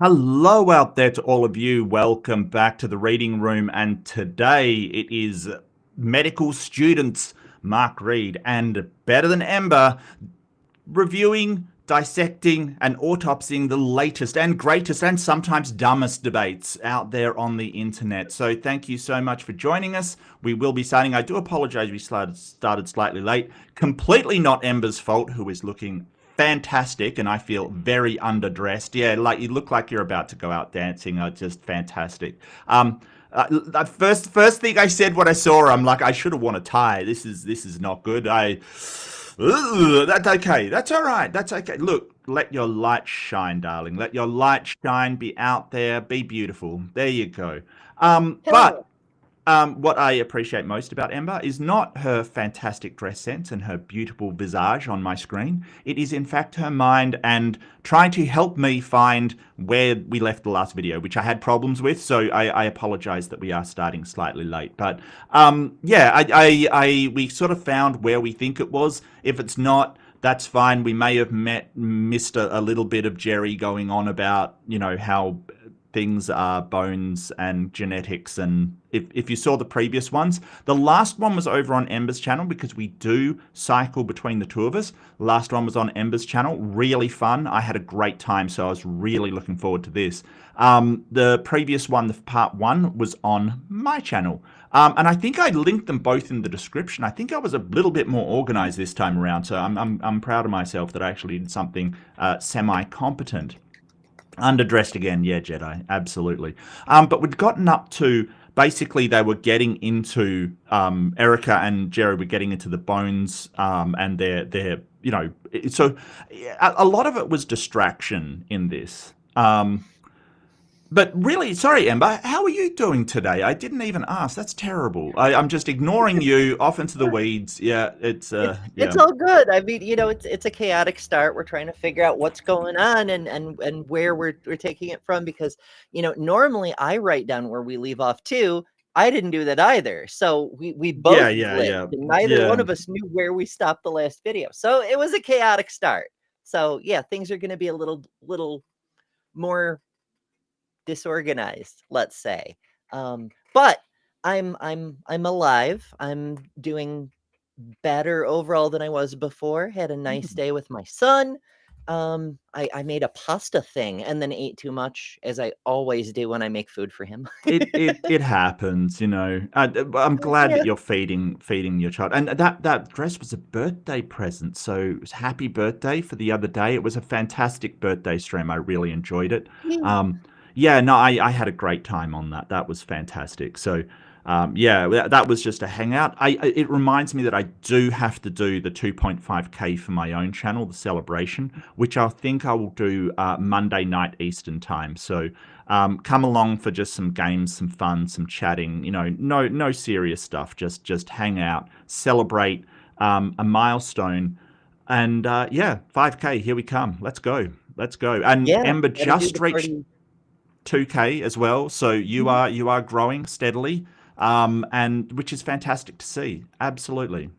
Hello out there to all of you. Welcome back to the reading room. And today it is medical students Mark Reed and Better Than Ember reviewing, dissecting, and autopsying the latest and greatest and sometimes dumbest debates out there on the internet. So thank you so much for joining us. We will be starting. I do apologize, we started slightly late. Completely not Ember's fault, who is looking fantastic, and I feel very underdressed. Yeah, like you look like you're about to go out dancing. Just fantastic. First thing I said when I saw her, I'm like, I should have worn a tie. This is not good. That's okay. That's all right. That's okay. Look, let your light shine, darling. Let your light shine. Be out there. Be beautiful. There you go. But what I appreciate most about Ember is not her fantastic dress sense and her beautiful visage on my screen. It is, in fact, her mind and trying to help me find where we left the last video, which I had problems with. So I apologize that we are starting slightly late. But yeah, we sort of found where we think it was. If it's not, that's fine. We may have missed a little bit of Jerry going on about, you know, how things are bones and genetics, and if you saw the previous ones, the last one was over on Ember's channel because we do cycle between the two of us. The last one was on Ember's channel, really fun. I had a great time, so I was really looking forward to this. The previous one, the part one, was on my channel. And I think I linked them both in the description. I think I was a little bit more organized this time around, so I'm proud of myself that I actually did something semi-competent. Underdressed again, yeah, Jedi, absolutely. But we'd gotten up to, basically they were getting into, Erika and Jerry were getting into the bones, and their, you know, so a lot of it was distraction in this. But really, sorry, Ember, how are you doing today? I didn't even ask. That's terrible. I'm just ignoring you off into the weeds. Yeah, it's all good. I mean, you know, it's a chaotic start. We're trying to figure out what's going on and where we're taking it from, because, you know, normally I write down where we leave off too. I didn't do that either. So we both and neither one of us knew where we stopped the last video. So it was a chaotic start. So yeah, things are going to be a little more disorganized, let's say. But I'm alive. I'm doing better overall than I was before. Had a nice day with my son. I made a pasta thing and then ate too much, as I always do when I make food for him. it happens, you know. I'm glad that you're feeding your child, and that dress was a birthday present. So happy birthday for the other day. It was a fantastic birthday stream. I really enjoyed it. Yeah, no, I had a great time on that. That was fantastic. So, yeah, that was just a hangout. It reminds me that I do have to do the 2.5K for my own channel, the celebration, which I think I will do Monday night Eastern time. So, come along for just some games, some fun, some chatting. You know, no serious stuff. Just hang out, celebrate a milestone, and yeah, 5K. Here we come. Let's go. And Yeah, Ember just reached 2K as well, so you are growing steadily, and which is fantastic to see. Absolutely.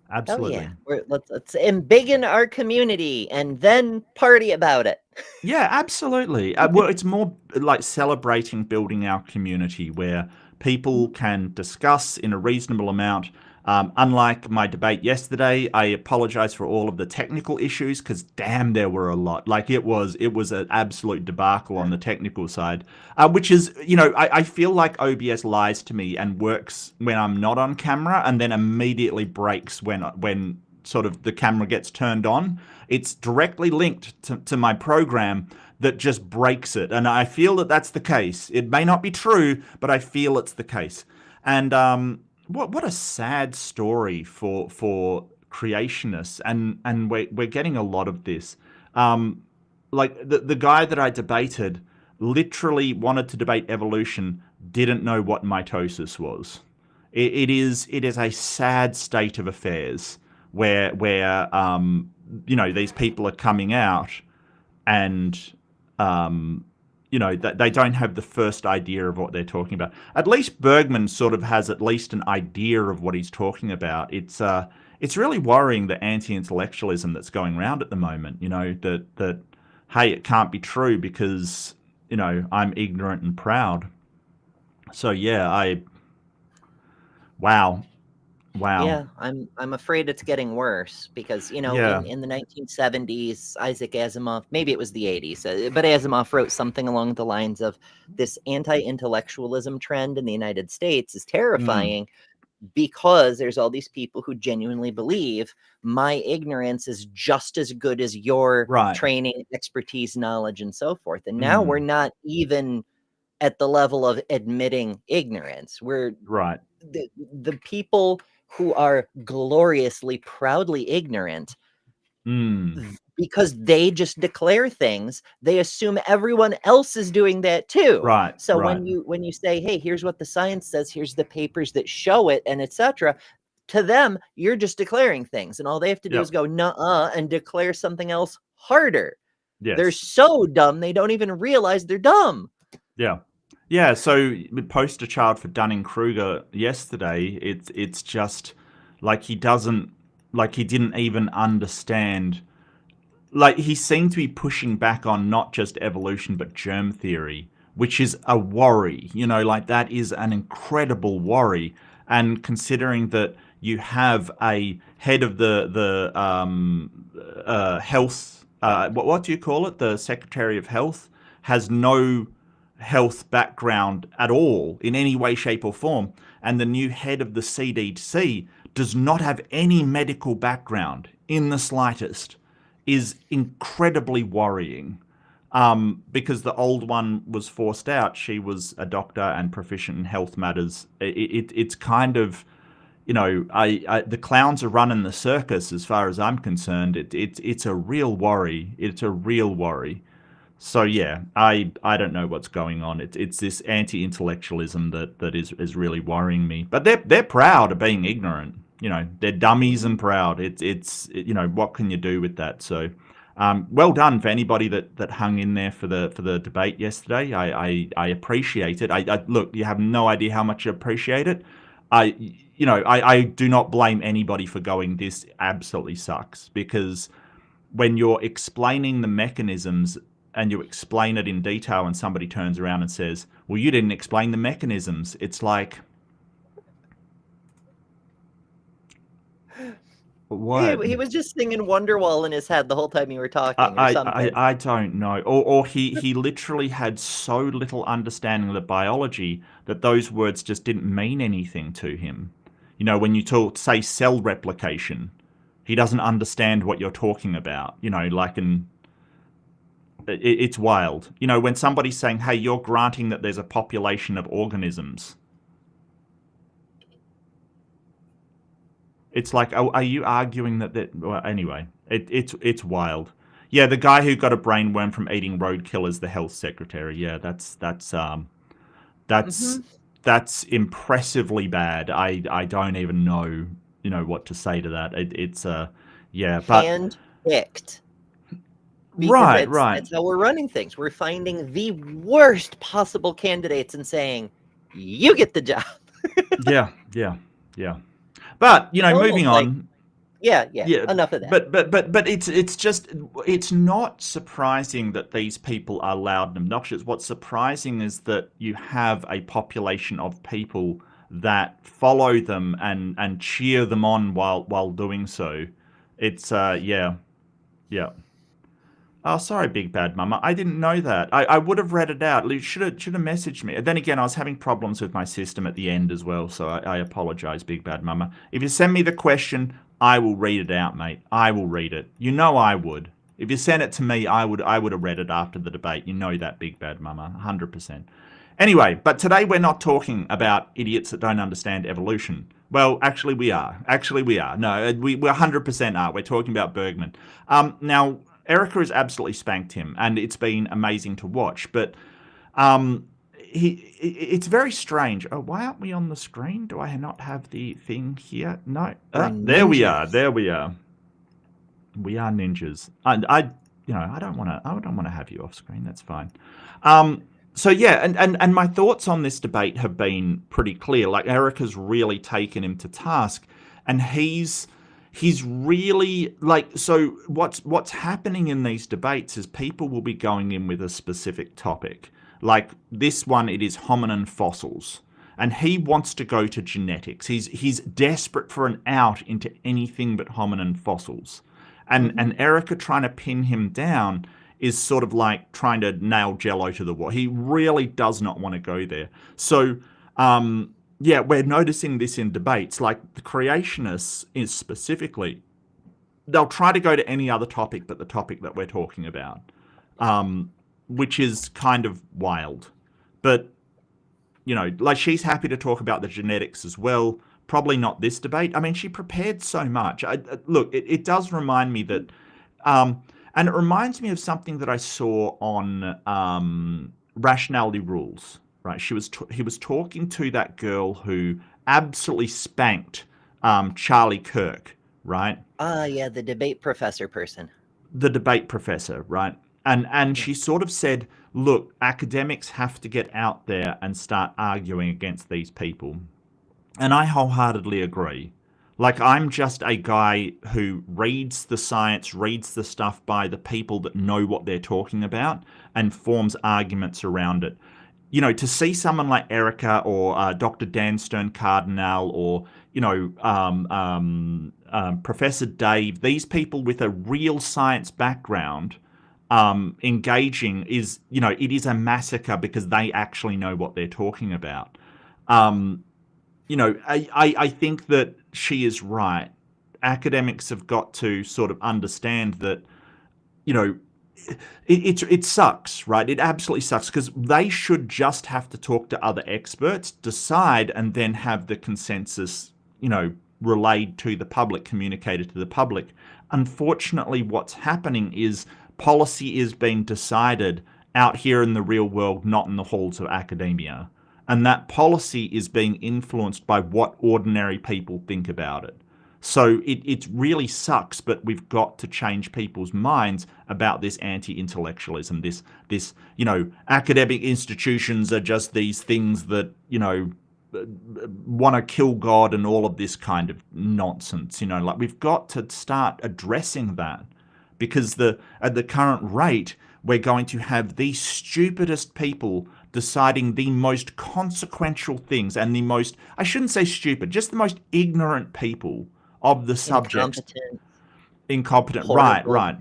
Oh yeah, let's embiggen our community and then party about it. Yeah, absolutely. Well, it's more like celebrating building our community where people can discuss in a reasonable amount. Unlike my debate yesterday, I apologize for all of the technical issues, because damn, there were a lot. Like it was an absolute debacle on the technical side, which is, you know, I feel like OBS lies to me and works when I'm not on camera and then immediately breaks when sort of the camera gets turned on. It's directly linked to my program that just breaks it. And I feel that that's the case. It may not be true, but I feel it's the case. And, what a sad story for creationists, and we're getting a lot of this. Like the guy that I debated literally wanted to debate evolution, didn't know what mitosis was. It is a sad state of affairs where you know, these people are coming out and you know, they don't have the first idea of what they're talking about. At least Bergman sort of has at least an idea of what he's talking about. It's really worrying, the anti-intellectualism that's going around at the moment. You know, that hey, it can't be true because, I'm ignorant and proud. So yeah, wow. Yeah, I'm afraid it's getting worse because, Yeah. in the 1970s, Isaac Asimov, maybe it was the 80s, but Asimov wrote something along the lines of this anti-intellectualism trend in the United States is Mm. terrifying because there's all these people who genuinely believe my ignorance is just as good as your Right. training, expertise, knowledge, and so forth. And now we're Mm. not even at the level of admitting ignorance. Right. The people who are gloriously, proudly ignorant Mm. because they just declare things, they assume everyone else is doing that too. Right. So Right. when you say, hey, here's what the science says, here's the papers that show it, and etc., to them, you're just declaring things, and all they have to do is Yep. go nuh-uh and declare something else harder. They're Yes. so dumb they don't even realize they're dumb. Yeah. Yeah, so we poster child for Dunning-Kruger yesterday, it's just like he didn't even understand. Like, he seemed to be pushing back on not just evolution but germ theory, which is a worry. Like, that is an incredible worry. And considering that you have a head of the health, what do you call it? The Secretary of Health has no health background at all in any way, shape, or form, and the new head of the CDC does not have any medical background in the slightest, is incredibly worrying. Because the old one was forced out. She was a doctor and proficient in health matters. It's kind of, the clowns are running the circus as far as I'm concerned. It's a real worry. It's a real worry. So yeah, I don't know what's going on. It's this anti-intellectualism that is really worrying me. But they're proud of being ignorant. They're dummies and proud. What can you do with that? So, well done for anybody that hung in there for the debate yesterday. I appreciate it. I look, you have no idea how much I appreciate it. I do not blame anybody for going, this absolutely sucks, because when you're explaining the mechanisms and you explain it in detail and somebody turns around and says, well, you didn't explain the mechanisms, it's like, what? He was just singing Wonderwall in his head the whole time you were talking or something. I don't know. Or he literally had so little understanding of the biology that those words just didn't mean anything to him. When you say cell replication, he doesn't understand what you're talking about. It's wild. When somebody's saying, hey, you're granting that there's a population of organisms. It's like, are you arguing that well, anyway, it's wild. Yeah, the guy who got a brainworm from eating roadkill is the health secretary. Yeah, that's impressively bad. I don't even know, what to say to that. It's yeah, but Hand-picked. Right. That's how we're running things. We're finding the worst possible candidates and saying, you get the job. Yeah. But, moving Almost on. Yeah, enough of that. But it's not surprising that these people are loud and obnoxious. What's surprising is that you have a population of people that follow them and cheer them on while doing so. It's yeah. Oh, sorry, Big Bad Mama. I didn't know that. I would have read it out. You should have messaged me. Then again, I was having problems with my system at the end as well, so I apologize, Big Bad Mama. If you send me the question, I will read it out, mate. I will read it. I would. If you sent it to me, I would have read it after the debate. That, Big Bad Mama, 100%. Anyway, but today we're not talking about idiots that don't understand evolution. Well, actually we are. No, we 100% are. We're talking about Bergman. Now, Erika has absolutely spanked him, and it's been amazing to watch. But it's very strange. Oh, why aren't we on the screen? Do I not have the thing here? No. There we are. We are ninjas. I don't want to have you off screen. That's fine. So yeah, and my thoughts on this debate have been pretty clear. Like, Erika's really taken him to task, and he's he's really like, so what's happening in these debates is people will be going in with a specific topic. Like this one, it is hominin fossils. And he wants to go to genetics. He's desperate for an out into anything but hominin fossils. And Erika trying to pin him down is sort of like trying to nail Jello to the wall. He really does not want to go there. So yeah, we're noticing this in debates. Like the creationists is specifically, they'll try to go to any other topic but the topic that we're talking about, which is kind of wild. But you know, like she's happy to talk about the genetics as well. Probably not this debate. I mean, she prepared so much. Look, it does remind me that, and it reminds me of something that I saw on Rationality Rules. Right, he was talking to that girl who absolutely spanked Charlie Kirk. Right. Yeah, the debate professor person. The debate professor, right? And she sort of said, look, academics have to get out there and start arguing against these people. And I wholeheartedly agree. Like, I'm just a guy who reads the science, reads the stuff by the people that know what they're talking about and forms arguments around it. You know, to see someone like Erika or Dr. Dan Stern-Cardinal or, you know, Professor Dave, these people with a real science background engaging is, you know, it is a massacre because they actually know what they're talking about. You know, I think that she is right. Academics have got to sort of understand that, you know, it sucks, right? It absolutely sucks because they should just have to talk to other experts, decide, and then have the consensus, you know, relayed to the public, communicated to the public. Unfortunately, what's happening is policy is being decided out here in the real world, not in the halls of academia. And that policy is being influenced by what ordinary people think about it. So it really sucks, but we've got to change people's minds about this anti-intellectualism, this, you know, academic institutions are just these things that, you know, want to kill God and all of this kind of nonsense. You know, like we've got to start addressing that because at the current rate, we're going to have the stupidest people deciding the most consequential things and the most, I shouldn't say stupid, just the most ignorant people of the subject. Incompetent. Horrible. Right.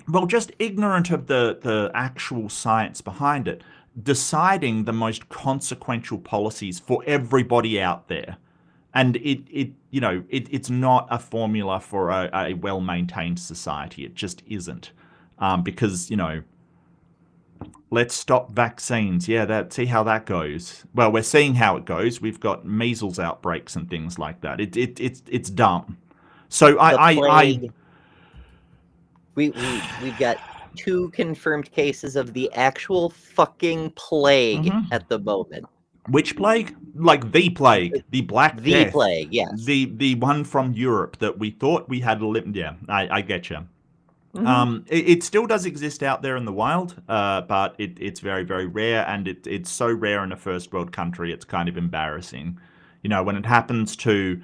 Well, just ignorant of the actual science behind it, deciding the most consequential policies for everybody out there. And it's not a formula for a well-maintained society. It just isn't. Because, you know, let's stop vaccines. Yeah, see how that goes. Well, we're seeing how it goes. We've got measles outbreaks and things like that. It's dumb. So we've got 2 confirmed cases of the actual fucking plague at the moment. Which plague? Like the plague, the Black Death. The plague, yes. The one from Europe that we thought we had. Yeah, I get you. It still does exist out there in the wild, but it's very, very rare, and it's so rare in a first world country, it's kind of embarrassing. You know, when it happens to,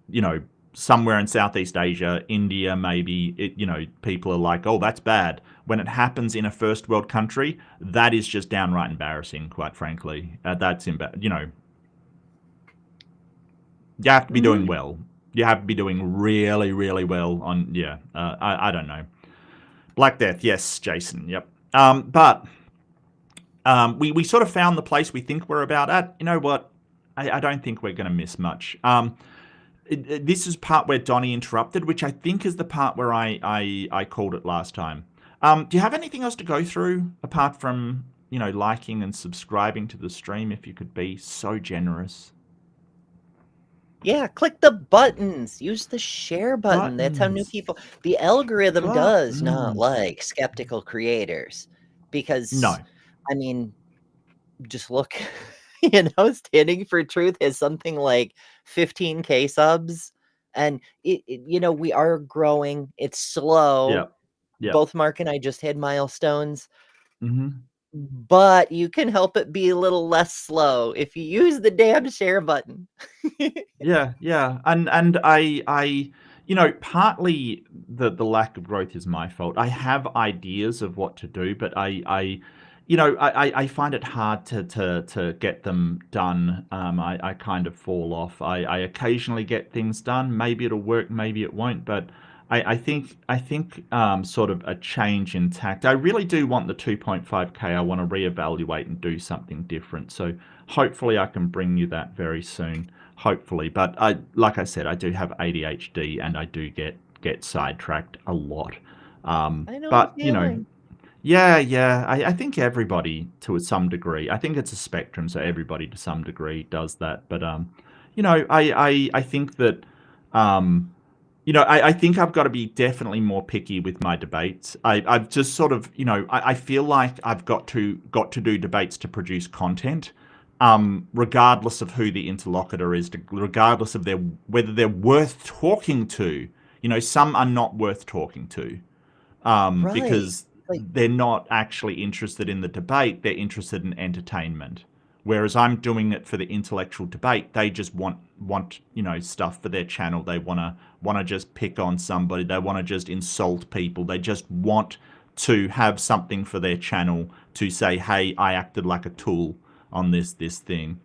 you know, somewhere in Southeast Asia, India maybe, you know, people are like, oh, that's bad. When it happens in a first world country, that is just downright embarrassing, quite frankly. You know, you have to be doing well. You have to be doing really, really well on, I don't know. Black Death, yes, Jason, yep. But we sort of found the place we think we're about at. You know what? I don't think we're going to miss much. This is part where Donnie interrupted, which I think is the part where I called it last time. Do you have anything else to go through apart from, you know, liking and subscribing to the stream, if you could be so generous? Yeah, click the buttons. Use the share button. That's how new people... The algorithm does not like skeptical creators. Because, no. I mean, just look, you know, Standing for Truth has something like 15K subs. And, you know, we are growing. It's slow. Yeah. Both Mark and I just hit milestones. But you can help it be a little less slow if you use the damn share button. Yeah. And I partly the lack of growth is my fault. I have ideas of what to do, but I find it hard to get them done. I kind of fall off. I occasionally get things done. Maybe it'll work, maybe it won't. But I think sort of a change in tact. I really do want the 2.5K. I want to reevaluate and do something different. So hopefully I can bring you that very soon. Hopefully, but like I said, I do have ADHD and I do get sidetracked a lot. I know the But feeling. yeah. I think everybody to some degree. I think it's a spectrum, so everybody to some degree does that. But I think that I think I've got to be definitely more picky with my debates. I've just sort of, I feel like I've got to do debates to produce content, regardless of who the interlocutor is, regardless of whether they're worth talking to. Some are not worth talking to, Right. because Like, they're not actually interested in the debate. They're interested in entertainment. Whereas I'm doing it for the intellectual debate. They just want stuff for their channel. They wanna just pick on somebody. They wanna just insult people. They just want to have something for their channel to say, "Hey, I acted like a tool on this thing,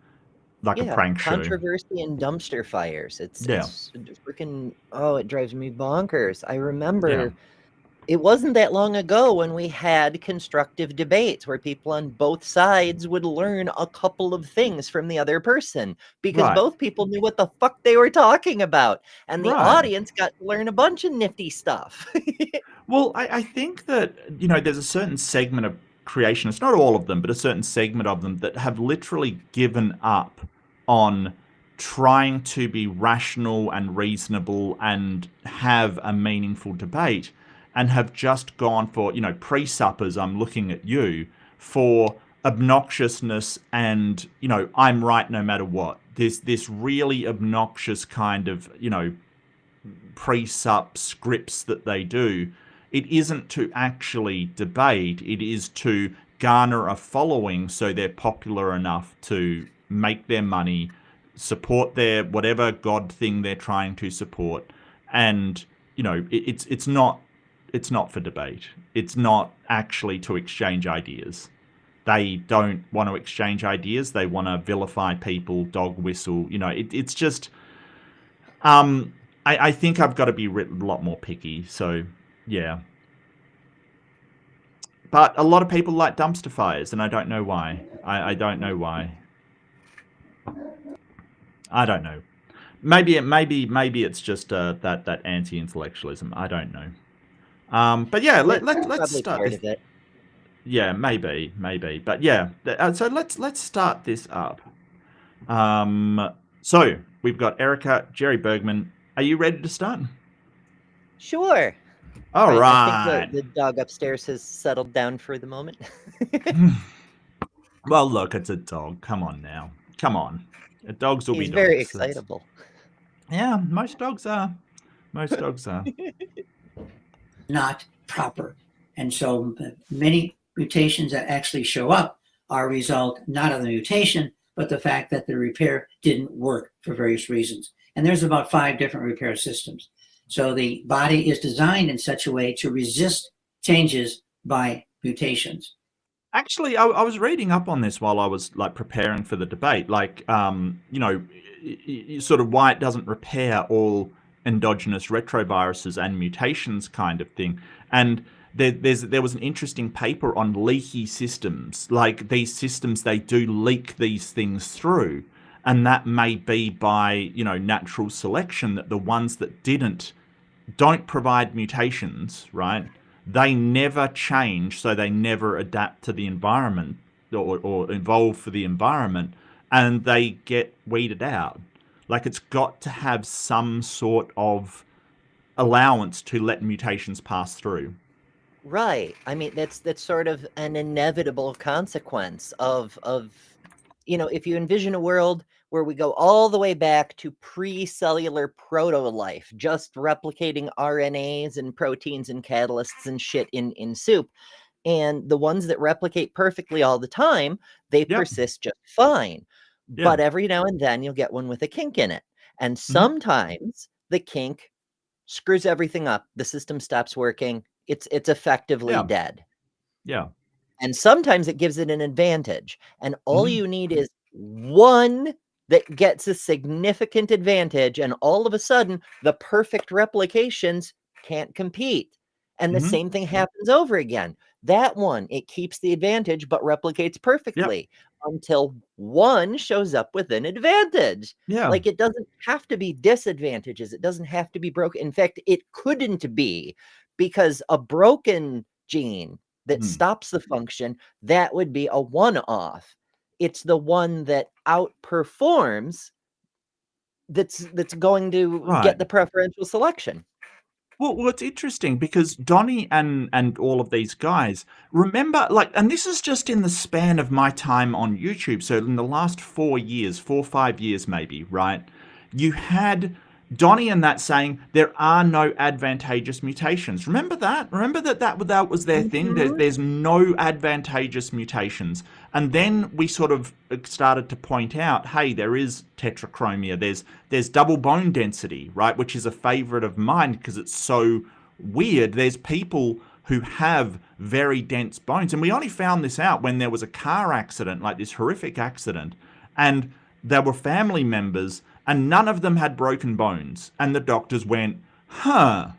like a yeah, prank show." controversy and dumpster fires. Yeah, It's freaking, oh, it drives me bonkers. I yeah, remember it wasn't that long ago when we had constructive debates where people on both sides would learn a couple of things from the other person because right, both people knew what the fuck they were talking about, and the right. audience got to learn a bunch of nifty stuff. Well, I think that, there's a certain segment of creationists, not all of them, but a certain segment of them that have literally given up on trying to be rational and reasonable and have a meaningful debate, and have just gone for, pre-suppers, I'm looking at you, for obnoxiousness and, I'm right no matter what. This really obnoxious kind of, pre-sup scripts that they do. It isn't to actually debate, it is to garner a following so they're popular enough to make their money, support their whatever god thing they're trying to support. And it's not for debate. It's not actually to exchange ideas. They don't want to exchange ideas. They want to vilify people, dog whistle. It's just I think I've got to be a lot more picky. So, yeah. But a lot of people like dumpster fires, and I don't know why. I don't know why. I don't know. Maybe it's just that anti-intellectualism. I don't know. But yeah, That's let's probably start part this. of it. Yeah, maybe. But yeah, so let's start this up. So we've got Erika, Jerry Bergman. Are you ready to start? Sure. All Right. I think right. the dog upstairs has settled down for the moment. Well, look, it's a dog. Come on now. Come on. Dogs will be He's very dogs. excitable. Yeah, most dogs are. Most dogs are. Not proper. And so many mutations that actually show up are a result not of the mutation, but the fact that the repair didn't work for various reasons. And there's about 5 different repair systems. So the body is designed in such a way to resist changes by mutations. Actually, I was reading up on this while I was like preparing for the debate. Like, sort of why it doesn't repair all endogenous retroviruses and mutations, kind of thing. And there was an interesting paper on leaky systems. Like these systems, they do leak these things through, and that may be by natural selection, that the ones that don't provide mutations, right? They never change, so they never adapt to the environment or evolve for the environment, and they get weeded out. Like it's got to have some sort of allowance to let mutations pass through. Right. I mean, that's sort of an inevitable consequence of if you envision a world where we go all the way back to pre-cellular proto-life, just replicating RNAs and proteins and catalysts and shit in soup, and the ones that replicate perfectly all the time, they Yep. persist just fine. Yeah. But every now and then you'll get one with a kink in it. And Hmm. sometimes the kink screws everything up. The system stops working. It's effectively Yeah. dead. Yeah. And sometimes it gives it an advantage. And all Mhm. you need is one that gets a significant advantage, and all of a sudden the perfect replications can't compete. And the Mhm. same thing happens over again. That one, it keeps the advantage but replicates perfectly until one shows up with an advantage. Yeah. Like, it doesn't have to be disadvantages. It doesn't have to be broken. In fact, it couldn't be, because a broken gene that stops the function, that would be a one-off. It's the one that outperforms that's going to Right. get the preferential selection. Well, it's interesting because Donnie and all of these guys remember, like, and this is just in the span of my time on YouTube. So in the last 4 years, 5 years maybe, right? You had Donnie and that saying there are no advantageous mutations. Remember that? Remember that was their thing. There's no advantageous mutations. And then we sort of started to point out, hey, there is tetrachromia. There's double bone density, right? Which is a favorite of mine because it's so weird. There's people who have very dense bones. And we only found this out when there was a car accident, like this horrific accident. And there were family members and none of them had broken bones. And the doctors went, huh.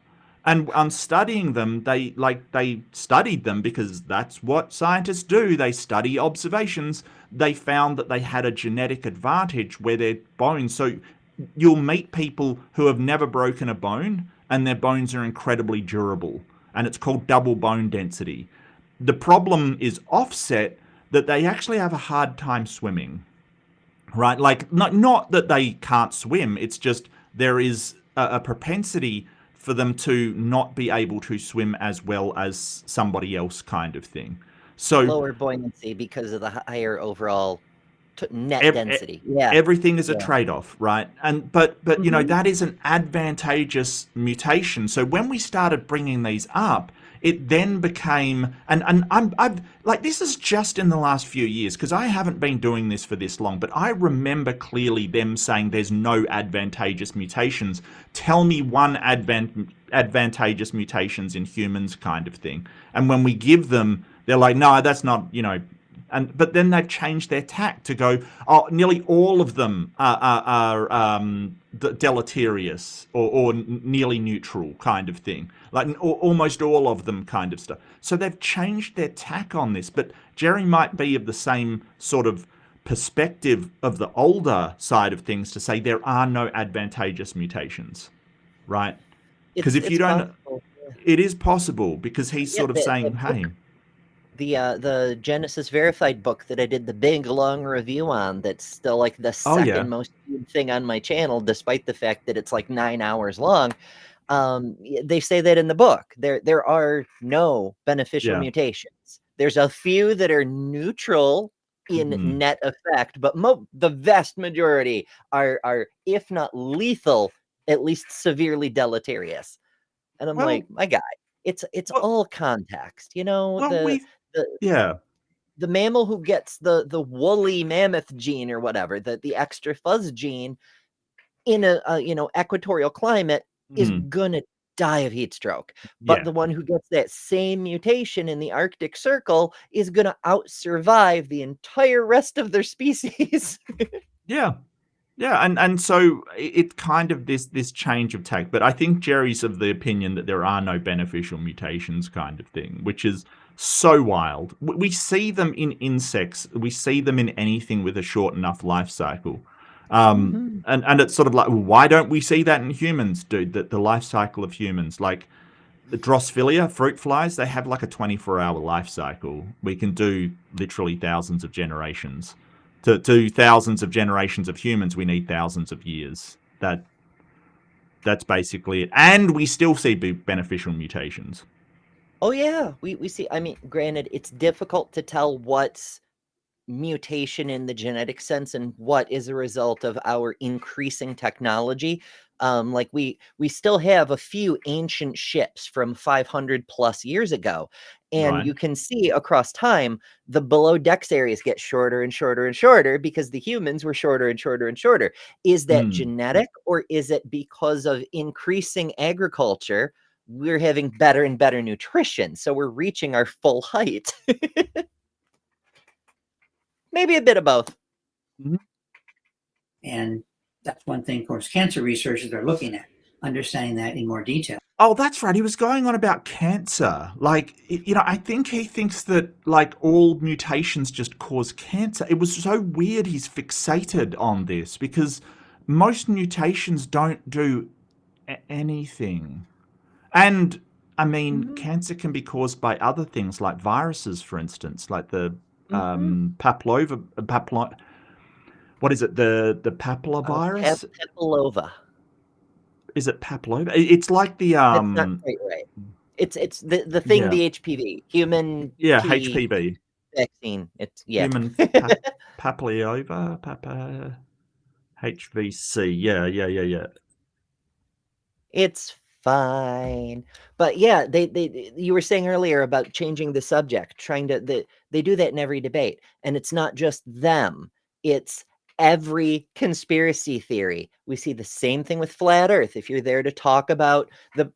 And on studying them, they studied them because that's what scientists do. They study observations. They found that they had a genetic advantage where their bones. So you'll meet people who have never broken a bone and their bones are incredibly durable. And it's called double bone density. The problem is offset, that they actually have a hard time swimming. Right? Like, not that they can't swim. It's just there is a propensity for them to not be able to swim as well as somebody else, kind of thing. So Lower buoyancy because of the higher overall net density. Yeah. Everything is a trade-off, right? And but you know, that is an advantageous mutation. So when we started bringing these up, it then became, and I've like, this is just in the last few years because I haven't been doing this for this long, but I remember clearly them saying there's no advantageous mutations. Tell me one advantageous mutations in humans, kind of thing. And when we give them, they're like, no, that's not, you know. But then they've changed their tack to go, oh, nearly all of them are deleterious or nearly neutral, kind of thing. Like almost all of them, kind of stuff. So they've changed their tack on this. But Jerry might be of the same sort of perspective of the older side of things to say there are no advantageous mutations, right? Because if you don't, possible. it is possible, because he's sort of saying, hey. The Genesis Verified book that I did the big long review on, that's still like the second most viewed thing on my channel, despite the fact that it's like 9 hours long. They say that in the book. There are no beneficial mutations. There's a few that are neutral in net effect, but the vast majority are, if not lethal, at least severely deleterious. And I'm like, my guy, it's all context, you know. The mammal who gets the woolly mammoth gene or whatever, the extra fuzz gene in a equatorial climate is gonna die of heat stroke. But the one who gets that same mutation in the Arctic Circle is gonna outsurvive the entire rest of their species. Yeah, and so it kind of this change of tack. But I think Jerry's of the opinion that there are no beneficial mutations, kind of thing, which is so wild. We see them in insects. We see them in anything with a short enough life cycle. And it's sort of like, why don't we see that in humans, dude? The life cycle of humans, like the Drosophila, fruit flies, they have like a 24-hour life cycle. We can do literally thousands of generations. To thousands of generations of humans, we need thousands of years. That's basically it. And we still see beneficial mutations. Oh yeah, we see. I mean, granted, it's difficult to tell what's mutation in the genetic sense and what is a result of our increasing technology. Like we still have a few ancient ships from 500 plus years ago, and Right. you can see across time the below decks areas get shorter and shorter and shorter because the humans were shorter and shorter and shorter. Is that genetic, or is it because of increasing agriculture? We're having better and better nutrition, so we're reaching our full height. Maybe a bit of both. And that's one thing, of course, cancer researchers are looking at, understanding that in more detail. Oh, that's right. He was going on about cancer. Like, I think he thinks that, like, all mutations just cause cancer. It was so weird he's fixated on this, because most mutations don't do anything. And, I mean, cancer can be caused by other things, like viruses, for instance, like the what is it? The papillovirus? Papillova. Is it papillova? It's like the That's not quite right. It's the thing, the HPV, human HPV vaccine. It's human papillova, HVC. Yeah. It's fine. But yeah, they you were saying earlier about changing the subject, trying to they do that in every debate, and it's not just them. It's every conspiracy theory. We see the same thing with flat Earth. If you're there to talk about the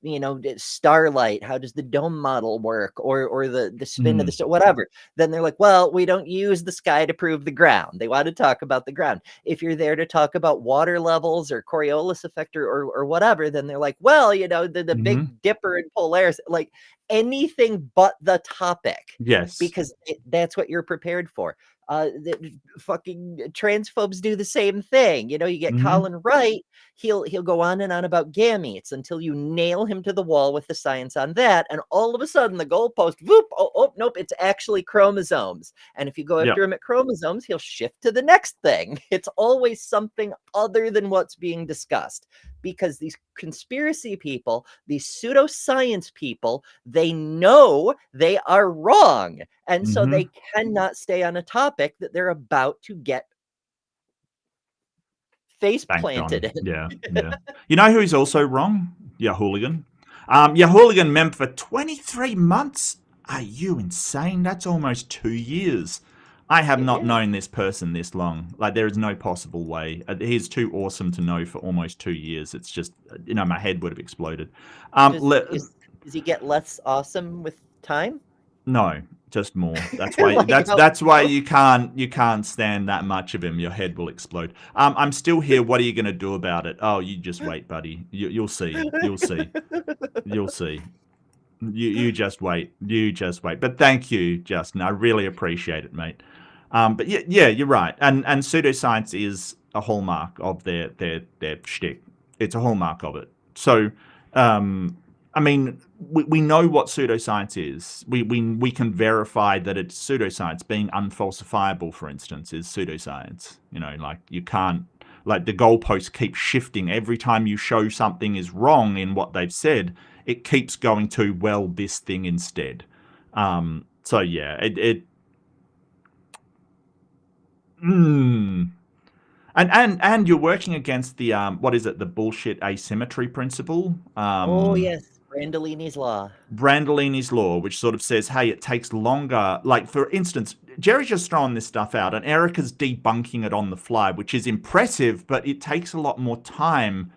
starlight, how does the dome model work, or the spin of the star, whatever, then they're like, well, we don't use the sky to prove the ground. They want to talk about the ground. If you're there to talk about water levels or Coriolis effect or whatever, then they're like, well, the Big Dipper and Polaris, like anything but the topic. Yes, because that's what you're prepared for. The fucking transphobes do the same thing. You get Colin Wright, he'll go on and on about gametes until you nail him to the wall with the science on that, and all of a sudden the goalpost, whoop, oh nope, it's actually chromosomes. And if you go after him at chromosomes, he'll shift to the next thing. It's always something other than what's being discussed, because these conspiracy people, these pseudoscience people, they know they are wrong, and so they cannot stay on a topic that they're about to get face planted in. Yeah. You know who's also wrong? Hooligan. Hooligan member for 23 months. Are you insane? That's almost 2 years. I have not known this person this long. Like, there is no possible way. He's too awesome to know for almost 2 years. It's just, my head would have exploded. Does he get less awesome with time? No, just more. That's why. That's why you can't stand that much of him. Your head will explode. I'm still here. What are you going to do about it? Oh, you just wait, buddy. You'll see. You'll see. You'll see. You just wait. You just wait. But thank you, Justin. I really appreciate it, mate. But yeah, you're right. And pseudoscience is a hallmark of their shtick. It's a hallmark of it. So, I mean, we know what pseudoscience is. We can verify that it's pseudoscience. Being unfalsifiable, for instance, is pseudoscience. Like, you can't, like, the goalposts keep shifting every time you show something is wrong in what they've said. It keeps going to, well, this thing instead. So yeah, And you're working against the what is it? The bullshit asymmetry principle. Oh yes, Brandolini's law. Brandolini's law, which sort of says, hey, it takes longer. Like, for instance, Jerry's just throwing this stuff out, and Erika's debunking it on the fly, which is impressive, but it takes a lot more time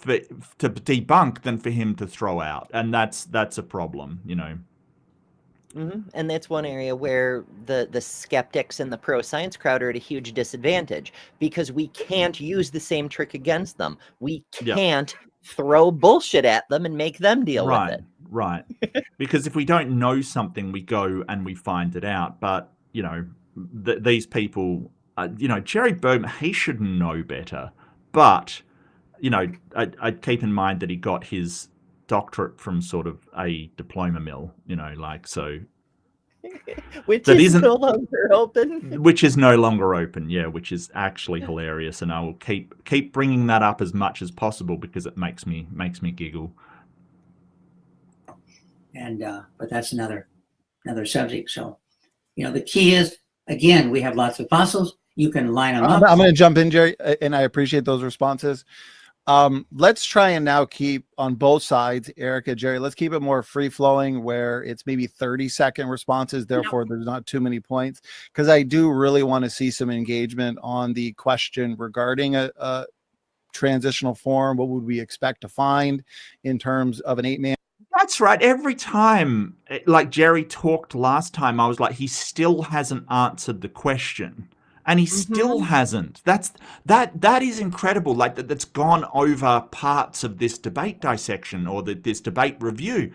to debunk than for him to throw out, and that's a problem. And that's one area where the skeptics and the pro-science crowd are at a huge disadvantage, because we can't use the same trick against them. We can't throw bullshit at them and make them deal with it. Right. Because if we don't know something, we go and we find it out. But, these people, Jerry Bergman, he should know better. But, I'd keep in mind that he got his doctorate from sort of a diploma mill, so. Which is no longer open. Which is no longer open, yeah, which is actually hilarious, and I will keep bringing that up as much as possible because it makes me giggle. And but that's another subject. So, the key is, Again, we have lots of fossils. You can line them I'm up. going to jump in, Jerry, and I appreciate those responses. Let's try and now keep on both sides, Erika, Jerry, let's keep it more free flowing where it's maybe 30-second responses. Therefore, there's not too many points, because I do really want to see some engagement on the question regarding a transitional form. What would we expect to find in terms of an 8-man? That's right. Every time, like Jerry talked last time, I was like, he still hasn't answered the question. And he still hasn't. That is incredible. Like that's gone over parts of this debate dissection or this debate review.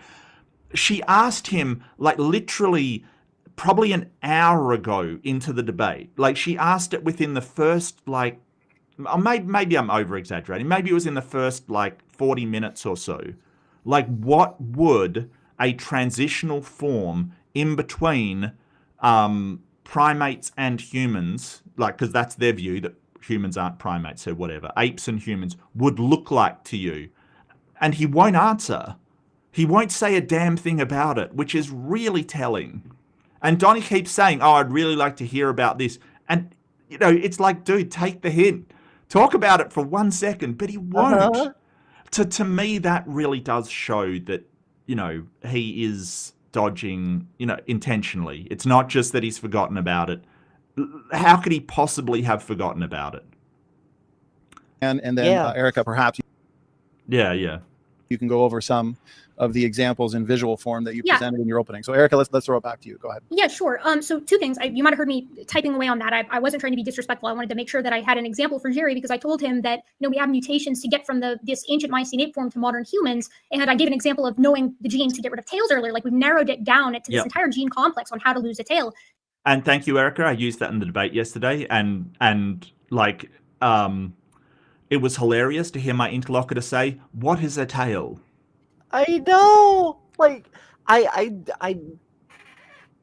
She asked him like literally probably an hour ago into the debate. Like she asked it within the first like, maybe I'm over exaggerating. Maybe it was in the first like 40 minutes or so. Like what would a transitional form in between primates and humans, like, because that's their view that humans aren't primates, so whatever, apes and humans would look like to you? And he won't answer. He won't say a damn thing about it, which is really telling. And Donnie keeps saying, oh, I'd really like to hear about this. And, you know, it's like, dude, take the hint. Talk about it for 1 second, but he won't. To me, that really does show that, you know, he is dodging, you know, intentionally. It's not just that he's forgotten about it. How could he possibly have forgotten about it? And then Erika, perhaps yeah you can go over some of the examples in visual form that you presented in your opening. So Erika, let's throw it back to you. Go ahead. Yeah, sure. So two things. You might have heard me typing away on that. I wasn't trying to be disrespectful. I wanted to make sure that I had an example for Jerry, because I told him that, you know, we have mutations to get from this ancient Miocene ape form to modern humans. And I gave an example of knowing the genes to get rid of tails earlier. Like we've narrowed it down to this entire gene complex on how to lose a tail. And thank you, Erika. I used that in the debate yesterday, and like it was hilarious to hear my interlocutor say, "What is a tail?" I know. Like I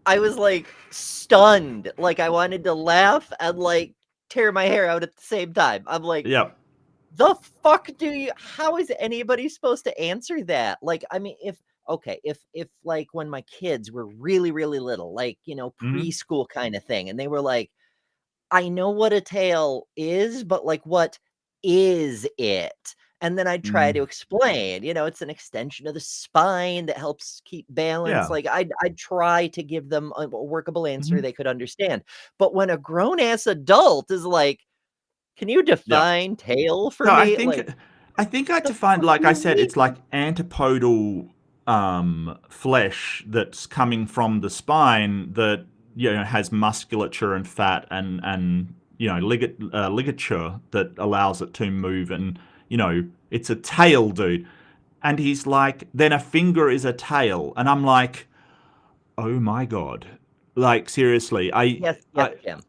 was like stunned. Like I wanted to laugh and like tear my hair out at the same time. I'm like, the fuck how is anybody supposed to answer that? Like, I mean, if like when my kids were really, really little, like, you know, preschool kind of thing, and they were like, I know what a tail is, but like, what is it? And then I'd try to explain, you know, it's an extension of the spine that helps keep balance. Like I'd try to give them a workable answer they could understand. But when a grown-ass adult is like, can you define tail for me? I think I defined, like I said, it's like antipodal flesh that's coming from the spine that, you know, has musculature and fat and you know, ligature that allows it to move, and, you know, it's a tail, dude. And he's like, then a finger is a tail. And I'm like, oh my God. Like, seriously. Jim.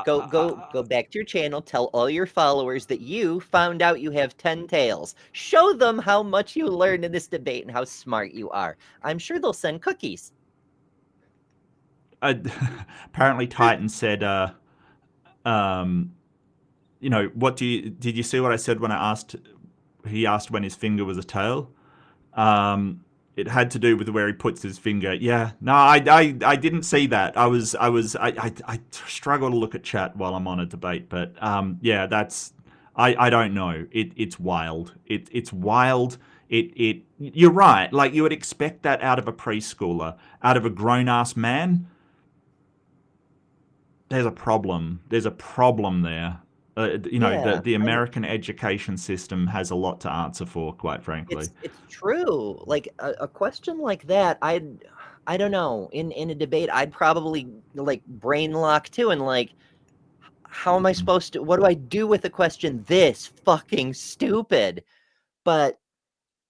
Go back to your channel. Tell all your followers that you found out you have 10 tails. Show them how much you learned in this debate and how smart you are. I'm sure they'll send cookies. Apparently Titan said, you know, did you see what I said when he asked when his finger was a tail? It had to do with where he puts his finger. Yeah, no, I didn't see that. I struggle to look at chat while I'm on a debate, but yeah, that's, I don't know. It's wild. It's wild. You're right. Like you would expect that out of a preschooler, out of a grown-ass man. There's a problem. There's a problem there. You know, the American education system has a lot to answer for, quite frankly. It's true. Like a question like that, I don't know. In a debate, I'd probably like brain lock too, and like, how am I supposed to? What do I do with a question this fucking stupid? But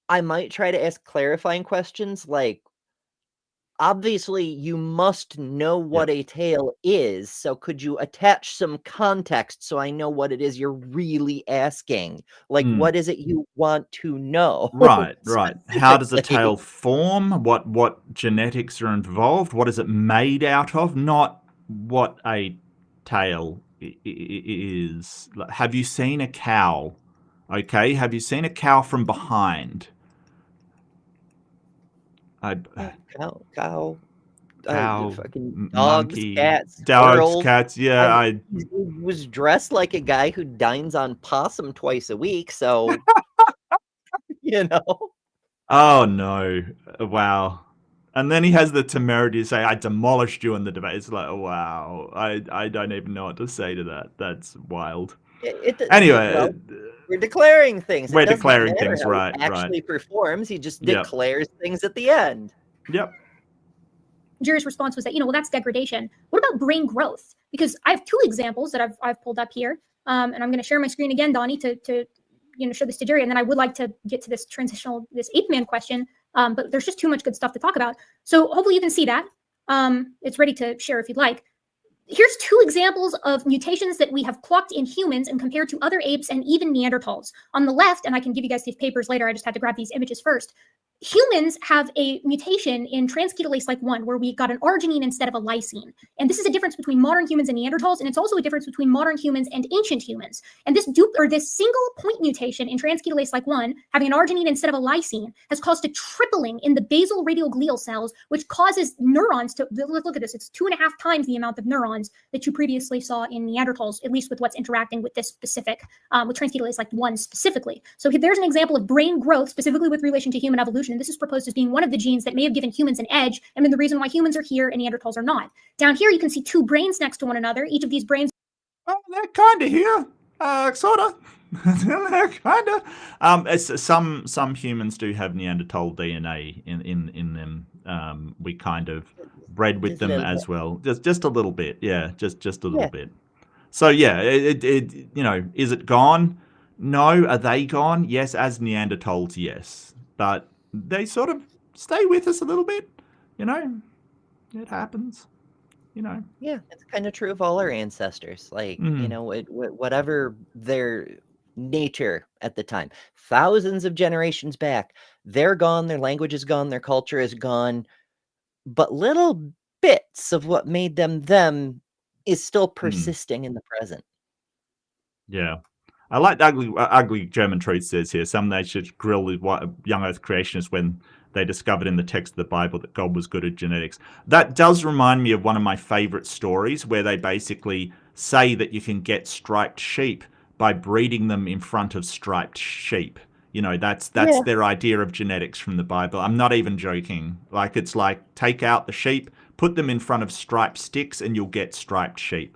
I might try to ask clarifying questions like, obviously, you must know what a tail is. So could you attach some context so I know what it is you're really asking? Like, what is it you want to know? Right. How does a tail form? What genetics are involved? What is it made out of? Not what a tail is. Have you seen a cow? Okay. Have you seen a cow from behind? Cow. fucking dogs, monkey, cats, dogs, squirrels. cats. Yeah, He was dressed like a guy who dines on possum twice a week, so you know. Oh no! Wow. And then he has the temerity to say, "I demolished you in the debate." It's like, wow. I don't even know what to say to that. That's wild. Anyway, Well, we're declaring things. we're It doesn't declaring matter things, how right? he actually performs. He just Yep. declares things at the end. Yep. Jerry's response was that, well, that's degradation. What about brain growth? Because I have two examples that I've pulled up here, and I'm going to share my screen again, Donnie, to show this to Jerry, and then I would like to get to this ape man question, but there's just too much good stuff to talk about. So hopefully you can see that. It's ready to share if you'd like. Here's two examples of mutations that we have clocked in humans and compared to other apes and even Neanderthals. On the left, and I can give you guys these papers later, I just had to grab these images first. Humans have a mutation in transketolase like 1 where we got an arginine instead of a lysine. And this is a difference between modern humans and Neanderthals, and it's also a difference between modern humans and ancient humans. And this single point mutation in transketolase like 1, having an arginine instead of a lysine, has caused a tripling in the basal radioglial cells, which causes neurons to, look at this, it's 2.5 times the amount of neurons that you previously saw in Neanderthals, at least with what's interacting with this specific, with transketolase like 1 specifically. So there's an example of brain growth specifically with relation to human evolution. And this is proposed as being one of the genes that may have given humans an edge, and then the reason why humans are here and Neanderthals are not. Down here, you can see two brains next to one another. Each of these brains. Oh, they're kind of here, sort of. They're kind of. Some humans do have Neanderthal DNA in them. We kind of bred with them as well, just a little bit. Yeah, just a little bit. So yeah, it is it gone? No. Are they gone? Yes, as Neanderthals, yes, but they sort of stay with us a little bit, it happens, Yeah, it's kind of true of all our ancestors. Like, whatever their nature at the time, thousands of generations back, they're gone, their language is gone, their culture is gone, but little bits of what made them is still persisting in the present. Yeah. I like the ugly German truth says here, some nations grill with young earth creationists when they discovered in the text of the Bible that God was good at genetics. That does remind me of one of my favorite stories where they basically say that you can get striped sheep by breeding them in front of striped sheep. That's their idea of genetics from the Bible. I'm not even joking. Like, it's like, take out the sheep, put them in front of striped sticks, and you'll get striped sheep.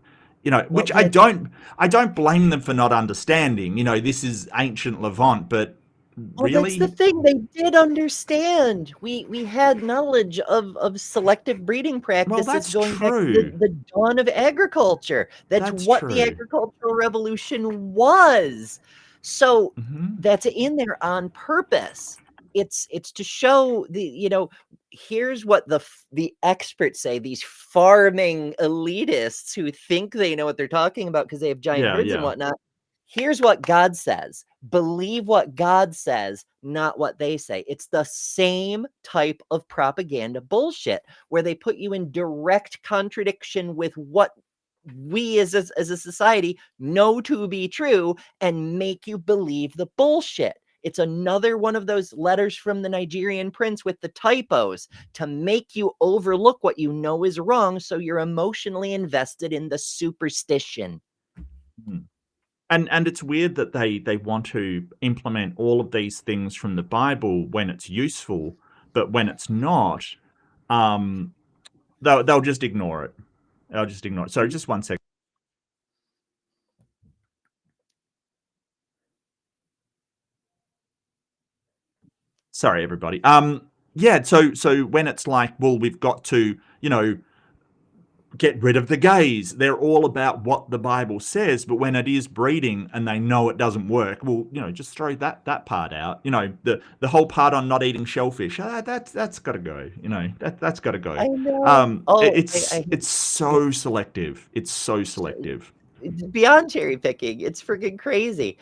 Which I don't blame them for not understanding. This is ancient Levant, but really, that's the thing. They did understand. We had knowledge of selective breeding practices that's going true. back to the dawn of agriculture. That's what true. The agricultural revolution was. So that's in there on purpose. It's to show here's what the experts say, these farming elitists who think they know what they're talking about because they have giant herds and whatnot. Here's what God says. Believe what God says, not what they say. It's the same type of propaganda bullshit where they put you in direct contradiction with what we as a society know to be true and make you believe the bullshit. It's another one of those letters from the Nigerian prince with the typos to make you overlook what you know is wrong, so you're emotionally invested in the superstition. And it's weird that they want to implement all of these things from the Bible when it's useful, but when it's not, they'll just ignore it. They'll just ignore it. Sorry, just 1 second. Sorry, everybody. So when it's like, well, we've got to, get rid of the gays. They're all about what the Bible says, but when it is breeding and they know it doesn't work, well, just throw that part out. The whole part on not eating shellfish, that's got to go. That's got to go. I know. It's so selective. It's so selective. It's beyond cherry picking. It's freaking crazy.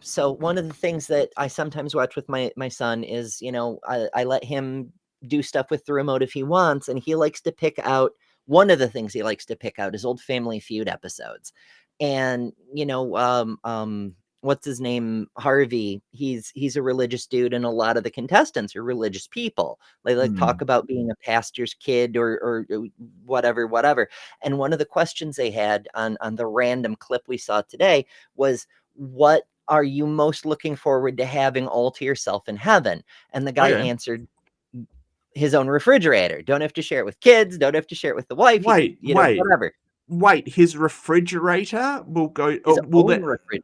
So one of the things that I sometimes watch with my son is, I let him do stuff with the remote if he wants, and he likes to pick out. One of the things he likes to pick out is old Family Feud episodes. And, what's his name, Harvey, he's a religious dude, and a lot of the contestants are religious people. They like talk about being a pastor's kid or whatever. And one of the questions they had on the random clip we saw today was, what are you most looking forward to having all to yourself in heaven? And the guy answered, his own refrigerator. Don't have to share it with kids, don't have to share it with the wife. Wait, whatever. Wait, his refrigerator will go. His own refrigerator.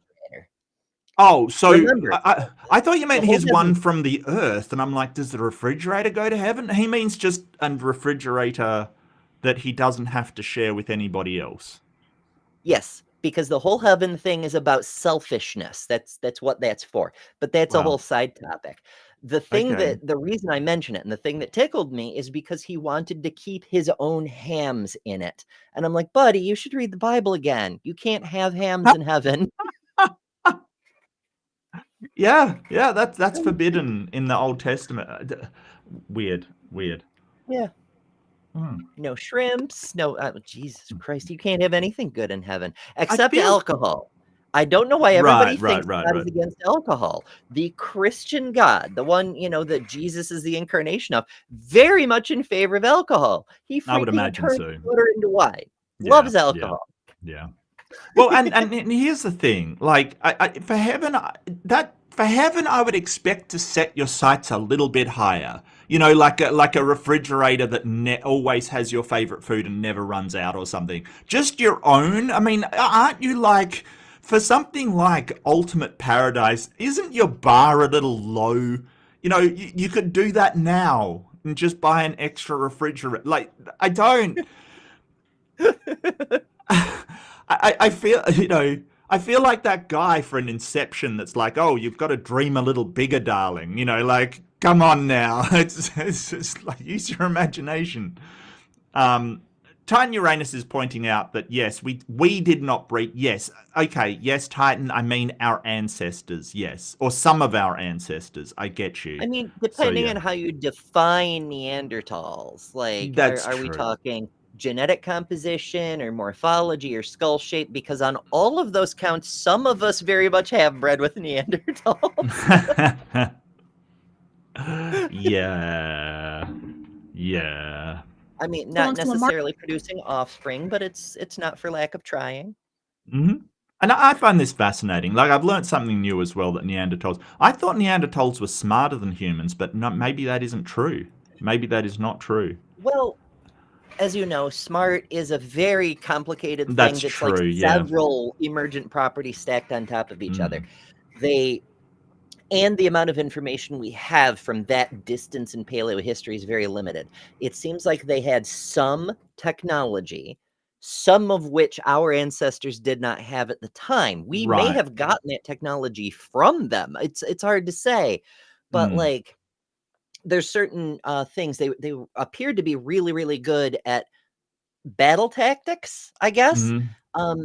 Oh, so Remember, I thought you meant the whole his one from the earth, and I'm like, does the refrigerator go to heaven? He means just a refrigerator that he doesn't have to share with anybody else. Yes, because the whole heaven thing is about selfishness. That's what that's for. But that's a whole side topic. The thing the reason I mention it, and the thing that tickled me, is because he wanted to keep his own hams in it. And I'm like, buddy, you should read the Bible again. You can't have hams in heaven. Yeah, that's forbidden in the Old Testament. Weird. Yeah. No shrimps, no, Jesus Christ, you can't have anything good in heaven except alcohol. I don't know why everybody thinks God is against alcohol. The Christian God, the one, that Jesus is the incarnation of, very much in favor of alcohol. I would imagine turns so. water into wine. Loves alcohol. Yeah. Well, and here's the thing, like, for heaven, I would expect to set your sights a little bit higher. Like a refrigerator that always has your favorite food and never runs out or something. Just your own. I mean, aren't you like, for something like ultimate paradise, isn't your bar a little low? You could do that now and just buy an extra refrigerator. Like, I don't. I feel, I feel like that guy for an Inception that's like, oh, you've got to dream a little bigger, darling. Like, come on now. It's just like, use your imagination. Titan Uranus is pointing out that, yes, we did not breed. Yes. Okay. Yes, Titan. I mean, our ancestors. Yes. Or some of our ancestors. I get you. I mean, depending on how you define Neanderthals, like, are we talking genetic composition or morphology or skull shape? Because on all of those counts, some of us very much have bred with Neanderthals. Yeah. I mean, not necessarily producing offspring, but it's not for lack of trying. Mm-hmm. And I find this fascinating. Like, I've learned something new as well, that Neanderthals, I thought Neanderthals were smarter than humans, but maybe that isn't true. Maybe that is not true. Well, as you know, smart is a very complicated thing. That's true, like several emergent properties stacked on top of each other. And the amount of information we have from that distance in paleohistory is very limited. It seems like they had some technology, some of which our ancestors did not have at the time. We may have gotten that technology from them. It's hard to say, but like, there's certain things they appeared to be really, really good at battle tactics, I guess.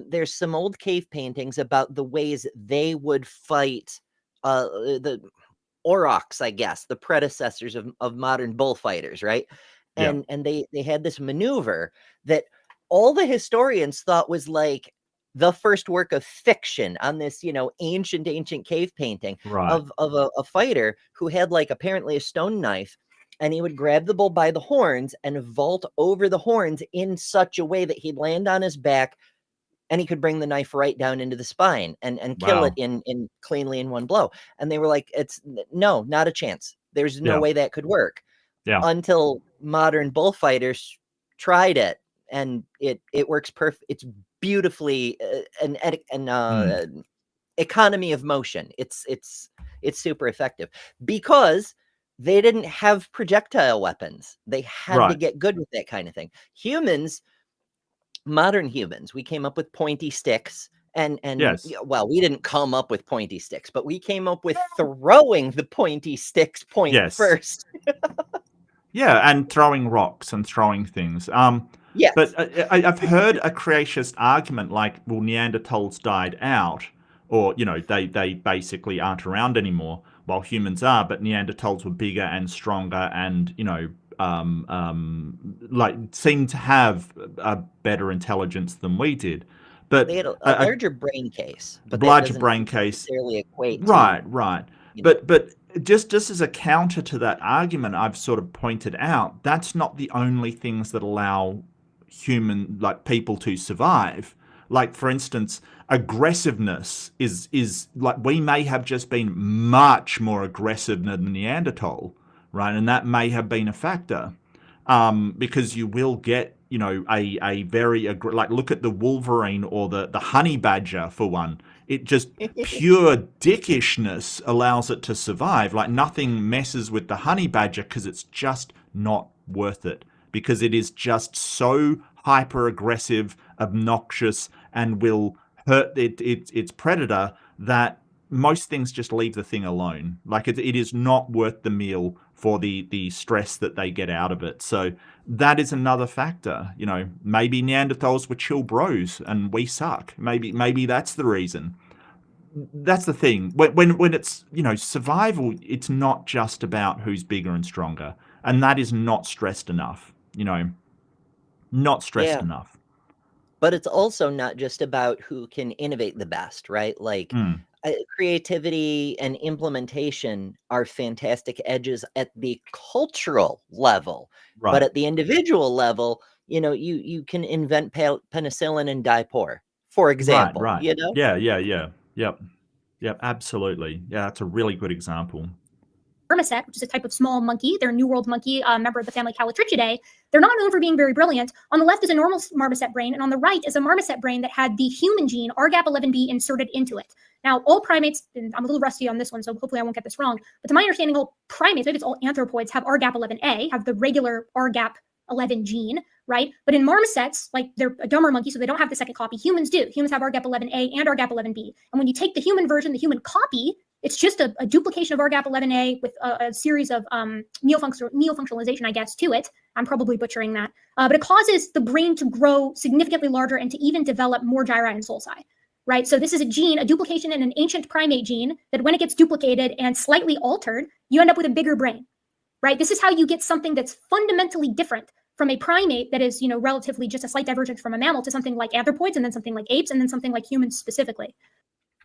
There's some old cave paintings about the ways they would fight the aurochs, I guess, the predecessors of modern bullfighters, right? And they had this maneuver that all the historians thought was like the first work of fiction on this, ancient cave painting of a fighter who had, like, apparently a stone knife, and he would grab the bull by the horns and vault over the horns in such a way that he'd land on his back, and he could bring the knife right down into the spine and kill it in cleanly in one blow. And they were like, not a chance. There's no way that could work. Until modern bullfighters tried it, and it works perfect. It's beautifully an economy of motion. It's super effective because they didn't have projectile weapons. They had to get good with that kind of thing. Modern humans, we came up with pointy sticks, and well, we didn't come up with pointy sticks, but we came up with throwing the pointy sticks first. And throwing rocks and throwing things. But I've heard a creationist argument like, well, Neanderthals died out, or, they basically aren't around anymore while humans are, but Neanderthals were bigger and stronger and, like, seemed to have a better intelligence than we did. But they had a larger brain case, but that larger doesn't brain case, necessarily equate to, right. you know. But just as a counter to that argument, I've sort of pointed out that's not the only things that allow people to survive. Like, for instance, aggressiveness is like, we may have just been much more aggressive than Neanderthal, right? And that may have been a factor, because you will get, a very like, look at the wolverine or the honey badger for one. It just pure dickishness allows it to survive. Like, nothing messes with the honey badger because it's just not worth it, because it is just so hyper aggressive, obnoxious, and will hurt its predator that most things just leave the thing alone. Like, it is not worth the meal for the stress that they get out of it. So that is another factor. Maybe Neanderthals were chill bros and we suck. Maybe that's the reason. That's the thing. When it's, survival, it's not just about who's bigger and stronger. And that is not stressed enough, not stressed Yeah. enough. But it's also not just about who can innovate the best, right? Like, creativity and implementation are fantastic edges at the cultural level, Right. but at the individual level, you can invent penicillin and die poor, for example. Right. Yeah. Yep, absolutely. Yeah, that's a really good example. Marmoset, which is a type of small monkey. They're a New World monkey, member of the family Callitrichidae. They're not known for being very brilliant. On the left is a normal marmoset brain, and on the right is a marmoset brain that had the human gene, RGAP11B, inserted into it. Now, all primates, and I'm a little rusty on this one, so hopefully I won't get this wrong, but to my understanding, all primates, maybe it's all anthropoids, have RGAP11A, have the regular RGAP11 gene, right? But in marmosets, like, they're a dumber monkey, so they don't have the second copy. Humans do. Humans have RGAP11A and RGAP11B. And when you take the human version, the human copy, it's just a duplication of RGAP11A with a series of neofunctionalization, I guess, to it. I'm probably butchering that. But it causes the brain to grow significantly larger and to even develop more gyri and sulci, right? So this is a gene, a duplication in an ancient primate gene, that when it gets duplicated and slightly altered, you end up with a bigger brain, right? This is how you get something that's fundamentally different from a primate that is, relatively just a slight divergence from a mammal to something like anthropoids, and then something like apes, and then something like humans specifically.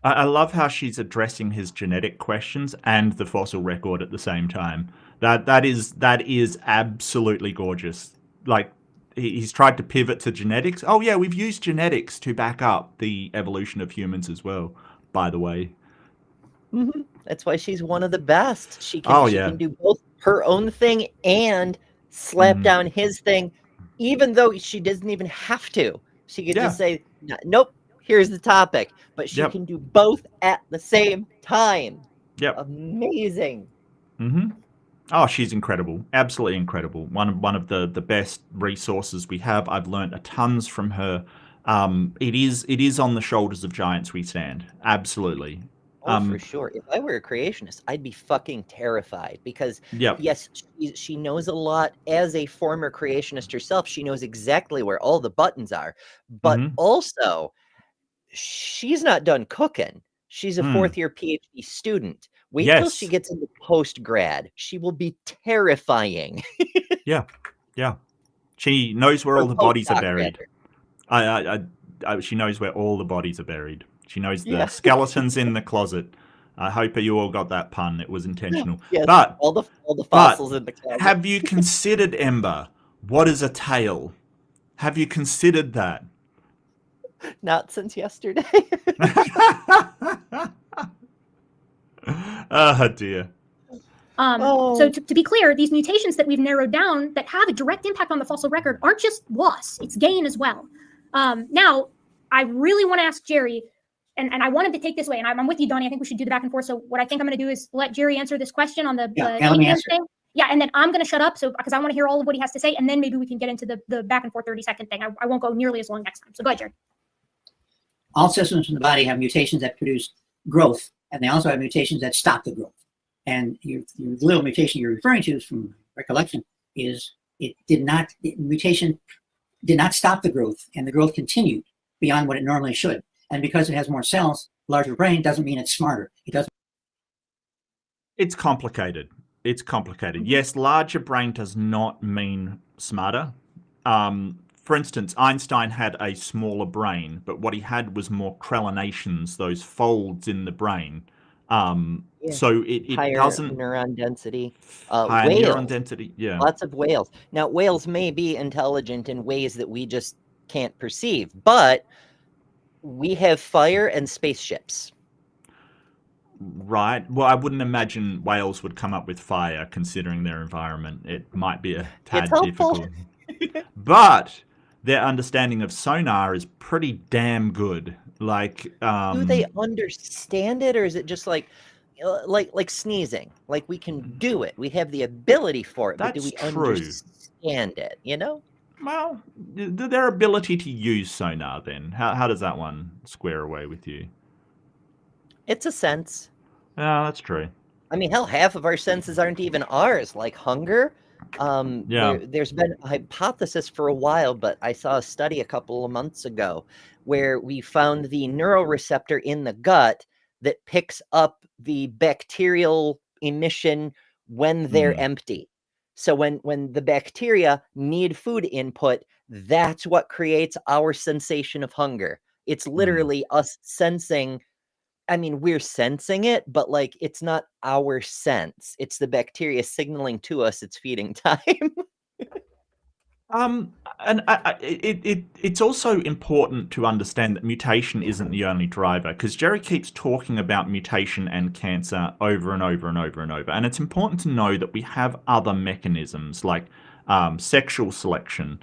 I love how she's addressing his genetic questions and the fossil record at the same time. That is absolutely gorgeous. Like, he's tried to pivot to genetics. Oh yeah, we've used genetics to back up the evolution of humans as well, by the way. Mm-hmm. That's why she's one of the best. She can do both her own thing and slap down his thing, even though she doesn't even have to. She could just say, nope, here's the topic. But she can do both at the same time. Yep. Amazing. Oh, she's incredible. Absolutely incredible. One of the best resources we have. I've learned a tons from her. It is on the shoulders of giants we stand. Absolutely. Oh, for sure. If I were a creationist, I'd be fucking terrified because, yes, she knows a lot. As a former creationist herself, she knows exactly where all the buttons are. But also, she's not done cooking. She's a fourth-year PhD student. Wait till she gets into post-grad. She will be terrifying. Yeah. She knows where all the bodies are buried. She knows where all the bodies are buried. She knows the skeletons in the closet. I hope you all got that pun. It was intentional. Yes, but all the fossils in the closet. Have you considered, Ember, what is a tail? Have you considered that? Not since yesterday. Oh dear. So to be clear, these mutations that we've narrowed down that have a direct impact on the fossil record aren't just loss, it's gain as well. Now, I really want to ask Jerry, and I wanted to take this way, and I'm with you, Donnie. I think we should do the back and forth. So what I think I'm going to do is let Jerry answer this question on the thing. Yeah, and then I'm going to shut up because I want to hear all of what he has to say, and then maybe we can get into the back and forth 30-second thing. I won't go nearly as long next time. So go ahead, Jerry. All systems in the body have mutations that produce growth, and they also have mutations that stop the growth. And your little mutation you're referring to from recollection is mutation did not stop the growth, and the growth continued beyond what it normally should. And because it has more cells, larger brain doesn't mean it's smarter. It doesn't. It's complicated. Yes, larger brain does not mean smarter. for instance, Einstein had a smaller brain, but what he had was more crenellations, those folds in the brain. Yeah. So it Higher doesn't neuron density. higher neuron Whales, density. Yeah. lots of whales. Now, whales may be intelligent in ways that we just can't perceive, but we have fire and spaceships. Right. Well, I wouldn't imagine whales would come up with fire considering their environment. It might be a tad helpful. difficult. But their understanding of sonar is pretty damn good. Like, Do they understand it, or is it just like sneezing? Like we can do it. We have the ability for it, but do we That's true. understand it? You know? Well, their ability to use sonar then. How does that one square away with you? It's a sense. Yeah, that's true. I mean, hell, half of our senses aren't even ours, like hunger. Yeah. There's been a hypothesis for a while, but I saw a study a couple of months ago where we found the neuroreceptor in the gut that picks up the bacterial emission when they're empty. So when the bacteria need food input, that's what creates our sensation of hunger. It's literally us sensing. I mean, we're sensing it, but like it's not our sense. It's the bacteria signaling to us it's feeding time. And it's also important to understand that mutation isn't the only driver, because Jerry keeps talking about mutation and cancer over and over and over and over. And it's important to know that we have other mechanisms like sexual selection.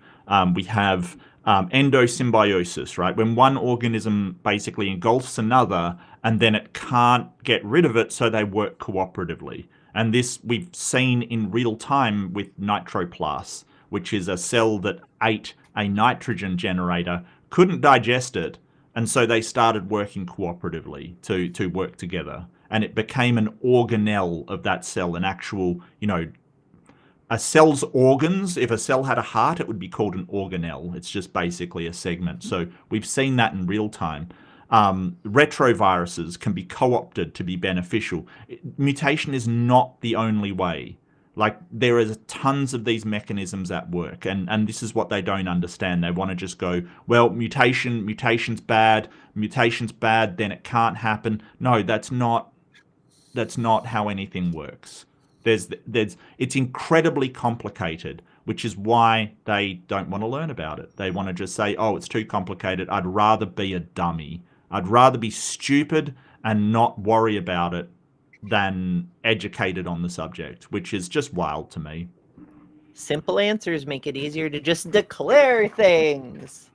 We have endosymbiosis, right? When one organism basically engulfs another and then it can't get rid of it, so they work cooperatively. And this we've seen in real time with nitroplasts, which is a cell that ate a nitrogen generator, couldn't digest it, and so they started working cooperatively to work together. And it became an organelle of that cell, an actual, a cell's organs. If a cell had a heart, it would be called an organelle. It's just basically a segment. So we've seen that in real time. Retroviruses can be co-opted to be beneficial. Mutation is not the only way. Like, there is tons of these mechanisms at work, and this is what they don't understand. They want to just go, well, mutation's bad, then it can't happen. No, that's not how anything works. It's incredibly complicated, which is why they don't want to learn about it. They want to just say, oh, it's too complicated. I'd rather be a dummy. I'd rather be stupid and not worry about it than educated on the subject, which is just wild to me. Simple answers make it easier to just declare things.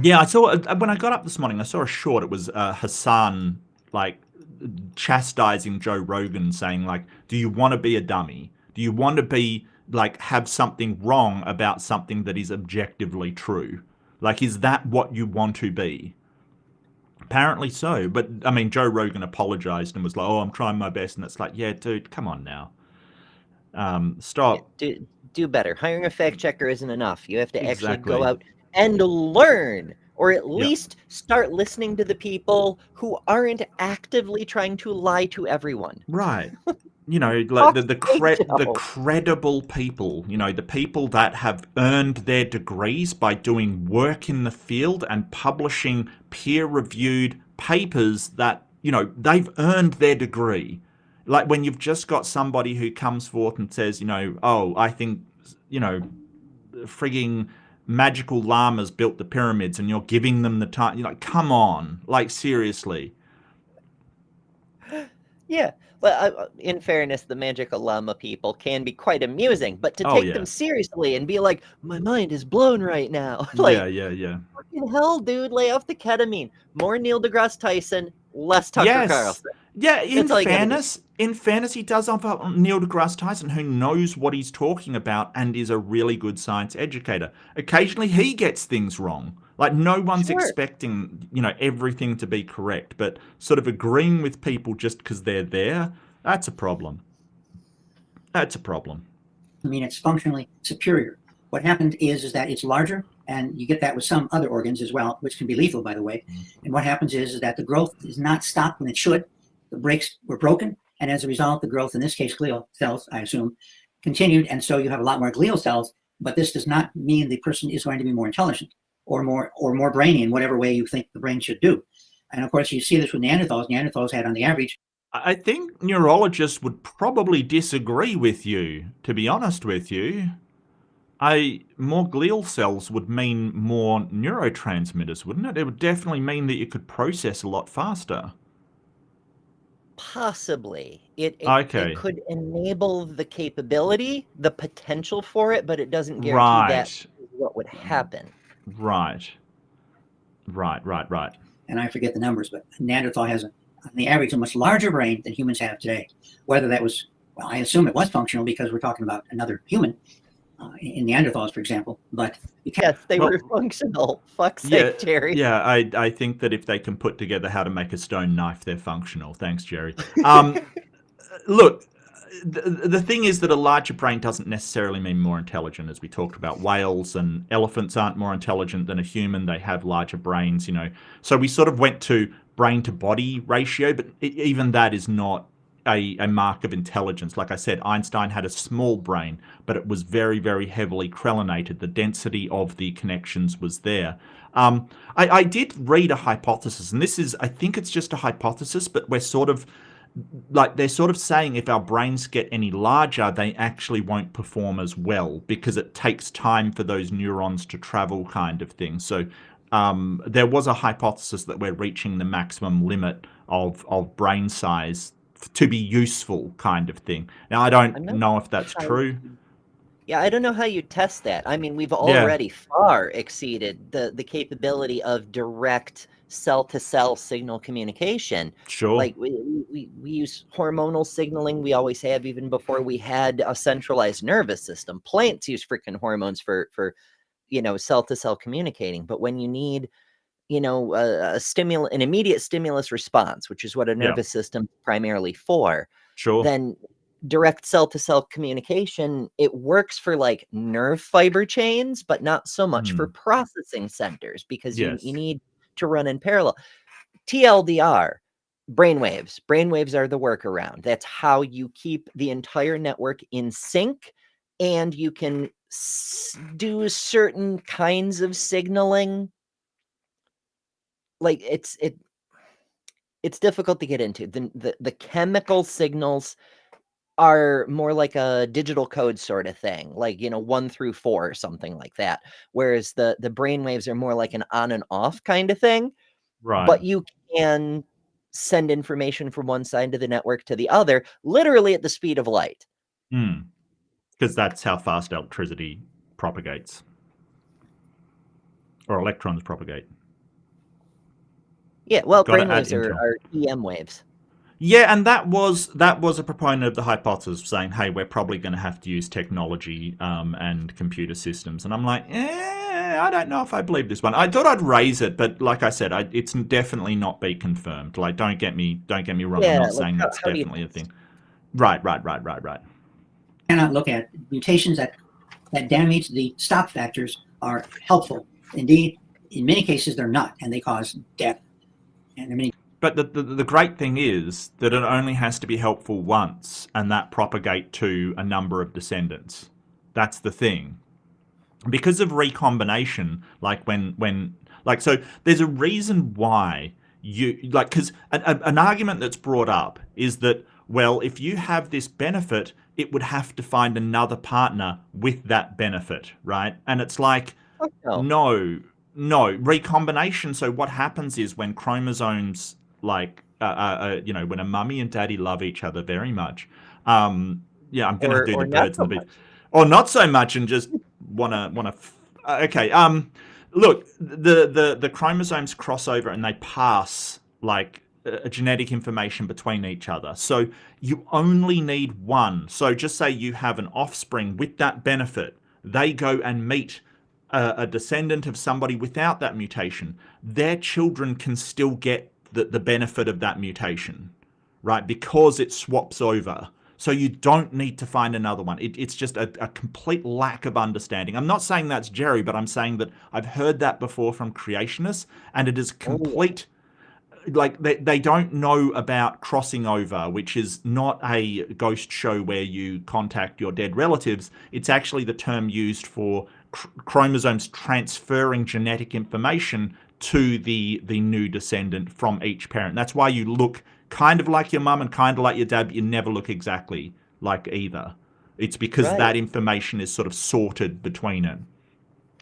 Yeah, I saw when I got up this morning, I saw a short. It was Hassan chastising Joe Rogan, saying like, do you want to be a dummy? Do you want to be have something wrong about something that is objectively true? Like, is that what you want to be? Apparently so, but I mean, Joe Rogan apologized and was like, "Oh, I'm trying my best," and it's like, "Yeah, dude, come on now, stop." Do better. Hiring a fact checker isn't enough. You have to actually go Exactly. out and learn, or at least start listening to the people who aren't actively trying to lie to everyone. Right. Like the Joe. credible people, the people that have earned their degrees by doing work in the field and publishing peer-reviewed papers that, they've earned their degree. Like, when you've just got somebody who comes forth and says, oh, I think, frigging magical llamas built the pyramids, and you're giving them the time. You're like, come on, like, seriously. Yeah. Well, in fairness, the magical llama people can be quite amusing, but to take them seriously and be like, my mind is blown right now. Yeah. Fucking hell, dude, lay off the ketamine. More Neil deGrasse Tyson, less Tucker Carlson. Yeah, in fairness, he does have Neil deGrasse Tyson, who knows what he's talking about and is a really good science educator. Occasionally, he gets things wrong. Like, no one's expecting, everything to be correct, but sort of agreeing with people just because they're there, that's a problem. That's a problem. I mean, it's functionally superior. What happened is that it's larger, and you get that with some other organs as well, which can be lethal, by the way. And what happens is that the growth is not stopped when it should. The brakes were broken, and as a result, the growth, in this case, glial cells, I assume, continued, and so you have a lot more glial cells but this does not mean the person is going to be more intelligent or more brainy in whatever way you think the brain should do. And of course, you see this with Neanderthals. Neanderthals had, on the average, I think neurologists would probably disagree with you, to be honest with you. More glial cells would mean more neurotransmitters, wouldn't it? It would definitely mean that you could process a lot faster. Possibly. Okay. It could enable the capability, the potential for it, but it doesn't guarantee that is what would happen. Right. and I forget the numbers, but Neanderthal has, on the average, a much larger brain than humans have today. Whether that was, well, I assume it was functional because we're talking about another human in Neanderthals, for example. But yes, they were functional. Fuck's sake, Jerry. Yeah, I think that if they can put together how to make a stone knife, they're functional. Thanks, Jerry. Look, the thing is that a larger brain doesn't necessarily mean more intelligent. As we talked about, whales and elephants aren't more intelligent than a human. They have larger brains, you know. So we sort of went to brain to body ratio, but even that is not a mark of intelligence. Like I said, Einstein had a small brain, but it was very, very heavily crelinated. The density of the connections was there. I did read a hypothesis, and this is, I think it's just a hypothesis, but we're sort of, like, they're sort of saying if our brains get any larger, they actually won't perform as well because it takes time for those neurons to travel, kind of thing. So there was a hypothesis that we're reaching the maximum limit of brain size to be useful, kind of thing. Now, I don't know if that's true. Yeah, I don't know how you test that. I mean, we've already far exceeded the capability of direct cell-to-cell signal communication. Sure. Like we use hormonal signaling. We always have, even before we had a centralized nervous system. Plants use freaking hormones for you know, cell-to-cell communicating. But when you need, you know, an immediate stimulus response, which is what a nervous system is primarily for, then direct cell-to-cell communication, it works for like nerve fiber chains, but not so much for processing centers, because you need to run in parallel. TLDR, brainwaves. Brainwaves are the workaround. That's how you keep the entire network in sync, and you can do certain kinds of signaling. Like it's difficult to get into. The chemical signals are more like a digital code sort of thing, like, you know, 1 through 4 or something like that. Whereas the brain waves are more like an on and off kind of thing. Right. But you can send information from one side of the network to the other, literally at the speed of light. Because that's how fast electricity propagates. Or electrons propagate. Yeah, well, brainwaves are EM waves. Yeah, and that was a proponent of the hypothesis saying, hey, we're probably going to have to use technology and computer systems. And I'm like, I don't know if I believe this one. I thought I'd raise it, but like I said, it's definitely not be confirmed. Like, don't get me wrong. I'm not saying that's definitely a thing. Right. Cannot look at mutations that damage the stop factors are helpful. Indeed, in many cases, they're not, and they cause death. But the great thing is that it only has to be helpful once, and that propagate to a number of descendants. That's the thing. Because of recombination, like so there's a reason why because an argument that's brought up is that, well, if you have this benefit, it would have to find another partner with that benefit, right? And it's like, no, recombination. So what happens is when chromosomes, like, you know, when a mummy and daddy love each other very much, I'm going to do the birds and the bees, or not so much, and just okay. Look, the chromosomes cross over and they pass like a genetic information between each other. So you only need one. So just say you have an offspring with that benefit. They go and meet a descendant of somebody without that mutation. Their children can still get the benefit of that mutation, right? Because it swaps over. So you don't need to find another one. It's just a complete lack of understanding. I'm not saying that's Jerry, but I'm saying that I've heard that before from creationists, and it is complete. like they don't know about crossing over, which is not a ghost show where you contact your dead relatives. It's actually the term used for chromosomes transferring genetic information to the new descendant from each parent. That's why you look kind of like your mum and kind of like your dad, but you never look exactly like either. It's because that information is sort of sorted between it.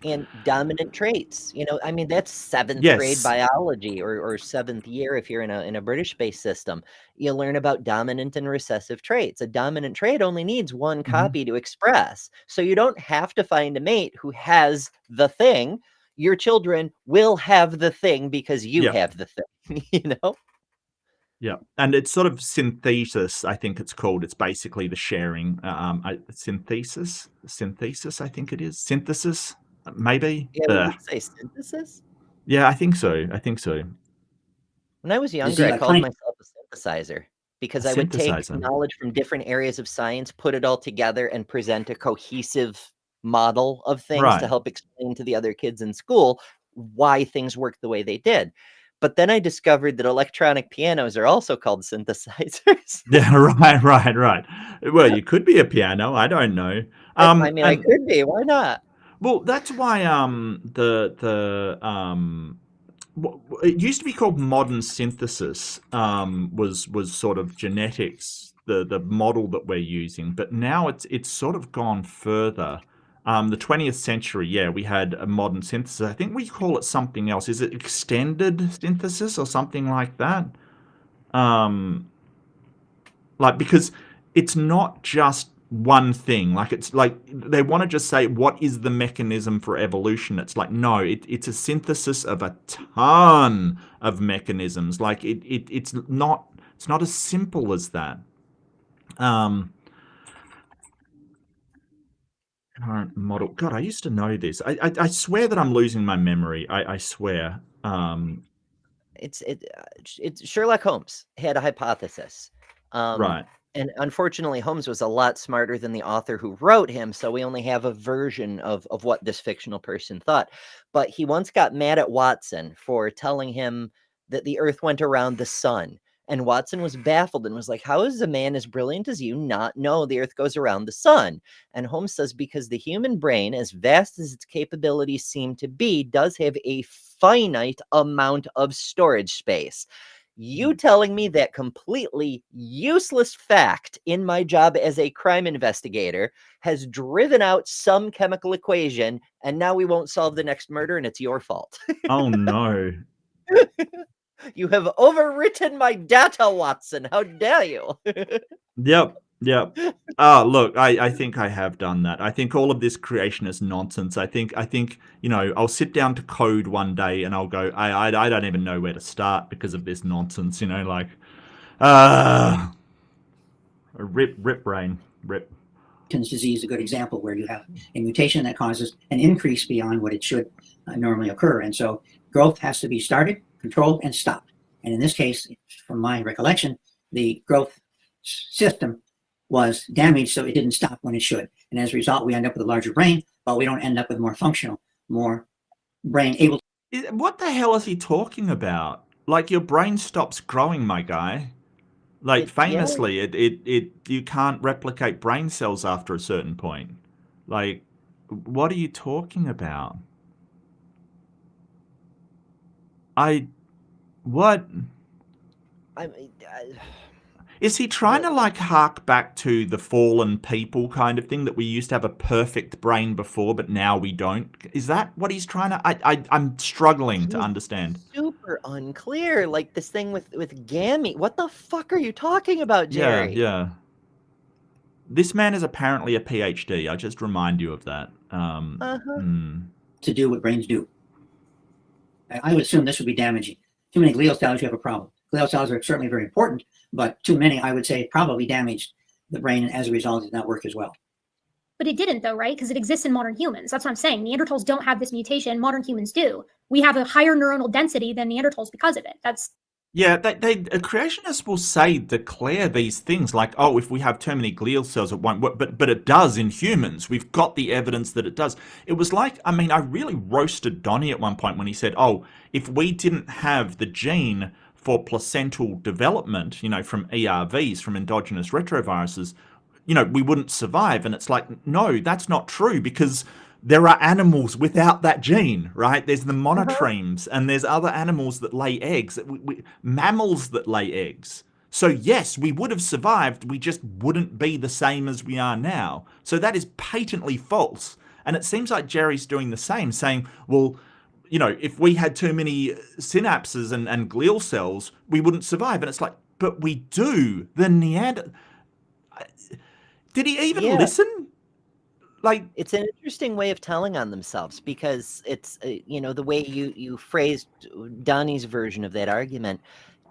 And dominant traits, I mean, that's seventh grade biology or seventh year if you're in a British-based system. You learn about dominant and recessive traits. A dominant trait only needs one copy to express. So you don't have to find a mate who has the thing. Your children will have the thing because you have the thing, Yeah, and it's sort of synthesis, I think it's called. It's basically the sharing. Synthesis, I think it is. Synthesis, maybe. Yeah, would say synthesis? Yeah, I think so. When I was younger, I called myself a synthesizer because I would take knowledge from different areas of science, put it all together, and present a cohesive model of things to help explain to the other kids in school why things worked the way they did. But then I discovered that electronic pianos are also called synthesizers. Yeah, right. Well, you could be a piano. I don't know. I mean, I could be. Why not? Well, that's why it used to be called modern synthesis. Was sort of genetics, the model that we're using, but now it's sort of gone further. The 20th century, we had a modern synthesis. I think we call it something else. Is it extended synthesis or something like that? Because it's not just one thing. Like, it's like they want to just say, what is the mechanism for evolution? It's like, no, it's a synthesis of a ton of mechanisms. Like, it's not as simple as that. Current model. God, I used to know this. I swear that I'm losing my memory. I swear. It's Sherlock Holmes had a hypothesis. Right. And unfortunately, Holmes was a lot smarter than the author who wrote him, so we only have a version of what this fictional person thought. But he once got mad at Watson for telling him that the Earth went around the sun. And Watson was baffled and was like, how is a man as brilliant as you not know the Earth goes around the sun? And Holmes says, because the human brain, as vast as its capabilities seem to be, does have a finite amount of storage space. You telling me that completely useless fact in my job as a crime investigator has driven out some chemical equation, and now we won't solve the next murder, and it's your fault. Oh, no. You have overwritten my data, Watson. How dare you? Yep. Oh, look, I think I have done that. I think all of this creationist nonsense. I think I'll sit down to code one day and I'll go, I don't even know where to start because of this nonsense. Rip brain. Disease is a good example where you have a mutation that causes an increase beyond what it should normally occur, and so growth has to be started, controlled, and stopped. And in this case, from my recollection, the growth system was damaged, so it didn't stop when it should. And as a result, we end up with a larger brain, but we don't end up with more functional, more brain able. What the hell is he talking about? Like, your brain stops growing, my guy. Like, famously, you can't replicate brain cells after a certain point. Like, what are you talking about? What? Is he trying to like hark back to the fallen people kind of thing, that we used to have a perfect brain before, but now we don't? Is that what he's trying to? I'm struggling to understand. Super unclear. Like this thing with gamete. What the fuck are you talking about, Jerry? Yeah. This man is apparently a PhD. I just remind you of that. To do what brains do. I would assume this would be damaging. Too many glial cells, you have a problem. Glial cells are certainly very important, but too many, I would say, probably damaged the brain, and as a result, it did not work as well. But it didn't, though, right? Because it exists in modern humans. That's what I'm saying. Neanderthals don't have this mutation. Modern humans do. We have a higher neuronal density than Neanderthals because of it. Yeah, creationists will declare these things like, oh, if we have too many glial cells, it won't work. But it does in humans. We've got the evidence that it does. It was like, I really roasted Donnie at one point when he said, oh, if we didn't have the gene for placental development, from ERVs, from endogenous retroviruses, we wouldn't survive. And it's like, no, that's not true, because there are animals without that gene, right? There's the monotremes, and there's other animals that lay eggs, mammals that lay eggs. So yes, we would have survived, we just wouldn't be the same as we are now. So that is patently false. And it seems like Jerry's doing the same, saying, well, if we had too many synapses and glial cells, we wouldn't survive. And it's like, but we do. The Neanderthal... Did he even listen? Like, it's an interesting way of telling on themselves, because it's the way you phrased Donnie's version of that argument.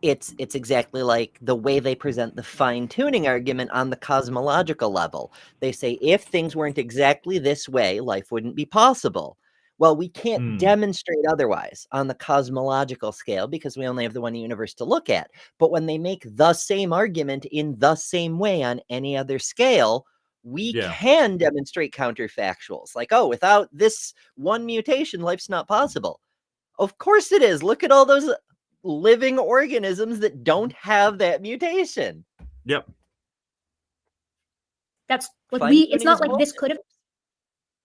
It's exactly like the way they present the fine-tuning argument on the cosmological level. They say, if things weren't exactly this way, life wouldn't be possible. Well, we can't demonstrate otherwise on the cosmological scale, because we only have the one universe to look at. But when they make the same argument in the same way on any other scale, we can demonstrate counterfactuals. Like, oh, without this one mutation, life's not possible. Of course it is. Look at all those living organisms that don't have that mutation. Yep. That's like it's not like this could have.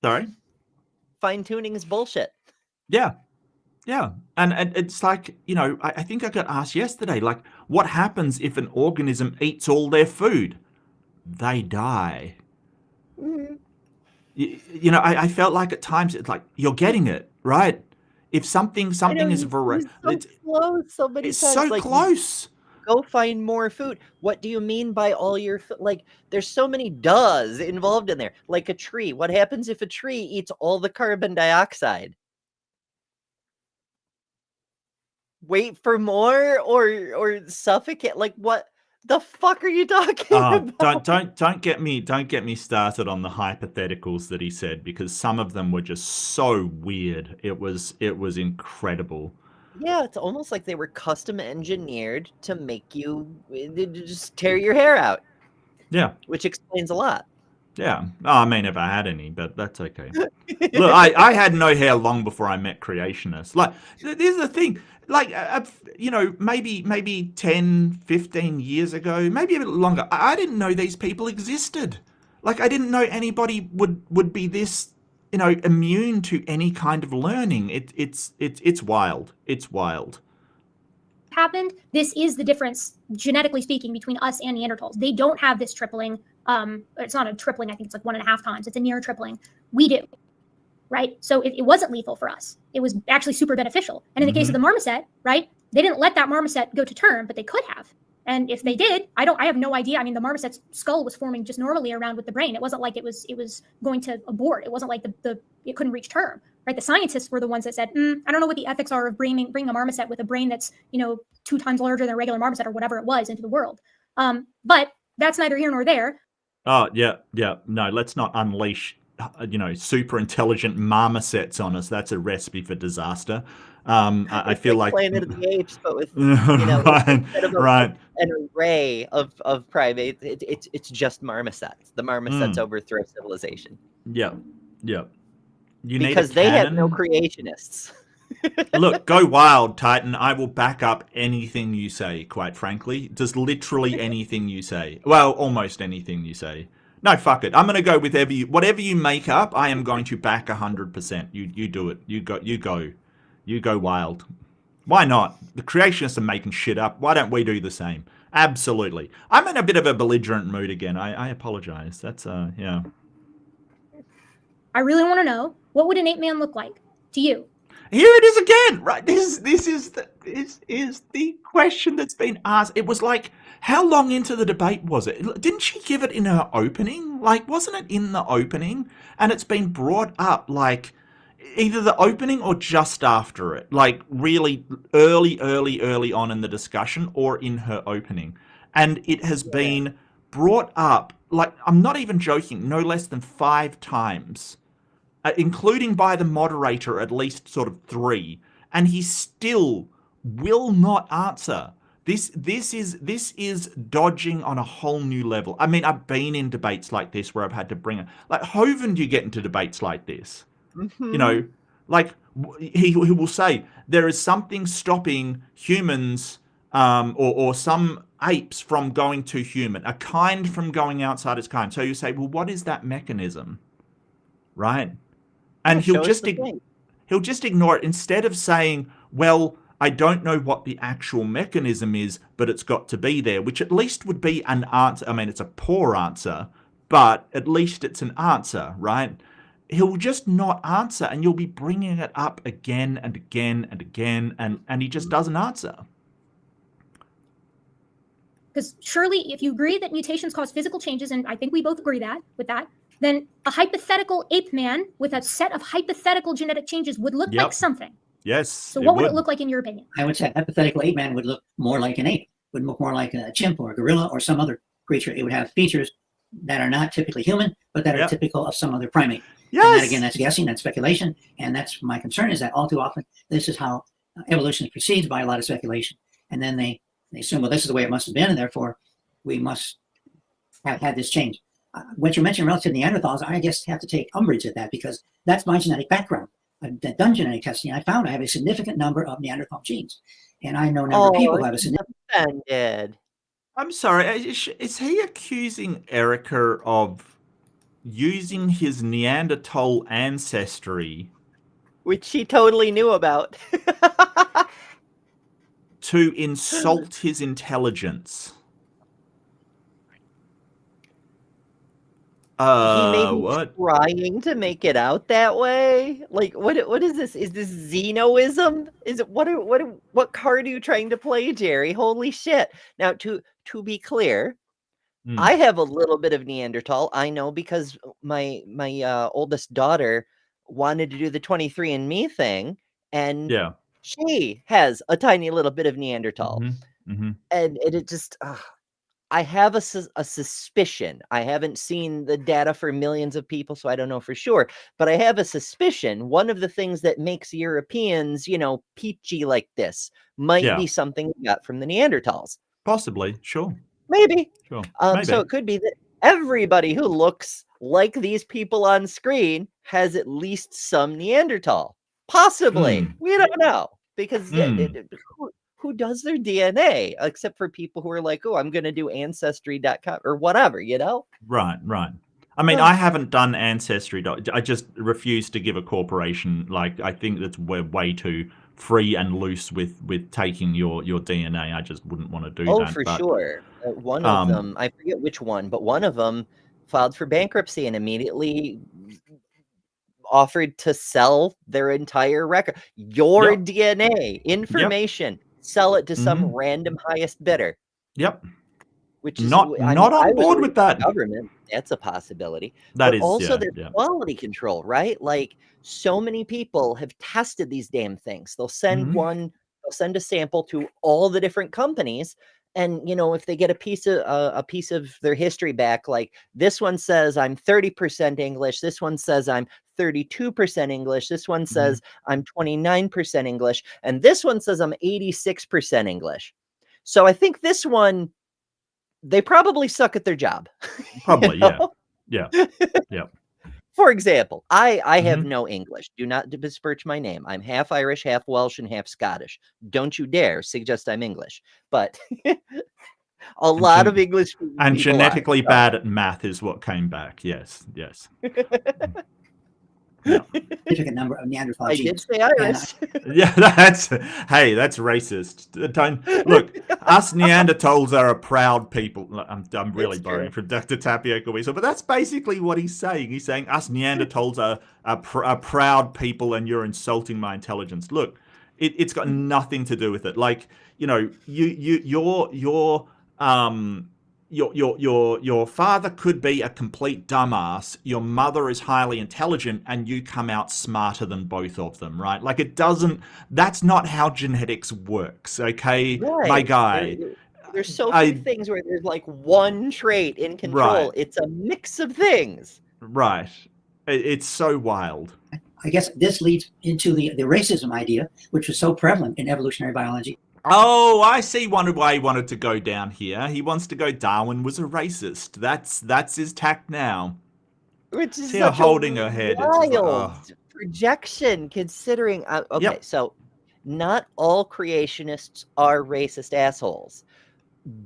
Sorry? Fine-tuning is bullshit. Yeah. Yeah. And it's like, I think I got asked yesterday, like, what happens if an organism eats all their food? They die. I felt like at times it's like, you're getting it, right? If something is it's close. Somebody says, so close. Go find more food. What do you mean by all your like? There's so many does involved in there. Like a tree. What happens if a tree eats all the carbon dioxide? Wait for more or suffocate? Like, what the fuck are you talking about? Don't get me started on the hypotheticals that he said, because some of them were just so weird. It was incredible. Yeah, it's almost like they were custom engineered to make you just tear your hair out. Yeah. Which explains a lot. Yeah. Oh, I may never had any, but that's okay. Look, I had no hair long before I met Creationists. Like, there's the thing. Like, maybe 10, 15 years ago, maybe a bit longer, I didn't know these people existed. Like, I didn't know anybody would be this, immune to any kind of learning. It's wild. It's wild. Happened. This is the difference, genetically speaking, between us and Neanderthals. They don't have this tripling. It's not a tripling. I think it's like 1.5 times. It's a near tripling. We do. Right? So it wasn't lethal for us. It was actually super beneficial. And in the case of the marmoset, right? They didn't let that marmoset go to term, but they could have. And if they did, I have no idea. I mean, the marmoset's skull was forming just normally around with the brain. It wasn't like it was going to abort. It wasn't like it couldn't reach term, right? The scientists were the ones that said, I don't know what the ethics are of bringing a marmoset with a brain that's 2 times larger than a regular marmoset or whatever it was into the world. But that's neither here nor there. Oh yeah. No, let's not unleash super intelligent marmosets on us. That's a recipe for disaster. I feel like Planet of the Apes, but with right, instead of right. an array of primates, it's just marmosets. The marmosets overthrow civilization. Yeah. Because they had no creationists. Look, go wild, Titan. I will back up anything you say, quite frankly. Just literally anything you say. Well, almost anything you say. No, fuck it. I'm going to go with whatever you make up. I am going to back 100%. You do it. You go wild. Why not? The creationists are making shit up. Why don't we do the same? Absolutely. I'm in a bit of a belligerent mood again. I apologize. That's yeah. I really want to know, what would an ape man look like to you? Here it is again, right? This is the question that's been asked. It was like, how long into the debate was it? Didn't she give it in her opening? Like, wasn't it in the opening? And it's been brought up like either the opening or just after it, like really early on in the discussion, or in her opening. And it has been brought up, like, I'm not even joking, no less than 5 times. Including by the moderator at least sort of 3, and he still will not answer. This is dodging on a whole new level. I mean, I've been in debates like this where I've had to bring it. Like, Hovind, you get into debates like this. Like he will say there is something stopping humans or some apes from going to human, a kind from going outside its kind. So you say, well, what is that mechanism, right? And Show us the thing. he'll just ignore it instead of saying, well, I don't know what the actual mechanism is, but it's got to be there, which at least would be an answer. I mean, it's a poor answer, but at least it's an answer, right? He'll just not answer, and you'll be bringing it up again and again and again, and he just doesn't answer. Because surely, if you agree that mutations cause physical changes, and I think we both agree with that, then a hypothetical ape man with a set of hypothetical genetic changes would look like something. Yes. So what would it look like in your opinion? I would say a hypothetical ape man would look more like an ape, would look more like a chimp or a gorilla or some other creature. It would have features that are not typically human, but that are typical of some other primate. Yes. And that, again, that's guessing, that's speculation. And that's my concern, is that all too often, this is how evolution proceeds, by a lot of speculation. And then they assume, well, this is the way it must have been, and therefore we must have had this change. What you mentioned relative to Neanderthals, I guess have to take umbrage at that, because that's my genetic background. I've done genetic testing. I found I have a significant number of Neanderthal genes. And I know a number of people who have a significant... Offended. I'm sorry, is he accusing Erika of using his Neanderthal ancestry, which she totally knew about, to insult his intelligence? He may be What? trying to make it out that way. Like, what is this? Is this xenoism? Is it what card are you trying to play, Jerry? Holy shit! Now, to be clear, I have a little bit of Neanderthal. I know, because my oldest daughter wanted to do the 23andMe thing, and she has a tiny little bit of Neanderthal, and it just. I have a suspicion. I haven't seen the data for millions of people, so I don't know for sure. But I have a suspicion one of the things that makes Europeans, peachy like this might be something we got from the Neanderthals. Possibly, sure. Maybe. Sure. So it could be that everybody who looks like these people on screen has at least some Neanderthal. Possibly. We don't know. Because who does their DNA, except for people who are like, oh, I'm going to do ancestry.com or whatever, Right. I mean, I haven't done Ancestry. I just refuse to give a corporation, I think that's way too free and loose with taking your DNA. I just wouldn't want to do that. Oh, for sure. One of them, I forget which one, but one of them filed for bankruptcy and immediately offered to sell their entire record. Your DNA information. Sell it to some random highest bidder. Yep. Which is not on board with that. Government, that's a possibility. That is also there's quality control, right? Like, so many people have tested these damn things. They'll send they'll send a sample to all the different companies, and if they get a piece of their history back, like this one says I'm 30% English, this one says I'm 32% English, this one says I'm 29% English, and this one says I'm 86% English. So I think this one, they probably suck at their job. Probably, yeah. For example, I have no English. Do not besmirch my name. I'm half Irish, half Welsh, and half Scottish. Don't you dare suggest I'm English. But a lot of English and genetically bad at math is what came back. Yes. Significant number of Neanderthal genes. I did say Irish. Yeah, that's racist. Don't look. Us Neanderthals are a proud people. I'm really borrowing from Dr. Tapioca Weasel, but that's basically what he's saying. He's saying us Neanderthals are proud people, and you're insulting my intelligence. Look, it's got nothing to do with it. Like, your father could be a complete dumbass. Your mother is highly intelligent, and you come out smarter than both of them, right? Like, it doesn't. That's not how genetics works, okay, my guy. There's so few things where there's like one trait in control. Right. It's a mix of things. Right. It's so wild. I guess this leads into the racism idea, which was so prevalent in evolutionary biology. Oh, I see why he wanted to go down here. He wants to go Darwin was a racist. That's his tack now. Which is holding her head. Wild projection, considering. So not all creationists are racist assholes,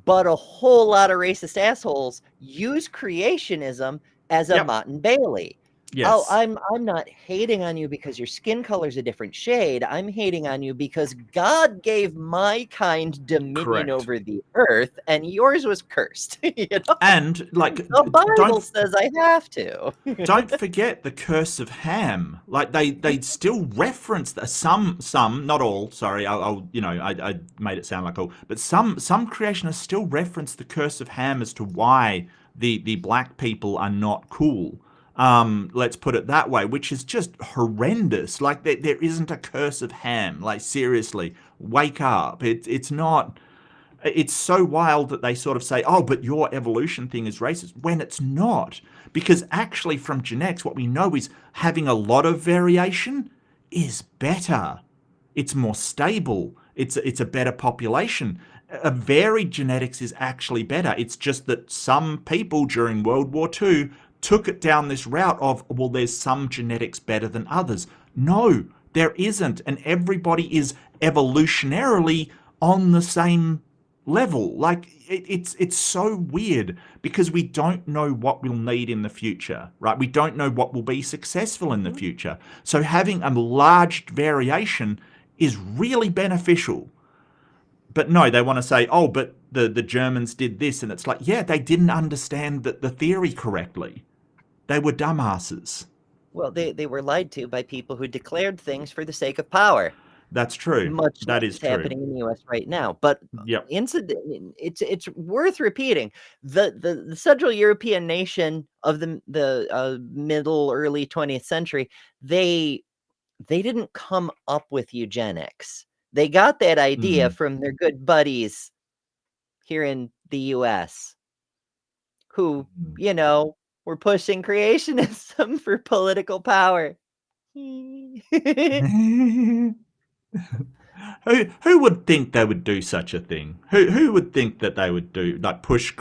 but a whole lot of racist assholes use creationism as a Mott and Bailey. Yes. Oh, I'm not hating on you because your skin color's a different shade. I'm hating on you because God gave my kind dominion Correct. over the earth, and yours was cursed. You know? And like The Bible says I have to. Don't forget the curse of Ham. Like they still reference that. Some, not all. Sorry, I'll I made it sound like all, but some creationists still reference the curse of Ham as to why the black people are not cool. Let's put it that way, which is just horrendous. Like there isn't a curse of Ham. Like seriously, wake up. It's not. It's so wild that they sort of say, oh, but your evolution thing is racist, when it's not. Because actually from genetics, what we know is having a lot of variation is better. It's more stable. It's a better population. A varied genetics is actually better. It's just that some people during World War II took it down this route of, well, there's some genetics better than others. No, there isn't. And everybody is evolutionarily on the same level. Like it's so weird because we don't know what we'll need in the future, right? We don't know what will be successful in the future. So having a large variation is really beneficial. But no, they want to say, oh, but the Germans did this. And it's like, yeah, they didn't understand the theory correctly. They were dumbasses. Well, they were lied to by people who declared things for the sake of power. That's true. Much that like is true. happening in the U.S. right now. But it's worth repeating. The Central European nation of the middle early 20th century, they didn't come up with eugenics. They got that idea from their good buddies here in the U.S. who, were pushing creationism for political power. Who would think they would do such a thing? Who would think that they would do push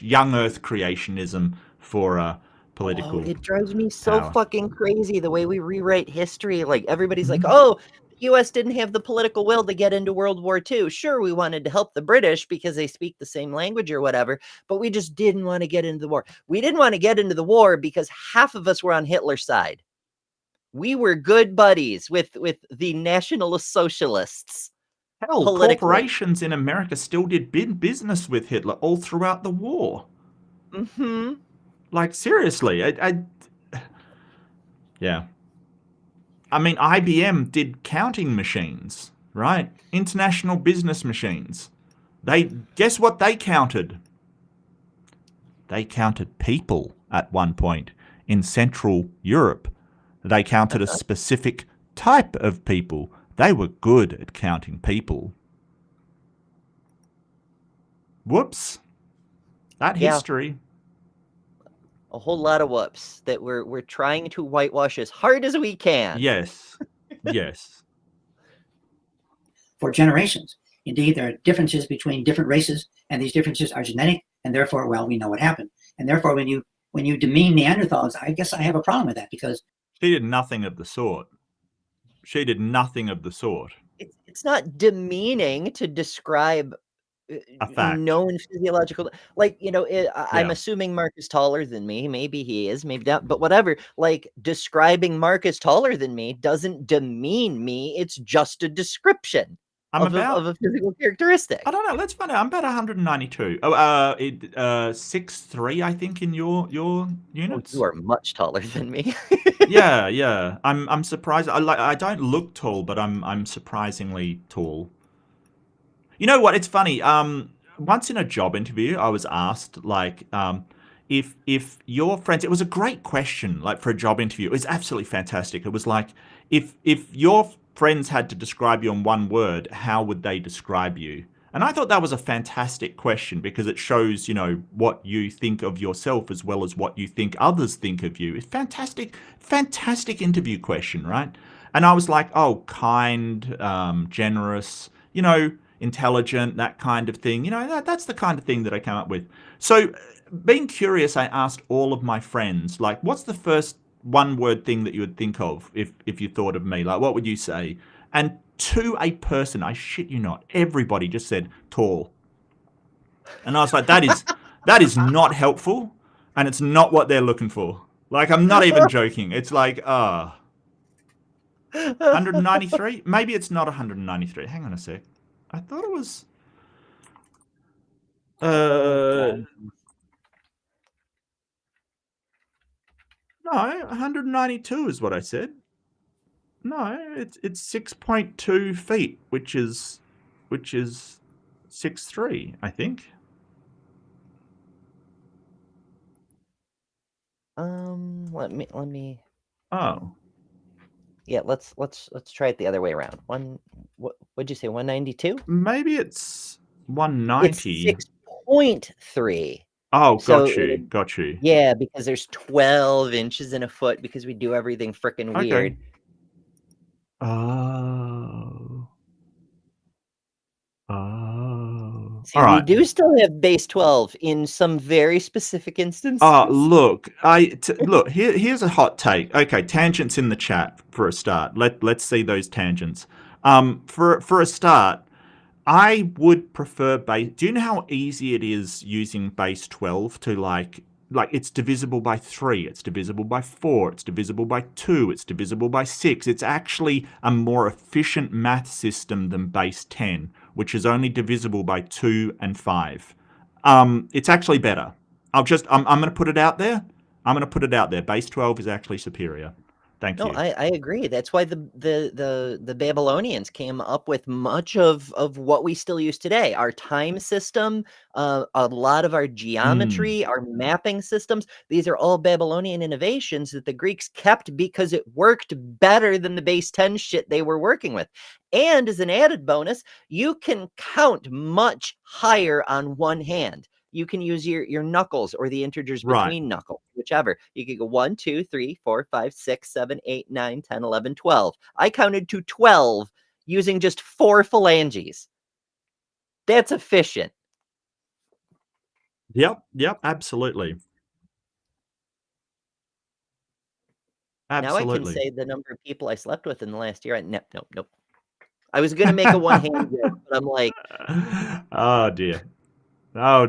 young Earth creationism for political? It drives me so power. fucking crazy the way we rewrite history. Like everybody's like, oh, the U.S. didn't have the political will to get into World War II. Sure, we wanted to help the British because they speak the same language or whatever, but we just didn't want to get into the war. We didn't want to get into the war because half of us were on Hitler's side. We were good buddies with the nationalist socialists. Hell, corporations in America still did business with Hitler all throughout the war. Mm-hmm. Like, seriously. Yeah. I mean, IBM did counting machines, right? International business machines. Guess what they counted? They counted people at one point in Central Europe. They counted a specific type of people. They were good at counting people. Whoops. That history. A whole lot of whoops that we're trying to whitewash as hard as we can. Yes. Yes. For generations. Indeed, there are differences between different races, and these differences are genetic, and therefore, well, we know what happened. And therefore, when you demean Neanderthals, I guess I have a problem with that because she did nothing of the sort. She did nothing of the sort. It's not demeaning to describe a fact. Known physiological, like, I'm assuming Mark is taller than me. Maybe he is, maybe not, but whatever. Like, describing Mark as taller than me doesn't demean me. It's just a description of a physical characteristic. I don't know. Let's find out. I'm about 192. 6'3", I think, in your units. Oh, you are much taller than me. Yeah. I'm surprised. I don't look tall, but I'm surprisingly tall. You know what? It's funny. Once in a job interview, I was asked, like, if your friends. It was a great question, like, for a job interview. It was absolutely fantastic. It was like, if your friends had to describe you in one word, how would they describe you? And I thought that was a fantastic question because it shows, what you think of yourself as well as what you think others think of you. It's fantastic interview question, right? And I was like, oh, kind, generous, intelligent, that kind of thing. That's the kind of thing that I came up with. So being curious, I asked all of my friends, like, what's the first one word thing that you would think of if you thought of me? Like, what would you say? And to a person, I shit you not, everybody just said tall. And I was like, that is not helpful, and it's not what they're looking for. Like, I'm not even joking. It's like, 193? Maybe it's not 193. Hang on a sec. I thought it was... no, 192 is what I said. No, it's 6.2 feet, which is 6'3", I think. Let me. Oh, Yeah, let's try it the other way around. What'd you say? 192? maybe it's 190. It's 6.3. Oh, So got you. Yeah, because there's 12 inches in a foot because we do everything freaking Okay. weird. Oh. See, All right. we do still have base 12 in some very specific instances. Look, look. Here's a hot take. Okay, tangents in the chat for a start. Let's see those tangents. For a start, I would prefer base. Do you know how easy it is using base 12 to like it's divisible by 3, it's divisible by 4, it's divisible by 2, it's divisible by 6. It's actually a more efficient math system than base 10, which is only divisible by 2 and 5. It's actually better. I'm going to put it out there. Base 12 is actually superior. Thank you. No, I agree. That's why the Babylonians came up with much of what we still use today. Our time system, a lot of our geometry, our mapping systems. These are all Babylonian innovations that the Greeks kept because it worked better than the base 10 shit they were working with. And as an added bonus, you can count much higher on one hand. You can use your knuckles or the integers between knuckles, whichever. You could go 1, 2, 3, 4, 5, 6, 7, 8, 9, 10, 11, 12. I counted to 12 using just 4 phalanges. That's efficient. Yep, absolutely. Absolutely. Now I can say the number of people I slept with in the last year. Nope. I was going to make a one-hand joke, but I'm like... Oh, dear. I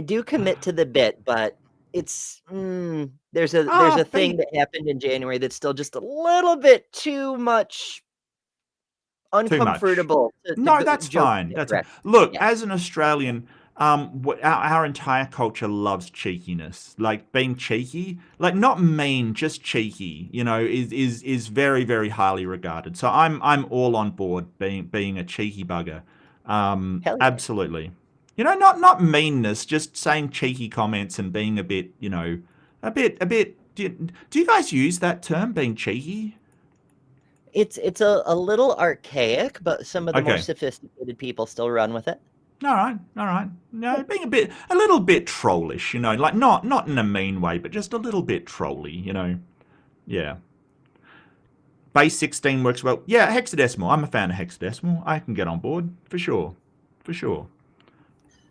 do commit to the bit, but it's there's a thing that happened in January that's still just a little bit too much uncomfortable. No, that's fine. Look, as an Australian, our entire culture loves cheekiness. Like being cheeky, like not mean, just cheeky. You know, is very, very highly regarded. So I'm all on board being a cheeky bugger. Absolutely. You know, not meanness, just saying cheeky comments and being a bit, you know, a bit. Do you guys use that term, being cheeky? It's a little archaic, but some of the more sophisticated people still run with it. All right. No, being a little bit trollish, you know, like not in a mean way, but just a little bit trolly, you know. Yeah. Base 16 works well. Yeah, hexadecimal. I'm a fan of hexadecimal. I can get on board for sure.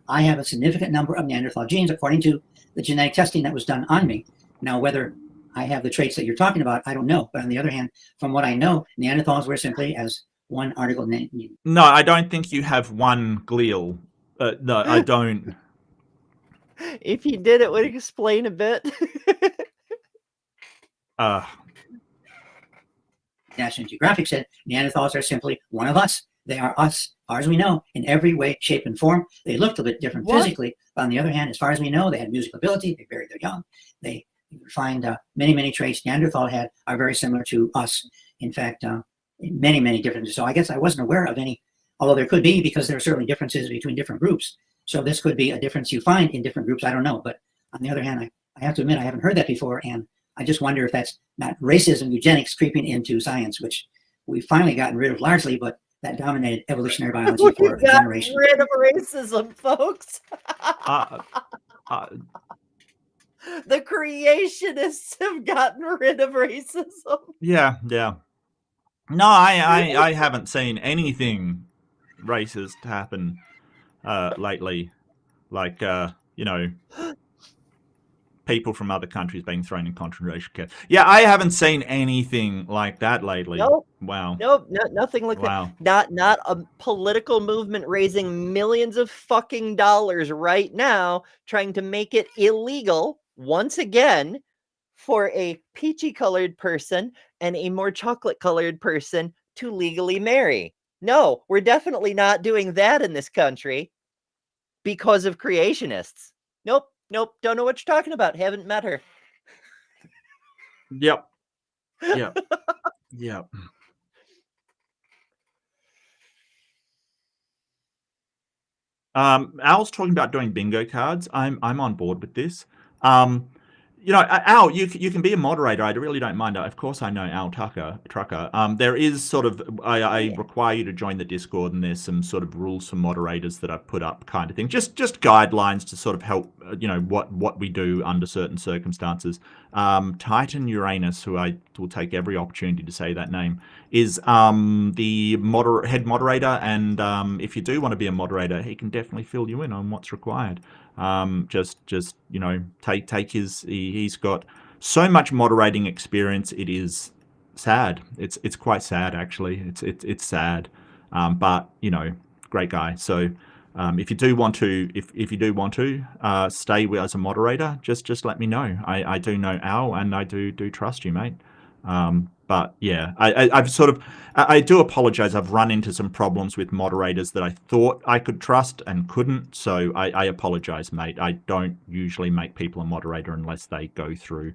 I have a significant number of Neanderthal genes according to the genetic testing that was done on me. Now, whether I have the traits that you're talking about, I don't know. But on the other hand, from what I know, Neanderthals were simply, as one article... No, I don't think you have one glial. No, I don't. If you did, it would explain a bit. National Geographic said Neanderthals are simply one of us. They are us, as far as we know, in every way, shape, and form. They looked a bit different physically, but on the other hand, as far as we know, they had musical ability. They buried their young. They find many traits Neanderthal had are very similar to us. In fact, many differences. So I guess I wasn't aware of any, although there could be, because there are certainly differences between different groups. So this could be a difference you find in different groups. I don't know. But on the other hand, I have to admit, I haven't heard that before. And I just wonder if that's not racism, eugenics creeping into science, which we've finally gotten rid of largely, but that dominated evolutionary biology for generations. Rid of racism, folks. The creationists have gotten rid of racism. Yeah. No, I haven't seen anything racist happen. lately. Like, you know, people from other countries being thrown in concentration camps. Yeah, I haven't seen anything like that lately. Nope. Wow. Nope, nothing like Wow. that. Not a political movement raising millions of fucking dollars right now, trying to make it illegal once again for a peachy colored person and a more chocolate colored person to legally marry. No, we're definitely not doing that in this country because of creationists. Nope, don't know what you're talking about. Haven't met her. Yep. Yep. Yep. Al's talking about doing bingo cards. I'm on board with this. Al, you can be a moderator. I really don't mind. Of course, I know Al Trucker. There is sort of I require you to join the Discord, and there's some sort of rules for moderators that I've put up, kind of thing. Just guidelines to sort of help what we do under certain circumstances. Titan Uranus, who I will take every opportunity to say that name, is the head moderator, and if you do want to be a moderator, he can definitely fill you in on what's required. Take his. He's got so much moderating experience. It is sad. It's quite sad, actually. It's sad, but great guy. So if you do want to, if you do want to stay as a moderator, just let me know. I do know Al, and I do trust you, mate. But yeah, I do apologize. I've run into some problems with moderators that I thought I could trust and couldn't. So I apologize, mate. I don't usually make people a moderator unless they go through,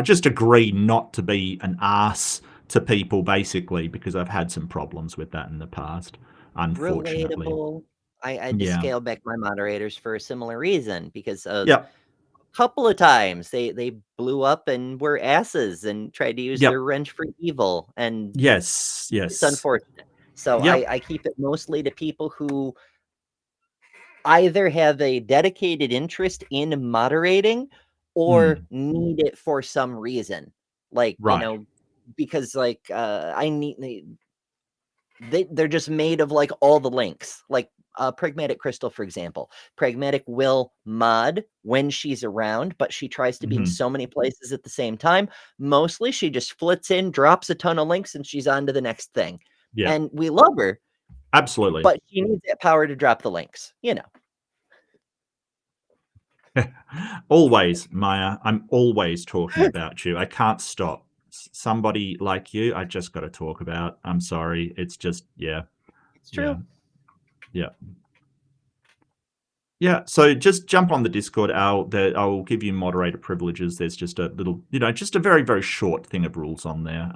just agree not to be an ass to people, basically, because I've had some problems with that in the past, unfortunately. Relatable. I just scaled back my moderators for a similar reason, because couple of times they blew up and were asses and tried to use their wrench for evil, and yes it's unfortunate. So I keep it mostly to people who either have a dedicated interest in moderating or need it for some reason, like because I need they're just made of like all the links, like Pragmatic Crystal, for example. Pragmatic will mod when she's around, but she tries to be in so many places at the same time. Mostly she just flits in, drops a ton of links, and she's on to the next thing. Yeah. And we love her. Absolutely. But she needs that power to drop the links, Always, Maya. I'm always talking about you. I can't stop. Somebody like you, I just got to talk about. I'm sorry. It's just, It's true. Yeah, so just jump on the Discord, Al. I will give you moderator privileges. There's just a little, just a very, very short thing of rules on there.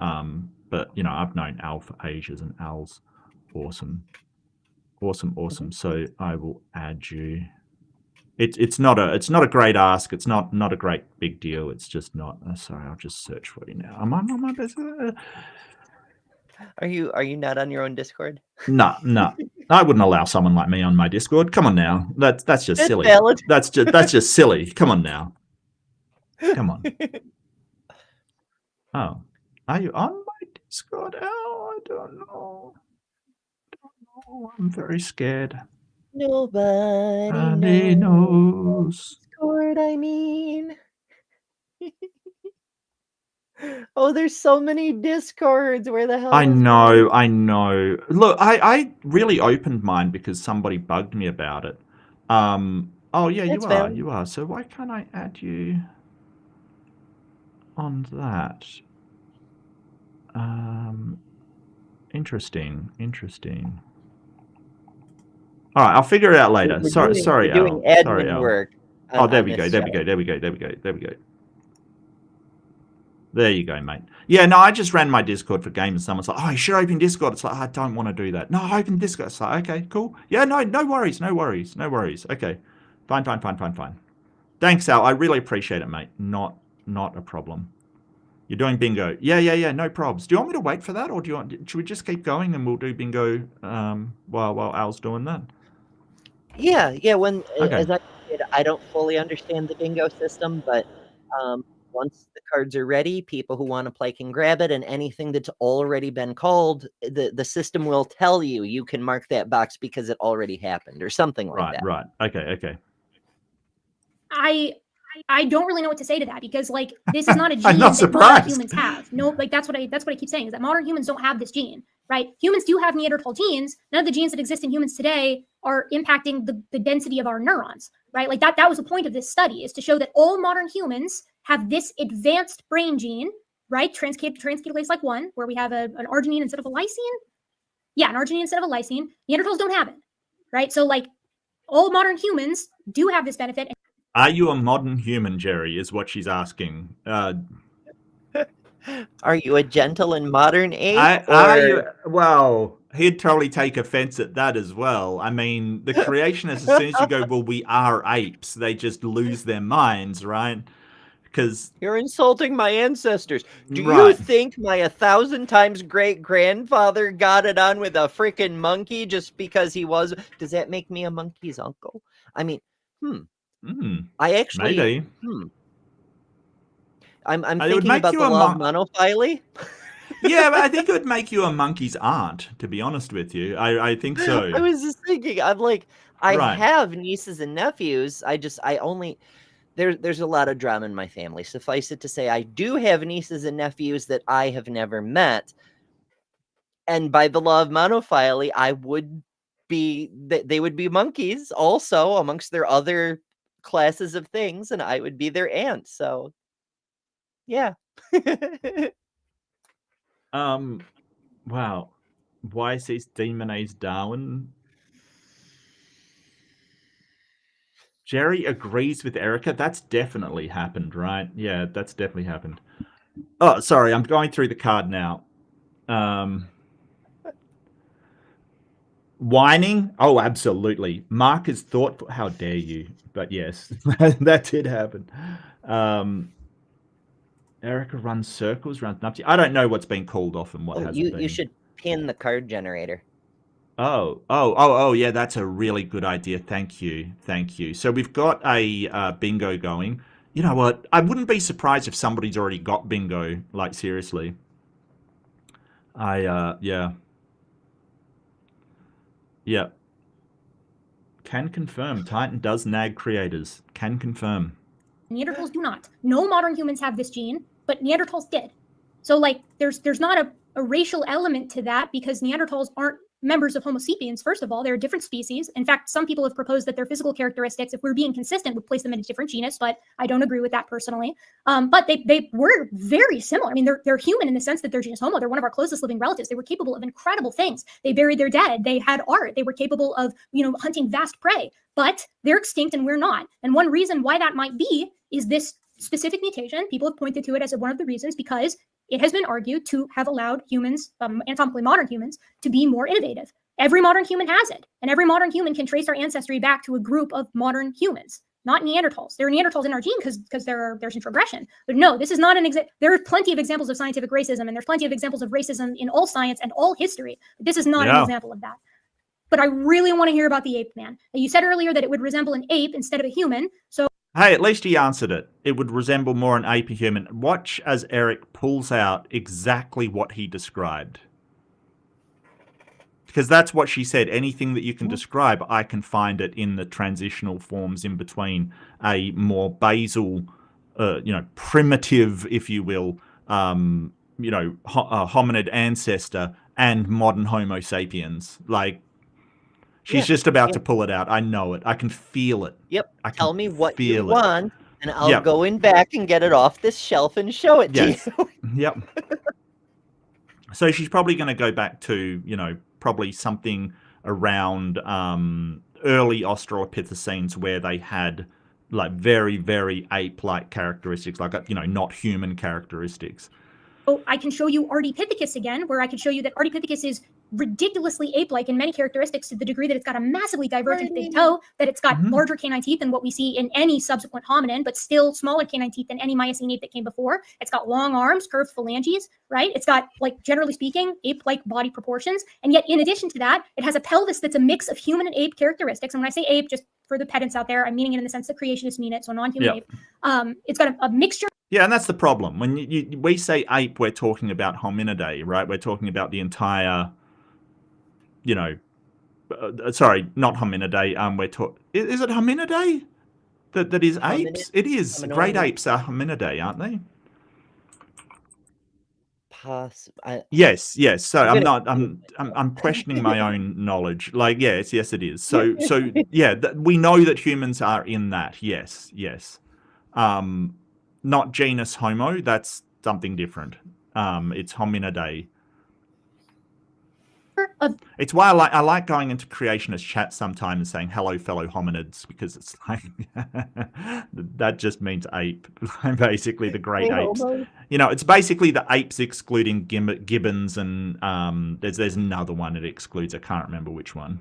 But I've known Al for ages, and Al's awesome. So I will add you. It's not a great ask. It's not a great big deal. It's just not. Sorry, I'll just search for you now. Am I on my best? Are you not on your own Discord? No. I wouldn't allow someone like me on my Discord. Come on now. That's just silly. Valid. That's just silly. Come on now. Come on. Oh, are you on my Discord, Al? I don't know. I'm very scared. Nobody knows. Discord, I mean. Oh, there's so many Discords. Where the hell? I know. Look, I really opened mine because somebody bugged me about it. Oh yeah, you are. So why can't I add you on that? Interesting. All right, I'll figure it out later. Sorry, Al. Doing admin work. Oh, there we go. There you go, mate. Yeah, no, I just ran my Discord for game, and someone's like, "Oh, you should open Discord." It's like, I don't want to do that. No, open Discord. It's like, okay, cool. Yeah, no worries. Okay, fine. Thanks, Al. I really appreciate it, mate. Not a problem. You're doing bingo. Yeah. No probs. Do you want me to wait for that, or should we just keep going and we'll do bingo while Al's doing that? Yeah. As I said, I don't fully understand the bingo system, but once the cards are ready, people who want to play can grab it, and anything that's already been called, the system will tell you can mark that box because it already happened or something like that. Right. Okay. I don't really know what to say to that, because like this is not a gene I'm not that modern surprised. humans have. No, like that's what I keep saying, is that modern humans don't have this gene, right? Humans do have Neanderthal genes. None of the genes that exist in humans today are impacting the density of our neurons, right? Like that was the point of this study, is to show that all modern humans have this advanced brain gene, right? Transcapitulase like 1, where we have an arginine instead of a lysine. Yeah, an arginine instead of a lysine. Neanderthals don't have it, right? So like all modern humans do have this benefit. Are you a modern human, Jerry, is what she's asking. Are you a gentle and modern ape? Are you? Well, he'd totally take offense at that as well. I mean, the creationists, as soon as you go, well, we are apes, they just lose their minds, right? Because You're insulting my ancestors. Do you Right. think my 1,000 times great grandfather got it on with a freaking monkey just because he was? Does that make me a monkey's uncle? I mean, I actually, maybe. I'm It would thinking make about you the a law of monophily. Yeah, but I think it would make you a monkey's aunt, to be honest with you. I think so. I was just thinking, I'm like, I Right. have nieces and nephews. There's a lot of drama in my family. Suffice it to say, I do have nieces and nephews that I have never met. And by the law of monophily, they would be monkeys also amongst their other classes of things, and I would be their aunt. So, yeah. Wow. Why says demonize Darwin? Jerry agrees with Erika. That's definitely happened, right? Yeah, that's definitely happened. Oh, sorry, I'm going through the card now. Whining? Oh, absolutely. Mark is thoughtful. How dare you? But yes, that did happen. Erika runs circles, runs nuts. I don't know what's been called off and what hasn't been. You should pin the card generator. Oh, yeah, that's a really good idea. Thank you. So we've got a bingo going. You know what? I wouldn't be surprised if somebody's already got bingo, like seriously. Yeah. Can confirm. Titan does nag creators. Can confirm. Neanderthals do not. No modern humans have this gene, but Neanderthals did. So like there's not a racial element to that, because Neanderthals aren't members of Homo sapiens. First of all, they're a different species. In fact, some people have proposed that their physical characteristics, if we're being consistent, would place them in a different genus, but I don't agree with that personally. But they were very similar. I mean, they're human in the sense that they're genus Homo. They're one of our closest living relatives. They were capable of incredible things. They buried their dead. They had art. They were capable of, hunting vast prey. But they're extinct and we're not. And one reason why that might be is this specific mutation. People have pointed to it as one of the reasons, because it has been argued to have allowed humans, anatomically modern humans, to be more innovative. Every modern human has it, and every modern human can trace our ancestry back to a group of modern humans, not Neanderthals. There are Neanderthals in our gene because there's introgression. But no, this is not an example. There are plenty of examples of scientific racism, and there's plenty of examples of racism in all science and all history. But this is not an example of that. But I really want to hear about the ape man. Now, you said earlier that it would resemble an ape instead of a human. So Hey, at least he answered it. It would resemble more an ape or human. Watch as Eric pulls out exactly what he described. Because that's what she said. Anything that you can describe, I can find it in the transitional forms in between a more basal, primitive, if you will, hominid ancestor and modern Homo sapiens. Like, she's just about to pull it out. I know it. I can feel it. Yep. I can Tell me what you feel it. want, and I'll go in back and get it off this shelf and show it to you. Yep. So she's probably going to go back to, probably something around early Australopithecines, where they had like very, very ape-like characteristics, like, not human characteristics. I can show you Ardipithecus again, where I can show you that Ardipithecus is ridiculously ape-like in many characteristics, to the degree that it's got a massively divergent big toe, that it's got larger canine teeth than what we see in any subsequent hominin, but still smaller canine teeth than any Miocene ape that came before. It's got long arms, curved phalanges, right? It's got, like, generally speaking, ape-like body proportions. And yet, in addition to that, it has a pelvis that's a mix of human and ape characteristics. And when I say ape, just for the pedants out there, I'm meaning it in the sense that creationists mean it, so non-human ape. It's got a mixture. Yeah, and that's the problem. When we say ape, we're talking about hominidae, right? We're talking about the entire, sorry, not hominidae. Is it hominidae? That is Hominid? apes. It is. Hominoid? Great apes are hominidae, aren't they? Yes. So I'm questioning my own knowledge. Like, yes, it is. So yeah, we know that humans are in that. Yes. Not genus Homo. That's something different. It's hominidae. It's why I like going into creationist chat sometimes and saying hello, fellow hominids, because it's like that just means ape. Basically, the great apes. Homo. It's basically the apes excluding gibbons, and there's another one it excludes. I can't remember which one.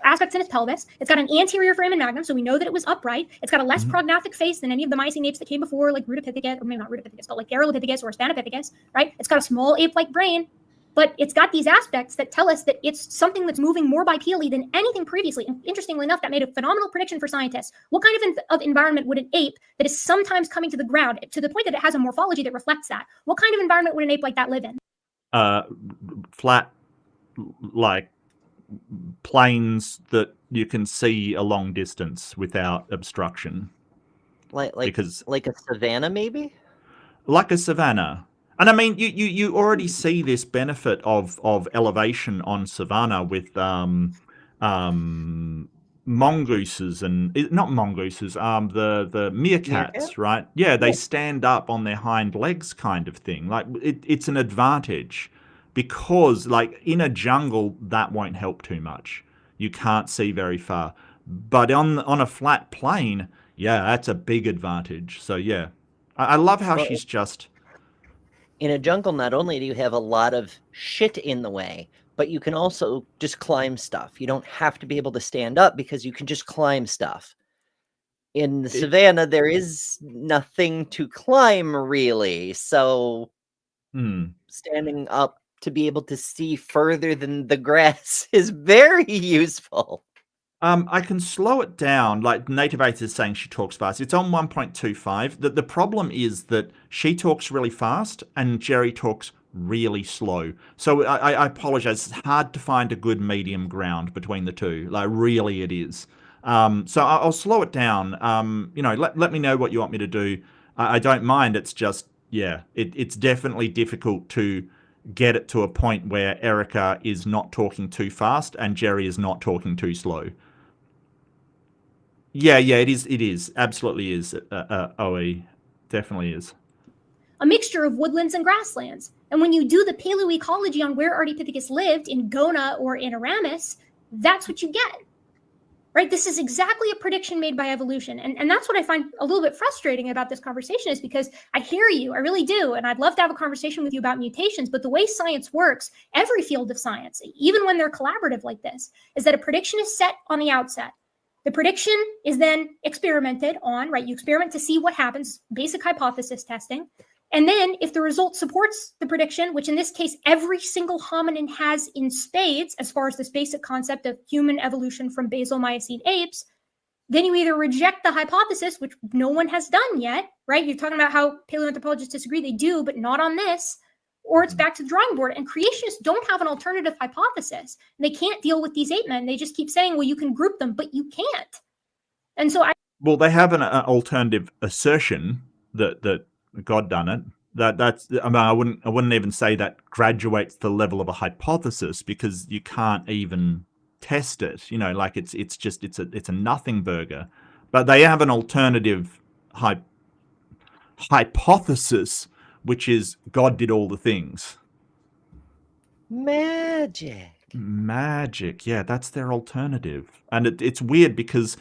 Aspects in its pelvis. It's got an anterior foramen magnum, so we know that it was upright. It's got a less prognathic face than any of the Miocene apes that came before, like Rudopithecus, or maybe not Rudopithecus, but like Garolopithecus or Spanopithecus, right? It's got a small ape-like brain, but it's got these aspects that tell us that it's something that's moving more bipedally than anything previously. And interestingly enough, that made a phenomenal prediction for scientists. What kind of environment would an ape that is sometimes coming to the ground, to the point that it has a morphology that reflects that, what kind of environment would an ape like that live in? Flat, like plains that you can see a long distance without obstruction. Like a savanna, maybe? Like a savanna. And I mean, you already see this benefit of elevation on savanna with mongooses and not mongooses, the meerkats, right? Yeah, they stand up on their hind legs, kind of thing. Like it's an advantage because, like in a jungle, that won't help too much. You can't see very far, but on a flat plain, yeah, that's a big advantage. So yeah, I love how she's just. In a jungle, not only do you have a lot of shit in the way, but you can also just climb stuff. You don't have to be able to stand up because you can just climb stuff. In the savanna, there is nothing to climb, really. So standing up to be able to see further than the grass is very useful. I can slow it down. Like Native Apes is saying she talks fast. It's on 1.25. The problem is that she talks really fast and Jerry talks really slow. So I apologize. It's hard to find a good medium ground between the two. Like really it is. So I'll slow it down. Let me know what you want me to do. I don't mind. It's just, yeah, it's definitely difficult to get it to a point where Erika is not talking too fast and Jerry is not talking too slow. Yeah, it is. Absolutely is. OE. Definitely is. A mixture of woodlands and grasslands. And when you do the paleoecology on where Ardipithecus lived, in Gona or in Aramis, that's what you get. Right? This is exactly a prediction made by evolution. And that's what I find a little bit frustrating about this conversation, is because I hear you, I really do. And I'd love to have a conversation with you about mutations. But the way science works, every field of science, even when they're collaborative like this, is that a prediction is set on the outset. The prediction is then experimented on, right? You experiment to see what happens, basic hypothesis testing. And then if the result supports the prediction, which in this case, every single hominin has in spades, as far as this basic concept of human evolution from basal Miocene apes, then you either reject the hypothesis, which no one has done yet, right? You're talking about how paleoanthropologists disagree. They do, but not on this. Or it's back to the drawing board. And creationists don't have an alternative hypothesis. They can't deal with these ape men. They just keep saying, well, you can group them, but you can't. And so Well, they have an alternative assertion that God done it. That's. I mean, I wouldn't even say that graduates the level of a hypothesis, because you can't even test it. Like it's a nothing burger. But they have an alternative hypothesis, which is God did all the things. Magic. Yeah, that's their alternative. And it's weird because,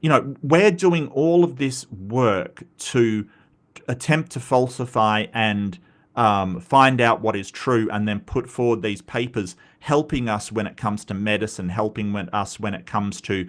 we're doing all of this work to attempt to falsify and find out what is true, and then put forward these papers helping us when it comes to medicine, helping us when it comes to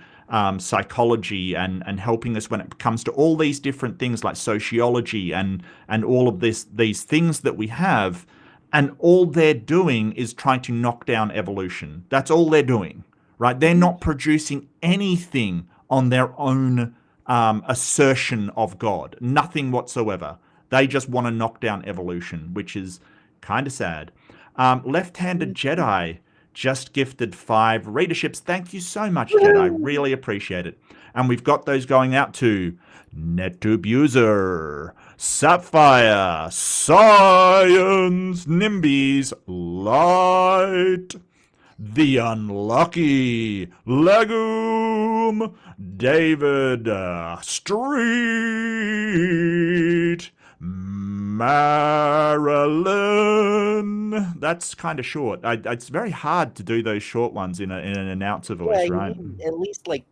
psychology, and helping us when it comes to all these different things like sociology and all of these things that we have. And all they're doing is trying to knock down evolution. That's all they're doing, right? They're not producing anything on their own assertion of God. Nothing whatsoever. They just want to knock down evolution, which is kind of sad. Left-handed Jedi just gifted 5 readerships. Thank you so much, Jedi. Really appreciate it. And we've got those going out to NetTube User, Sapphire, Science, Nimbies, Light, The Unlucky, Legume, David, Street, Marilyn. That's kind of short. It's very hard to do those short ones in an announcer voice, you right? need at least like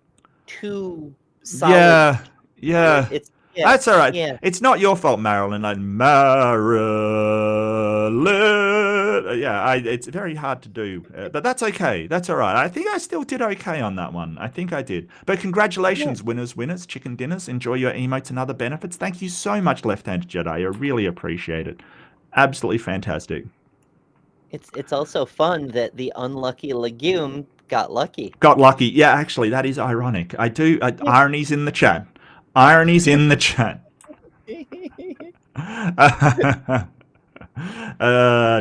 2 solid. Yeah. It's That's all right. Yeah. It's not your fault, Marilyn. Like Marilyn. Yeah, it's very hard to do, but that's okay. That's all right. I think I still did okay on that one. I think I did. But congratulations, winners, chicken dinners. Enjoy your emotes and other benefits. Thank you so much, Left-Handed Jedi. I really appreciate it. Absolutely fantastic. It's also fun that the unlucky legume got lucky. Got lucky. Yeah, actually, that is ironic. Irony's in the chat. Irony's in the chat.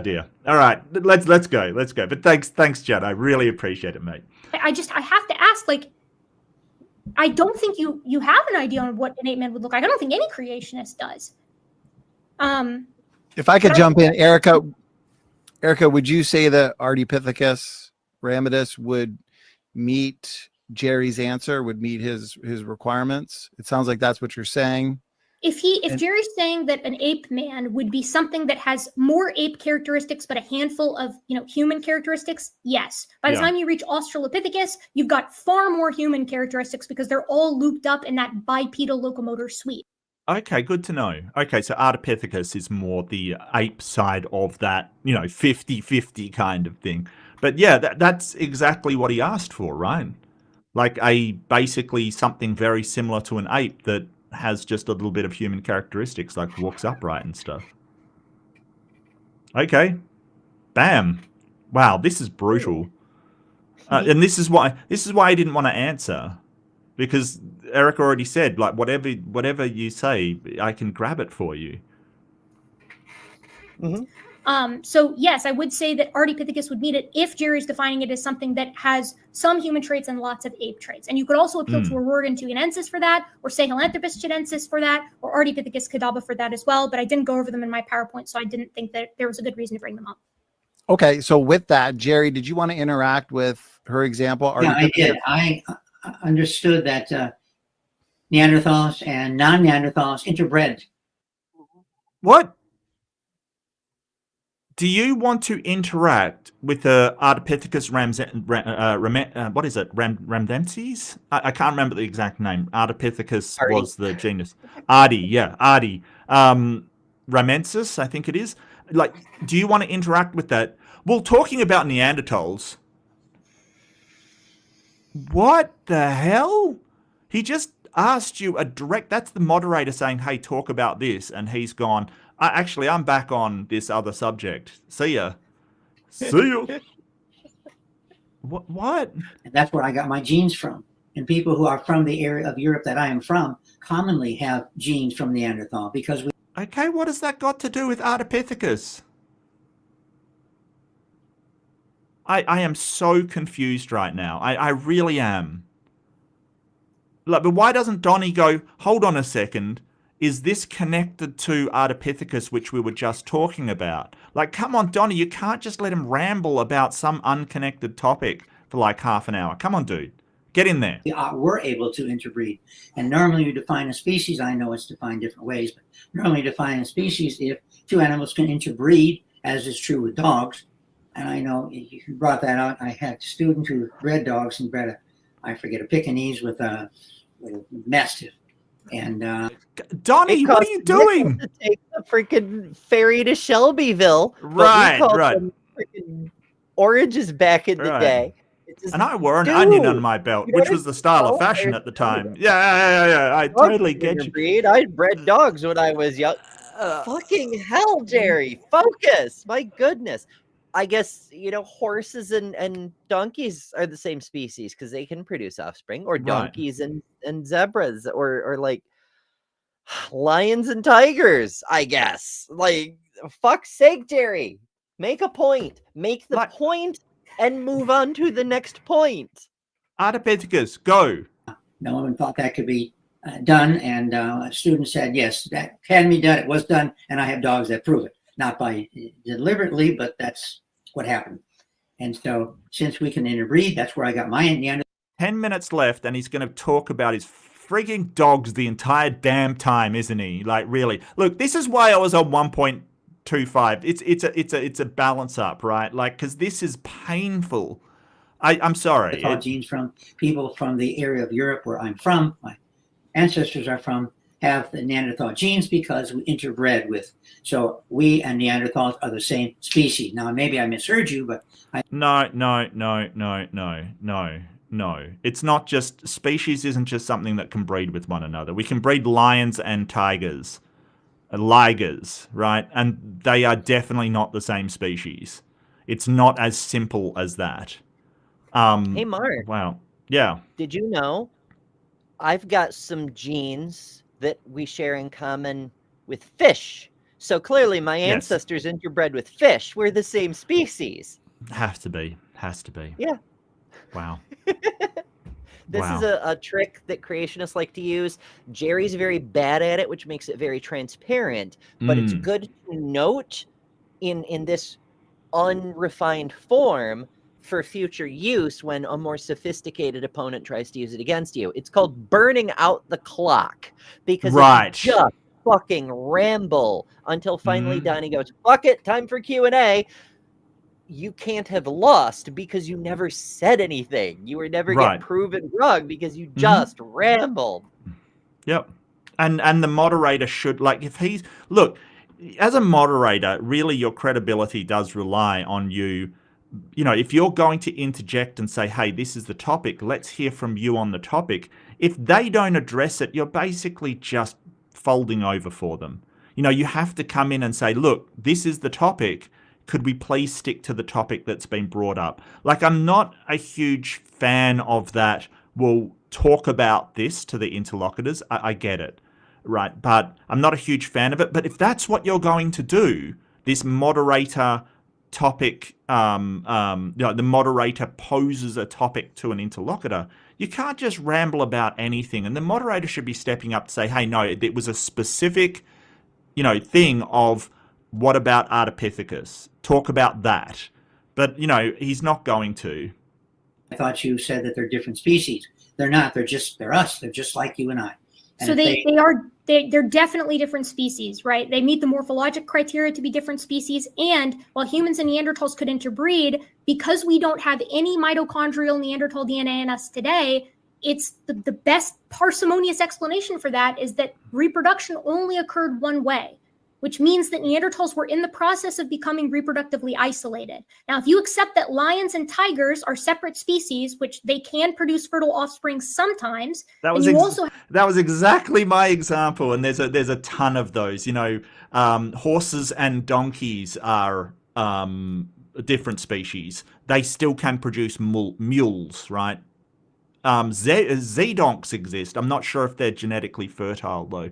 Dear. All right, let's go. But thanks, Jed. I really appreciate it, mate. I have to ask, like, I don't think you have an idea on what an ape man would look like. I don't think any creationist does. If I could jump in, Erika, would you say that Ardipithecus ramidus would meet Jerry's answer, would meet his requirements? It sounds like that's what you're saying. If Jerry's saying that an ape man would be something that has more ape characteristics but a handful of human characteristics, yes. By the time you reach Australopithecus, you've got far more human characteristics because they're all looped up in that bipedal locomotor suite. Okay, good to know. Okay, so Ardipithecus is more the ape side of that, 50-50 kind of thing. But yeah, that's exactly what he asked for, right? Like basically something very similar to an ape that has just a little bit of human characteristics, like walks upright and stuff. Okay. Bam. Wow, this is brutal. And this is why I didn't want to answer. Because Eric already said, like, whatever you say, I can grab it for you. Mm-hmm. So yes, I would say that Ardipithecus would meet it if Jerry's defining it as something that has some human traits and lots of ape traits. And you could also appeal to Aurorian tuyanensis for that, or Sahelanthropus chilensis for that, or Ardipithecus cadaba for that as well. But I didn't go over them in my PowerPoint, so I didn't think that there was a good reason to bring them up. Okay, so with that, Jerry, did you want to interact with her example? Yeah, I did. I understood that Neanderthals and non-Neanderthals interbred. What? Do you want to interact with the Ardipithecus ramdensis? I can't remember the exact name. Ardipithecus was the genus. Ardi. Ramensis, I think it is. Like, do you want to interact with that? Well, talking about Neanderthals. What the hell? He just asked you a direct... That's the moderator saying, hey, talk about this. And he's gone... Actually, I'm back on this other subject. See ya. What? And that's where I got my genes from. And people who are from the area of Europe that I am from commonly have genes from Neanderthal because we... Okay, what has that got to do with Ardipithecus? I am so confused right now. I really am. Like, but why doesn't Donnie go, hold on a second, is this connected to Ardipithecus, which we were just talking about? Like, come on, Donnie, you can't just let him ramble about some unconnected topic for like half an hour. Come on, dude. Get in there. We're able to interbreed. And normally you define a species, I know it's defined different ways, but normally define a species if two animals can interbreed, as is true with dogs. And I know you brought that out. I had a student who bred dogs and bred a Pekingese with a Mastiff. And Donnie, what are you doing? To take the freaking ferry to Shelbyville. Right. Freaking oranges back in the day. And I wore an onion on my belt, which was the style of fashion at the time. Yeah. I totally get you. Breed. I bred dogs when I was young. Fucking hell, Jerry. Focus. My goodness. I guess, horses and donkeys are the same species because they can produce offspring, or donkeys and zebras, or like lions and tigers, I guess. Like, fuck's sake, Jerry. Make a point. Make the point and move on to the next point. Ardipithecus, go. No one thought that could be done, and a student said, yes, that can be done. It was done, and I have dogs that prove it. Not by deliberately, but that's what happened. And so since we can interbreed, that's where I got my Neanderthal. 10 minutes left, and he's going to talk about his freaking dogs the entire damn time, isn't he? Like, really? Look, this is why I was on 1.25. It's a balance up, right? Like, because this is painful. I'm sorry. Genes from people from the area of Europe where I'm from, my ancestors are from, have the Neanderthal genes because we interbred with. So we and Neanderthals are the same species. Now, maybe I misheard you, but No. It's not just, species isn't just something that can breed with one another. We can breed lions and tigers, ligers, right? And they are definitely not the same species. It's not as simple as that. Hey, Mark. Wow. Yeah. Did you know I've got some genes that we share in common with fish? So clearly my ancestors interbred with fish. We're the same species. Has to be. Yeah. Wow. This is a trick that creationists like to use. Jerry's very bad at it, which makes it very transparent. But it's good to note in this unrefined form for future use when a more sophisticated opponent tries to use it against you. It's called burning out the clock, because if you just fucking ramble until finally Donnie goes, fuck it, time for Q&A, you can't have lost because you never said anything. You were never get proven wrong because you just rambled. Yep. And the moderator should, like, if he's, look, as a moderator, really your credibility does rely on you. You know, if you're going to interject and say, hey, this is the topic, let's hear from you on the topic. If they don't address it, you're basically just folding over for them. You know, you have to come in and say, look, this is the topic. Could we please stick to the topic that's been brought up? Like, I'm not a huge fan of that. We'll talk about this to the interlocutors. I get it, right? But I'm not a huge fan of it. But if that's what you're going to do, this moderator topic, the moderator poses a topic to an interlocutor, you can't just ramble about anything. And the moderator should be stepping up to say, hey, no, it was a specific, thing of, what about Ardipithecus? Talk about that. But, he's not going to. I thought you said that they're different species. They're not. They're us. They're just like you and I. And so they're definitely different species, right? They meet the morphologic criteria to be different species. And while humans and Neanderthals could interbreed, because we don't have any mitochondrial Neanderthal DNA in us today, it's the best parsimonious explanation for that is that reproduction only occurred one way, which means that Neanderthals were in the process of becoming reproductively isolated. Now, if you accept that lions and tigers are separate species, which they can produce fertile offspring sometimes, that was exactly my example, and there's a ton of those. Horses and donkeys are different species. They still can produce mules, right? Zedonks exist. I'm not sure if they're genetically fertile though.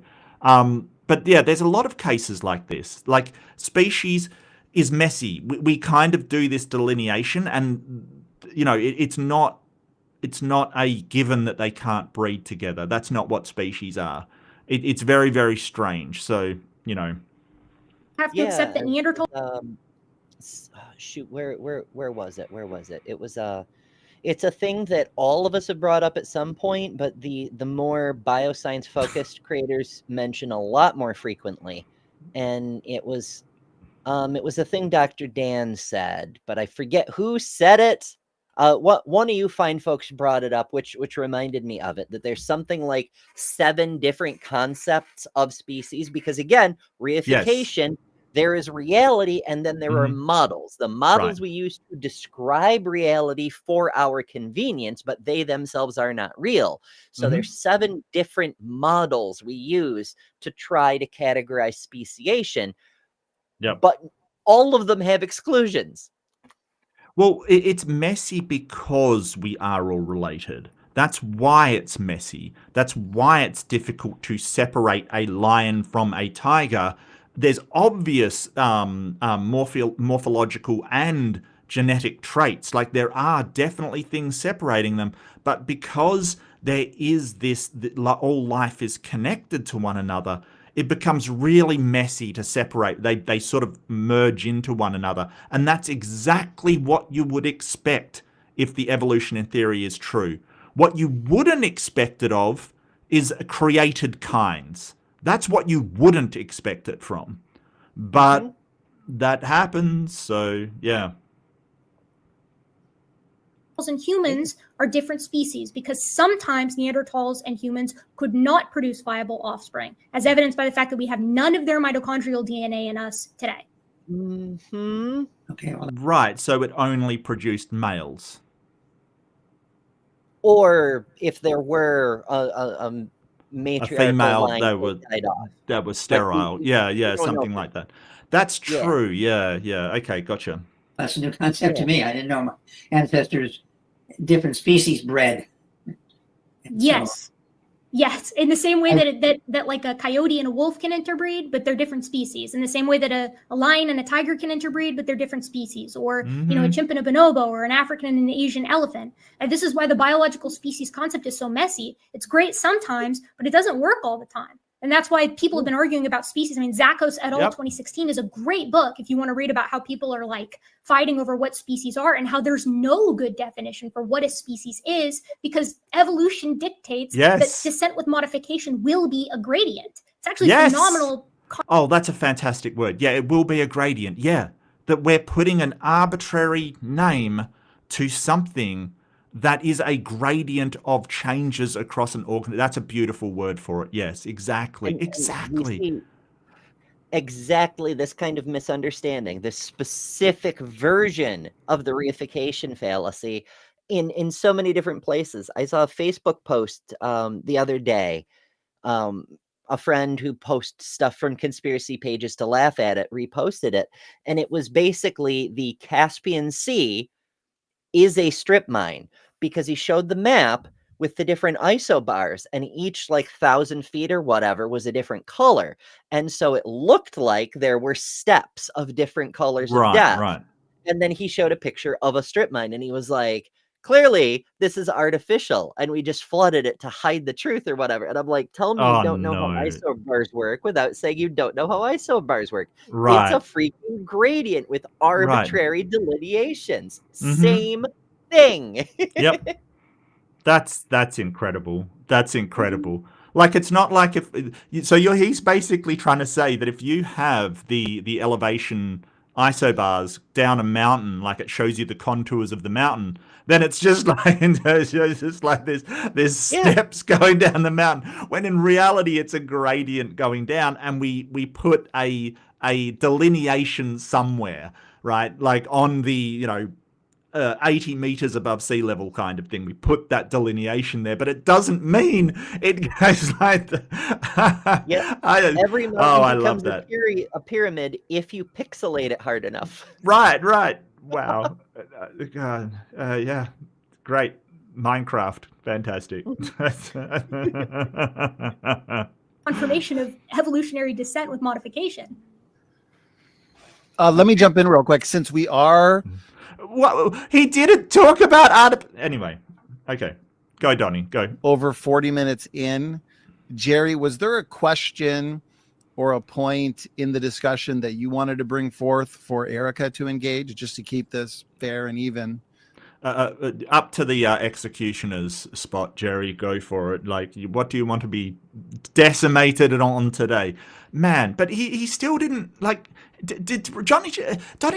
But yeah, there's a lot of cases like this. Like, species is messy. We kind of do this delineation, and it's not a given that they can't breed together. That's not what species are. It's very, very strange. So have to accept that Neanderthal. Shoot, where was it? It was it's a thing that all of us have brought up at some point, but the more bioscience focused creators mention a lot more frequently. And it was a thing Dr. Dan said, but I forget who said it. One of you fine folks brought it up, which reminded me of it, that there's something like 7 different concepts of species, because again, reification. Yes. There is reality, and then there are models. The models we use to describe reality for our convenience, but they themselves are not real. So there's 7 different models we use to try to categorize speciation. Yep. But all of them have exclusions. Well, it's messy because we are all related. That's why it's messy. That's why it's difficult to separate a lion from a tiger. There's obvious morphological and genetic traits. Like, there are definitely things separating them, but because there is this, all life is connected to one another, it becomes really messy to separate. They sort of merge into one another. And that's exactly what you would expect if the evolution in theory is true. What you wouldn't expect it of is created kinds. That's what you wouldn't expect it from. But that happens, so yeah. And humans are different species because sometimes Neanderthals and humans could not produce viable offspring, as evidenced by the fact that we have none of their mitochondrial DNA in us today. Okay. Well, Right, so it only produced males. Or if there were a matriarchal female line died off. that was sterile. Yeah, don't know something for- like that. That's true. Yeah. Okay, gotcha. that's a new concept to me. I didn't know my ancestors, different species bred. And so- Yes, in the same way that like a coyote and a wolf can interbreed, but they're different species. In the same way that a lion and a tiger can interbreed, but they're different species. Or a chimp and a bonobo, or an African and an Asian elephant. And this is why the biological species concept is so messy. It's great sometimes, but it doesn't work all the time. And that's why people have been arguing about species. I mean, Zakos et al. 2016 is a great book if you want to read about how people are like fighting over what species are and how there's no good definition for what a species is, because evolution dictates that descent with modification will be a gradient. It's actually phenomenal. Oh, that's a fantastic word. Yeah, it will be a gradient. Yeah, that we're putting an arbitrary name to something that is a gradient of changes across an organism. That's a beautiful word for it. Yes, exactly. And exactly this kind of misunderstanding, this specific version of the reification fallacy in so many different places. I saw a Facebook post the other day. A friend who posts stuff from conspiracy pages to laugh at it reposted it. And it was basically the Caspian Sea is a strip mine, because he showed the map with the different isobars, and each like 1,000 feet or whatever was a different color. And so it looked like there were steps of different colors of depth. Right. And then he showed a picture of a strip mine, and he was like, clearly this is artificial and we just flooded it to hide the truth or whatever. And I'm like, tell me you don't know how isobars work without saying you don't know how isobars work. Right. It's a freaking gradient with arbitrary delineations. Same thing. Yep. That's incredible. That's incredible. Like, it's not like he's basically trying to say that if you have the elevation isobars down a mountain, like it shows you the contours of the mountain, then it's just like there's steps going down the mountain, when in reality it's a gradient going down, and we put a delineation somewhere, right? Like on the 80 meters above sea level kind of thing. We put that delineation there, but it doesn't mean it goes like every mountain becomes a pyramid if you pixelate it hard enough. Right. Wow. Yeah. Great. Minecraft. Fantastic. Confirmation of evolutionary descent with modification. Let me jump in real quick, since we are... Well, he didn't talk about art. Anyway, okay. Go, Donnie, go. Over 40 minutes in. Jerry, was there a question or a point in the discussion that you wanted to bring forth for Erika to engage, just to keep this fair and even? Up to the executioner's spot, Jerry, go for it. Like, what do you want to be decimated on today? Man, but he still didn't, like... Did Donnie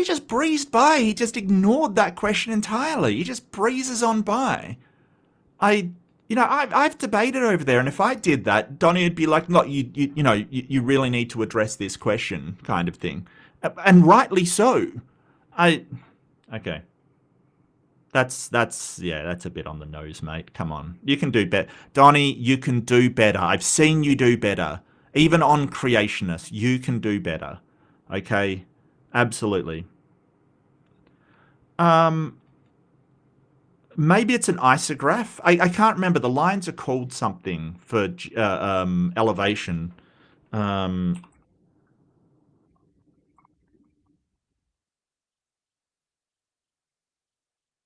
just breezed by? He just ignored that question entirely. He just breezes on by. I've debated over there, and if I did that, Donnie would be like, "Look, you really need to address this question," kind of thing, and rightly so. Okay. That's a bit on the nose, mate. Come on, you can do better, Donnie. You can do better. I've seen you do better, even on Creationist. You can do better. Okay, absolutely. Maybe it's an isograph. I can't remember. The lines are called something for elevation.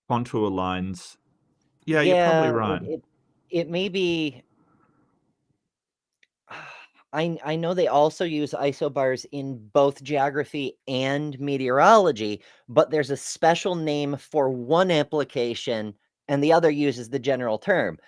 Contour lines. Yeah, you're probably right. it may be. I know they also use isobars in both geography and meteorology, but there's a special name for one application and the other uses the general term.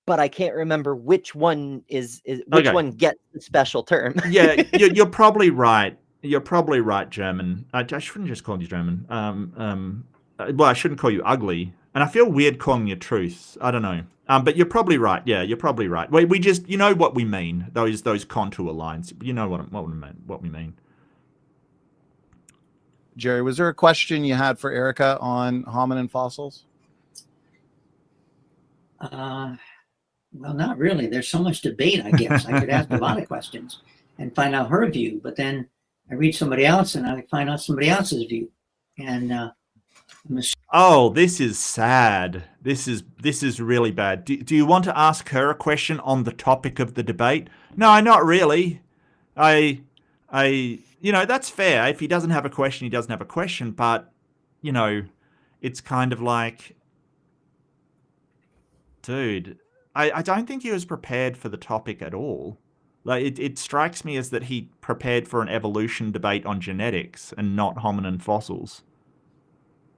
But I can't remember which one which one gets the special term. Yeah, you're probably right. You're probably right, German. I shouldn't just call you German. Well, I shouldn't call you ugly. And I feel weird calling you truth. I don't know. But you're probably right. Yeah, you're probably right. We just, you know what we mean. Those contour lines. You know what we mean. Jerry, was there a question you had for Erika on hominin fossils? Well, not really. There's so much debate, I guess. I could ask a lot of questions and find out her view, but then I read somebody else and I find out somebody else's view. And oh, this is sad. This is really bad. Do you want to ask her a question on the topic of the debate? No, not really. That's fair. If he doesn't have a question, he doesn't have a question. But, it's kind of like, dude, I don't think he was prepared for the topic at all. Like it strikes me as that he prepared for an evolution debate on genetics and not hominin fossils.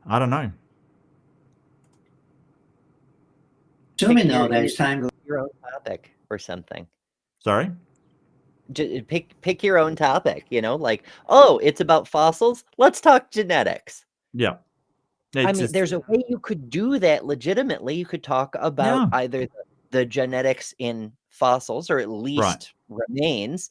I don't know. Assuming though that it's time to your own topic or something. Sorry? Pick your own topic, like, oh, it's about fossils. Let's talk genetics. Yeah. There's a way you could do that legitimately. You could talk about either the genetics in fossils or at least remains,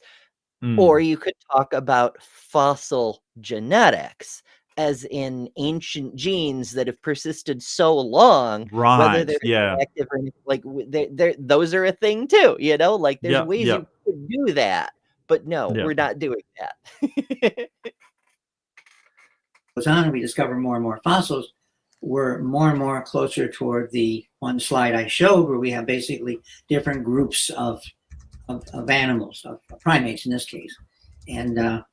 or you could talk about fossil genetics, as in ancient genes that have persisted so long, whether they're active or like those are a thing too. Like there's ways you could do that, but no, we're not doing that. Goes on, and we discover more and more fossils. We're more and more closer toward the one slide I showed, where we have basically different groups of animals, of primates in this case, and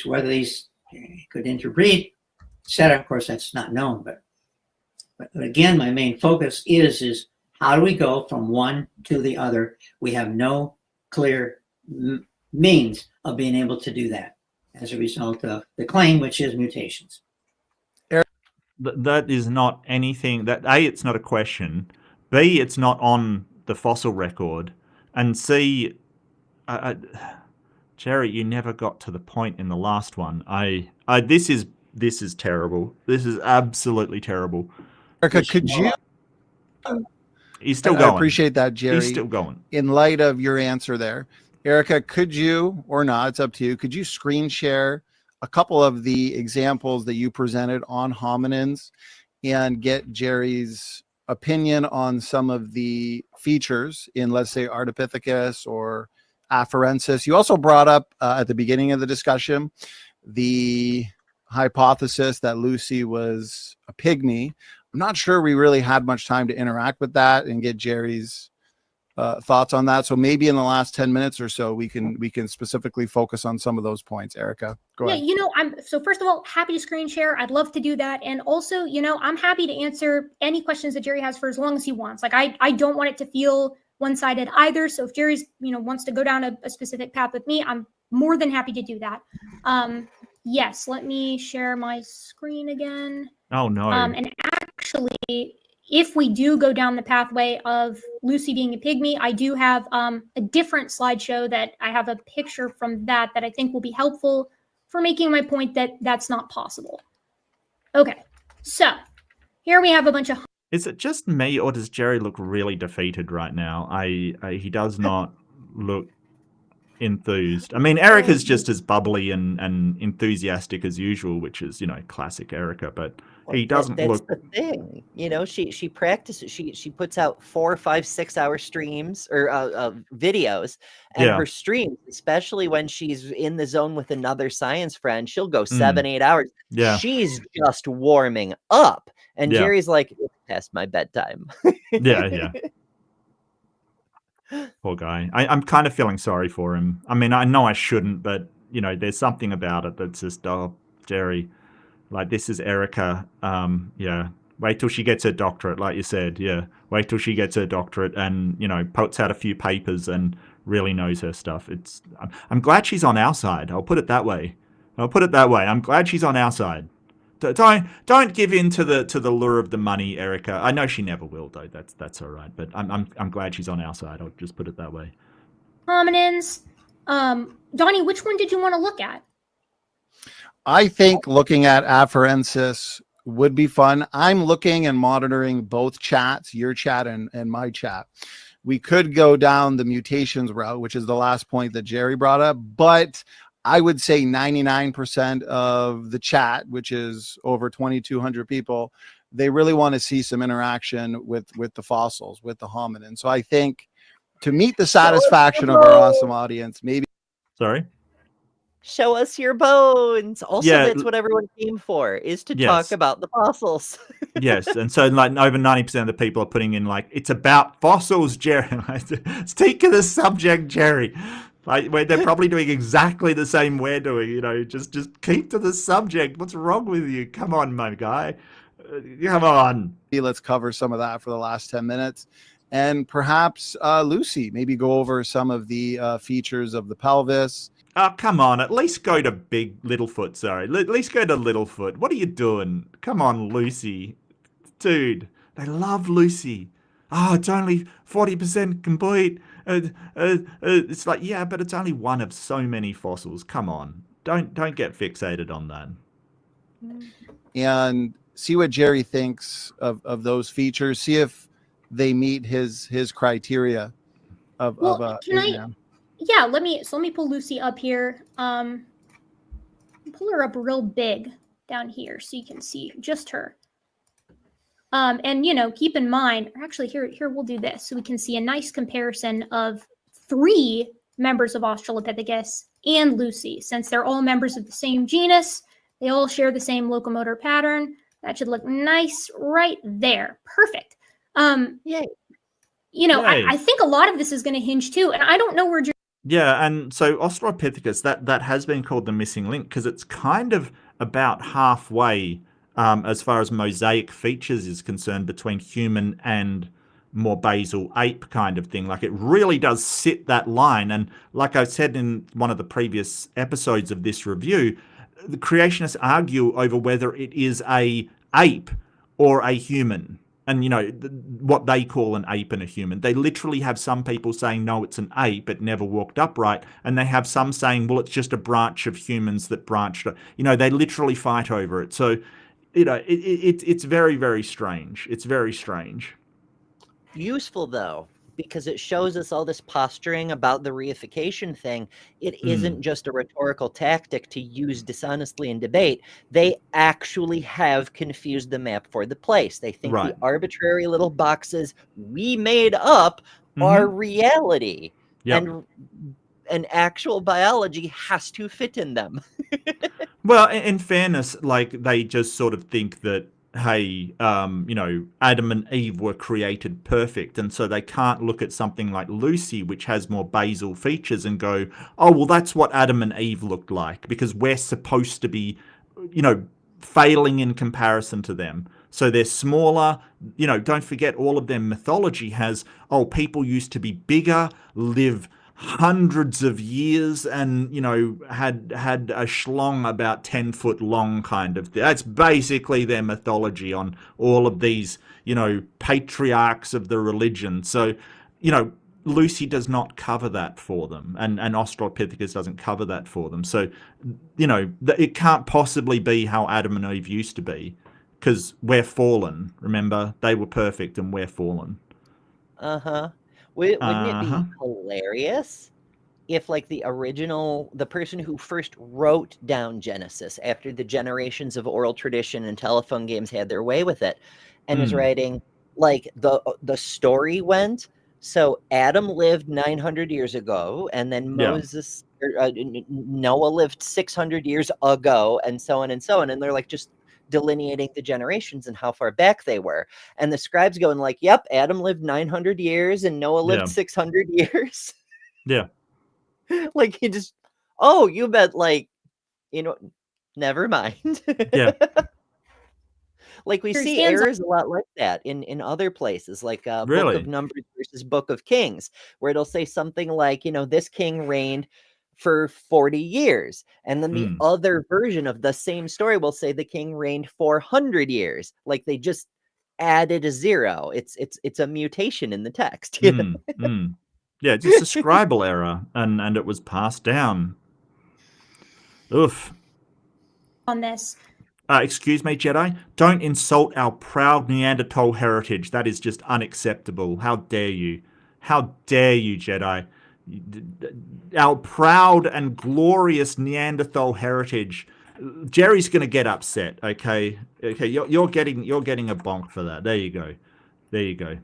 whether these could interbreed, etc. Of course, that's not known, but again, my main focus is how do we go from one to the other? We have no clear means of being able to do that as a result of the claim, which is mutations. That is not anything that A, it's not a question, B, it's not on the fossil record, and C, Jerry, you never got to the point in the last one. This is terrible. This is absolutely terrible. Erika, could you? He's still going. I appreciate that, Jerry. He's still going. In light of your answer there, Erika, could you, or not, it's up to you, could you screen share a couple of the examples that you presented on hominins and get Jerry's opinion on some of the features in, let's say, Ardipithecus or Afarensis? You also brought up at the beginning of the discussion the hypothesis that Lucy was a pygmy. I'm not sure we really had much time to interact with that and get Jerry's thoughts on that. So maybe in the last 10 minutes or so, we can specifically focus on some of those points. Erika, go ahead. So first of all, happy to screen share. I'd love to do that. And also, I'm happy to answer any questions that Jerry has for as long as he wants. Like I don't want it to feel one-sided either. So if Jerry's, wants to go down a specific path with me, I'm more than happy to do that. Yes, let me share my screen again. Oh no. And actually, if we do go down the pathway of Lucy being a pygmy, I do have a different slideshow that I have a picture from that I think will be helpful for making my point that that's not possible. Okay, so here we have a bunch of... Is it just me, or does Jerry look really defeated right now? He does not look enthused. I mean, Erika's just as bubbly and enthusiastic as usual, which is, classic Erika, but he doesn't look... That's the thing. She practices, she puts out 4, 5, 6 hour streams or videos, and her streams, especially when she's in the zone with another science friend, she'll go 7, 8 hours. Yeah. She's just warming up. And Jerry's like, it's past my bedtime. Yeah. Poor guy. I'm kind of feeling sorry for him. I mean, I know I shouldn't, but, there's something about it that's just, oh, Jerry, like, this is Erika. Wait till she gets her doctorate, like you said. Yeah. Wait till she gets her doctorate and, puts out a few papers and really knows her stuff. I'm glad she's on our side. I'll put it that way. I'm glad she's on our side. Don't give in to the lure of the money, Erika. I know she never will, though. That's all right. But I'm glad she's on our side. I'll just put it that way. Hominins. Donnie, which one did you want to look at? I think looking at afarensis would be fun. I'm looking and monitoring both chats, your chat and my chat. We could go down the mutations route, which is the last point that Jerry brought up, but I would say 99% of the chat, which is over 2,200 people, they really want to see some interaction with the fossils, with the hominin. So I think to meet the satisfaction of our awesome audience, maybe. Sorry? Show us your bones. Also, Yeah. that's what everyone came for, is to Yes. talk about the fossils. Yes, and so like over 90% of the people are putting in like, it's about fossils, Jerry. Stick to the subject, Jerry. Like they're probably doing exactly the same we're doing. Just keep to the subject. What's wrong with you? Come on, my guy. Come on. Let's cover some of that for the last 10 minutes. And perhaps Lucy, maybe go over some of the features of the pelvis. Oh, come on. At least go to Littlefoot, sorry. At least go to Littlefoot. What are you doing? Come on, Lucy. Dude, they love Lucy. Oh, it's only 40% complete. It's like, yeah, but it's only one of so many fossils. Come on. Don't get fixated on that. And see what Jerry thinks of those features. See if they meet his criteria of Yeah, let me pull Lucy up here. Pull her up real big down here so you can see just her. And keep in mind, actually here we'll do this so we can see a nice comparison of 3 members of Australopithecus and Lucy. Since they're all members of the same genus, they all share the same locomotor pattern. That should look nice right there. Perfect. Yay. I think a lot of this is going to hinge too, and I don't know where. Yeah, and so Australopithecus, that has been called the missing link because it's kind of about halfway as far as mosaic features is concerned between human and more basal ape kind of thing. Like it really does sit that line. And like I said in one of the previous episodes of this review, the creationists argue over whether it is a ape or a human. And, what they call an ape and a human. They literally have some people saying, no, it's an ape, it never walked upright. And they have some saying, well, it's just a branch of humans that branched. They literally fight over it. So, it's very, very strange. It's very strange. Useful, though, because it shows us all this posturing about the reification thing. It isn't just a rhetorical tactic to use dishonestly in debate. They actually have confused the map for the place. They think the arbitrary little boxes we made up are reality. Yep. And actual biology has to fit in them. Well, in fairness, like they just sort of think that, hey, Adam and Eve were created perfect, and so they can't look at something like Lucy, which has more basal features, and go, oh, well, that's what Adam and Eve looked like, because we're supposed to be, failing in comparison to them. So they're smaller. Don't forget all of their mythology has, people used to be bigger, live hundreds of years, and had a schlong about 10 foot long kind of thing. That's basically their mythology on all of these patriarchs of the religion. So Lucy does not cover that for them, and Australopithecus doesn't cover that for them. So it can't possibly be how Adam and Eve used to be, because we're fallen. Remember, they were perfect and we're fallen. Wouldn't it be hilarious if, like, the person who first wrote down Genesis after the generations of oral tradition and telephone games had their way with it, and was writing, like, the story went, so Adam lived 900 years ago, and then Noah lived 600 years ago, and so on and so on, and they're, like, just delineating the generations and how far back they were. And the scribes going like, yep, Adam lived 900 years and Noah lived 600 years. Yeah. Like he just, you bet, like, never mind. Yeah. Like we see Stands errors a lot like that in other places, like Book Really? of Numbers versus Book of Kings, where it'll say something like, this king reigned for 40 years. And then the other version of the same story will say the king reigned 400 years. Like they just added a zero. It's a mutation in the text. Yeah, just a scribal error, and it was passed down. Oof. on this. Excuse me, Jedi. Don't insult our proud Neanderthal heritage. That is just unacceptable. How dare you? How dare you, Jedi? Our proud and glorious Neanderthal heritage. Jerry's going to get upset. Okay. You're getting a bonk for that. There you go.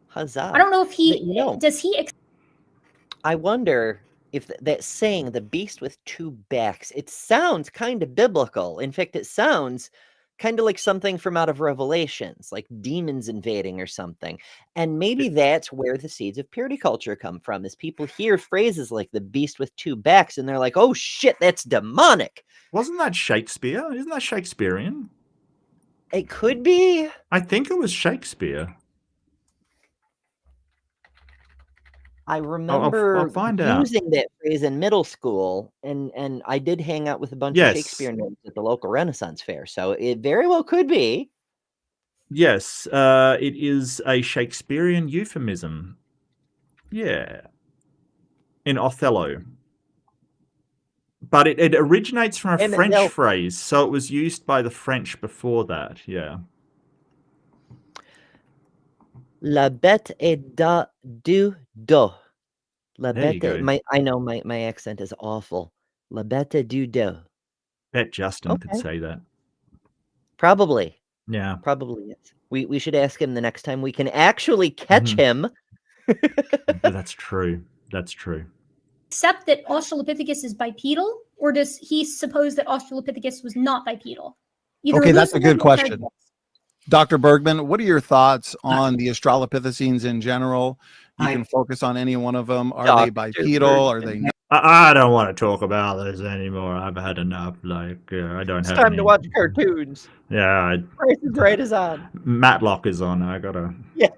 Huzzah! I don't know if he But, does he. I wonder if that saying "the beast with two backs." It sounds kind of biblical. In fact, it sounds kind of like something from out of Revelations, like demons invading or something. And maybe that's where the seeds of purity culture come from, is people hear phrases like the beast with two backs and they're like, oh shit, that's demonic. Wasn't that Shakespeare? Isn't that Shakespearean? It could be. I think it was Shakespeare. I remember I'll find out. using that phrase in middle school, and I did hang out with a bunch Yes. of Shakespeare nerds at the local Renaissance fair, so it very well could be. Yes, it is a Shakespearean euphemism. Yeah. In Othello. But it originates from a And French they'll- phrase, so it was used by the French before that, yeah. La bête est du dos. La There you bête. go. I know my accent is awful. La bête du dos. Bet Justin could Okay. say that. Probably. Yeah. Probably yes. We should ask him the next time we can actually catch him. That's true. That's true. Accept that Australopithecus is bipedal, or does he suppose that Australopithecus was not bipedal? Okay, that's a good Lucid or question. Paradise. Dr. Bergman, what are your thoughts on the Australopithecines in general? You can focus on any one of them. Are they Dr. bipedal? Are they not? I don't want to talk about this anymore. I've had enough. Like, I don't It's have time any... to watch cartoons. Yeah, Price is Right is on. Matlock is on. I gotta... Yes.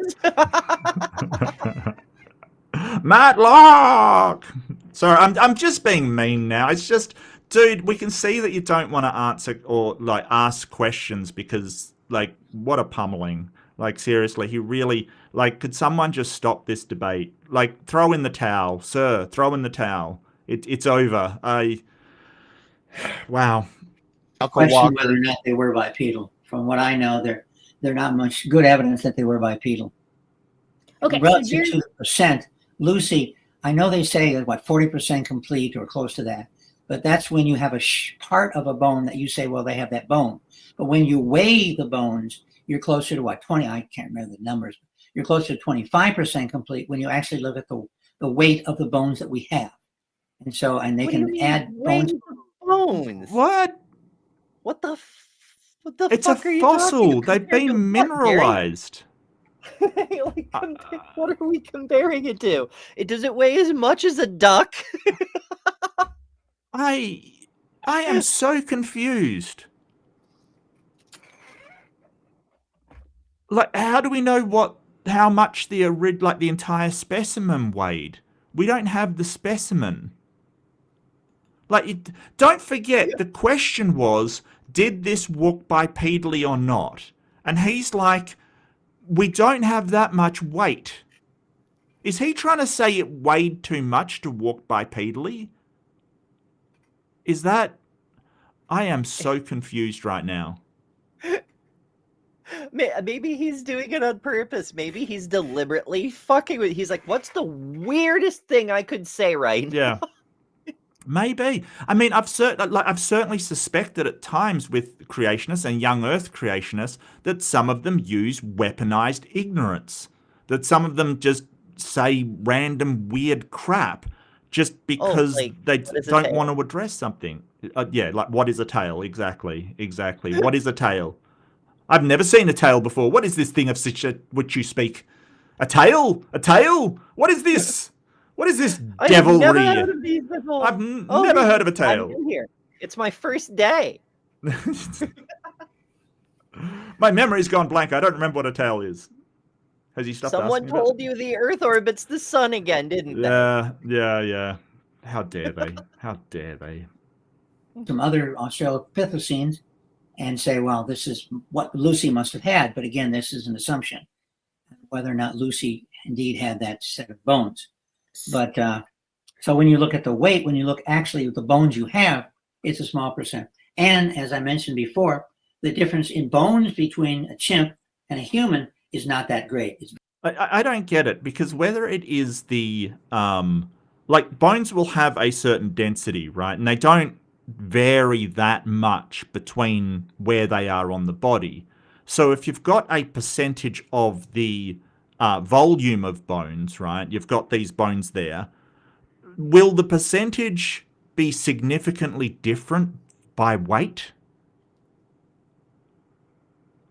Matlock! Sorry, I'm just being mean now. It's just, dude, we can see that you don't want to answer or like ask questions because, like, what a pummeling. Like, seriously, he really, like, could someone just stop this debate? Like, throw in the towel, sir. Throw in the towel. It's over. Wow. Question whether or not they were bipedal. From what I know, they're not much good evidence that they were bipedal. Okay, so Relative Jerry, to the percent, Lucy, I know they say that 40% complete or close to that, but that's when you have a part of a bone that you say, well, they have that bone. But when you weigh the bones, you're closer to 20, I can't remember the numbers, you're closer to 25% complete when you actually look at the weight of the bones that we have. And so, and they What do you can mean, add weight bones. of bones. What? What the It's a fuck are you fossil. talking They've compared to been what, Gary? mineralized. Like, what are we comparing it to? Does it weigh as much as a duck? I am so confused. Like, how do we know how much the entire specimen weighed? We don't have the specimen. Like, don't forget, the question was, did this walk bipedally or not? And he's like, we don't have that much weight. Is he trying to say it weighed too much to walk bipedally? Is that... I am so confused right now. Maybe he's doing it on purpose. Maybe he's deliberately fucking with. He's like, what's the weirdest thing I could say right now? Yeah. Maybe. I mean, I've certainly suspected at times with creationists and young Earth creationists that some of them use weaponized ignorance. That some of them just say random weird crap just because they don't want to address something. Yeah, like, what is a tail? Exactly. What is a tail? I've never seen a tail before. What is this thing of which you speak? A tail? A tail? What is this? What is this devilry? I've never heard of these before. I've never heard of a tail. I'm new here. It's my first day. My memory's gone blank. I don't remember what a tail is. Has he stopped Someone asking about told you the Earth orbits the sun again, didn't they? Yeah. How dare they? How dare they? Some other Australopithecines and say, well, this is what Lucy must have had. But again, this is an assumption, whether or not Lucy indeed had that set of bones. But so when you look at the weight, when you look actually at the bones you have, it's a small percent. And as I mentioned before, the difference in bones between a chimp and a human is not that great. I don't get it, because whether it is the like bones will have a certain density, right? And they don't vary that much between where they are on the body. So if you've got a percentage of the volume of bones, right? You've got these bones there. Will the percentage be significantly different by weight?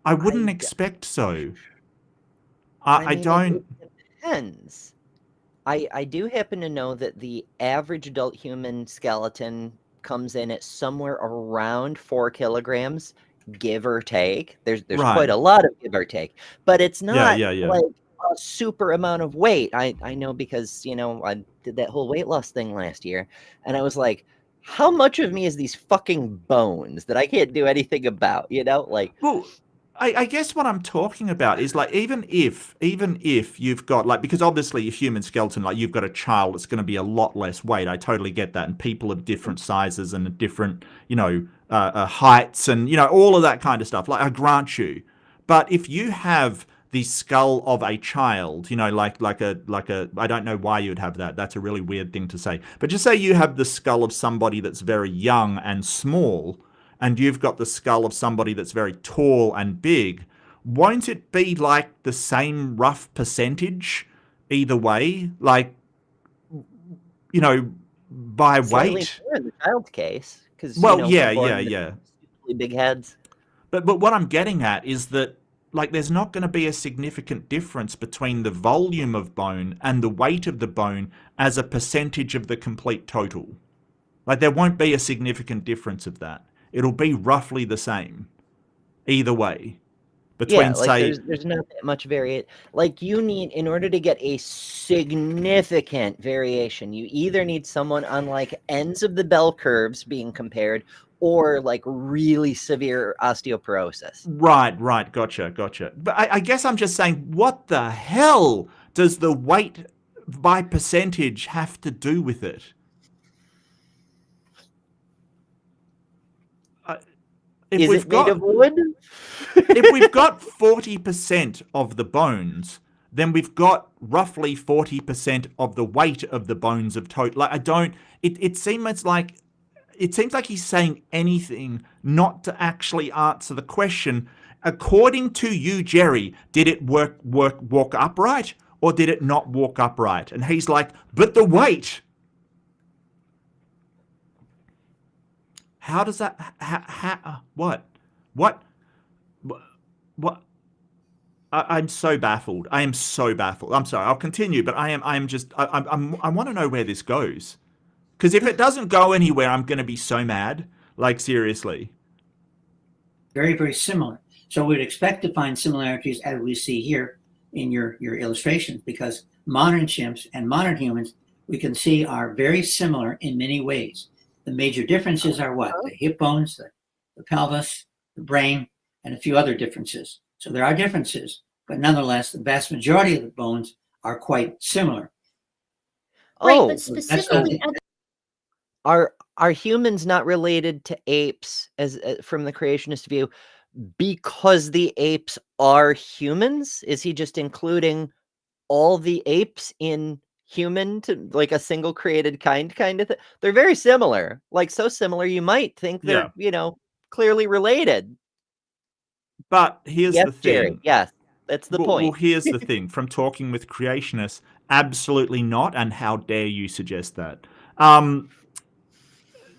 I wouldn't expect so. I mean, don't. It depends. I do happen to know that the average adult human skeleton comes in at somewhere around 4 kilograms, give or take. There's Right. quite a lot of give or take, but it's not Yeah. like a super amount of weight. I know because, I did that whole weight loss thing last year, and I was like, how much of me is these fucking bones that I can't do anything about, like. Well, I guess what I'm talking about is like even if you've got like, because obviously a human skeleton, like you've got a child, it's going to be a lot less weight. I totally get that, and people of different sizes and different heights and all of that kind of stuff. Like I grant you, but if you have the skull of a child, like a I don't know why you would have that. That's a really weird thing to say. But just say you have the skull of somebody that's very young and small, and you've got the skull of somebody that's very tall and big, won't it be like the same rough percentage either way? Like, by Slightly weight? more in the child's case, because Yeah. big heads. But what I'm getting at is that like there's not going to be a significant difference between the volume of bone and the weight of the bone as a percentage of the complete total. Like there won't be a significant difference of that. It'll be roughly the same either way. Between there's not that much variation. Like you need, in order to get a significant variation, you either need someone on like ends of the bell curves being compared, or like really severe osteoporosis. Right. Gotcha. But I guess I'm just saying, what the hell does the weight by percentage have to do with it? Is it made of wood? If we've got 40% of the bones, then we've got roughly 40% of the weight of the bones of total. Like it seems like he's saying anything not to actually answer the question. According to you, Jerry, did it walk upright, or did it not walk upright? And he's like, but the weight. How does that? What? I'm so baffled. I am so baffled. I'm sorry. I'll continue, but I want to know where this goes. Because if it doesn't go anywhere, I'm going to be so mad. Like, seriously. Very, very similar. So we'd expect to find similarities as we see here in your illustrations, because modern chimps and modern humans, we can see are very similar in many ways. The major differences are what? The hip bones, the pelvis, the brain, and a few other differences. So there are differences, but nonetheless, the vast majority of the bones are quite similar. Right, but specifically, are humans not related to apes as from the creationist view because the apes are humans? Is he just including all the apes in human to like a single created kind of thing? They're very similar, like so similar you might think they're clearly related. But here's the thing. Jerry, yes, that's the point. Well, here's the thing. From talking with creationists, absolutely not, and how dare you suggest that?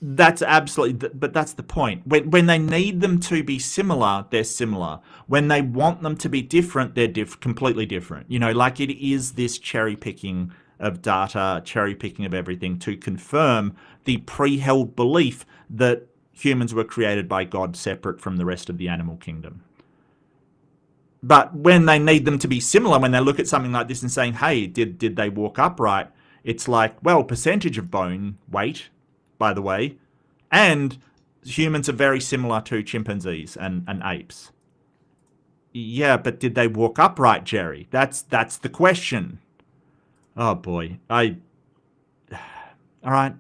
That's absolutely, but that's the point. When they need them to be similar, they're similar. When they want them to be different, they're completely different. Like it is this cherry picking of data, cherry picking of everything to confirm the pre-held belief that humans were created by God separate from the rest of the animal kingdom. But when they need them to be similar, when they look at something like this and saying, hey, did they walk upright? It's like, well, percentage of bone weight, by the way, and humans are very similar to chimpanzees and apes. Yeah, but did they walk upright, Jerry? That's the question. Oh, boy. All right,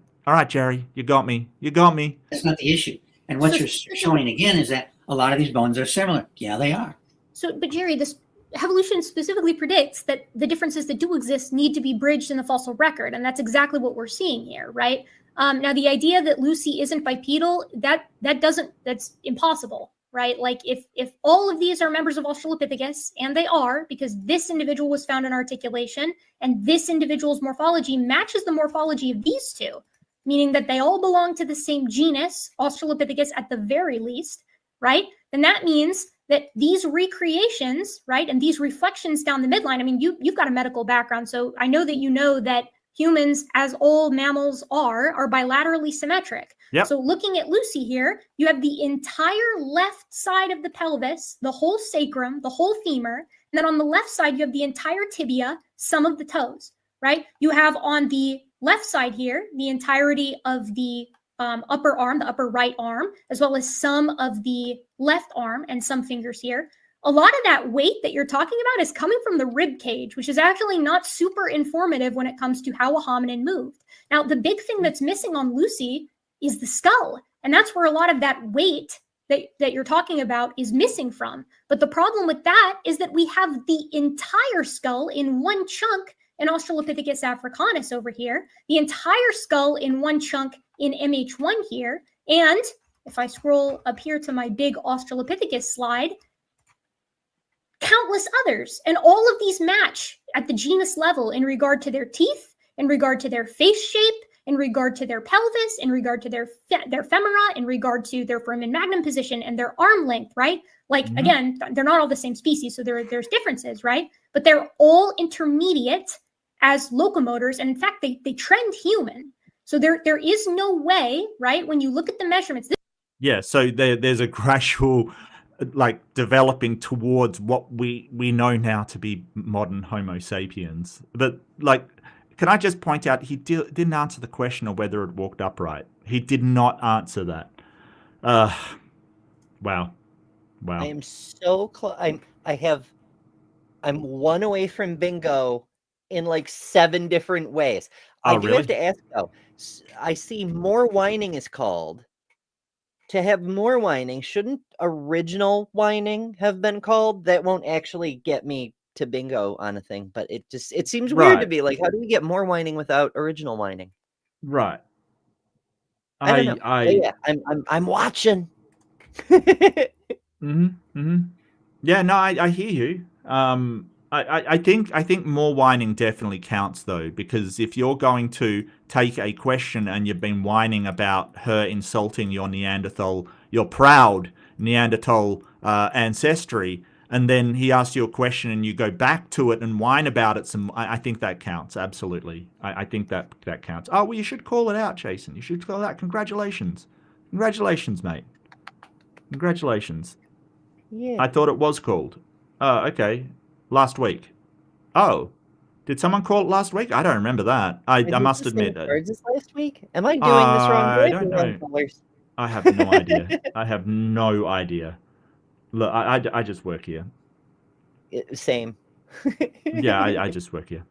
Jerry, you got me. That's not the issue. And what you're showing again is that a lot of these bones are similar. Yeah, they are. So, but Jerry, this evolution specifically predicts that the differences that do exist need to be bridged in the fossil record, and that's exactly what we're seeing here, right? Now, the idea that Lucy isn't bipedal, that's impossible, right? Like, if all of these are members of Australopithecus, and they are, because this individual was found in articulation, and this individual's morphology matches the morphology of these two, meaning that they all belong to the same genus, Australopithecus at the very least, right? Then that means that these recreations, right, and these reflections down the midline, I mean, you've got a medical background, so I know that you know that humans, as all mammals are bilaterally symmetric. Yep. So looking at Lucy here, you have the entire left side of the pelvis, the whole sacrum, the whole femur, and then on the left side, you have the entire tibia, some of the toes, right? You have on the left side here, the entirety of the upper arm, the upper right arm, as well as some of the left arm and some fingers here. A lot of that weight that you're talking about is coming from the rib cage, which is actually not super informative when it comes to how a hominin moved. Now, the big thing that's missing on Lucy is the skull. And that's where a lot of that weight that you're talking about is missing from. But the problem with that is that we have the entire skull in one chunk in Australopithecus africanus over here, the entire skull in one chunk in MH1 here. And if I scroll up here to my big Australopithecus slide, countless others. And all of these match at the genus level in regard to their teeth, in regard to their face shape, in regard to their pelvis, in regard to their femora, in regard to their foramen magnum position and their arm length, right? Like, again, they're not all the same species, so there's differences, right? But they're all intermediate as locomotors, and in fact, they trend human. So there is no way, right, when you look at the measurements. Yeah, so there's a gradual, like, developing towards what we know now to be modern Homo sapiens. But, like, can I just point out, he didn't answer the question of whether it walked upright. He did not answer that. Wow. I am so close. I'm one away from bingo in like 7 different ways. Oh, I do have to ask though. I see more whining is called. To have more whining, shouldn't original whining have been called? That won't actually get me to bingo on a thing, but it seems weird to be like, how do we get more whining without original whining? Right. I don't know. Yeah, I'm watching. Yeah, no, I hear you. I think more whining definitely counts though, because if you're going to take a question and you've been whining about her insulting your Neanderthal, your proud Neanderthal ancestry, and then he asks you a question and you go back to it and whine about it, I think that counts. Absolutely. I think that counts. Oh, well, you should call it out, Jason. You should call it out. Congratulations. Congratulations, mate. Congratulations. Yeah. I thought it was called. Oh, okay. Last week. Oh, did someone call it last week? I don't remember that. I must admit. This last week? Am I doing this wrong? I don't know. I have no idea. I have no idea. Look, I just work here. Same. Yeah, I just work here.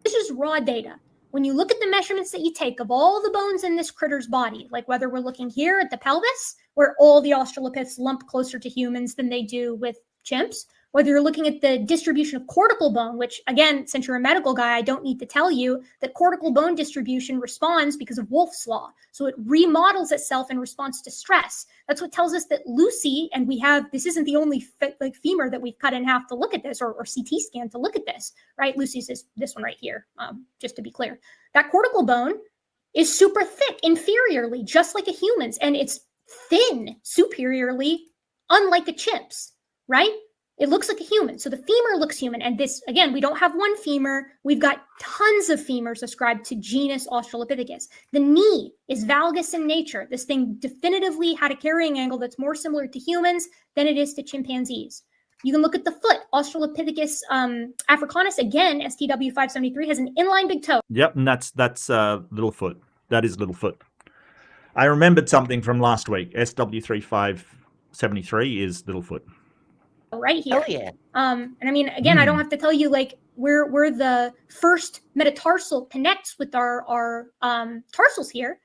This is raw data. When you look at the measurements that you take of all the bones in this critter's body, like whether we're looking here at the pelvis, where all the Australopiths lump closer to humans than they do with chimps, whether you're looking at the distribution of cortical bone, which, again, since you're a medical guy, I don't need to tell you that cortical bone distribution responds because of Wolff's law. So it remodels itself in response to stress. That's what tells us that Lucy, and this isn't the only femur that we've cut in half to look at this, or CT scan to look at this, right? Lucy's is this one right here, just to be clear. That cortical bone is super thick inferiorly, just like a human's, and it's thin superiorly, unlike a chimp's, right? It looks like a human. So the femur looks human. And this, again, we don't have one femur. We've got tons of femurs ascribed to genus Australopithecus. The knee is valgus in nature. This thing definitively had a carrying angle that's more similar to humans than it is to chimpanzees, You can look at the foot. Australopithecus africanus, again, STW 573, has an inline big toe. Yep, and that's little foot. That is little foot. I remembered something from last week. SW3573 is little foot. Right here. Hell yeah. And I mean, again, I don't have to tell you, like, where the first metatarsal connects with our tarsals here.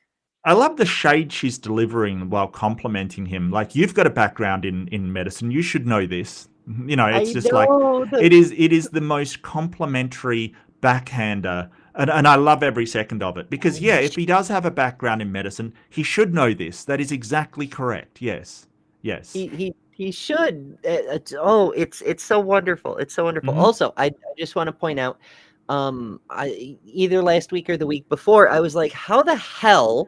I love the shade she's delivering while complimenting him. Like, you've got a background in medicine. You should know this. You know, it's just like, it is the most complimentary backhander. And I love every second of it. Because, yeah, if he does have a background in medicine, he should know this. That is exactly correct. Yes. Yes. He should. It's so wonderful. It's so wonderful. Mhm. Also, I just want to point out, either last week or the week before, I was like, how the hell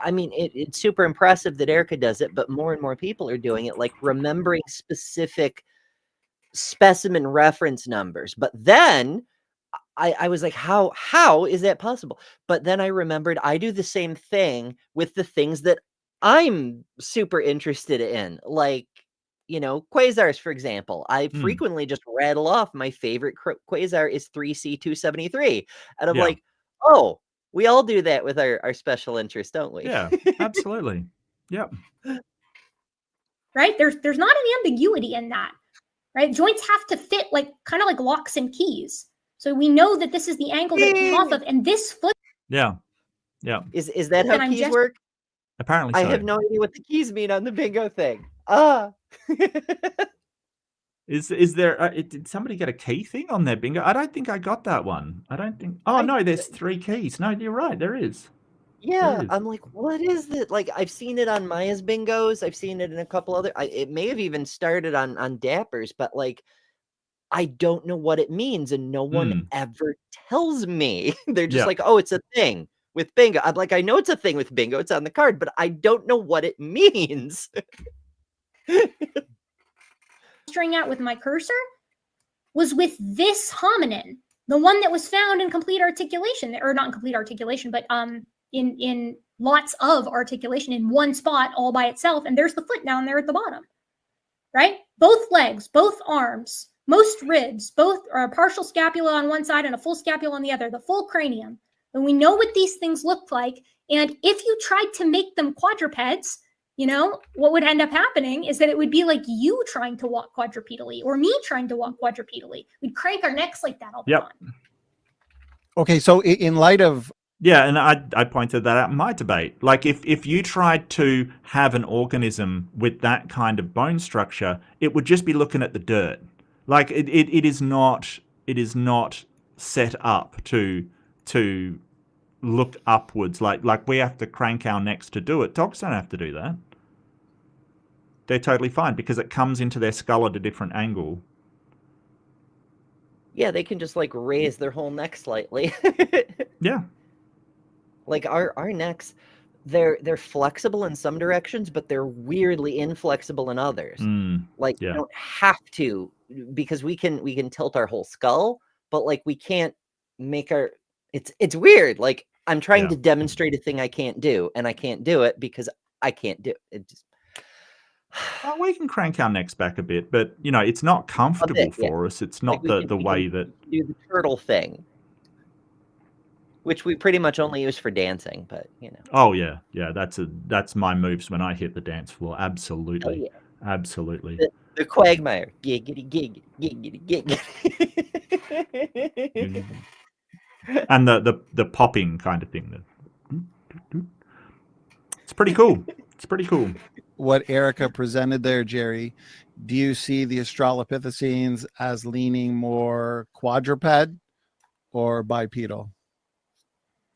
I mean, it's super impressive that Erika does it, but more and more people are doing it, like remembering specific specimen reference numbers. But then I was like, how is that possible? But then I remembered I do the same thing with the things that I'm super interested in, like, you know, quasars, for example. I frequently just rattle off my favorite quasar is 3C273. And I'm like, oh, we all do that with our special interest, don't we? Yeah, absolutely. Yep. Right? There's not an ambiguity in that. Right? Joints have to fit like kind of like locks and keys. So we know that this is the angle that it came off of, and this foot. Yeah. Yeah. Is that how keys work? Apparently so. I have no idea what the keys mean on the bingo thing. Is there? Did somebody get a key thing on their bingo? I don't think I got that one. I don't think. Oh no, there's 3 keys. No, you're right. There is. Yeah, There is. I'm like, what is that? Like, I've seen it on Maya's bingos. I've seen it in a couple other. It may have even started on Dapper's, but like, I don't know what it means, and no one ever tells me. They're just like, oh, it's a thing with bingo. I'm like, I know it's a thing with bingo. It's on the card, but I don't know what it means. String out with my cursor was with this hominin, the one that was found in complete articulation, or not in complete articulation, but in lots of articulation in one spot all by itself. And there's the foot down there at the bottom, right? Both legs, both arms, most ribs, both are a partial scapula on one side and a full scapula on the other, the full cranium. And we know what these things look like. And if you tried to make them quadrupeds, you know, what would end up happening is that it would be like you trying to walk quadrupedally or me trying to walk quadrupedally. We'd crank our necks like that all the time. Okay, so in light of... Yeah, and I pointed that out in my debate. Like, if you tried to have an organism with that kind of bone structure, it would just be looking at the dirt. Like, it is not set up to look upwards. Like we have to crank our necks to do it. Dogs don't have to do that. They're totally fine because it comes into their skull at a different angle. Yeah, they can just like raise their whole neck slightly. Yeah. Like our necks, they're flexible in some directions, but they're weirdly inflexible in others. Like you don't have to, because we can tilt our whole skull, but like we can't make our it's weird. Like I'm trying to demonstrate a thing I can't do, and I can't do it because I can't do it. It just Well, we can crank our necks back a bit, but you know, it's not comfortable for us. It's not like the way that do the turtle thing, which we pretty much only use for dancing, but you know. Oh yeah, that's my moves when I hit the dance floor. Absolutely, absolutely. The quagmire, giggity gig, giggity gig. And the popping kind of thing. It's pretty cool. It's pretty cool. What Erika presented there, Jerry, do you see the Australopithecines as leaning more quadruped or bipedal?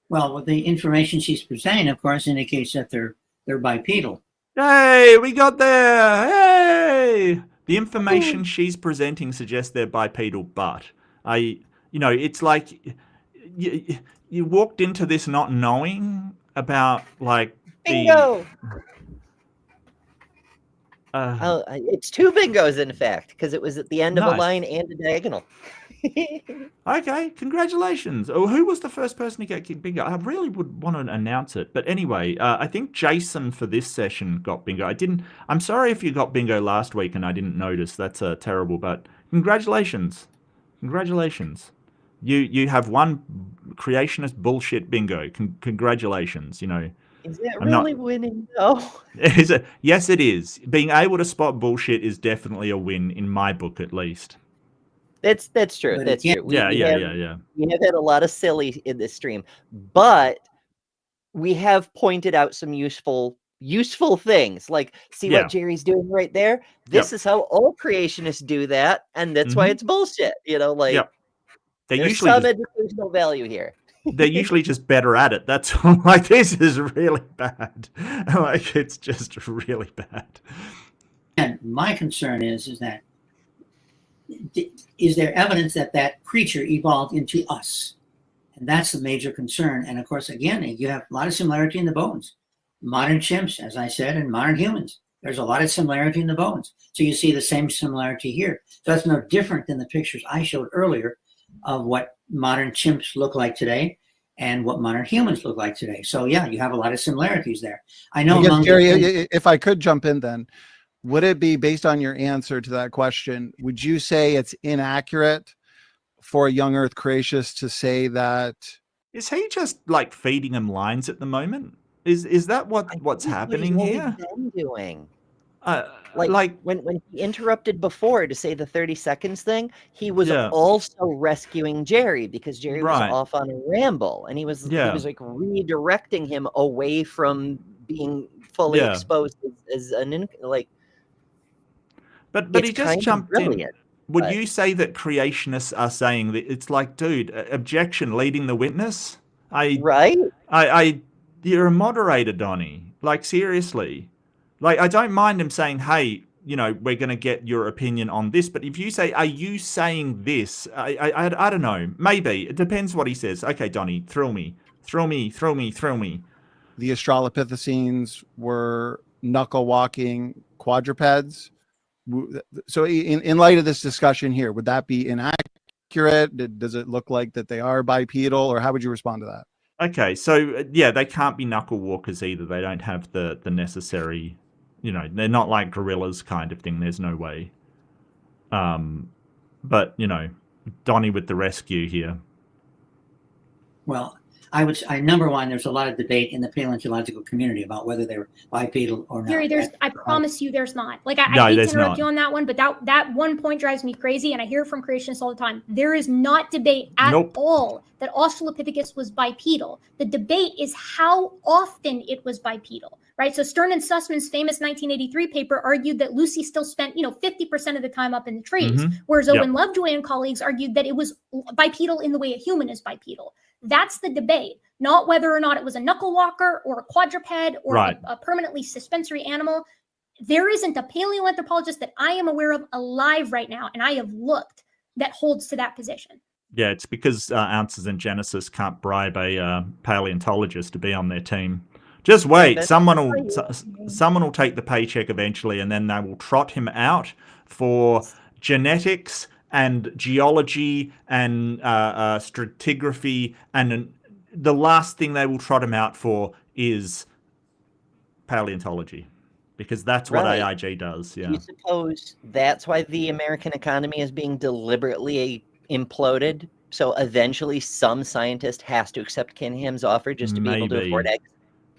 Well, with the information she's presenting, of course, indicates that they're bipedal. Hey, we got there. Hey, the information she's presenting suggests they're bipedal, but it's like you walked into this not knowing about like bingo. It's 2 bingos, in fact, because it was at the end of a line and a diagonal. Okay, congratulations. Oh, who was the first person to get bingo? I really would want to announce it. But anyway, I think Jason for this session got bingo. I'm sorry if you got bingo last week and I didn't notice. That's terrible, but congratulations. Congratulations. You have won creationist bullshit bingo. Congratulations, Is it I'm not- really winning though? Yes, it is. Being able to spot bullshit is definitely a win in my book, at least. That's true. But That's again- true. We have had a lot of silly in this stream, but we have pointed out some useful things. Like, see what Jerry's doing right there? This is how all creationists do that, and that's why it's bullshit. There's some educational value here. They're usually just better at it. That's like, this is really bad. Like, it's just really bad. And my concern is that is there evidence that creature evolved into us? And that's the major concern. And of course, again, you have a lot of similarity in the bones. Modern chimps, as I said, and modern humans, there's a lot of similarity in the bones. So you see the same similarity here. So that's no different than the pictures I showed earlier of what modern chimps look like today and what modern humans look like today. So yeah, you have a lot of similarities there. I know, Jerry, if I could jump in then, would it be, based on your answer to that question, would you say it's inaccurate for a young earth creationist to say that? Is he just like feeding him lines at the moment? Is that what's happening here? Been doing. Like when he interrupted before to say the 30 seconds thing, he was also rescuing Jerry because Jerry was off on a ramble, and he was like redirecting him away from being fully exposed as an But he just jumped in. Would you say that creationists are saying that it's like, dude, objection, leading the witness? You're a moderator, Donnie. Like, seriously. Like, I don't mind him saying, hey, we're going to get your opinion on this. But if you say, are you saying this? I don't know. Maybe. It depends what he says. Okay, Donnie, thrill me. Thrill me. The Australopithecines were knuckle-walking quadrupeds. So in light of this discussion here, would that be inaccurate? Does it look like that they are bipedal, or how would you respond to that? Okay, so they can't be knuckle walkers either. They don't have the necessary, they're not like gorillas kind of thing. There's no way. But Donnie with the rescue here. Well, number one, there's a lot of debate in the paleontological community about whether they're bipedal or not. Gary, I promise you there's not. Like, I hate to interrupt you on that one, but that one point drives me crazy, and I hear it from creationists all the time. There is not debate at all that Australopithecus was bipedal. The debate is how often it was bipedal, right? So Stern and Sussman's famous 1983 paper argued that Lucy still spent, 50% of the time up in the trees, whereas Owen Lovejoy and colleagues argued that it was bipedal in the way a human is bipedal. That's the debate, not whether or not it was a knuckle walker or a quadruped or a permanently suspensory animal. There isn't a paleoanthropologist that I am aware of alive right now, and I have looked, that holds to that position. Yeah, it's because Ounces and Genesis can't bribe a paleontologist to be on their team. Just wait, someone will take the paycheck eventually, and then they will trot him out for genetics and geology and stratigraphy, and the last thing they will trot him out for is paleontology, because that's what AIG does. Yeah. Do you suppose that's why the American economy is being deliberately imploded? So eventually some scientist has to accept Ken Ham's offer just to be able to afford eggs?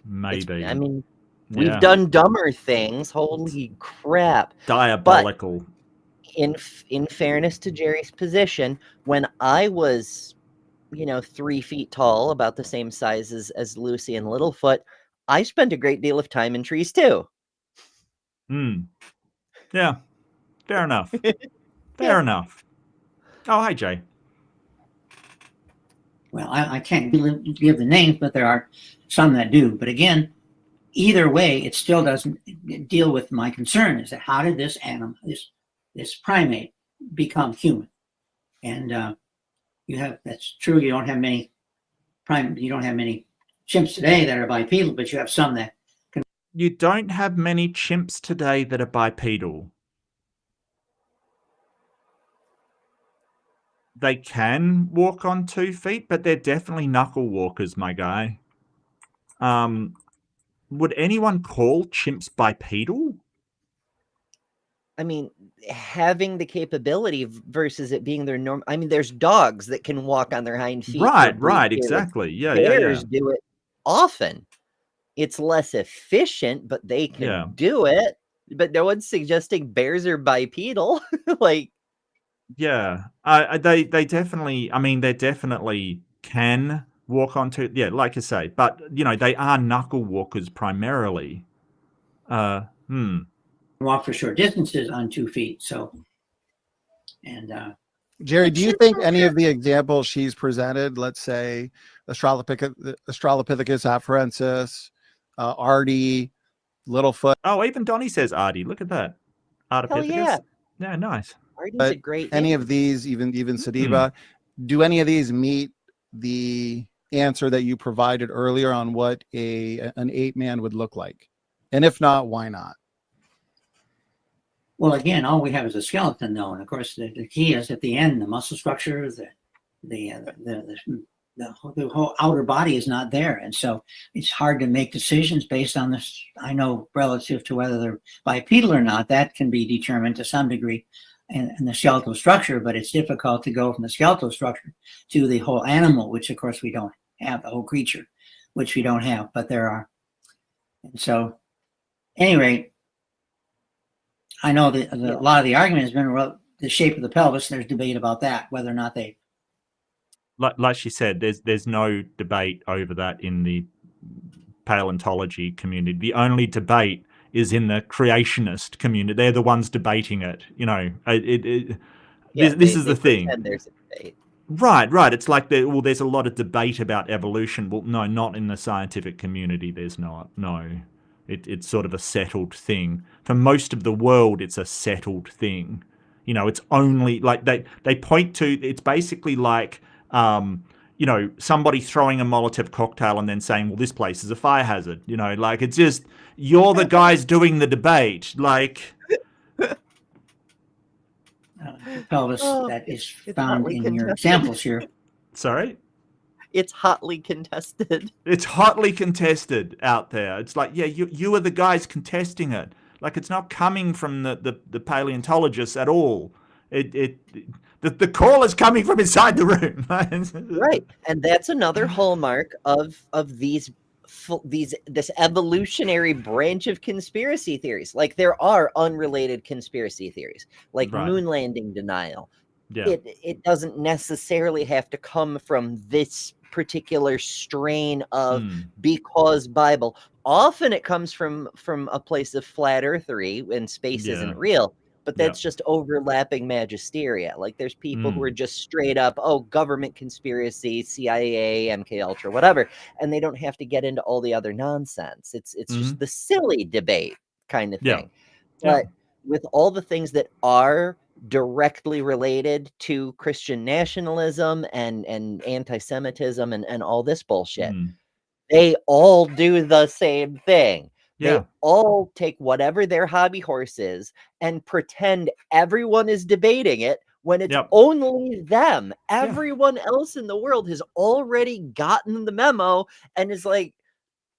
Maybe. I mean, we've done dumber things. Holy crap. Diabolical. But in fairness to Jerry's position, when I was, 3 feet tall, about the same size as Lucy and Littlefoot, I spent a great deal of time in trees too. Yeah. Fair enough. Fair enough. Oh, hi, Jay. Well, I can't give the names, but there are some that do. But again, either way, it still doesn't deal with my concern, is that how did this animal, this primate, become human? And that's true. You don't have many chimps today that are bipedal, but you have some that can. You don't have many chimps today that are bipedal. they can walk on 2 feet, but they're definitely knuckle walkers, my guy. Would anyone call chimps bipedal? I mean, having the capability versus it being their norm. I mean, there's dogs that can walk on their hind feet. Right, exactly. Yeah, bears do it often. It's less efficient, but they can do it. But no one's suggesting bears are bipedal. Like, yeah, they definitely. I mean, they definitely can walk onto. Yeah, like I say, but you know, they are knuckle walkers primarily. Walk for short distances on 2 feet. So, and Jerry, do you think any of the examples she's presented, let's say Australopithecus afarensis, Artie, Littlefoot? Oh, even Donnie says Artie. Look at that. Ardipithecus. Hell yeah. Yeah, nice. Artie's a great any name. of these, even Sadiba, do any of these meet the answer that you provided earlier on what an ape man would look like? And if not, why not? well, again, all we have is a skeleton, though, and of course, the key is at the end, the muscle structure, the whole outer body is not there, and so it's hard to make decisions based on this. I know relative to whether they're bipedal or not, that can be determined to some degree in the skeletal structure, but it's difficult to go from the skeletal structure to the whole animal, which of course we don't have, the whole creature, which we don't have, but there are. And so, at any rate, I know that a lot of the argument has been well, the shape of the pelvis, and there's debate about that, whether or not they. Like she said, there's no debate over that in the paleontology community. The only debate is in the creationist community. They're the ones debating it. You know, this is the thing. There's a debate. Right. It's like there's a lot of debate about evolution. Well, no, not in the scientific community. There's not. No, it's sort of a settled thing. For most of the world, it's a settled thing. You know, it's only like they point to. It's basically like you know, somebody throwing a Molotov cocktail and then saying, well, this place is a fire hazard. You know, like it's just you're the guys doing the debate. Like. Pelvis that is found in your examples here. Sorry? It's hotly contested. It's hotly contested out there. It's like, yeah, you are the guys contesting it. Like, it's not coming from the paleontologists at all. The call is coming from inside the room. Right. And that's another hallmark of this evolutionary branch of conspiracy theories. Like, there are unrelated conspiracy theories, like moon landing denial. Yeah. It doesn't necessarily have to come from this particular strain of because Bible. Often it comes from a place of flat earthery and space isn't real. But that's just overlapping magisteria. Like, there's people who are just straight up, government conspiracy, CIA, MK Ultra, whatever, and they don't have to get into all the other nonsense. It's just the silly debate kind of thing. But with all the things that are directly related to Christian nationalism and anti-Semitism and all this bullshit, they all do the same thing. They all take whatever their hobby horse is and pretend everyone is debating it when it's only them. Everyone else in the world has already gotten the memo and is like,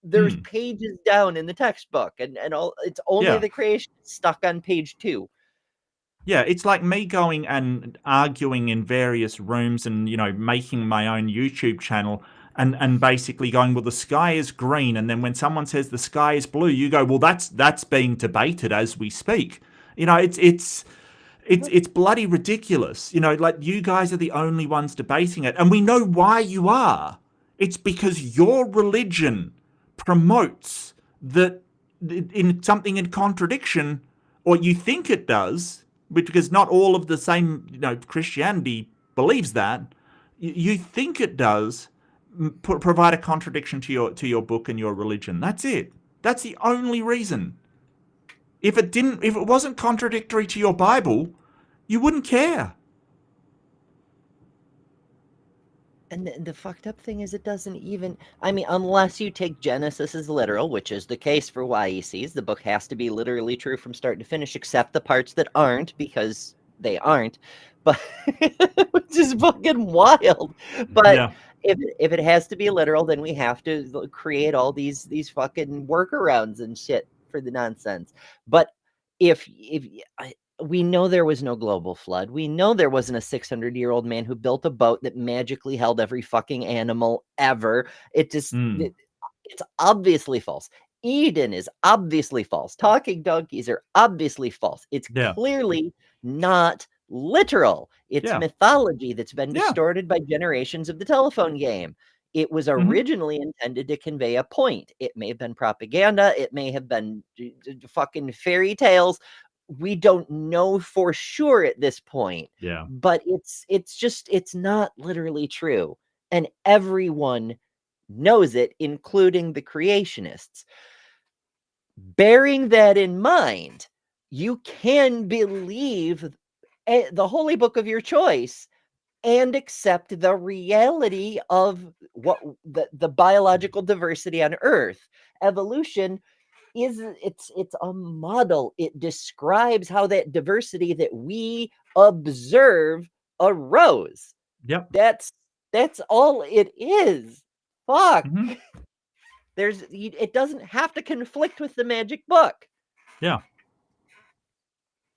there's pages down in the textbook and all. It's only the creation stuck on page 2. Yeah, it's like me going and arguing in various rooms and, you know, making my own YouTube channel and basically going, well, the sky is green. And then when someone says the sky is blue, you go, well, that's being debated as we speak. You know, it's bloody ridiculous. You know, like, you guys are the only ones debating it. And we know why you are. It's because your religion promotes that in something in contradiction, or you think it does, because not all of the same, you know, Christianity believes that. You think it does provide a contradiction to your book and your religion. That's it. That's the only reason. If it wasn't contradictory to your Bible, you wouldn't care. And the fucked up thing is, it doesn't even, I mean, unless you take Genesis as literal, which is the case for YECs, the book has to be literally true from start to finish, except the parts that aren't, because they aren't, but which is fucking wild. But Yeah. if it has to be literal, then we have to create all these fucking workarounds and shit for the nonsense. But we know there was no global flood. We know there wasn't a 600-year-old man who built a boat that magically held every fucking animal ever. It just, it's obviously false. Eden is obviously false. Talking donkeys are obviously false. It's clearly not literal. It's mythology that's been distorted by generations of the telephone game. It was originally intended to convey a point. It may have been propaganda. It may have been fucking fairy tales. We don't know for sure at this point. Yeah. But it's not literally true. And everyone knows it, including the creationists. Bearing that in mind, you can believe the holy book of your choice and accept the reality of what the biological diversity on Earth. Evolution is it's a model. It describes how that diversity that we observe arose. Yep. That's all it is. Fuck. It doesn't have to conflict with the magic book. Yeah.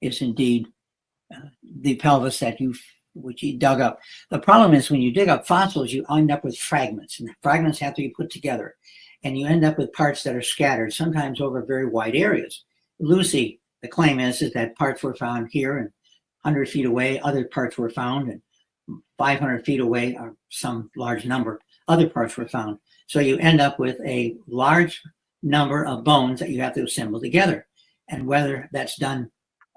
Is indeed the pelvis which you dug up. The problem is when you dig up fossils, you end up with fragments, and the fragments have to be put together, and you end up with parts that are scattered, sometimes over very wide areas. Lucy, the claim is that parts were found here and 100 feet away, other parts were found, and 500 feet away, or some large number, other parts were found. So you end up with a large number of bones that you have to assemble together. And whether that's done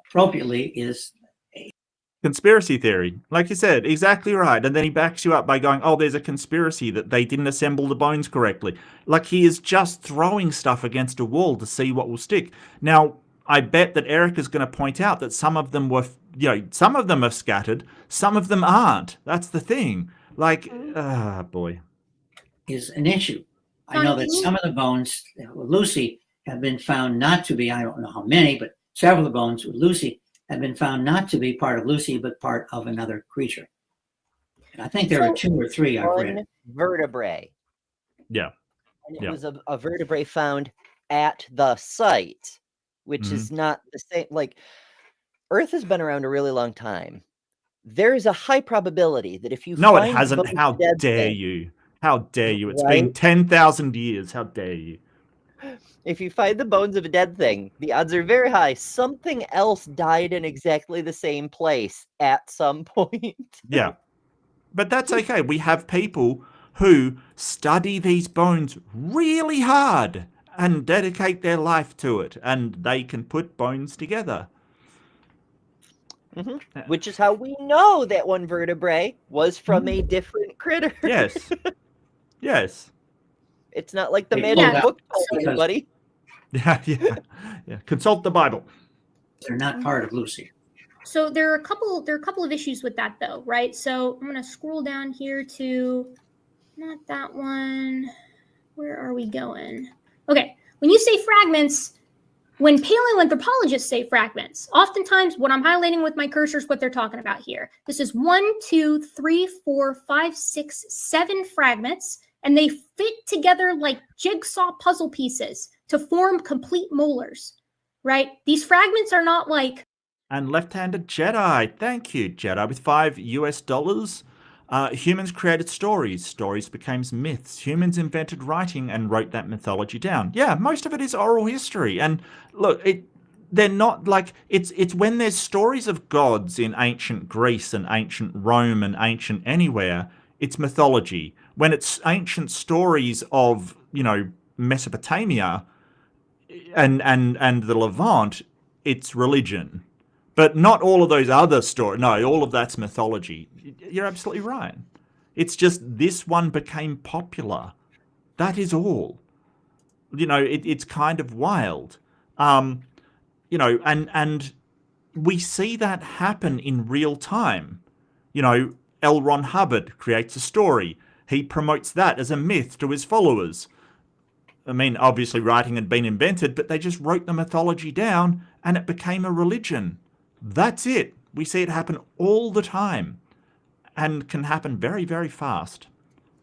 appropriately is conspiracy theory. Like you said, exactly right. And then he backs you up by going, oh, there's a conspiracy that they didn't assemble the bones correctly. Like he is just throwing stuff against a wall to see what will stick. Now, I bet that Erika's going to point out that some of them were, some of them are scattered, some of them aren't. That's the thing. Like, boy. Is an issue. I know that some of the bones with Lucy have been found not to be, I don't know how many, but several of the bones with Lucy have been found not to be part of Lucy, but part of another creature. And I think there are 2 or 3 I've read. Vertebrae. Yeah. And it was a vertebrae found at the site, which is not the same. Like, Earth has been around a really long time. There is a high probability that if you No, find it hasn't. bones How dead dare thing, you? How dare you? It's right? been 10,000 years. How dare you? If you find the bones of a dead thing, the odds are very high something else died in exactly the same place at some point. Yeah. But that's okay. We have people who study these bones really hard and dedicate their life to it, and they can put bones together. Which is how we know that one vertebrae was from a different critter. Yes. Yes. It's not like the They magic pulled book out told because- anybody. Yeah. Consult the Bible. They're not part of Lucy. So there are a couple of issues with that though, right? So I'm gonna scroll down here to not that one. Where are we going? Okay, when you say fragments, when paleoanthropologists say fragments, oftentimes what I'm highlighting with my cursor is what they're talking about here. This is 1, 2, 3, 4, 5, 6, 7 fragments, and they fit together like jigsaw puzzle pieces to form complete molars, right? These fragments are not like... And left-handed Jedi. Thank you, Jedi. With $5 humans created stories. Stories became myths. Humans invented writing and wrote that mythology down. Yeah, most of it is oral history. And look, they're not like... It's when there's stories of gods in ancient Greece and ancient Rome and ancient anywhere, it's mythology. When it's ancient stories of, Mesopotamia and the Levant, it's religion. But not all of those other stories. No, all of that's mythology. You're absolutely right. It's just this one became popular. That is all. It's kind of wild. And we see that happen in real time. L. Ron Hubbard creates a story. He promotes that as a myth to his followers. I mean, obviously writing had been invented, but they just wrote the mythology down and it became a religion. That's it. We see it happen all the time, and can happen very, very fast.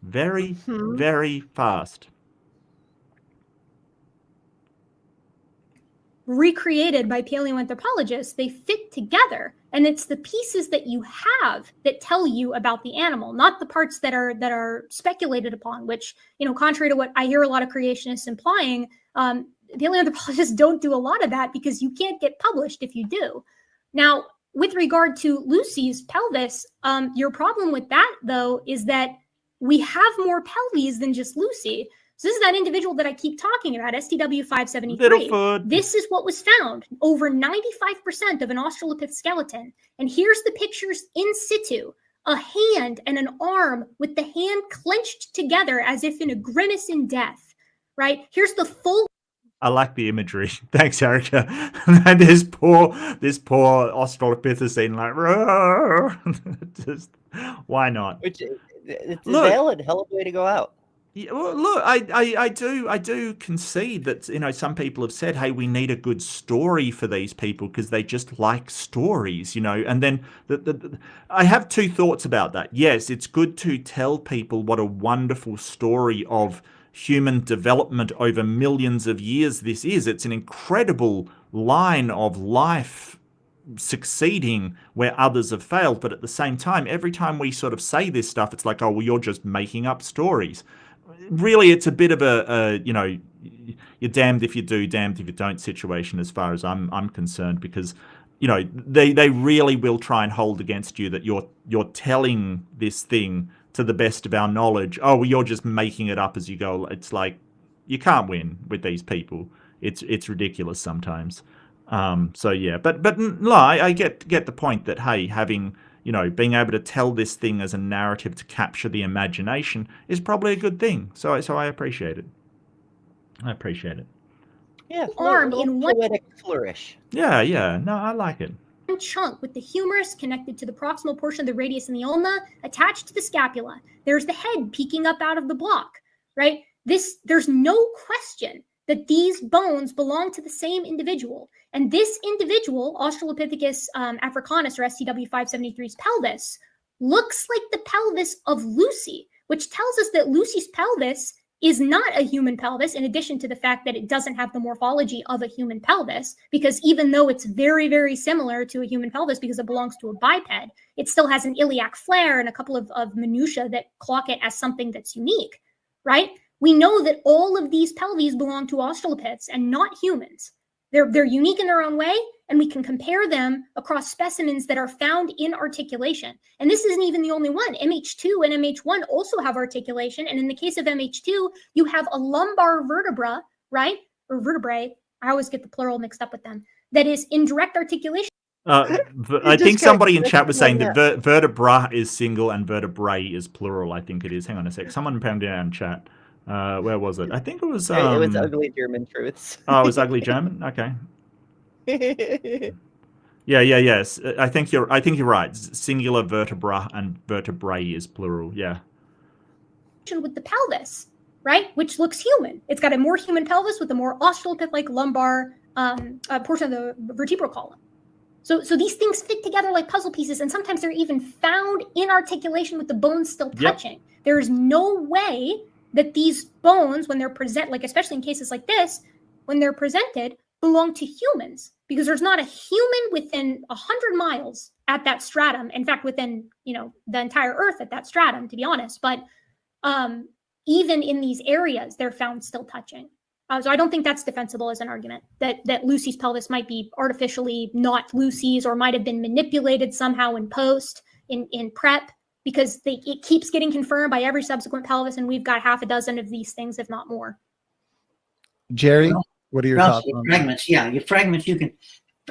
Very, very fast. Recreated by paleoanthropologists, they fit together, and it's the pieces that you have that tell you about the animal, not the parts that are speculated upon, which, contrary to what I hear a lot of creationists implying, paleoanthropologists don't do a lot of that because you can't get published if you do. Now, with regard to Lucy's pelvis, your problem with that, though, is that we have more pelvis than just Lucy. So this is that individual that I keep talking about, STW 573. This is what was found, over 95% of an Australopith skeleton. And here's the pictures in situ, a hand and an arm with the hand clenched together as if in a grimace in death, right? Here's the full... I like the imagery. Thanks, Erika. And this poor Australopithecine scene, like, just, why not? It's a valid hell of a way to go out. Yeah, well, look, I do concede that, some people have said, hey, we need a good story for these people because they just like stories, and then I have two thoughts about that. Yes, it's good to tell people what a wonderful story of human development over millions of years this is. It's an incredible line of life succeeding where others have failed. But at the same time, every time we sort of say this stuff, it's like, oh, well, you're just making up stories. Really, it's a bit of a you're damned if you do, damned if you don't situation as far as I'm concerned, because they really will try and hold against you that you're telling this thing to the best of our knowledge. Oh, well, you're just making it up as you go. It's like you can't win with these people. It's ridiculous sometimes. So yeah, but no, I get the point that, hey, having being able to tell this thing as a narrative to capture the imagination is probably a good thing. So I appreciate it. Yeah, arm in one poetic flourish. Yeah. No, I like it. One chunk with the humerus connected to the proximal portion of the radius and the ulna attached to the scapula. There's the head peeking up out of the block, right? There's no question that these bones belong to the same individual. And this individual, Australopithecus africanus, or STW 573's pelvis, looks like the pelvis of Lucy, which tells us that Lucy's pelvis is not a human pelvis, in addition to the fact that it doesn't have the morphology of a human pelvis, because even though it's very, very similar to a human pelvis because it belongs to a biped, it still has an iliac flare and a couple of minutiae that clock it as something that's unique, right? We know that all of these pelvis belong to Australopiths and not humans. They're unique in their own way, and we can compare them across specimens that are found in articulation. And this isn't even the only one. MH2 and MH1 also have articulation. And in the case of MH2, you have a lumbar vertebra, right? Or vertebrae. I always get the plural mixed up with them. That is in direct articulation. I think somebody in chat was saying that vertebra is single and vertebrae is plural. I think it is. Hang on a sec. Someone pounded it out in chat. Where was it? I think it was. It was ugly German truths. Oh, it was ugly German. Okay. Yes. I think you're right. Singular vertebra and vertebrae is plural. Yeah. With the pelvis, right, which looks human. It's got a more human pelvis with a more Australopith-like lumbar portion of the vertebral column. So these things fit together like puzzle pieces, and sometimes they're even found in articulation with the bones still touching. Yep. There's no way that these bones, when they're present, like especially in cases like this, when they're presented, belong to humans, because there's not a human within 100 miles at that stratum. In fact, within the entire Earth at that stratum, to be honest. But even in these areas, they're found still touching. So I don't think that's defensible as an argument that Lucy's pelvis might be artificially not Lucy's, or might have been manipulated somehow in post, in prep, because it keeps getting confirmed by every subsequent pelvis, and we've got half a dozen of these things, if not more. Jerry, what are your thoughts on fragments? Yeah, your fragments, you can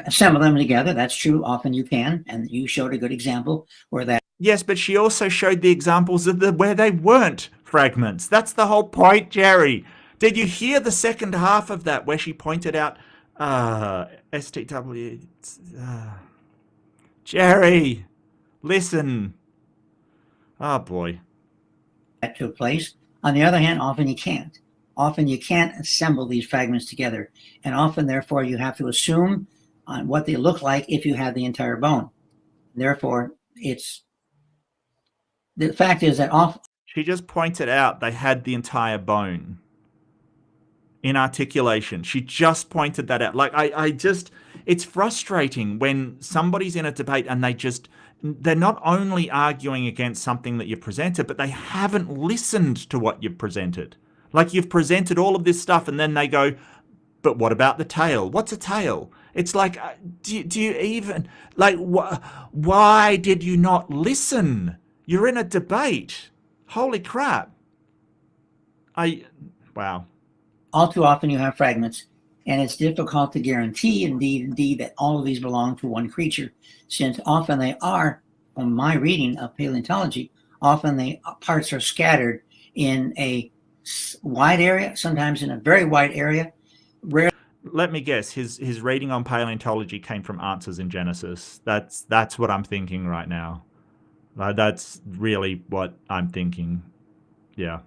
assemble them together. That's true. Often you can, and you showed a good example where that. Yes, but she also showed the examples of where they weren't fragments. That's the whole point, Jerry. Did you hear the second half of that where she pointed out STW? Jerry, listen. Oh, boy. That took place. On the other hand, often you can't. Often you can't assemble these fragments together. And often, therefore, you have to assume on what they look like if you have the entire bone. Therefore, the fact is that She just pointed out they had the entire bone in articulation. She just pointed that out. Like, it's frustrating when somebody's in a debate and they're not only arguing against something that you presented, but they haven't listened to what you've presented. Like, you've presented all of this stuff and then they go, but what about the tail? What's a tail? It's like, do you even, like, why did you not listen? You're in a debate. Holy crap. Wow. All too often you have fragments, and it's difficult to guarantee indeed that all of these belong to one creature, since often they are, from my reading of paleontology, often the parts are scattered in a wide area, sometimes in a very wide area. Let me guess, his reading on paleontology came from Answers in Genesis. That's what I'm thinking right now. That's really what I'm thinking. Yeah.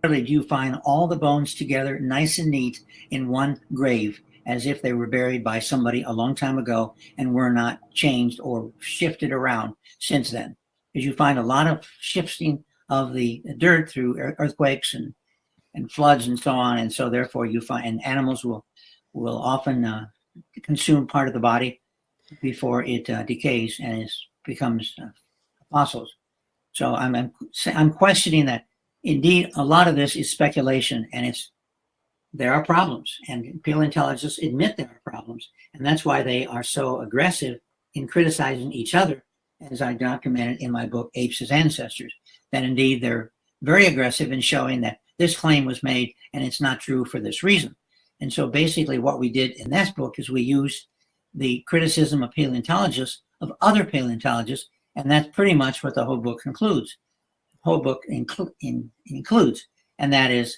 Rarely do you find all the bones together nice and neat in one grave, as if they were buried by somebody a long time ago and were not changed or shifted around since then. Because you find a lot of shifting of the dirt through earthquakes and floods and so on, and so therefore you find, and animals will often consume part of the body before it decays and becomes fossils. So I'm questioning that. Indeed, a lot of this is speculation, and there are problems, and paleontologists admit there are problems, and that's why they are so aggressive in criticizing each other, as I documented in my book, Apes as Ancestors, that indeed they're very aggressive in showing that this claim was made and it's not true for this reason. And so basically what we did in this book is we used the criticism of paleontologists, of other paleontologists, and that's pretty much what the whole book concludes. Whole book includes, and that is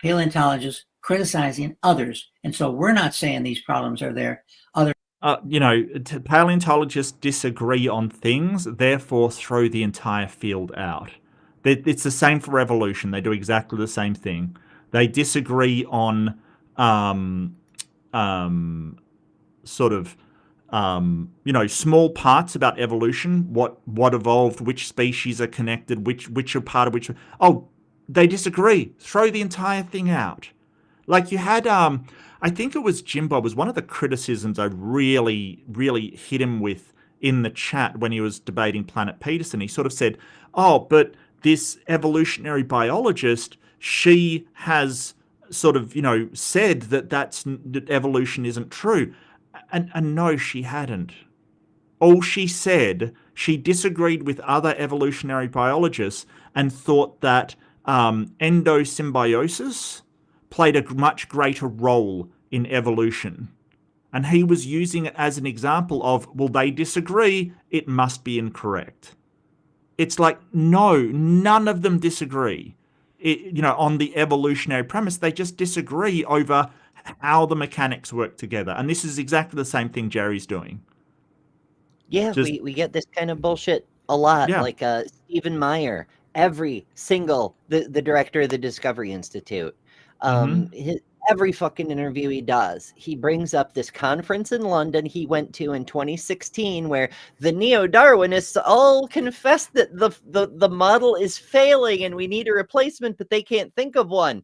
paleontologists criticizing others. And so we're not saying these problems are there. Paleontologists disagree on things, therefore throw the entire field out. It's the same for evolution. They do exactly the same thing. They disagree on small parts about evolution, what evolved, which species are connected, which are part of which. Oh, they disagree. Throw the entire thing out. Like you had, I think it was Gibbon was one of the criticisms I really, really hit him with in the chat when he was debating Planet Peterson. He sort of said, oh, but this evolutionary biologist, she has sort of, said that evolution isn't true. And no, she hadn't. All she said, she disagreed with other evolutionary biologists and thought that endosymbiosis played a much greater role in evolution. And he was using it as an example of, well, they disagree, it must be incorrect. It's like, no, none of them disagree. On the evolutionary premise, they just disagree over how the mechanics work together. And this is exactly the same thing Jerry's doing. Yeah, we get this kind of bullshit a lot. Yeah. Like Stephen Meyer, the director of the Discovery Institute, every fucking interview he does, he brings up this conference in London he went to in 2016 where the neo-Darwinists all confessed that the model is failing and we need a replacement, but they can't think of one.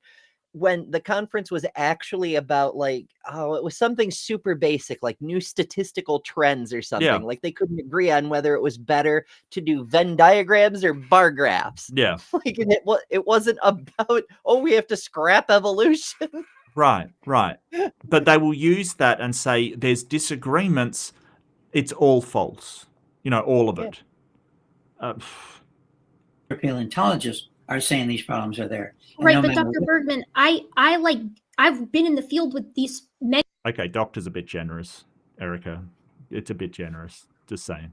When the conference was actually about it was something super basic, like new statistical trends or something. Yeah. Like they couldn't agree on whether it was better to do Venn diagrams or bar graphs. Yeah. And it wasn't about, we have to scrap evolution. Right. But they will use that and say there's disagreements. It's all false. All of it. Paleontologists are saying these problems are there. Right, but Dr. Bergman, I've been in the field with these many. Okay, doctor's a bit generous, Erika. It's a bit generous. Just saying.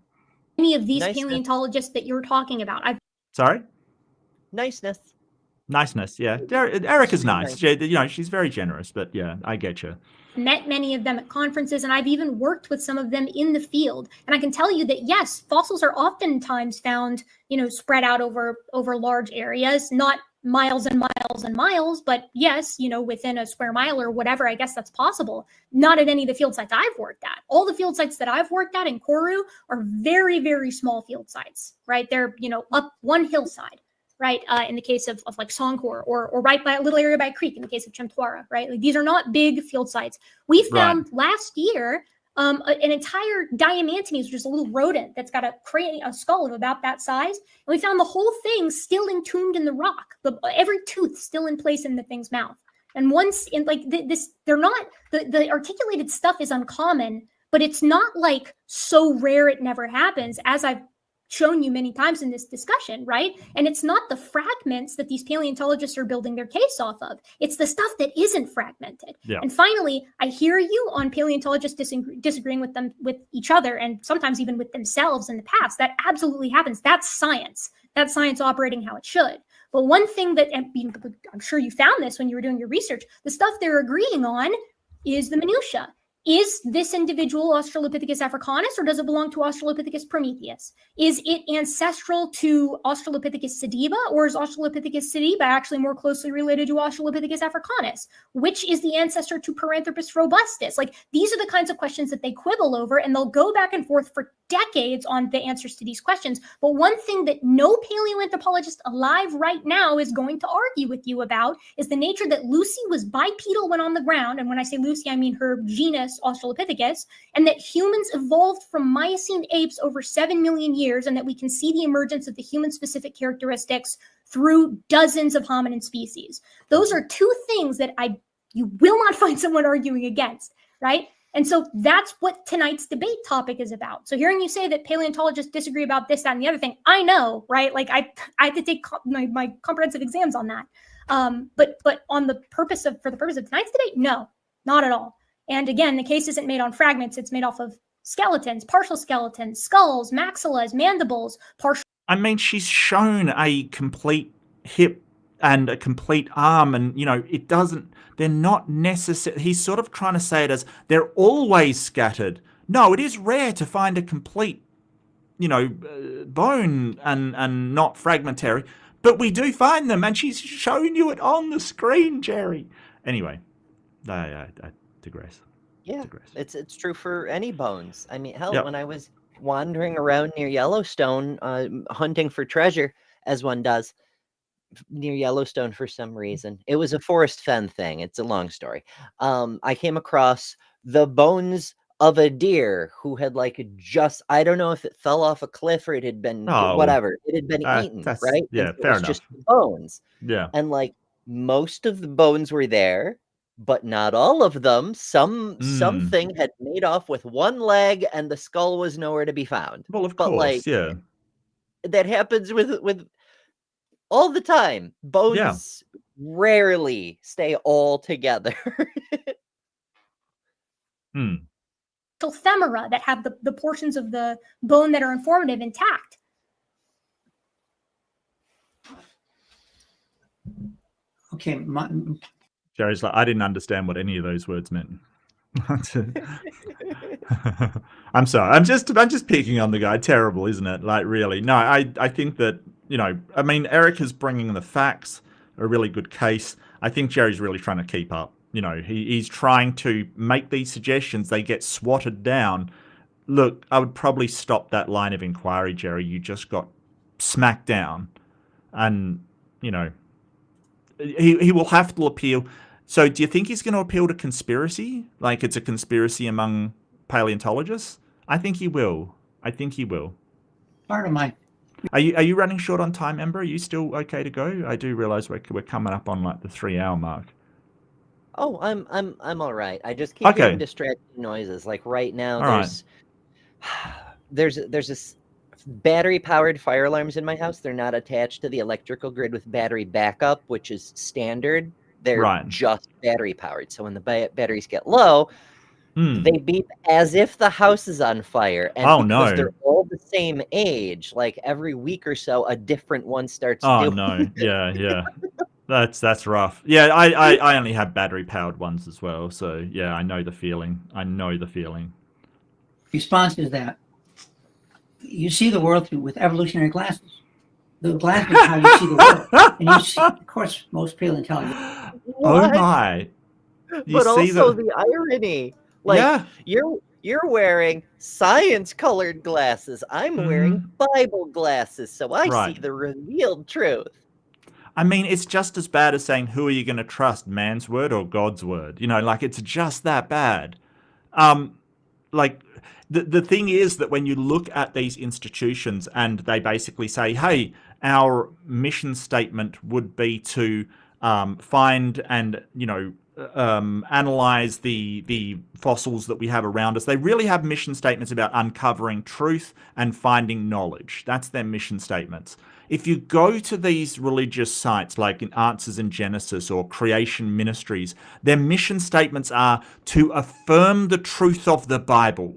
Many of these paleontologists that you're talking about. Sorry? Niceness, yeah. Erika's nice. She's very generous, but yeah, I get you. Met many of them at conferences, and I've even worked with some of them in the field. And I can tell you that, yes, fossils are oftentimes found, spread out over large areas, not miles and miles and miles, but yes, within a square mile or whatever, I guess that's possible. Not at any of the field sites I've worked at. All the field sites that I've worked at in Koru are very, very small field sites, right? They're, up one hillside, right? In the case of like Songkor, or right by a little area by a creek in the case of Chemtwara, right? Like, these are not big field sites. We found last year an entire Diamantes, which is a little rodent that's got a skull of about that size. And we found the whole thing still entombed in the rock, every tooth still in place in the thing's mouth. And once in like this, they're not, the articulated stuff is uncommon, but it's not like so rare it never happens, as I've shown you many times in this discussion, right? And it's not the fragments that these paleontologists are building their case off of. It's the stuff that isn't fragmented. Yeah. And finally, I hear you on paleontologists disagreeing with each other, and sometimes even with themselves in the past. That absolutely happens. That's science. That's science operating how it should. But one thing that, and I'm sure you found this when you were doing your research, the stuff they're agreeing on is the minutia. Is this individual Australopithecus africanus, or does it belong to Australopithecus prometheus? Is it ancestral to Australopithecus sediba, or is Australopithecus sediba actually more closely related to Australopithecus africanus? Which is the ancestor to Paranthropus robustus? Like, these are the kinds of questions that they quibble over, and they'll go back and forth for decades on the answers to these questions. But one thing that no paleoanthropologist alive right now is going to argue with you about is the nature that Lucy was bipedal when on the ground. And when I say Lucy, I mean her genus Australopithecus, and that humans evolved from Miocene apes over 7 million years, and that we can see the emergence of the human-specific characteristics through dozens of hominin species. Those are two things that you will not find someone arguing against, right? And so that's what tonight's debate topic is about. So hearing you say that paleontologists disagree about this, that, and the other thing, I know, right? Like, I had to take my comprehensive exams on that. But for the purpose of tonight's debate, no, not at all. And again, the case isn't made on fragments. It's made off of skeletons, partial skeletons, skulls, maxillas, mandibles, partial. I mean, she's shown a complete hip and a complete arm, and they're not necessary. He's sort of trying to say it as they're always scattered. No, it is rare to find a complete, bone and not fragmentary, but we do find them, and she's shown you it on the screen, Jerry. Anyway, I digress. Yeah, it's true for any bones. I mean, hell, when I was wandering around near Yellowstone, hunting for treasure, as one does, near Yellowstone for some reason. It was a forest fen thing. It's a long story. I came across the bones of a deer who had I don't know if it fell off a cliff or it had been whatever. It had been eaten, right? Yeah, fair enough. Just bones. Yeah. And most of the bones were there, but not all of them. Something had made off with one leg and the skull was nowhere to be found. Well, of course, yeah. That happens with all the time. Bones rarely stay all together. Femora that have the portions of the bone that are informative intact. Okay. Jerry's like, I didn't understand what any of those words meant. I'm sorry. I'm just picking on the guy. Terrible, isn't it? Like, really? No, I think that, I mean, Erika's bringing the facts, a really good case. I think Jerry's really trying to keep up. He's trying to make these suggestions. They get swatted down. Look, I would probably stop that line of inquiry, Jerry. You just got smacked down. And, he will have to appeal. So do you think he's going to appeal to conspiracy? Like it's a conspiracy among paleontologists? I think he will. Part of my. Are you running short on time, Ember? Are you still okay to go? I do realize we're coming up on the 3-hour mark. Oh, I'm all right. I just keep hearing distracting noises. Like right now, there's this battery-powered fire alarms in my house. They're not attached to the electrical grid with battery backup, which is standard. They're just battery-powered. So when the batteries get low, they beep as if the house is on fire. And because they're all the same age, like every week or so, a different one starts doing. Oh, no. Yeah. That's rough. Yeah, I only have battery-powered ones as well. So, yeah, I know the feeling. Response is that you see the world with evolutionary glasses. The glass is how you see the world. And you see, of course, most paleontologists. Oh my! You But see also the irony, like yeah, you're wearing science-colored glasses. I'm wearing Bible glasses, so I see Right. the revealed truth. I mean, it's just as bad as saying, who are you going to trust, man's word or God's word? You know, like it's just that bad. Like the thing is that when you look at these institutions and they basically say, hey, our mission statement would be to find and, analyze the fossils that we have around us. They really have mission statements about uncovering truth and finding knowledge. That's their mission statements. If you go to these religious sites like in Answers in Genesis or Creation Ministries, their mission statements are to affirm the truth of the Bible.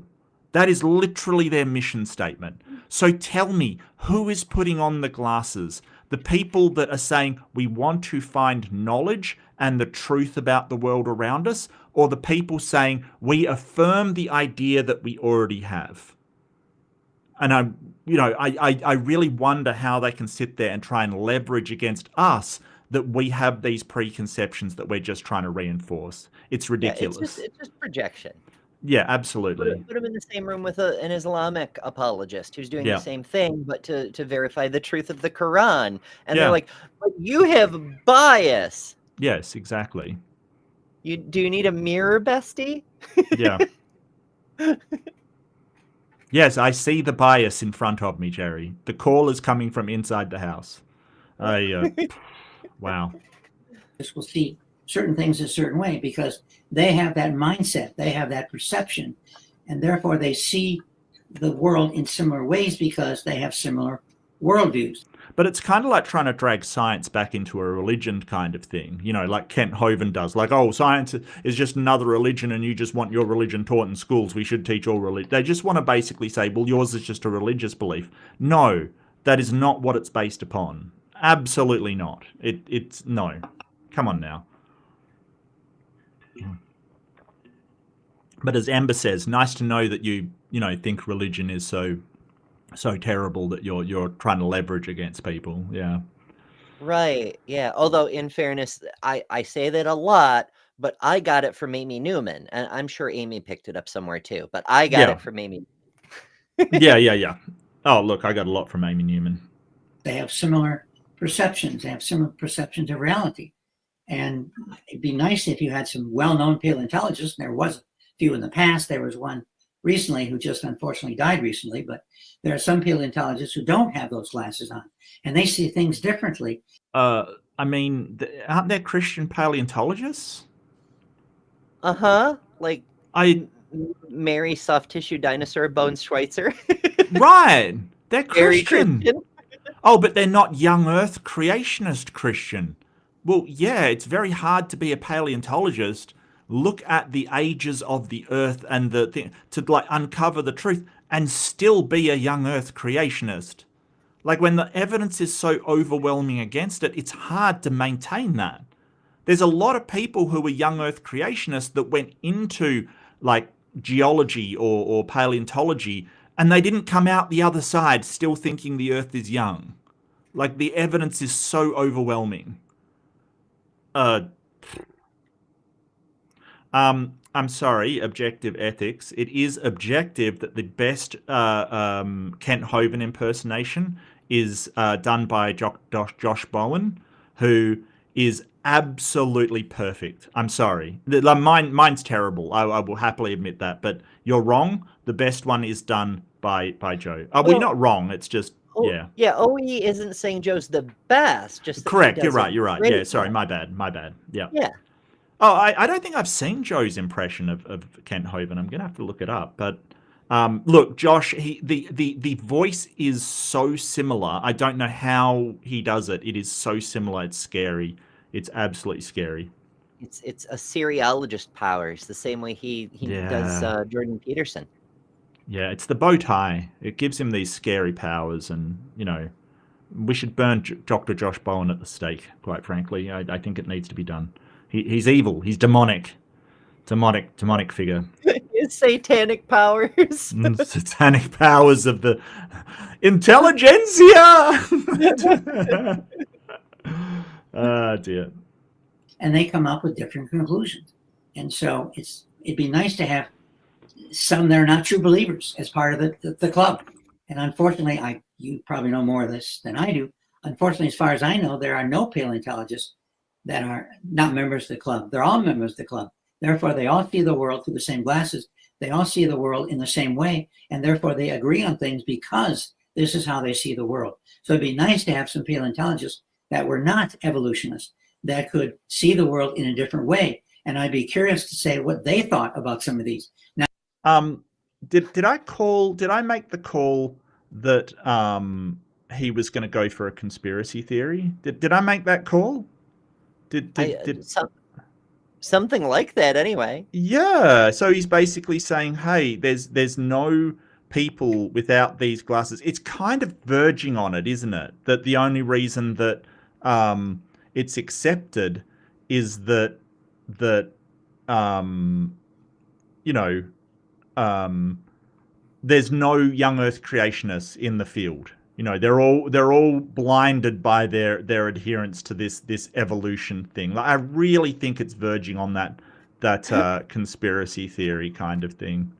That is literally their mission statement. So tell me, who is putting on the glasses? The people that are saying we want to find knowledge and the truth about the world around us, or the people saying we affirm the idea that we already have? And I really wonder how they can sit there and try and leverage against us that we have these preconceptions that we're just trying to reinforce. It's ridiculous. It's just projection. Yeah, absolutely. Put him in the same room with an Islamic apologist who's doing the same thing, but to verify the truth of the Quran. And they're like, but you have bias. Yes, exactly. Do you need a mirror, bestie? Yeah. Yes, I see the bias in front of me, Jerry. The call is coming from inside the house. Wow. Will see certain things a certain way because they have that mindset, they have that perception, and therefore they see the world in similar ways because they have similar worldviews. But it's kind of like trying to drag science back into a religion kind of thing, like Kent Hovind does. Like, oh, science is just another religion and you just want your religion taught in schools. We should teach all religion. They just want to basically say, well, yours is just a religious belief. No, that is not what it's based upon. Absolutely not. It's no. Come on now. But as Amber says, nice to know that you think religion is so terrible that you're trying to leverage against people. Yeah. Right. Yeah. Although in fairness, I say that a lot, but I got it from Amy Newman, and I'm sure Amy picked it up somewhere too, but I got it from Amy. Yeah. Oh, look, I got a lot from Amy Newman. They have similar perceptions. They have similar perceptions of reality. And it'd be nice if you had some well-known paleontologists, and there was a few in the past. There was one recently who just unfortunately died recently, but there are some paleontologists who don't have those glasses on, and they see things differently. I mean, aren't there Christian paleontologists? Like Mary Soft Tissue Dinosaur Bone Schweitzer. Right. They're Very Christian. Oh, but they're not young Earth creationist Christian. Well, yeah, it's very hard to be a paleontologist. Look at the ages of the Earth and the thing to uncover the truth and still be a young Earth creationist. Like when the evidence is so overwhelming against it, it's hard to maintain that. There's a lot of people who were young Earth creationists that went into geology or paleontology, and they didn't come out the other side still thinking the Earth is young. Like the evidence is so overwhelming. I'm sorry, objective ethics. It is objective that the best Kent Hovind impersonation is done by Josh Bowen, who is absolutely perfect. I'm sorry. Mine's terrible. I will happily admit that. But you're wrong. The best one is done by Joe. Well, you're not wrong. It's just, yeah. Yeah, OE isn't saying Joe's the best. Just correct. You're right. Yeah, sorry. My bad. Yeah. Yeah. Oh, I don't think I've seen Joe's impression of Kent Hovind. I'm going to have to look it up. But look, Josh, the voice is so similar. I don't know how he does it. It is so similar. It's scary. It's absolutely scary. It's a seriologist powers, the same way he does Jordan Peterson. Yeah, it's the bow tie. It gives him these scary powers, and we should burn Dr. Josh Bowen at the stake. Quite frankly, I think it needs to be done. He's evil. He's demonic figure. His satanic powers. Satanic powers of the Intelligentsia. Oh dear. And they come up with different conclusions. And so it'd be nice to have some that are not true believers as part of the club. And unfortunately, you probably know more of this than I do. Unfortunately, as far as I know, there are no paleontologists that are not members of the club. They're all members of the club. Therefore, they all see the world through the same glasses. They all see the world in the same way. And therefore, they agree on things because this is how they see the world. So it'd be nice to have some paleontologists that were not evolutionists that could see the world in a different way. And I'd be curious to say what they thought about some of these. Now, did I make the call that he was going to go for a conspiracy theory? Did I make that call? Something like that anyway. Yeah. So he's basically saying, hey, there's no people without these glasses. It's kind of verging on it, isn't it? That the only reason that it's accepted is that there's no young Earth creationists in the field. They're all blinded by their adherence to this evolution thing. Like, I really think it's verging on that conspiracy theory kind of thing.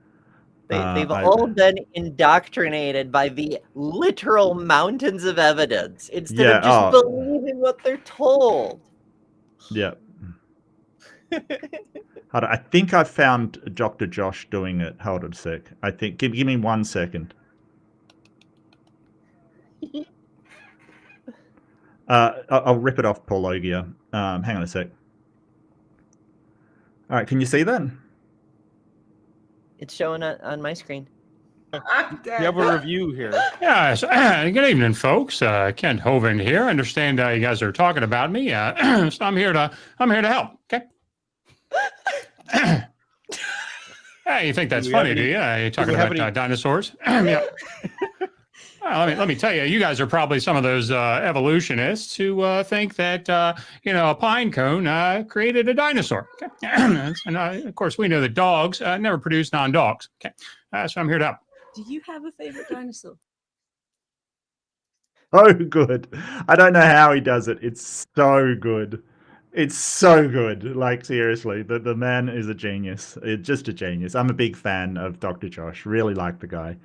They've all been indoctrinated by the literal mountains of evidence instead of just believing what they're told. Yeah. I think I found Dr. Josh doing it. Hold on a sec. I think. Give me 1 second. I'll rip it off Paul Ogier. Hang on a sec. All right, can you see that? It's showing on my screen. You have a review here. Yes. Good evening, folks. Kent Hovind here. I understand you guys are talking about me. So I'm here to help. Okay. Hey, you think that's funny, do you? You're talking about dinosaurs? Yeah. Well, let me tell you, you guys are probably some of those evolutionists who think that a pine cone created a dinosaur. Okay? And of course, we know that dogs never produce non-dogs. Okay, so I'm here to help. Do you have a favorite dinosaur? Oh, good. I don't know how he does it. It's so good. It's so good. Like, seriously, the man is a genius. It's just a genius. I'm a big fan of Dr. Josh. Really like the guy.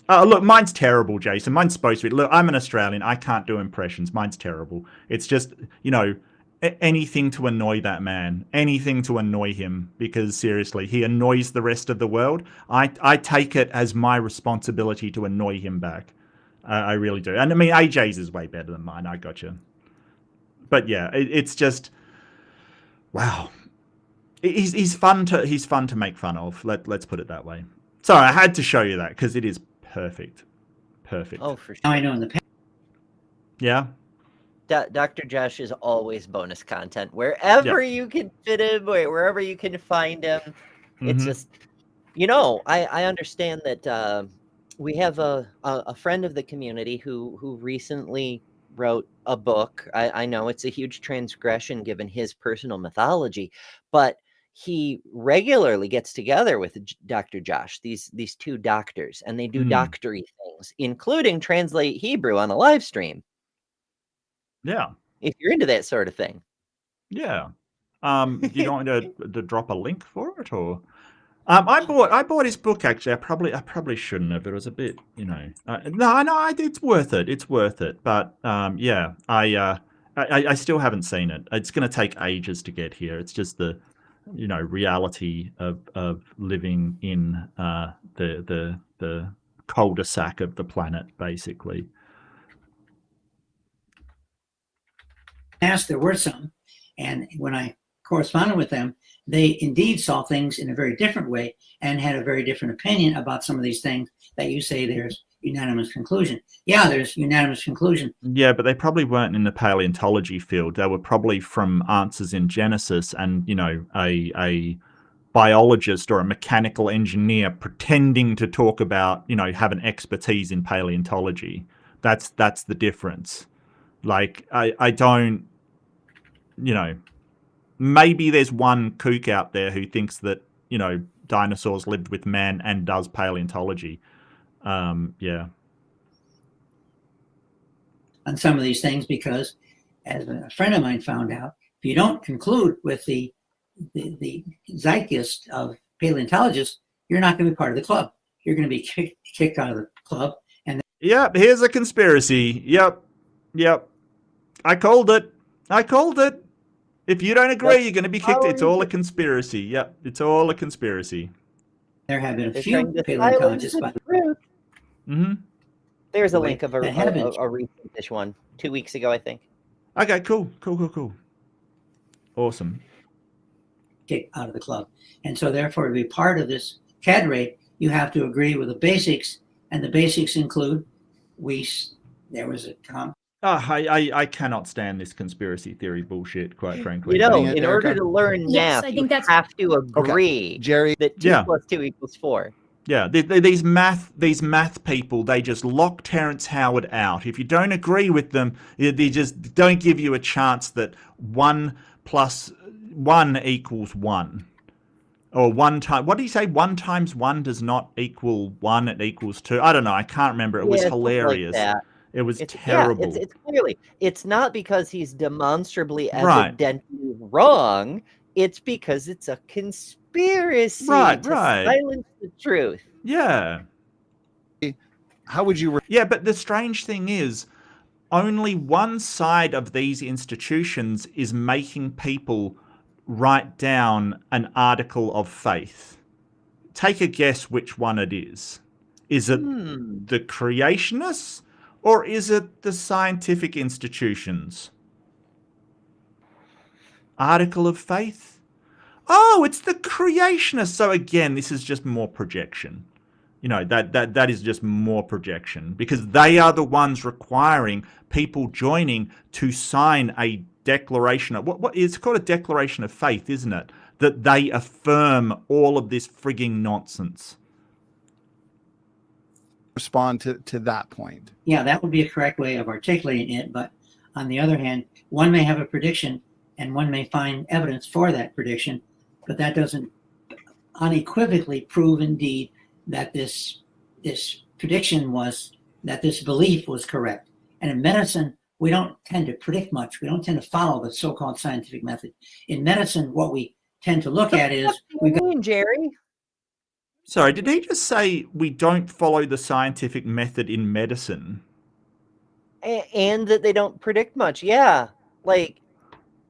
Oh, look, mine's terrible, Jason. Mine's supposed to be. Look, I'm an Australian. I can't do impressions. Mine's terrible. It's just, anything to annoy that man. Anything to annoy him. Because, seriously, he annoys the rest of the world. I take it as my responsibility to annoy him back. I really do. And, I mean, AJ's is way better than mine. I got you. But, yeah, it's just... Wow. He's fun to make fun of. Let's put it that way. Sorry, I had to show you that because it is perfect. Oh, for sure. Now I know in the past. Yeah. Dr. Josh is always bonus content wherever you can fit him, wherever you can find him. It's just, I understand that we have a friend of the community who recently wrote a book. I know it's a huge transgression given his personal mythology, but he regularly gets together with Dr. Josh, these two doctors, and they do doctory things, including translate Hebrew on a live stream. Yeah. If you're into that sort of thing. Yeah. You don't want to drop a link for it, or I bought his book actually. I probably shouldn't have. It was a bit, no, it's worth it. It's worth it. But yeah, I still haven't seen it. It's going to take ages to get here. It's just the reality of living in the cul-de-sac of the planet, basically. Past there were some, and when I corresponded with them, they indeed saw things in a very different way and had a very different opinion about some of these things that you say there's unanimous conclusion. Yeah, there's unanimous conclusion. Yeah, but they probably weren't in the paleontology field. They were probably from answers in Genesis and, a biologist or a mechanical engineer pretending to talk about, have an expertise in paleontology. That's the difference. Like, I don't, maybe there's one kook out there who thinks that, dinosaurs lived with man and does paleontology. Yeah. on some of these things because, as a friend of mine found out, if you don't conclude with the zeitgeist of paleontologists, you're not going to be part of the club. You're going to be kicked out of the club. And yep, here's a conspiracy. Yep. I called it. If you don't agree, you're going to be kicked. It's all a conspiracy. Yep, it's all a conspiracy. there have been a few paleontologists, but There's a link of a recent-ish one 2 weeks ago, I think. Okay, cool. Awesome. kicked out of the club. And so therefore, to be part of this cadre, you have to agree with the basics, and the basics include there was a I cannot stand this conspiracy theory bullshit, quite frankly. You know, in order to learn Yes, math, I think you that's- have to agree, Jerry. that 2 plus 2 equals 4. Yeah, these math people, they just lock Terrence Howard out. If you don't agree with them, they just don't give you a chance that 1 plus 1 equals 1. Or 1 time, what do you say? 1 times 1 does not equal 1, it equals 2. I don't know, I can't remember. It was hilarious. Like that. It was terrible. Yeah, it's clearly, it's not because he's demonstrably evidently wrong. It's because it's a conspiracy to silence the truth. Yeah. How would you? Yeah, but the strange thing is, only one side of these institutions is making people write down an article of faith. Take a guess which one it is. Is it the creationists? Or is it the scientific institutions? Article of faith? Oh, it's the creationists. So again, this is just more projection. You know, that is just more projection, because they are the ones requiring people joining to sign a declaration of what it's called, a declaration of faith, isn't it? That they affirm all of this frigging nonsense. Respond to that point. Yeah, that would be a correct way of articulating it. But on the other hand, one may have a prediction and one may find evidence for that prediction, but that doesn't unequivocally prove indeed that this prediction was, that this belief was correct. And in medicine, we don't tend to predict much. We don't tend to follow the so-called scientific method. In medicine, what we tend to look at is Jerry. Sorry, did he just say we don't follow the scientific method in medicine? And that they don't predict much. Yeah. Like,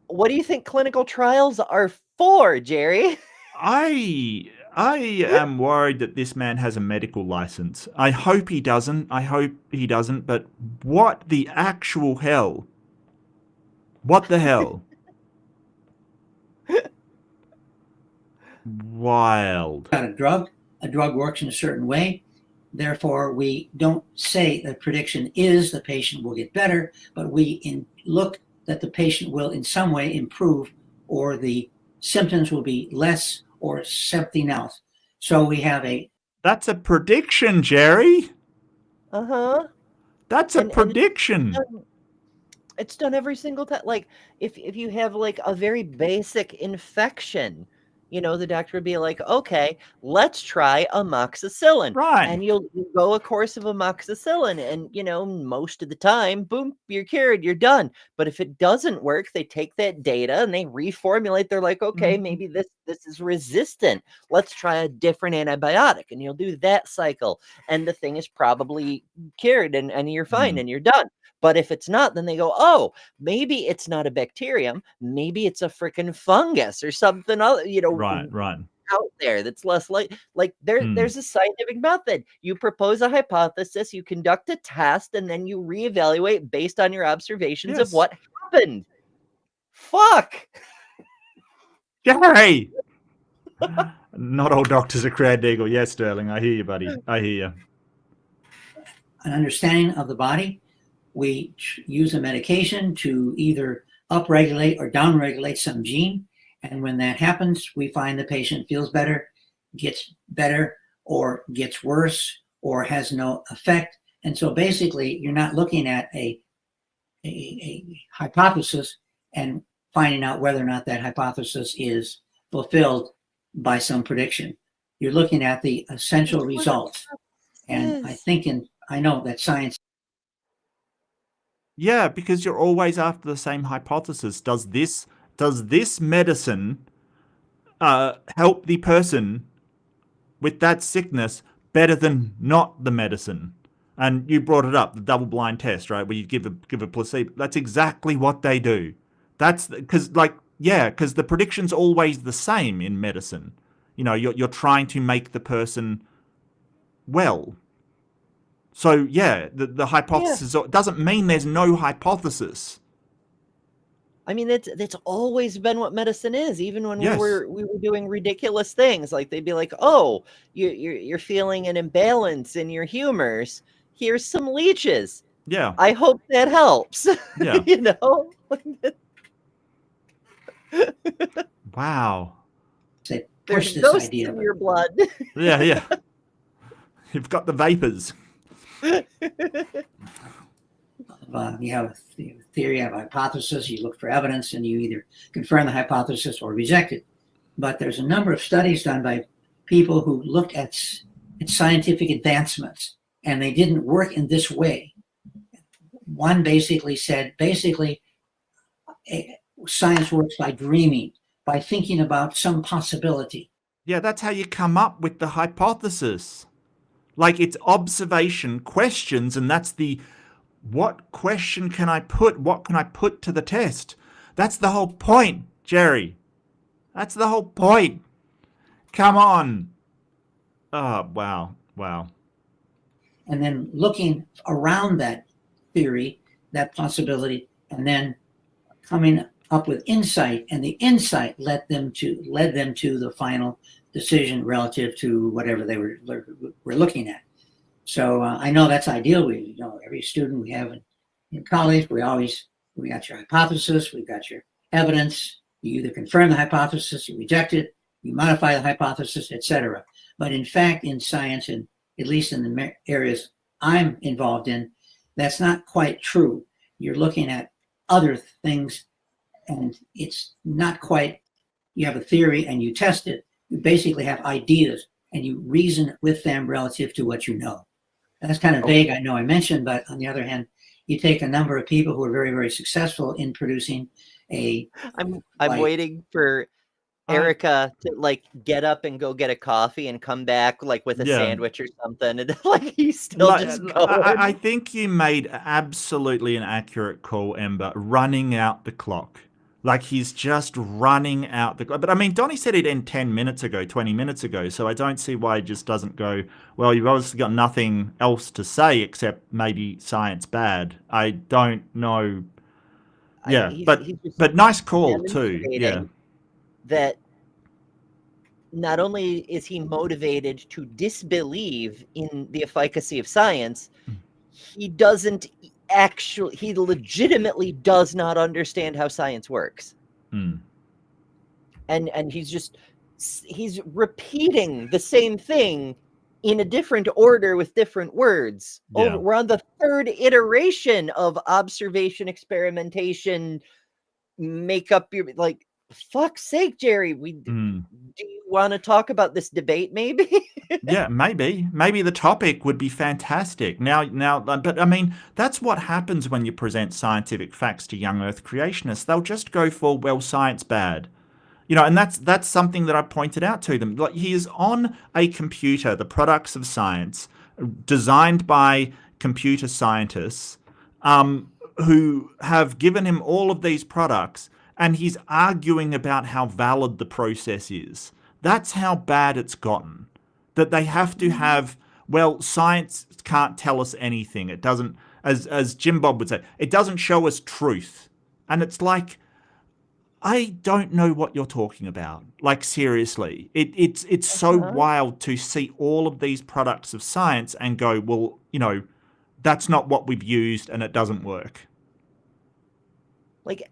what do you think clinical trials are for, Jerry? I am worried that this man has a medical license. I hope he doesn't. But what the actual hell? What the hell? Wild. got a drug works in a certain way. Therefore, we don't say the prediction is the patient will get better, but we look that the patient will in some way improve, or the symptoms will be less, or something else. So we have That's a prediction, Jerry. Uh-huh. That's a prediction. It's done every single time. Like, if you have like a very basic infection, you know, the doctor would be like, okay, let's try amoxicillin. Right. And you'll go a course of amoxicillin, and, you know, most of the time, boom, you're cured, you're done. But if it doesn't work, they take that data and they reformulate. They're like, okay, maybe this is resistant. Let's try a different antibiotic. And you'll do that cycle. And the thing is probably cured, and you're fine and you're done. But if it's not, then they go, oh, maybe it's not a bacterium. Maybe it's a freaking fungus or something other, you know, right. out there that's less like there's a scientific method. You propose a hypothesis, you conduct a test, and then you reevaluate based on your observations of what happened. Fuck. Jerry! Not all doctors are created equal. Yes, Sterling, I hear you, buddy. I hear you. an understanding of the body. We use a medication to either upregulate or downregulate some gene. And when that happens, we find the patient feels better, gets better, or gets worse, or has no effect. And so basically, you're not looking at a hypothesis and finding out whether or not that hypothesis is fulfilled by some prediction. You're looking at the essential results. And I know that science Yeah, because you're always after the same hypothesis. Does this medicine help the person with that sickness better than not the medicine? And you brought it up, the double-blind test, right? Where you give a placebo. That's exactly what they do. That's because, because the prediction's always the same in medicine. You know, you're trying to make the person well. So yeah, the hypothesis doesn't mean there's no hypothesis. I mean, it's always been what medicine is. Even when Yes. we were doing ridiculous things, like they'd be like, "Oh, you're feeling an imbalance in your humors. Here's some leeches. Yeah. I hope that helps." Yeah. You know. Wow. They There's push this ghosts idea. in your blood. Yeah. You've got the vapors. You have a theory, you have a hypothesis, you look for evidence, and you either confirm the hypothesis or reject it. But there's a number of studies done by people who looked at scientific advancements, and they didn't work in this way. One basically said, science works by dreaming, by thinking about some possibility. Yeah, that's how you come up with the hypothesis. Like, it's observation questions, and that's what question can I put? What can I put to the test? That's the whole point, Jerry. That's the whole point. Come on. Oh, wow. And then looking around that theory, that possibility, and then coming up with insight, and the insight led them to the final decision relative to whatever they were looking at. So I know that's ideal. Every student we have in college, we got your hypothesis, we've got your evidence. You either confirm the hypothesis, you reject it, you modify the hypothesis, etc. But in fact, in science, and at least in the areas I'm involved in, that's not quite true. You're looking at other things, and it's not quite, you have a theory and you test it. You basically have ideas and you reason with them relative to what you know. That's kind of vague, I know I mentioned, but on the other hand, you take a number of people who are very, very successful in producing I'm waiting for Erika to get up and go get a coffee and come back with a sandwich or something, and he's still just going. I think you made absolutely an accurate call, Ember, running out the clock. Like, he's just running out the clock. But I mean, Donnie said it in 20 minutes ago, so I don't see why he just doesn't go, well, you've obviously got nothing else to say except maybe science bad. I don't know. Yeah, but nice call too. Yeah. That not only is he motivated to disbelieve in the efficacy of science, he legitimately does not understand how science works. And he's repeating the same thing in a different order with different words. Yeah. We're on the third iteration of observation, experimentation, make up your, fuck's sake, Jerry, do you want to talk about this debate maybe? Yeah, maybe the topic would be fantastic. Now, but I mean, that's what happens when you present scientific facts to young Earth creationists. They'll just go for, well, science bad. And that's something that I pointed out to them. Like, he is on a computer, the products of science, designed by computer scientists, who have given him all of these products, and he's arguing about how valid the process is. That's how bad it's gotten. That they have to have, well, science can't tell us anything. It doesn't, as Jim Bob would say, it doesn't show us truth. And it's like, I don't know what you're talking about. Like, seriously, it's so wild to see all of these products of science and go, well, that's not what we've used and it doesn't work.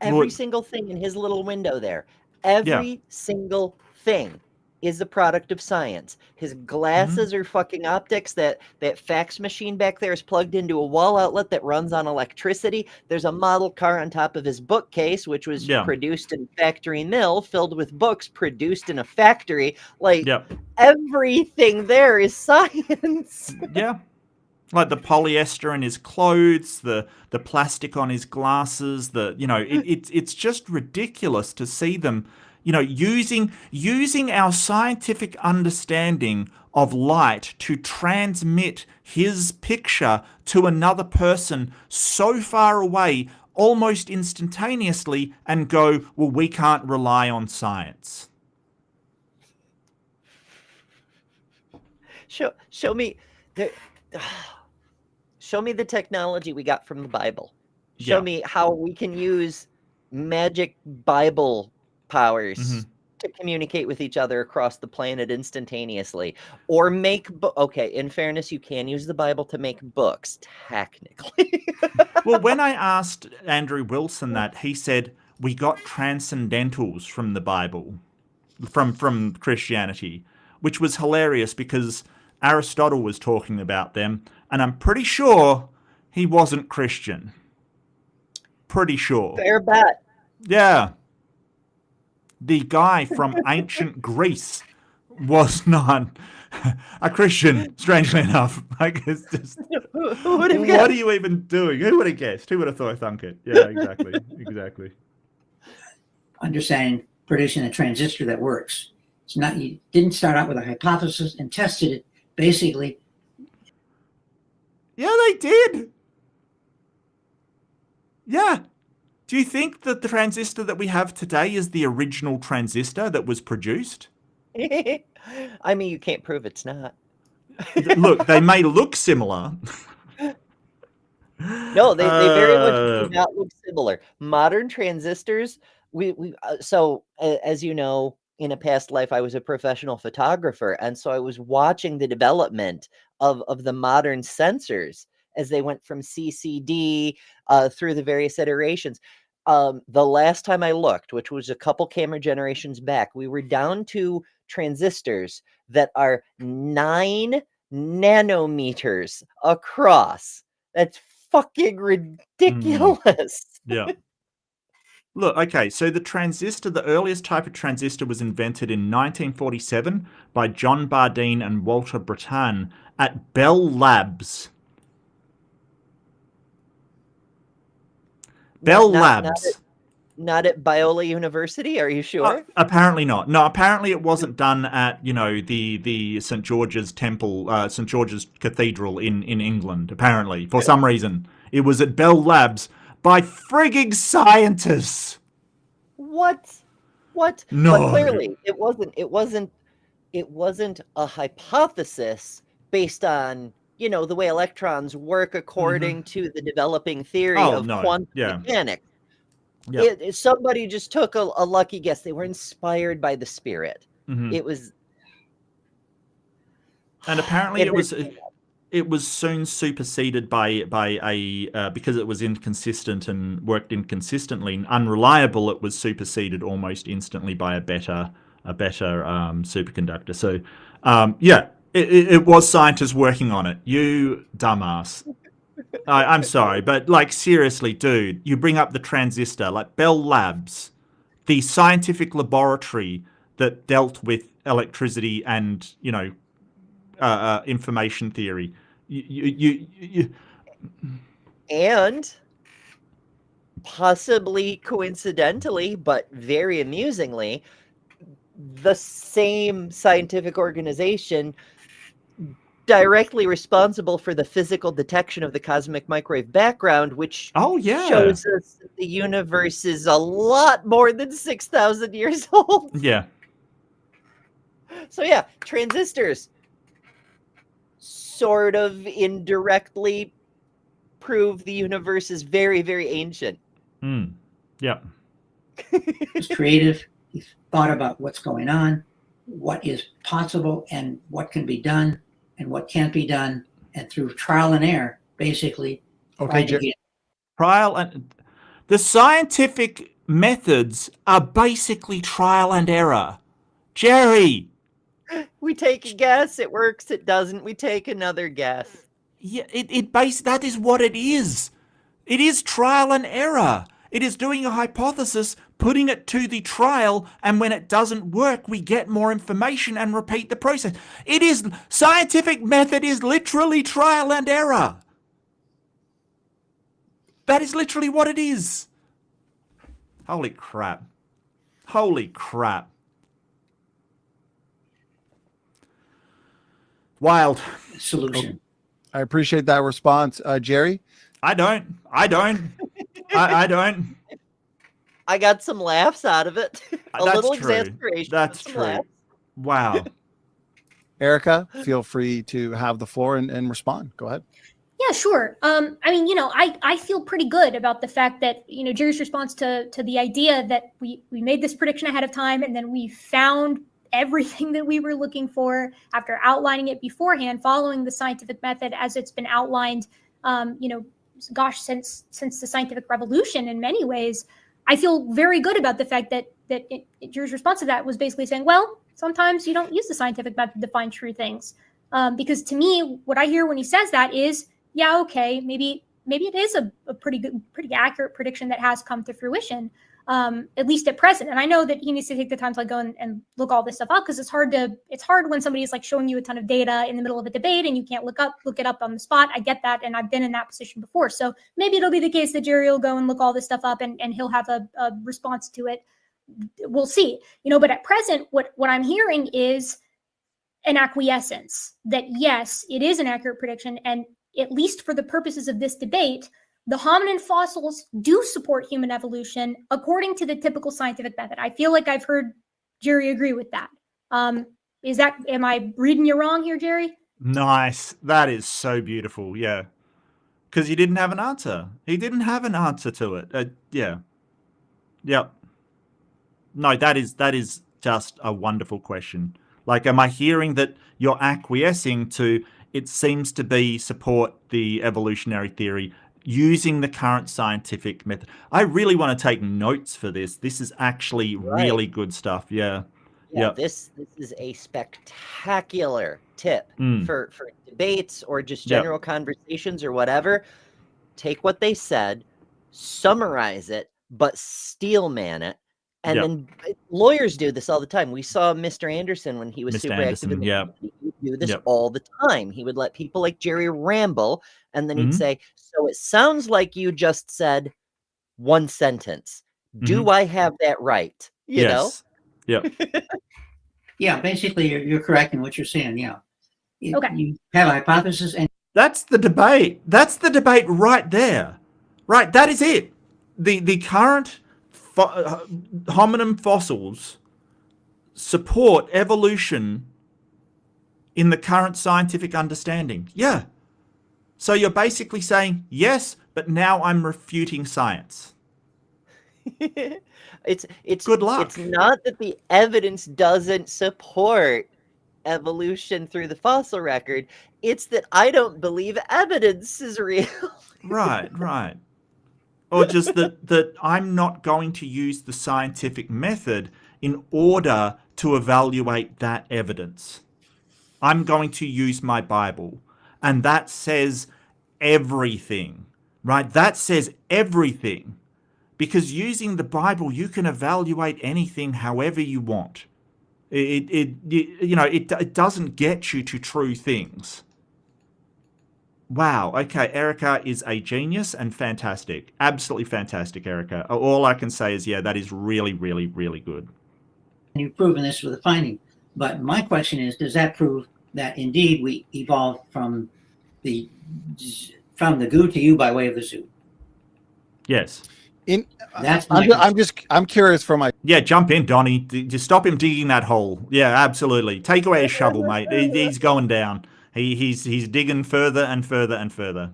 Every single thing in his little window there, every single thing is the product of science. His glasses are fucking optics. That fax machine back there is plugged into a wall outlet that runs on electricity. There's a model car on top of his bookcase, which was produced in factory mill, filled with books produced in a factory. Everything there is science. Like the polyester in his clothes, the plastic on his glasses, it's just ridiculous to see them, using our scientific understanding of light to transmit his picture to another person so far away, almost instantaneously, and go, well, we can't rely on science. Show me the show me the technology we got from the Bible. Show me how we can use magic Bible powers to communicate with each other across the planet instantaneously, or make okay, in fairness, you can use the Bible to make books technically. Well, when I asked Andrew Wilson that, he said we got transcendentals from the Bible, from Christianity, which was hilarious because Aristotle was talking about them, and I'm pretty sure he wasn't Christian. Pretty sure. Fair bet. Yeah. The guy from ancient Greece was not a Christian, strangely enough. Like, it's just, Who would have what guessed? are you even doing? Who would have guessed? Who would have thunk it? Yeah, exactly. Exactly. Understanding producing a transistor that works. It's not, you didn't start out with a hypothesis and tested it. Basically, yeah, they did. Yeah. Do you think that the transistor that we have today is the original transistor that was produced? I mean, you can't prove it's not. Look, they may look similar. No, they very much do not look similar. Modern transistors, as you know, in a past life, I was a professional photographer, and so I was watching the development of the modern sensors as they went from CCD through the various iterations. The last time I looked, which was a couple camera generations back, we were down to transistors that are 9 nanometers across. That's fucking ridiculous. Yeah. Look, okay, so the earliest type of transistor was invented in 1947 by John Bardeen and Walter Bretan at Bell Labs. Labs. Not at Biola University, are you sure? Apparently not. No, apparently it wasn't done at, the St. George's Temple, St. George's Cathedral in England, apparently, for some reason. It was at Bell Labs by frigging scientists. What? No. But clearly, it wasn't a hypothesis based on, the way electrons work according to the developing theory of quantum mechanics. Yeah. Somebody just took a lucky guess. They were inspired by the spirit. It was, and apparently it was soon superseded by a because it was inconsistent and worked inconsistently and unreliable. It was superseded almost instantly by a better superconductor. So, it was scientists working on it. You dumbass. I'm sorry, but seriously, dude, you bring up the transistor, Bell Labs, the scientific laboratory that dealt with electricity and, information theory. And possibly coincidentally, but very amusingly, the same scientific organization directly responsible for the physical detection of the cosmic microwave background, which shows us that the universe is a lot more than 6,000 years old. Yeah. So yeah, transistors sort of indirectly prove the universe is very, very ancient. Yeah. He's creative. He thought about what's going on, what is possible, and what can be done, and what can't be done, and through trial and error, basically. Trial and the scientific methods are basically trial and error. Jerry. We take a guess, it works, it doesn't. We take another guess. Yeah, that is what it is. It is trial and error. It is doing a hypothesis, putting it to the trial, and when it doesn't work, we get more information and repeat the process. It is, scientific method is literally trial and error. That is literally what it is. Holy crap. Holy crap. Wild. Solution. I appreciate that response. Jerry? I don't. I don't. I got some laughs out of it. A That's little true. exasperation. That's some true. laughs. Wow. Erika, feel free to have the floor and respond. Go ahead. Yeah, sure. I mean, I feel pretty good about the fact that, Jerry's response to the idea that we made this prediction ahead of time and then we found everything that we were looking for after outlining it beforehand, following the scientific method as it's been outlined, since the scientific revolution in many ways. I feel very good about the fact that Jerry's response to that was basically saying, well, sometimes you don't use the scientific method to find true things. Because to me, what I hear when he says that is, yeah, okay, maybe it is a pretty accurate prediction that has come to fruition, at least at present. And I know that he needs to take the time to go and look all this stuff up, because it's hard when somebody is showing you a ton of data in the middle of a debate and you can't look it up on the spot. I get that, and I've been in that position before. So maybe it'll be the case that Jerry will go and look all this stuff up and he'll have a response to it. We'll see. But at present, what I'm hearing is an acquiescence that yes, it is an accurate prediction, and at least for the purposes of this debate, the hominin fossils do support human evolution according to the typical scientific method. I feel like I've heard Jerry agree with that. Am I reading you wrong here, Jerry? Nice. That is so beautiful. Yeah. Because he didn't have an answer. He didn't have an answer to it. Yeah. Yep. No, that is just a wonderful question. Am I hearing that you're acquiescing to, it seems to be support the evolutionary theory using the current scientific method? I really want to take notes for this. This is actually really good stuff. Yeah. Yeah, this is a spectacular tip for debates or just general conversations or whatever. Take what they said, summarize it, but steelman it. And then lawyers do this all the time. We saw Mr. Anderson when he was Mr. super Anderson, active. He would do this all the time. He would let people like Jerry ramble, and then he'd say, so it sounds like you just said one sentence. Do I have that right? You know? Yeah. Yeah, basically, you're correct in what you're saying. Yeah. Okay. You have a hypothesis, and That's the debate. That's the debate right there. Right. That is it. The current hominin fossils support evolution in the current scientific understanding. Yeah. So you're basically saying, yes, but now I'm refuting science. It's good luck. It's not that the evidence doesn't support evolution through the fossil record. It's that I don't believe evidence is real. Right. Or just that I'm not going to use the scientific method in order to evaluate that evidence. I'm going to use my Bible. And that says everything, right? That says everything. Because using the Bible, you can evaluate anything however you want. It doesn't get you to true things. Wow. Okay, Erika is a genius and fantastic. Absolutely fantastic, Erika. All I can say is, that is really, really, really good. you've proven this with a finding. But my question is, does that prove that indeed we evolved from the goo to you by way of the zoo? Yes. I'm curious for my. Yeah, jump in, Donnie. Just stop him digging that hole. Yeah, absolutely. Take away his shovel, mate. He's going down. He's digging further and further and further.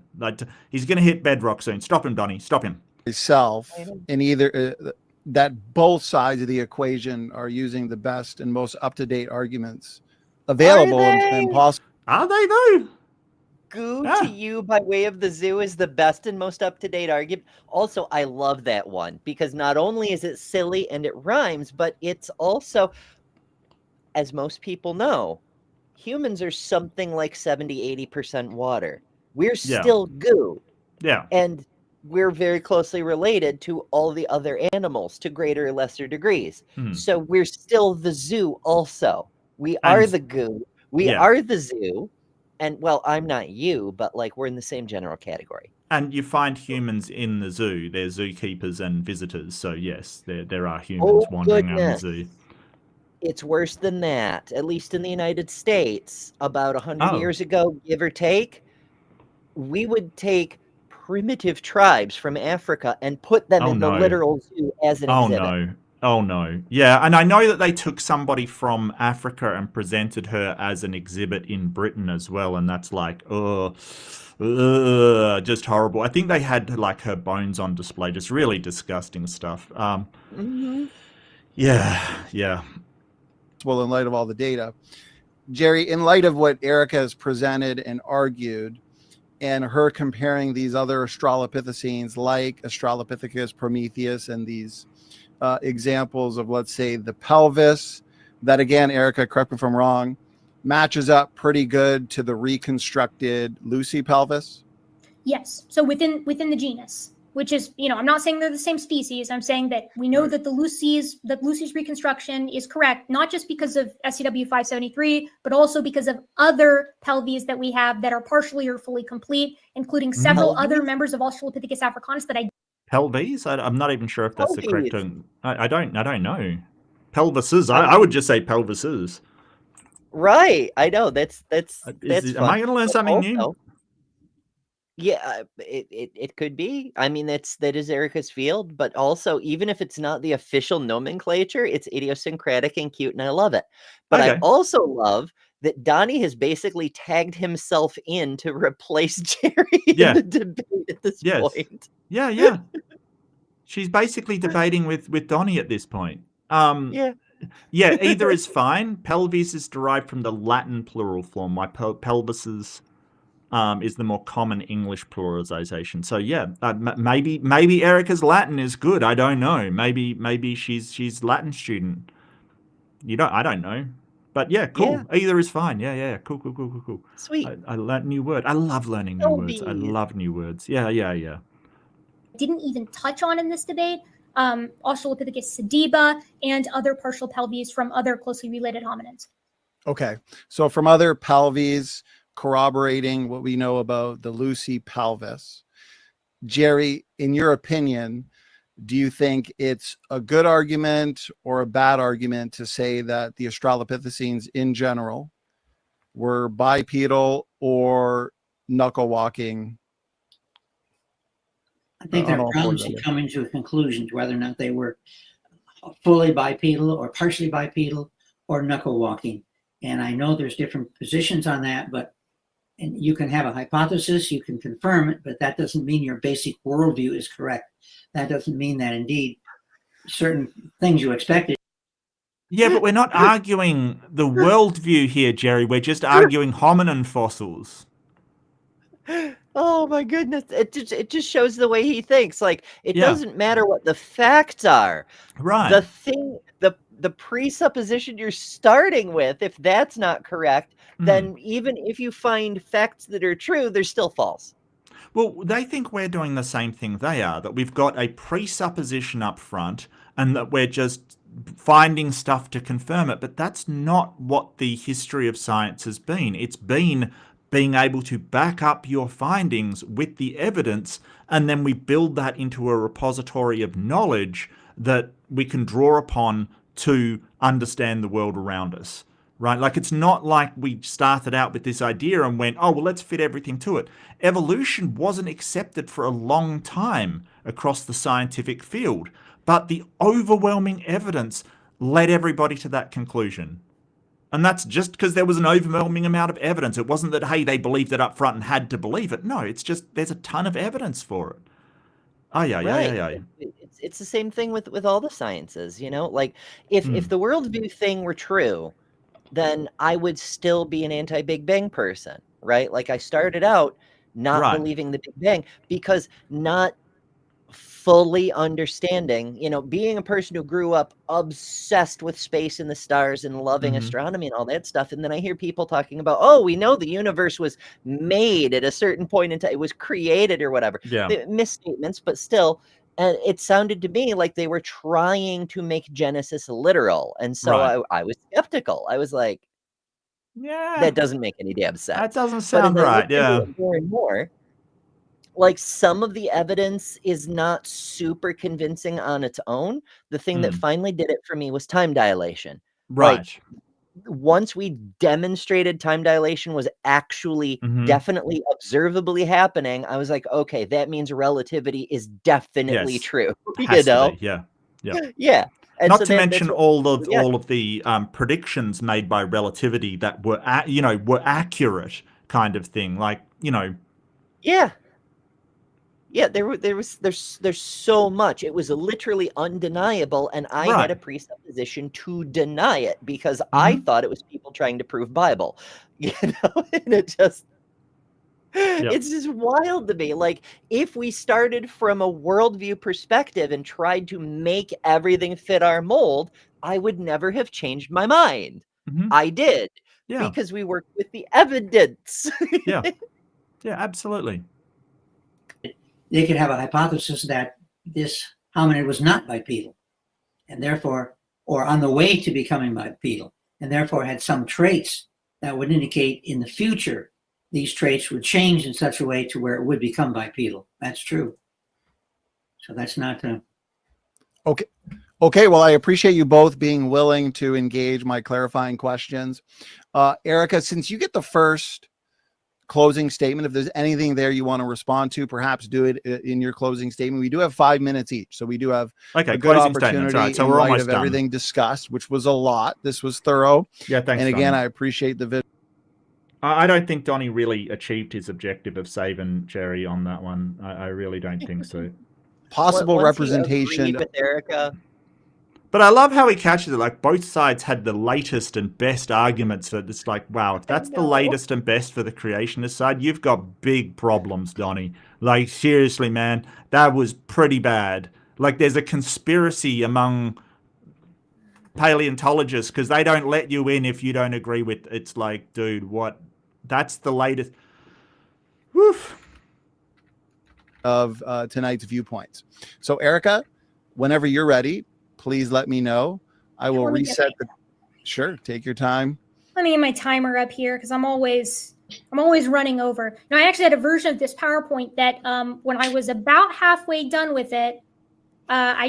He's going to hit bedrock soon. Stop him, Donnie. Stop him. Myself in either that both sides of the equation are using the best and most up-to-date arguments available and possible. Are they though? Goo to you by way of the zoo is the best and most up-to-date argument. Also, I love that one because not only is it silly and it rhymes, but it's also, as most people know, humans are something like 70-80% water. We're still goo. Yeah. And we're very closely related to all the other animals to greater or lesser degrees. So we're still the zoo also. We are the goo. We are the zoo. And well, I'm not you, but like we're in the same general category. And you find humans in the zoo. They're zookeepers and visitors. So yes, there are humans wandering around the zoo. It's worse than that. At least in the United States, about 100 years ago, give or take, we would take primitive tribes from Africa and put them in the literal zoo as an exhibit. Oh no. Yeah, and I know that they took somebody from Africa and presented her as an exhibit in Britain as well, and that's like, just horrible. I think they had like her bones on display, just really disgusting stuff. Yeah. Well, in light of all the data, Jerry, in light of what Erika has presented and argued, and her comparing these other Australopithecines like Australopithecus prometheus and these examples of, let's say, the pelvis, that again, Erika, correct me if I'm wrong, matches up pretty good to the reconstructed Lucy pelvis? Yes. So within the genus, which is, I'm not saying they're the same species. I'm saying that we know that Lucy's reconstruction is correct, not just because of SCW 573, but also because of other pelvies that we have that are partially or fully complete, including several other members of Australopithecus africanus that I. Pelvis? I'm not even sure if that's the correct term. I don't know. Pelvises. I would just say pelvises. Right. I know. That's am I going to learn something new? Yeah, it could be. I mean, that is Erika's field, but also, even if it's not the official nomenclature, it's idiosyncratic and cute, and I love it. But I also love that Donnie has basically tagged himself in to replace Jerry in the debate at this point. Yeah. She's basically debating with Donnie at this point. Yeah, either is fine. Pelvis is derived from the Latin plural form. My pelvises is the more common English pluralization. So yeah, maybe Erika's Latin is good. I don't know. Maybe she's Latin student. I don't know. But yeah, cool. Yeah. Either is fine. Yeah. Cool. Sweet. I learned a new word. I love learning new words. I love new words. Yeah. Didn't even touch on in this debate, Australopithecus sediba and other partial pelvies from other closely related hominins. Okay, so from other pelvies corroborating what we know about the Lucy pelvis, Jerry, in your opinion, do you think it's a good argument or a bad argument to say that the Australopithecines in general were bipedal or knuckle walking? I think there are problems to coming to a conclusion to whether or not they were fully bipedal or partially bipedal or knuckle walking. And I know there's different positions on that, and you can have a hypothesis, you can confirm it, but that doesn't mean your basic worldview is correct. That doesn't mean that indeed certain things you expected. Yeah, but we're not arguing the worldview here, Jerry. We're just arguing hominin fossils. Oh my goodness. It just shows the way he thinks. Like, it doesn't matter what the facts are. Right. The presupposition you're starting with, if that's not correct, then even if you find facts that are true, they're still false. Well, they think we're doing the same thing they are, that we've got a presupposition up front and that we're just finding stuff to confirm it. But that's not what the history of science has been. It's been being able to back up your findings with the evidence, and then we build that into a repository of knowledge that we can draw upon to understand the world around us, right? Like, it's not like we started out with this idea and went, oh, well, let's fit everything to it. Evolution wasn't accepted for a long time across the scientific field, but the overwhelming evidence led everybody to that conclusion. And that's just because there was an overwhelming amount of evidence. It wasn't that, hey, they believed it up front and had to believe it. No, it's just there's a ton of evidence for it. Oh, yeah. It's the same thing with all the sciences, like if the worldview thing were true, then I would still be an anti-Big Bang person, right? Like, I started out not believing the Big Bang because not fully understanding, being a person who grew up obsessed with space and the stars and loving astronomy and all that stuff. And then I hear people talking about, oh, we know the universe was made at a certain point in time. It was created or whatever. Yeah. Misstatements, but still. And it sounded to me like they were trying to make Genesis literal. And so Right. I was skeptical. I was like, Yeah. that doesn't make any damn sense. That doesn't But sound as I right. looked into Yeah. it more and more, like some of the evidence is not super convincing on its own. The thing that finally did it for me was time dilation. Right. Like, once we demonstrated time dilation was actually definitely observably happening, I was like, okay, that means relativity is definitely Yes. true. Has to be. Yeah. Yeah. Yeah. And Not so to mention all of the predictions made by relativity that were were accurate, kind of thing. Like, Yeah. Yeah, there's so much. It was literally undeniable, and I had a presupposition to deny it because I thought it was people trying to prove Bible. And it's just wild to me. Like, if we started from a worldview perspective and tried to make everything fit our mold, I would never have changed my mind. I did. Yeah. Because we worked with the evidence. Yeah. Yeah, absolutely. They could have a hypothesis that this hominid was not bipedal, and therefore, or on the way to becoming bipedal, and therefore had some traits that would indicate in the future these traits would change in such a way to where it would become bipedal. That's true. So that's not Okay, well, I appreciate you both being willing to engage my clarifying questions. Erika, since you get the first closing statement, if there's anything there you want to respond to, perhaps do it in your closing statement. We do have 5 minutes each, so we do have a good opportunity right. So in we're light almost of everything discussed, which was a lot. This was thorough. Yeah, thanks. And again, Donnie. I appreciate the video. I don't think Donnie really achieved his objective of saving Jerry on that one. I really don't think so. Possible Once representation. he agreed with Erika. But I love how he catches it. Like, both sides had the latest and best arguments. So it's like, wow, if that's the latest and best for the creationist side, you've got big problems, Donnie. Like, seriously, man, that was pretty bad. Like, there's a conspiracy among paleontologists because they don't let you in if you don't agree with. It's like, dude, what? That's the latest. Woof. Of tonight's viewpoints. So, Erika, whenever you're ready, please let me know. I will reset the. Sure, take your time. Let me get my timer up here because I'm always running over. Now, I actually had a version of this PowerPoint that when I was about halfway done with it, I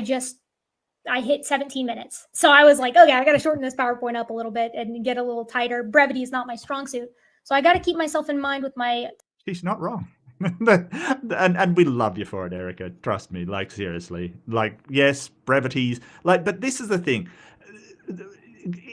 hit 17 minutes. So I was like, okay, I got to shorten this PowerPoint up a little bit and get a little tighter. Brevity is not my strong suit. So I got to keep myself in mind with my. She's not wrong. and we love you for it, Erika. Trust me. Like, seriously. Like, yes, brevities. Like, but this is the thing.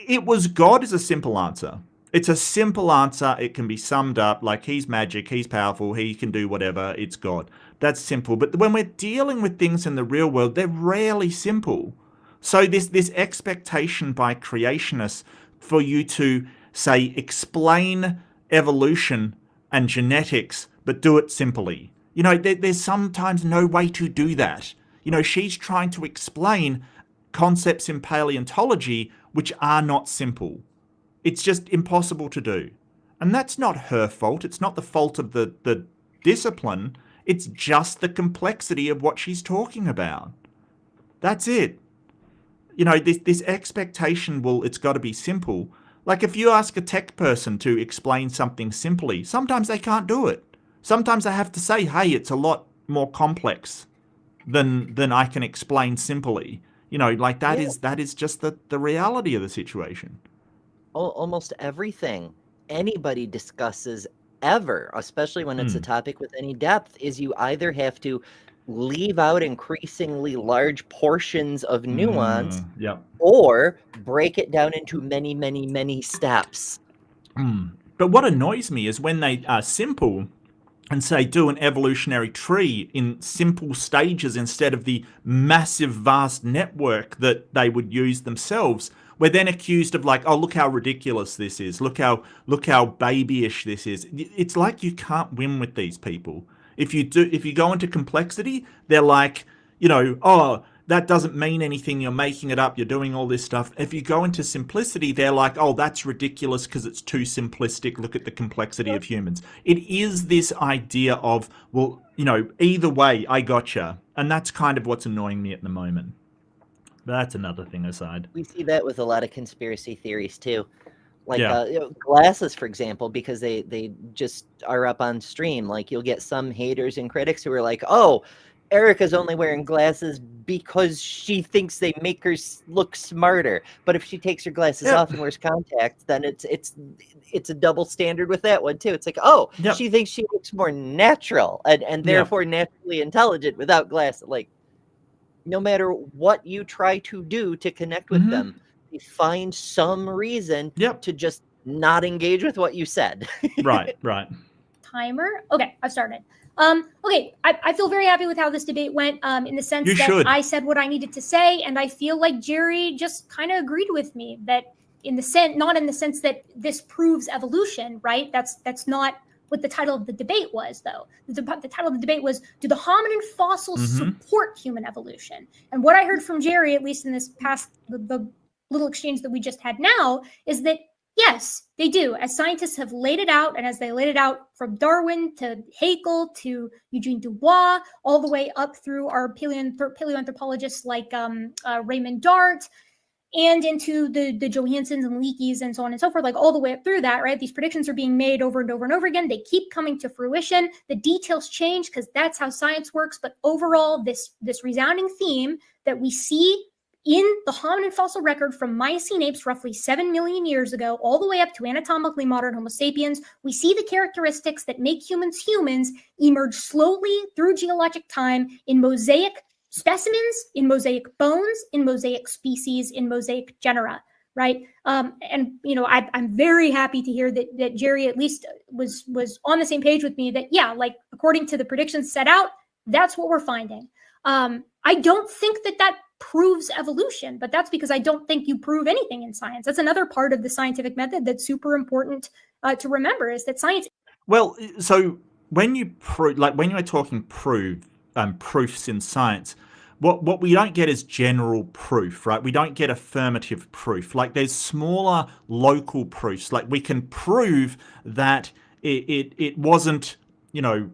It was God is a simple answer. It's a simple answer. It can be summed up like he's magic, he's powerful, he can do whatever. It's God. That's simple. But when we're dealing with things in the real world, they're rarely simple. So this expectation by creationists for you to say explain evolution and genetics, but do it simply. There's sometimes no way to do that. She's trying to explain concepts in paleontology which are not simple. It's just impossible to do. And that's not her fault. It's not the fault of the discipline. It's just the complexity of what she's talking about. That's it. This expectation, it's got to be simple. Like, if you ask a tech person to explain something simply, sometimes they can't do it. Sometimes they have to say, hey, it's a lot more complex than I can explain simply. That is just the reality of the situation. Almost everything anybody discusses ever, especially when it's a topic with any depth, is you either have to leave out increasingly large portions of nuance or break it down into many, many, many steps. But what annoys me is when they are simple and say do an evolutionary tree in simple stages instead of the massive, vast network that they would use themselves. We're then accused of like, oh, look how ridiculous this is. Look how babyish this is. It's like you can't win with these people. If you go into complexity, they're like, that doesn't mean anything, you're making it up, you're doing all this stuff. If you go into simplicity, they're like, oh, that's ridiculous because it's too simplistic. Look at the complexity of humans. It is this idea of, well, either way, I gotcha. And that's kind of what's annoying me at the moment. But that's another thing aside. We see that with a lot of conspiracy theories too. Like Yeah. glasses, for example, because they just are up on stream. Like you'll get some haters and critics who are like, oh, Erika's only wearing glasses because she thinks they make her look smarter. But if she takes her glasses off and wears contacts, then it's a double standard with that one too. It's like, oh, she thinks she looks more natural and therefore naturally intelligent without glasses. Like, no matter what you try to do to connect with them, you find some reason to just not engage with what you said. Right. Timer. Okay, I've started. Okay, I feel very happy with how this debate went, in the sense I said what I needed to say, and I feel like Jerry just kind of agreed with me that not in the sense that this proves evolution, right? That's not what the title of the debate was, though. The title of the debate was, do the hominin fossils support human evolution? And what I heard from Jerry, at least in this past, the little exchange that we just had now, is that yes, they do. As scientists have laid it out, and as they laid it out from Darwin to Haeckel to Eugene Dubois, all the way up through our paleoanthropologists like Raymond Dart, and into the Johansons and Leakeys and so on and so forth, like all the way up through that, right? These predictions are being made over and over and over again. They keep coming to fruition. The details change because that's how science works. But overall, this resounding theme that we see in the hominin fossil record from Miocene apes roughly 7 million years ago, all the way up to anatomically modern Homo sapiens, we see the characteristics that make humans humans emerge slowly through geologic time in mosaic specimens, in mosaic bones, in mosaic species, in mosaic genera, right? And I'm very happy to hear that Jerry at least was on the same page with me that, yeah, like according to the predictions set out, that's what we're finding. I don't think that proves evolution, but that's because I don't think you prove anything in science. That's another part of the scientific method that's super important to remember, is that science. Well, so when you when you're talking proofs in science, what we don't get is general proof, right? We don't get affirmative proof. Like there's smaller local proofs. Like we can prove that it wasn't, the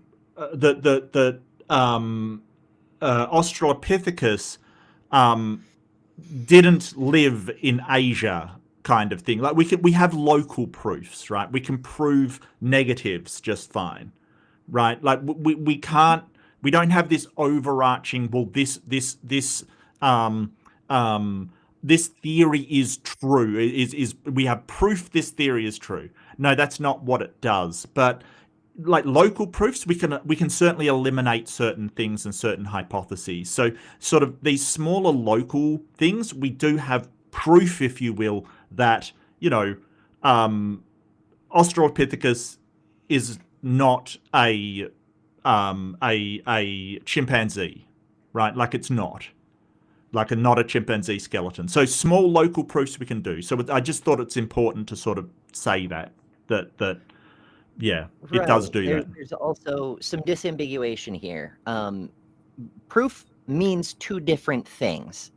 Australopithecus didn't live in Asia, kind of thing. Like we have local proofs, right? We can prove negatives just fine, right? Like we don't have this overarching, well, this theory is true. Is we have proof this theory is true. No, that's not what it does. But like local proofs, we can certainly eliminate certain things and certain hypotheses. So sort of these smaller local things, we do have proof, if you will, that Australopithecus is not a chimpanzee, right? Like it's not a chimpanzee skeleton. So small local proofs we can do. So I just thought it's important to sort of say that. Yeah, it does do that. There's also some disambiguation here. Proof means two different things.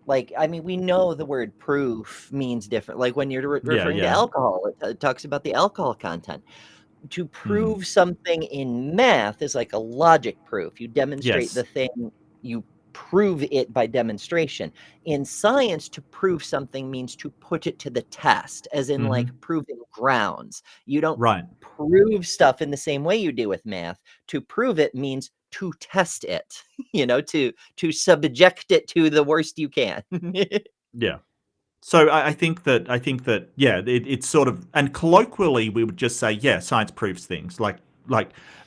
Like, I mean, we know the word proof means different. Like when you're referring to alcohol, it talks about the alcohol content. To prove something in math is like a logic proof. You demonstrate the thing, you prove it by demonstration. In science, to prove something means to put it to the test, as in like proving grounds. You don't prove stuff in the same way you do with math. To prove it means to test it, to subject it to the worst you can. Yeah. So I think that it's sort of, and colloquially we would just say, yeah, science proves things. Like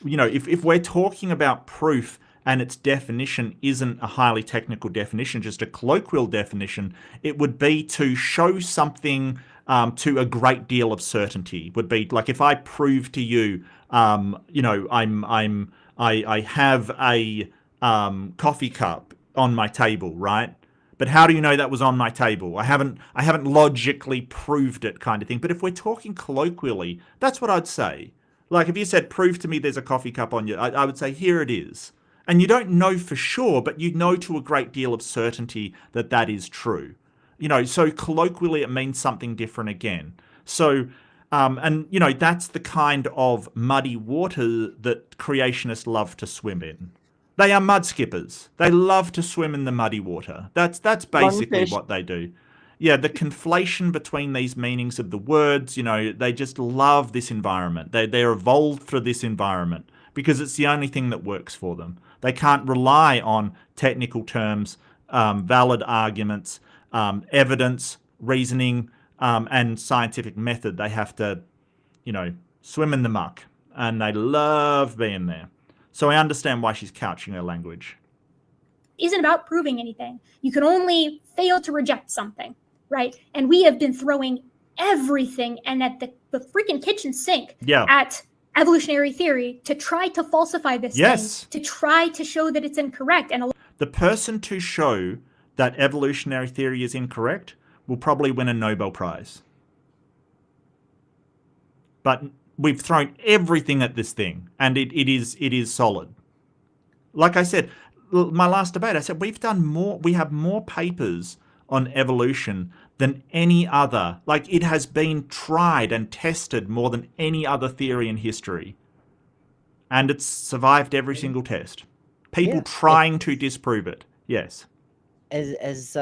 if we're talking about proof and its definition isn't a highly technical definition, just a colloquial definition, it would be to show something to a great deal of certainty. Would be like if I prove to you, I have a coffee cup on my table, right? But how do you know that was on my table? I haven't logically proved it, kind of thing. But if we're talking colloquially, that's what I'd say. Like if you said, prove to me there's a coffee cup on you, I would say, here it is. And you don't know for sure, but you know to a great deal of certainty that that is true. So colloquially it means something different again. So, and that's the kind of muddy water that creationists love to swim in. They are mud skippers. They love to swim in the muddy water. That's basically what they do. Yeah, the conflation between these meanings of the words, they just love this environment. They're evolved for this environment because it's the only thing that works for them. They can't rely on technical terms, valid arguments, evidence, reasoning, and scientific method. They have to, swim in the muck, and they love being there. So I understand why she's couching her language. Isn't about proving anything. You can only fail to reject something, right? And we have been throwing everything and at the freaking kitchen sink at evolutionary theory to try to falsify this thing, to try to show that it's incorrect. And the person to show that evolutionary theory is incorrect will probably win a Nobel Prize. But we've thrown everything at this thing, and it is solid. Like I said, my last debate, I said we have more papers on evolution than any other. Like, it has been tried and tested more than any other theory in history. And it's survived every single test. People trying to disprove it. Yes. As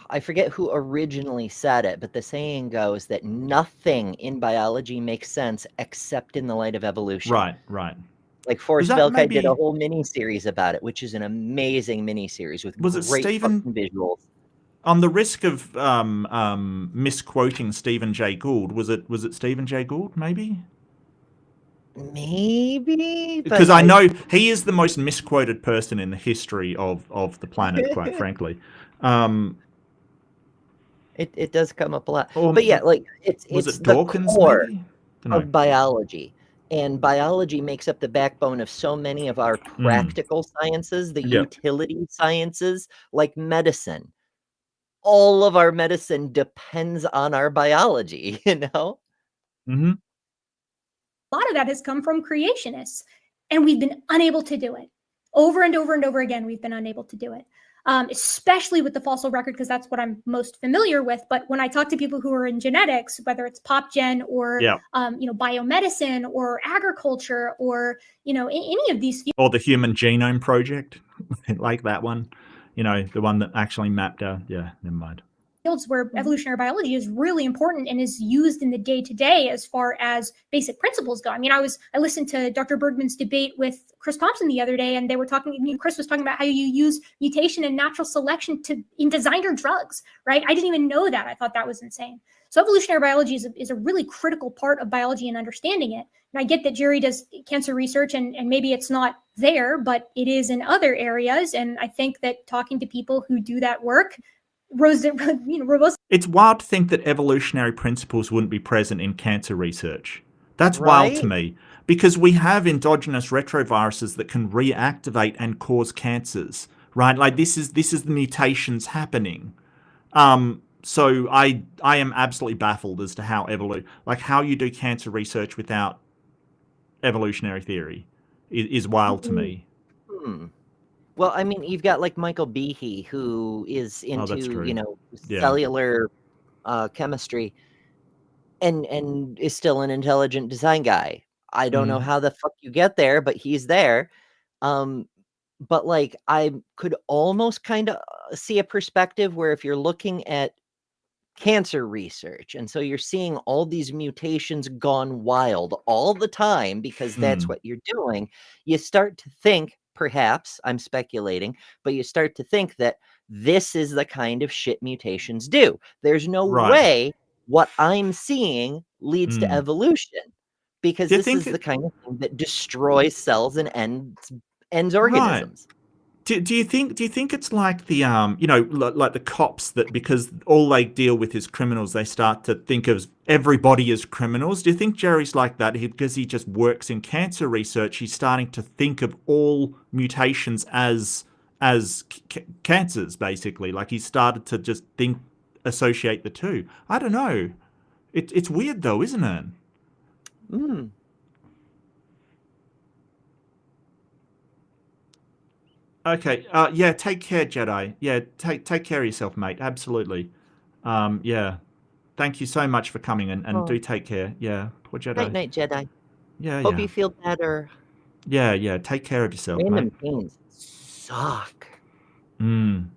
I forget who originally said it, but the saying goes that nothing in biology makes sense except in the light of evolution. Right. Like Forrest Belkite did a whole mini-series about it, which is an amazing mini-series with great visuals. On the risk of misquoting Stephen Jay Gould, was it Stephen Jay Gould, maybe? Maybe. Because I know he is the most misquoted person in the history of the planet, quite frankly. It does come up a lot. But yeah, like it's Dawkins, the core maybe? of biology. And biology makes up the backbone of so many of our practical sciences, the utility sciences, like medicine. All of our medicine depends on our biology, Mm-hmm. A lot of that has come from creationists, and we've been unable to do it. Over and over and over again, we've been unable to do it, especially with the fossil record, because that's what I'm most familiar with. But when I talk to people who are in genetics, whether it's PopGen or biomedicine or agriculture or any of these fields, or the Human Genome Project, like that one, the one that actually mapped out. Yeah, never mind. Fields where evolutionary biology is really important and is used in the day-to-day as far as basic principles go. I mean, I listened to Dr. Bergman's debate with Chris Thompson the other day, and they were talking. Chris was talking about how you use mutation and natural selection in designer drugs, right? I didn't even know that. I thought that was insane. So evolutionary biology is a really critical part of biology and understanding it. And I get that Jerry does cancer research, and maybe it's not there, but it is in other areas. And I think that talking to people who do that work, it's wild to think that evolutionary principles wouldn't be present in cancer research. That's wild to me, because we have endogenous retroviruses that can reactivate and cause cancers, right? Like this is the mutations happening. So I am absolutely baffled as to how how you do cancer research without evolutionary theory is wild to me. Well, I mean, you've got like Michael Behe, who is into cellular chemistry, and is still an intelligent design guy. I don't know how the fuck you get there, but he's there. But like, I could almost kind of see a perspective where if you're looking at cancer research, and so you're seeing all these mutations gone wild all the time because that's what you're doing, you start to think, perhaps I'm speculating, but you start to think that this is the kind of shit mutations do. There's no way what I'm seeing leads to evolution, because this is the kind of thing that destroys cells and ends organisms. Do you think it's like the like the cops, that because all they deal with is criminals, they start to think of everybody as criminals? Do you think Jerry's like that because he just works in cancer research? He's starting to think of all mutations as cancers, basically. Like he started to just associate the two. I don't know. It's weird though, isn't it? Okay. Yeah. Take care, Jedi. Yeah. Take care of yourself, mate. Absolutely. Yeah. Thank you so much for coming, and do take care. Yeah. Poor Jedi. Night, Jedi. Yeah. Hope Yeah. you feel better. Yeah. Yeah. Take care of yourself, Random mate. pains suck. Mm.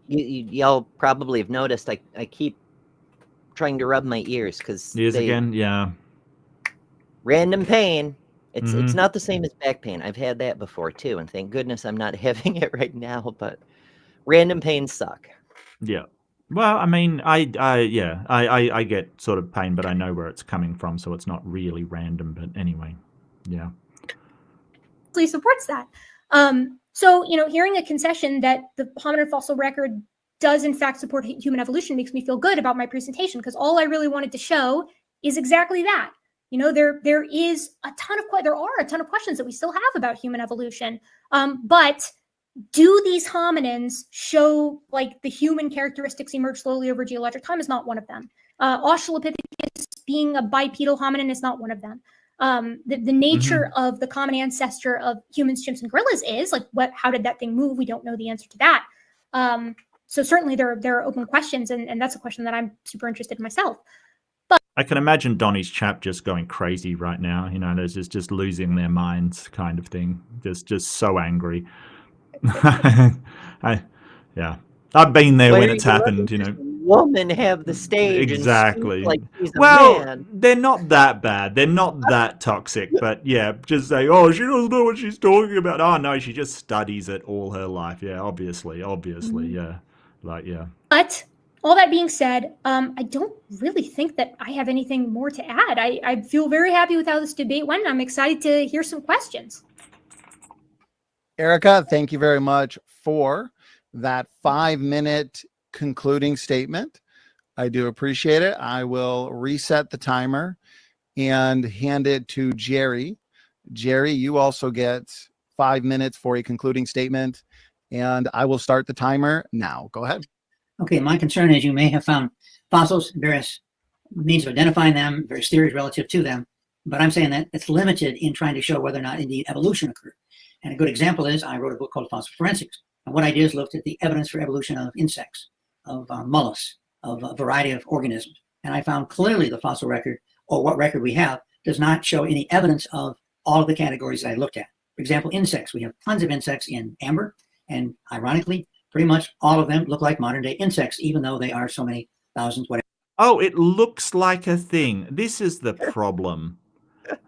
Y'all probably have noticed I keep trying to rub my ears because Ears again. Yeah. Random pain. It's Mhm. not the same as back pain. I've had that before too, and thank goodness I'm not having it right now. But random pains suck. Yeah. Well, I mean, I get sort of pain, but I know where it's coming from, so it's not really random. But anyway, yeah. Supports that. So, hearing a concession that the hominin fossil record does in fact support human evolution makes me feel good about my presentation, because all I really wanted to show is exactly that. There is a ton of there are a ton of questions that we still have about human evolution, but do these hominins show like the human characteristics emerge slowly over geologic time? Is not one of them. Australopithecus being a bipedal hominin is not one of them. The nature of the common ancestor of humans, chimps, and gorillas is like, how did that thing move? We don't know the answer to that. So certainly there are open questions, and that's a question that I'm super interested in myself. But I can imagine Donnie's chap just going crazy right now. There's just losing their minds kind of thing. Just so angry. Yeah. I've been there when it's happened, Woman have the stage. Exactly. And like he's a well, man. They're not that bad. They're not that toxic. But yeah, just say, oh, she doesn't know what she's talking about. Oh no, she just studies it all her life. Yeah, obviously, yeah. Like, yeah. But all that being said, I don't really think that I have anything more to add. I feel very happy with how this debate went. I'm excited to hear some questions. Erika, thank you very much for that 5-minute concluding statement. I do appreciate it. I will reset the timer and hand it to Jerry. Jerry, you also get 5 minutes for a concluding statement, and I will start the timer now. Go ahead. Okay, my concern is you may have found fossils, various means of identifying them, various theories relative to them, but I'm saying that it's limited in trying to show whether or not indeed evolution occurred. And a good example is I wrote a book called Fossil Forensics. And what I did is looked at the evidence for evolution of insects, of mollusks, of a variety of organisms. And I found clearly the fossil record, or what record we have, does not show any evidence of all of the categories that I looked at. For example, insects. We have tons of insects in amber. And ironically, pretty much all of them look like modern day insects, even though they are so many thousands, whatever. Oh, it looks like a thing. This is the problem.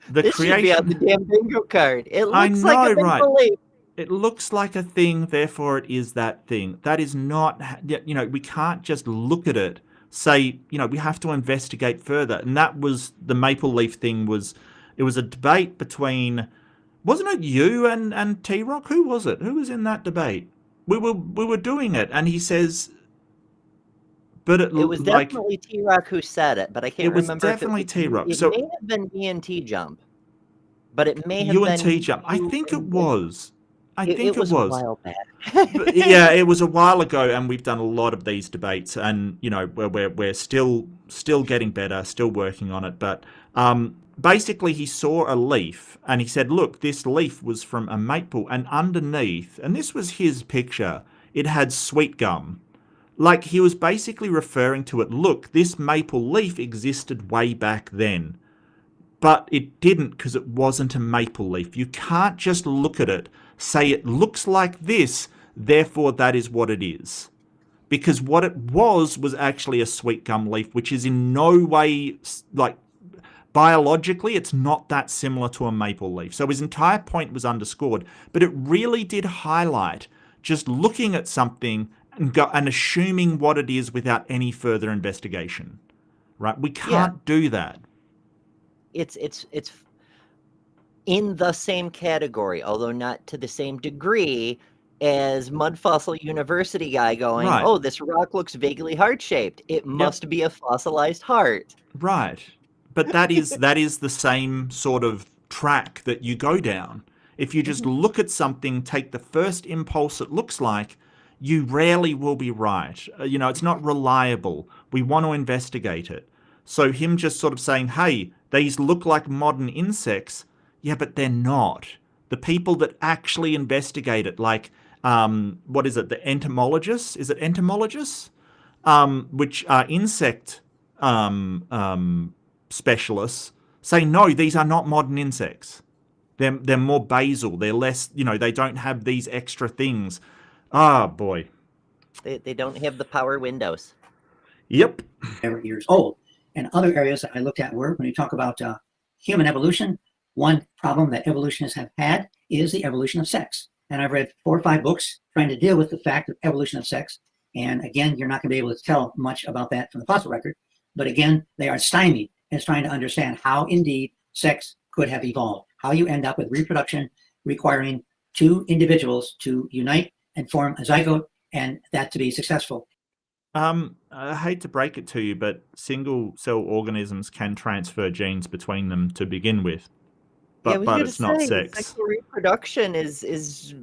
This should be on the damn bingo card. It looks like a right. It looks like a thing, therefore it is that thing. That is not, we can't just look at it, say, we have to investigate further. And that was the maple leaf thing. It was a debate between, wasn't it you and T-Rock? Who was it? Who was in that debate? We were doing it, and he says, but it was definitely T-Rock who said it, but I can't remember. It was definitely T-Rock. It may have been me and T-Jump, but it may have been you and T-Jump. I think it was. I think it was a while back. Yeah, it was a while ago, and we've done a lot of these debates, and we're still getting better, still working on it. But basically, he saw a leaf, and he said, "Look, this leaf was from a maple, and underneath, and this was his picture. It had sweet gum." Like, he was basically referring to it, look, this maple leaf existed way back then. But it didn't, because it wasn't a maple leaf. You can't just look at it, say it looks like this, therefore that is what it is. Because what it was actually a sweet gum leaf, which is in no way, like, biologically, it's not that similar to a maple leaf. So his entire point was underscored, but it really did highlight just looking at something and assuming what it is without any further investigation, right? We can't do that. It's in the same category, although not to the same degree as Mud Fossil University guy going, right. Oh, this rock looks vaguely heart-shaped. It must be a fossilized heart. Right. But that is the same sort of track that you go down. If you just look at something, take the first impulse it looks like, you rarely will be right. It's not reliable. We want to investigate it. So him just sort of saying, hey, these look like modern insects. Yeah, but they're not. The people that actually investigate it, like what is it? The entomologists? Is it entomologists? Which are insect specialists, say no, these are not modern insects. They're more basal. They're less, they don't have these extra things. Ah, boy. They don't have the power windows. Yep. Years old. And other areas that I looked at were, when you talk about human evolution, one problem that evolutionists have had is the evolution of sex. And I've read 4 or 5 books trying to deal with the fact of evolution of sex. And again, you're not going to be able to tell much about that from the fossil record. But again, they are stymied as trying to understand how indeed sex could have evolved, how you end up with reproduction requiring 2 individuals to unite and form a zygote, and that to be successful. I hate to break it to you, but single cell organisms can transfer genes between them to begin with. But it's not sex. Sexual reproduction is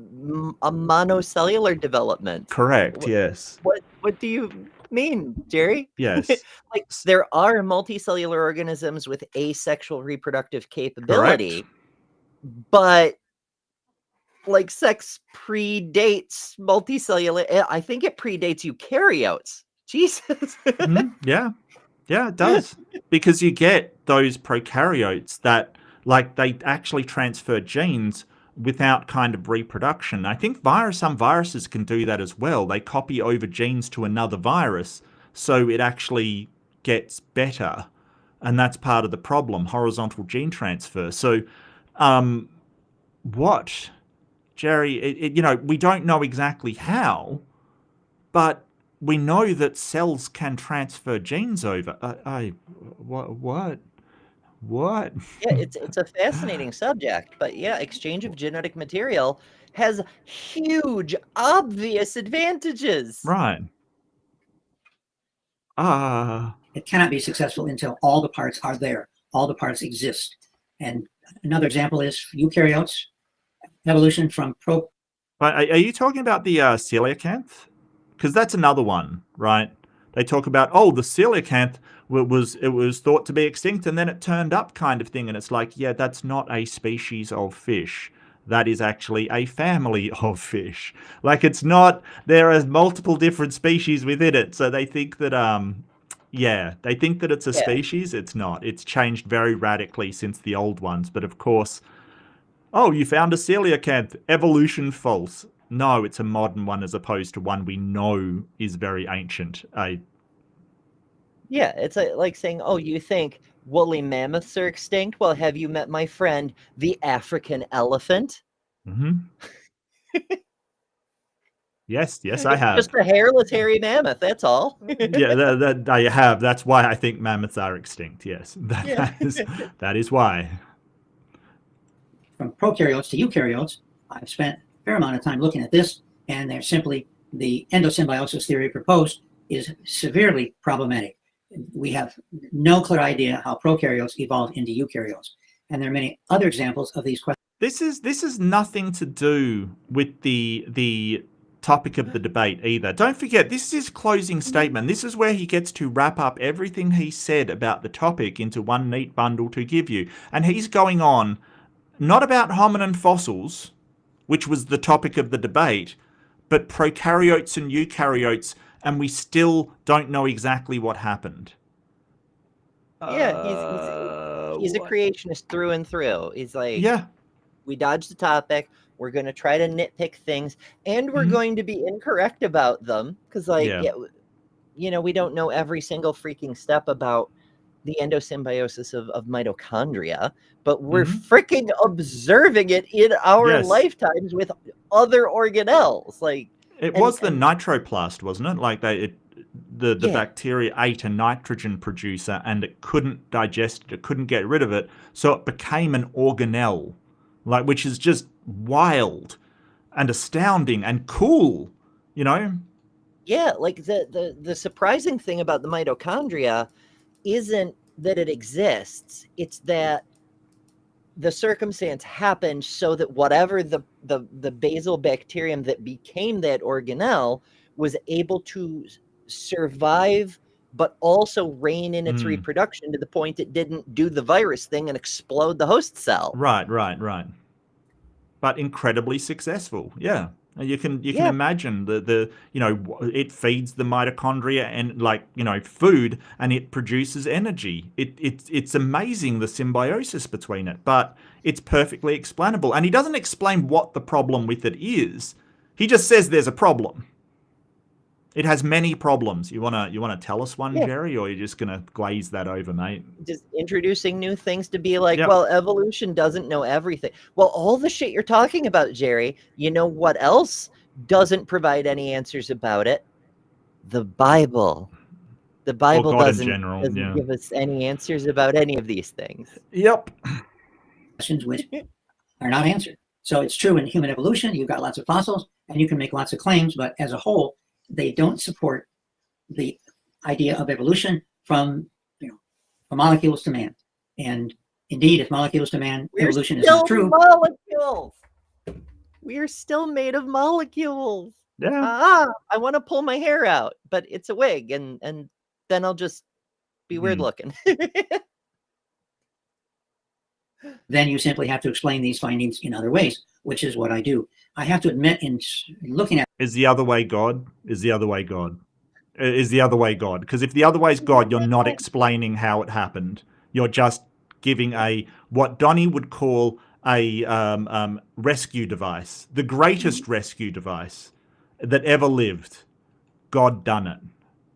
a monocellular development. Correct, yes. What do you mean, Jerry? Yes. Like, there are multicellular organisms with asexual reproductive capability, but like sex predates multicellular. I think it predates eukaryotes. Jesus. Yeah, it does. Because you get those prokaryotes that, like, they actually transfer genes without kind of reproduction. I think some viruses can do that as well. They copy over genes to another virus, so it actually gets better. And that's part of the problem, horizontal gene transfer. So, what? Jerry, we don't know exactly how, but we know that cells can transfer genes over. What? Yeah, it's a fascinating subject, but yeah, exchange of genetic material has huge, obvious advantages. Right. It cannot be successful until all the parts are there, all the parts exist. And another example is eukaryotes, evolution from Are you talking about the coelacanth? Because that's another one, right? They talk about, the coelacanth was thought to be extinct, and then it turned up, kind of thing. And it's like, yeah, that's not a species of fish. That is actually a family of fish. Like, it's not, there are multiple different species within it. So they think that, they think that it's a species. It's not. It's changed very radically since the old ones. But of course, you found a coelacanth. Evolution false. No, it's a modern one as opposed to one we know is very ancient. Yeah, it's like saying, you think woolly mammoths are extinct? Well, have you met my friend, the African elephant? Mm-hmm. Yes, I have. Just a hairless, hairy mammoth, that's all. Yeah, that I have. That's why I think mammoths are extinct, yes. That is why. From prokaryotes to eukaryotes, I've spent a fair amount of time looking at this, and they're simply, the endosymbiosis theory proposed is severely problematic. We have no clear idea how prokaryotes evolved into eukaryotes. And there are many other examples of these questions. This is nothing to do with the topic of the debate either. Don't forget, this is his closing statement. This is where he gets to wrap up everything he said about the topic into one neat bundle to give you. And he's going on not about hominin fossils, which was the topic of the debate, but prokaryotes and eukaryotes, and we still don't know exactly what happened. Yeah, he's a creationist through and through. He's like, we dodged the topic. We're going to try to nitpick things, and we're going to be incorrect about them because, we don't know every single freaking step about the endosymbiosis of mitochondria, but we're freaking observing it in our lifetimes with other organelles. Like, it was the nitroplast, wasn't it? Like the bacteria ate a nitrogen producer and it couldn't digest it, it couldn't get rid of it, so it became an organelle, like, which is just wild and astounding and cool, Yeah, like the surprising thing about the mitochondria isn't that it exists, it's that the circumstance happened so that whatever the basal bacterium that became that organelle was able to survive, but also rein in its reproduction to the point it didn't do the virus thing and explode the host cell. Right. But incredibly successful. Yeah. You can imagine the it feeds the mitochondria and food, and it produces energy. It's amazing the symbiosis between it, but it's perfectly explainable. And he doesn't explain what the problem with it is. He just says there's a problem. It has many problems. You wanna tell us one, Jerry, or you're just gonna glaze that over, mate? Just introducing new things to be like, well, evolution doesn't know everything. Well, all the shit you're talking about, Jerry, you know what else doesn't provide any answers about it? The Bible. The Bible doesn't give us any answers about any of these things. Yep. Questions which are not answered. So it's true in human evolution, you've got lots of fossils and you can make lots of claims, but as a whole, they don't support the idea of evolution from molecules to man. And indeed, if molecules to man, evolution is not true. Molecules. We are still made of molecules. Yeah. I want to pull my hair out, but it's a wig, and then I'll just be weird looking. Then you simply have to explain these findings in other ways, which is what I do. I have to admit, in looking at is the other way God? Is the other way God? Is the other way God? Because if the other way is God, you're not explaining how it happened. You're just giving what Donnie would call a rescue device, the greatest rescue device that ever lived. God done it.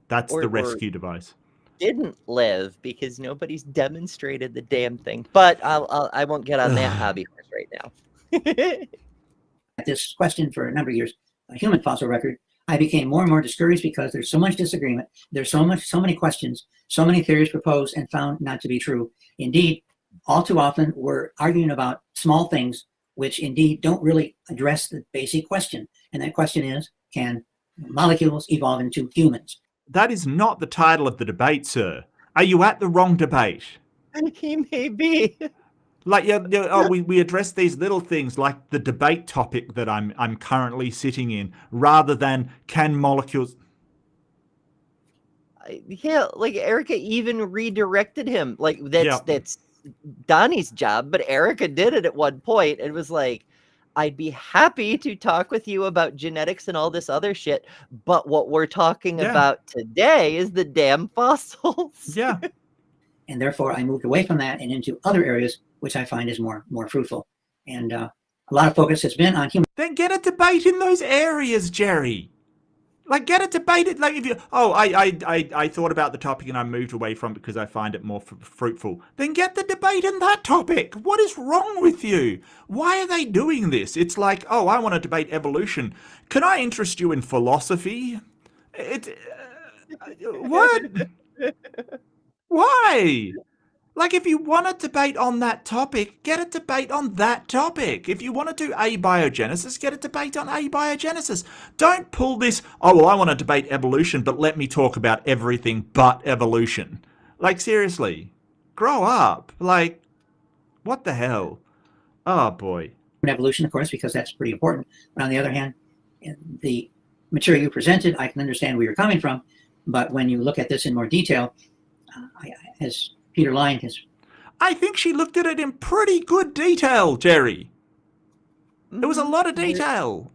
That's the rescue device. Didn't live because nobody's demonstrated the damn thing. But I won't get on that hobby horse right now. This question for a number of years, a human fossil record, I became more and more discouraged because there's so much disagreement. There's so many questions, so many theories proposed and found not to be true. Indeed, all too often we're arguing about small things which indeed don't really address the basic question. And that question is, can molecules evolve into humans? That is not the title of the debate, sir. Are you at the wrong debate? He may be. Like we address these little things like the debate topic that I'm currently sitting in, rather than can molecules. Yeah, like Erika even redirected him. Like that's Donnie's job, but Erika did it at one point. It was like, I'd be happy to talk with you about genetics and all this other shit, but what we're talking about today is the damn fossils. Yeah. And therefore, I moved away from that and into other areas, which I find is more fruitful. And a lot of focus has been on human. Then get a debate in those areas, Jerry. Like, get a debate. Like, if you, I thought about the topic and I moved away from it because I find it more fruitful. Then get the debate in that topic. What is wrong with you? Why are they doing this? It's like, I want to debate evolution. Can I interest you in philosophy? What? Why? Like, if you want to debate on that topic, get a debate on that topic. If you want to do abiogenesis, get a debate on abiogenesis. Don't pull this, I want to debate evolution, but let me talk about everything but evolution. Like, seriously, grow up. Like, what the hell? Oh, boy. Evolution, of course, because that's pretty important. But on the other hand, the material you presented, I can understand where you're coming from. But when you look at this in more detail, as Peter Line has... I think she looked at it in pretty good detail, Jerry. There was a lot of detail.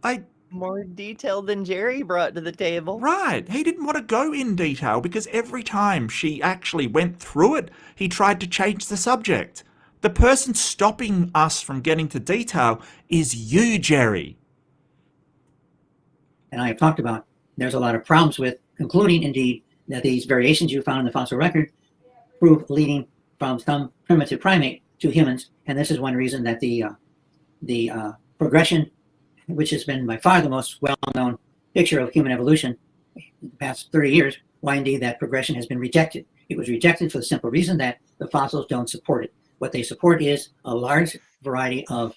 More detail than Jerry brought to the table. Right. He didn't want to go in detail because every time she actually went through it, he tried to change the subject. The person stopping us from getting to detail is you, Jerry. And I have talked about, there's a lot of problems with concluding, indeed, that these variations you found in the fossil record prove leading from some primitive primate to humans. And this is one reason that the progression, which has been by far the most well-known picture of human evolution in the past 30 years, why indeed that progression has been rejected. It was rejected for the simple reason that the fossils don't support it. What they support is a large variety of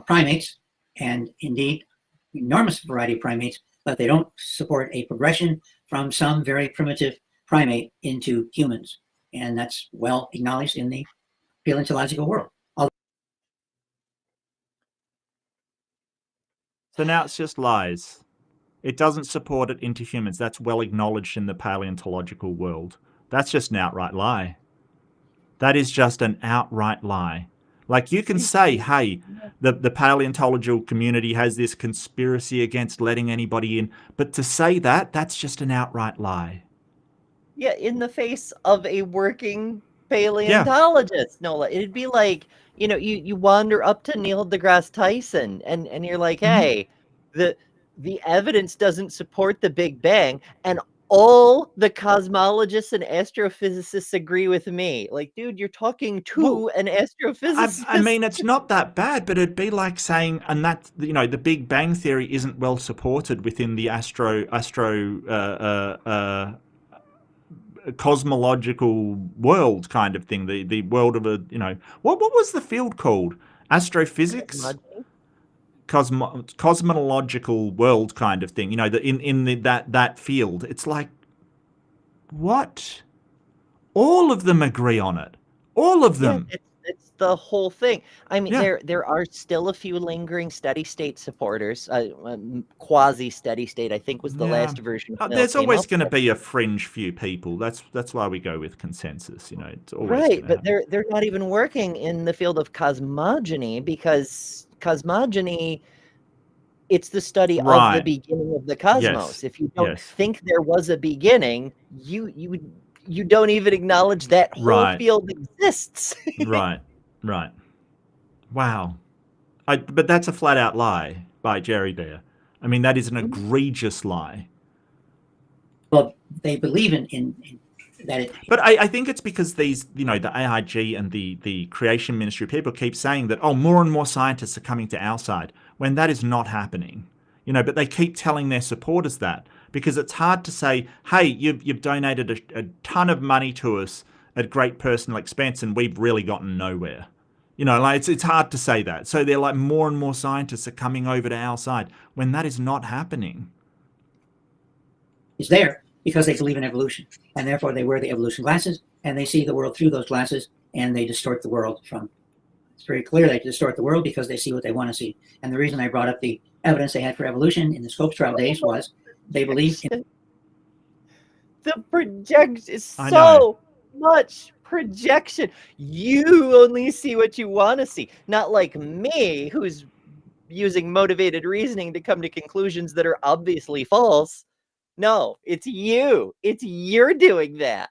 primates, and indeed enormous variety of primates, but they don't support a progression from some very primitive primate into humans. And that's well acknowledged in the paleontological world. So now it's just lies. It doesn't support it into humans. That's well acknowledged in the paleontological world. That's just an outright lie. That is just an outright lie. Like, you can say, hey, the paleontological community has this conspiracy against letting anybody in. But to say that, that's just an outright lie. Yeah, in the face of a working paleontologist, Nola. It'd be like, you wander up to Neil deGrasse Tyson and you're like, hey, the evidence doesn't support the Big Bang, and all the cosmologists and astrophysicists agree with me. Like, dude, you're talking to an astrophysicist. I mean, it's not that bad, but it'd be like saying, and that, the Big Bang theory isn't well supported within the cosmological world kind of thing, the world of what was the field called? Astrophysics? Cosmological world kind of thing, that field. It's like, what? All of them agree on it. All of them. Yeah, it's the whole thing. I mean, there are still a few lingering steady state supporters. Quasi steady state, I think, was the last version. There's always going to be a fringe few people. That's why we go with consensus. It's always right, but they're not even working in the field of cosmogony, because cosmogony, it's the study of the beginning of the cosmos. Yes. If you don't think there was a beginning, you don't even acknowledge that whole field exists. Right. Wow. But that's a flat out lie by Jerry there. I mean, that is an egregious lie. Well, they believe in that. But I think it's because these, the AIG and the Creation Ministry people keep saying that, more and more scientists are coming to our side, when that is not happening. But they keep telling their supporters that, because it's hard to say, hey, you've donated a ton of money to us at great personal expense and we've really gotten nowhere. It's hard to say that. So they're like, more and more scientists are coming over to our side, when that is not happening. Is there because they believe in evolution, and therefore they wear the evolution glasses and they see the world through those glasses, and they distort the world from. It's very clear they distort the world because they see what they want to see. And the reason I brought up the evidence they had for evolution in the Scopes trial days was they believed in the projection is so much projection. You only see what you want to see, not like me, who's using motivated reasoning to come to conclusions that are obviously false. No, it's you. You're doing that.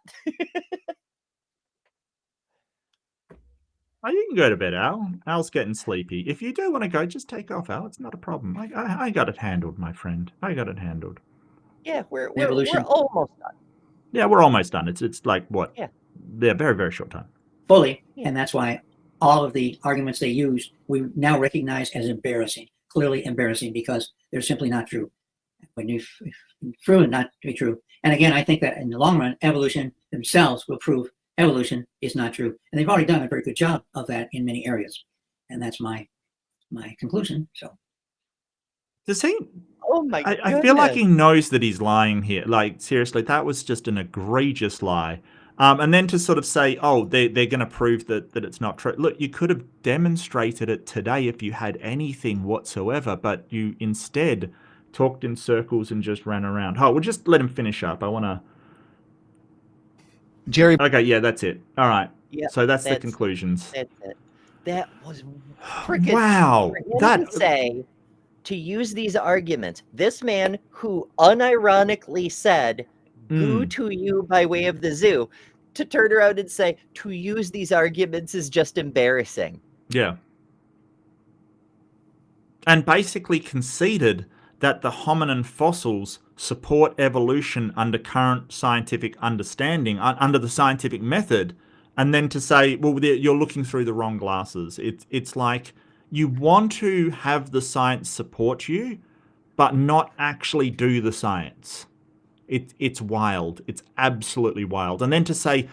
You can go to bed, Al. Al's getting sleepy. If you do want to go, just take off, Al. It's not a problem. I got it handled, my friend. I got it handled. Yeah, we're almost done. Yeah, we're almost done. It's like what? Yeah, very, very short time. Fully, and that's why all of the arguments they use we now recognize as embarrassing, clearly embarrassing, because they're simply not true. When you've proven not to be true. And again, I think that in the long run, evolution themselves will prove evolution is not true. And they've already done a very good job of that in many areas. And that's my conclusion. So does he? Oh my God. I feel like he knows that he's lying here. Like, seriously, that was just an egregious lie. And then to sort of say, they're going to prove that it's not true. Look, you could have demonstrated it today if you had anything whatsoever, but you instead talked in circles and just ran around. We'll just let him finish up. I want to... Jerry. Okay, yeah, that's it. All right. Yeah, so that's the conclusions. That's it. That was freaking... Wow. To use these arguments, this man who unironically said, "Goo to you" by way of the zoo, to turn around and say, to use these arguments is just embarrassing. Yeah. And basically conceded that the hominin fossils support evolution under current scientific understanding, under the scientific method, and then to say, well, you're looking through the wrong glasses. It's like you want to have the science support you, but not actually do the science. It's wild. It's absolutely wild. And then to say,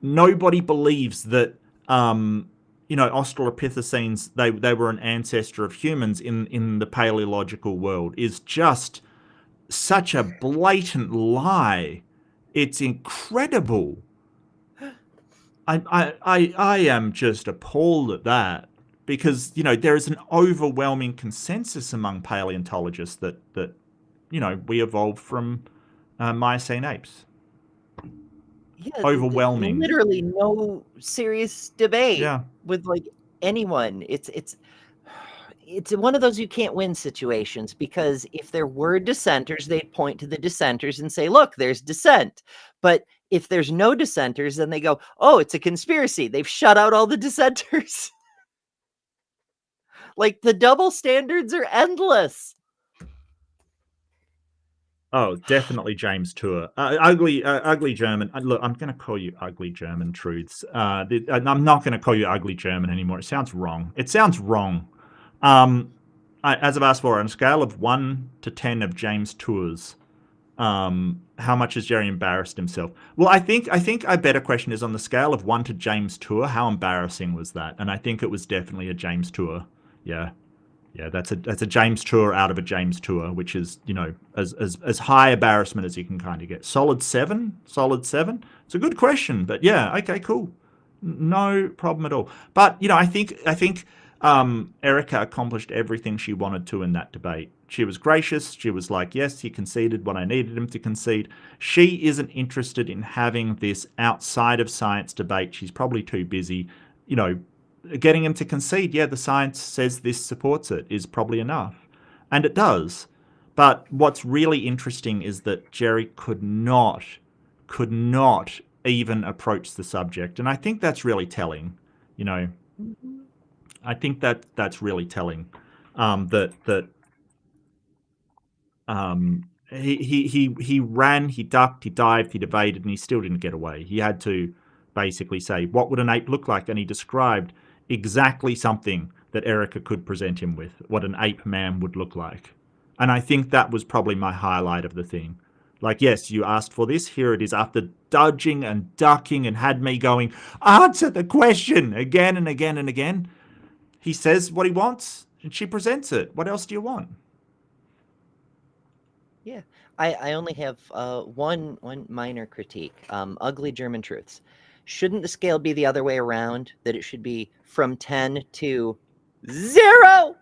nobody believes that Australopithecines, they were an ancestor of humans in the paleological world, is just such a blatant lie. It's incredible. I am just appalled at that, because there is an overwhelming consensus among paleontologists that we evolved from Miocene apes. Yeah, overwhelming. Literally no serious debate Yeah. with like anyone. It's it's one of those you can't win situations, because if there were dissenters, they'd point to the dissenters and say, look, there's dissent. But if there's no dissenters, then they go, oh, it's a conspiracy. They've shut out all the dissenters. Like, the double standards are endless. Oh, definitely James Tour. Ugly German. Look, I'm going to call you Ugly German Truths. I'm not going to call you Ugly German anymore. It sounds wrong. As I've asked for, on a scale of 1 to 10 of James Tours, how much has Jerry embarrassed himself? Well, I think a better question is, on the scale of 1 to James Tour, how embarrassing was that? And I think it was definitely a James Tour. Yeah. Yeah, that's a James Tour out of a James Tour, which is, as high embarrassment as you can kind of get. Solid 7. It's a good question, but yeah, okay, cool, no problem at all. But I think Erika accomplished everything she wanted to in that debate. She was gracious. She was like, yes, he conceded when I needed him to concede. She isn't interested in having this outside of science debate. She's probably too busy, getting him to concede, yeah, the science says this supports it, is probably enough. And it does. But what's really interesting is that Jerry could not even approach the subject. And I think that's really telling, I think that's really telling. He ran, he ducked, he dived, he evaded, and he still didn't get away. He had to basically say, what would an ape look like? And he described exactly something that Erika could present him with, what an ape man would look like. And I think that was probably my highlight of the thing. Like, yes, you asked for this, here it is, after dodging and ducking and had me going, answer the question again and again and again. He says what he wants and she presents it. What else do you want? Yeah, I only have one minor critique. Ugly German Truths. Shouldn't the scale be the other way around? That it should be from 10 to 0?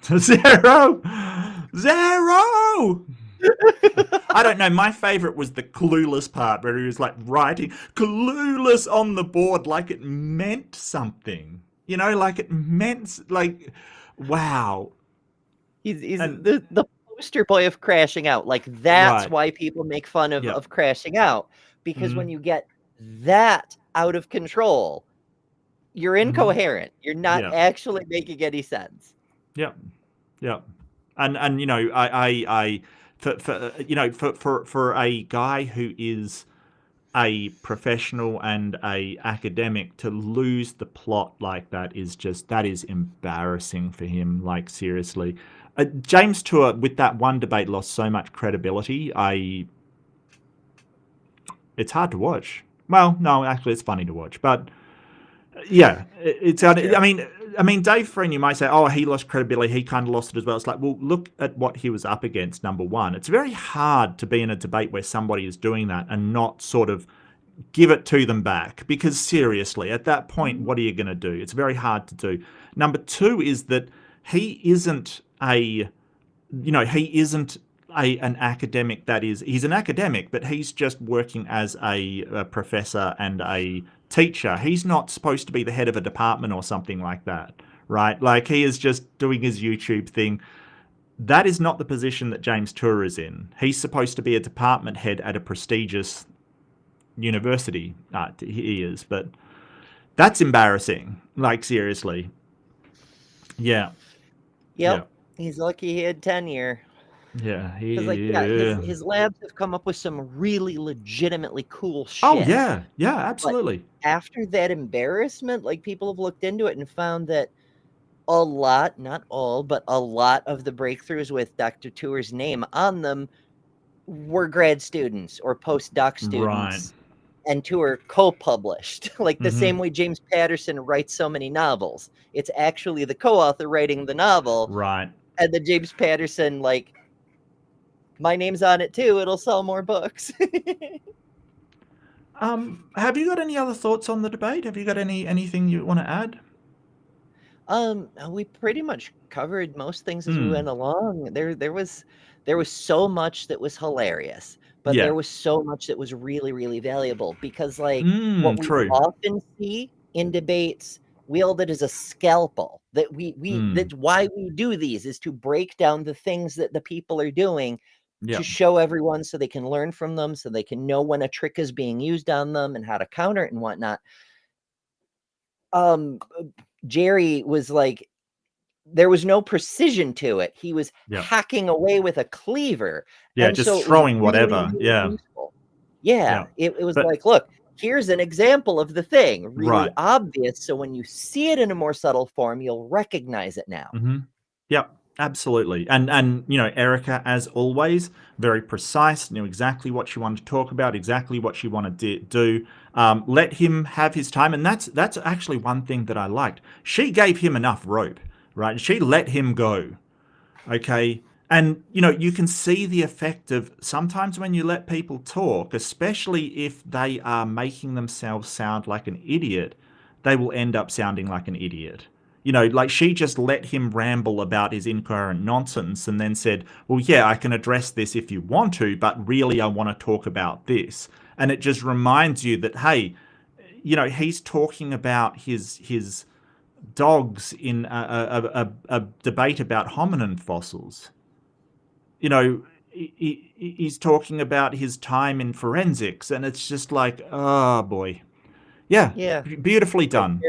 0! I don't know. My favorite was the clueless part, where he was like writing clueless on the board like it meant something. Like it meant, like, wow. He's the poster boy of crashing out. Like, that's Right. why people make fun of, Yep. of crashing out. Because when you get that out of control, you're incoherent. You're not actually making any sense. Yeah. And I for a guy who is a professional and a academic, to lose the plot like that is embarrassing for him. Like, seriously. James Tour, with that one debate, lost so much credibility. It's hard to watch. Well, no, actually, it's funny to watch. But yeah, it's. I mean, Dave Friend, you might say, oh, he lost credibility. He kind of lost it as well. It's like, well, look at what he was up against. Number one, it's very hard to be in a debate where somebody is doing that and not sort of give it to them back. Because seriously, at that point, what are you going to do? It's very hard to do. Number two is that he isn't an academic. He's an academic, but he's just working as a professor and a teacher. He's not supposed to be the head of a department or something like that, right? Like, he is just doing his YouTube thing. That is not the position that James Tour is in. He's supposed to be a department head at a prestigious university. He is, but that's embarrassing. Like, seriously. Yeah. Yep. Yeah. He's lucky he had tenure. Yeah, his labs have come up with some really legitimately cool shit. Oh yeah, absolutely. But after that embarrassment, like, people have looked into it and found that a lot, not all, but a lot of the breakthroughs with Dr. Tour's name on them were grad students or postdoc students. Right. And Tour co-published, like the same way James Patterson writes so many novels. It's actually the co-author writing the novel. Right. And then James Patterson, like, my name's on it too. It'll sell more books. Have you got any other thoughts on the debate? Have you got anything you want to add? We pretty much covered most things as we went along. There was so much that was hilarious, but there was so much that was really, really valuable, because, like, what we often see in debates wielded as a scalpel. That that's why we do these, is to break down the things that the people are doing, to show everyone so they can learn from them, so they can know when a trick is being used on them and how to counter it and whatnot. Jerry was like, there was no precision to it. He was hacking away with a cleaver. And just so throwing whatever. Useful. It was like, look, here's an example of the thing, really obvious. So when you see it in a more subtle form, you'll recognize it now. Yep, absolutely. And you know, Erika, as always, very precise, knew exactly what she wanted to talk about, exactly what she wanted to do. Let him have his time. And that's actually one thing that I liked. She gave him enough rope. Right, she let him go. Okay, and you know, you can see the effect of sometimes when you let people talk, especially if they are making themselves sound like an idiot, they will end up sounding like an idiot. You know, like she just let him ramble about his incoherent nonsense and then said, well, yeah, I can address this if you want to, but really I want to talk about this. And it just reminds you that, hey, you know, he's talking about his dogs in a debate about hominin fossils. You know, he's talking about his time in forensics, and it's just like, oh boy, beautifully done.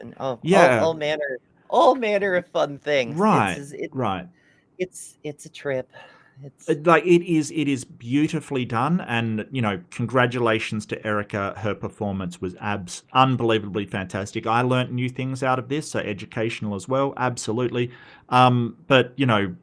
And all manner of fun things. It's a trip. Like it is beautifully done, and you know, congratulations to Erika. Her performance was unbelievably fantastic. I learnt new things out of this, so educational as well, absolutely. But you know,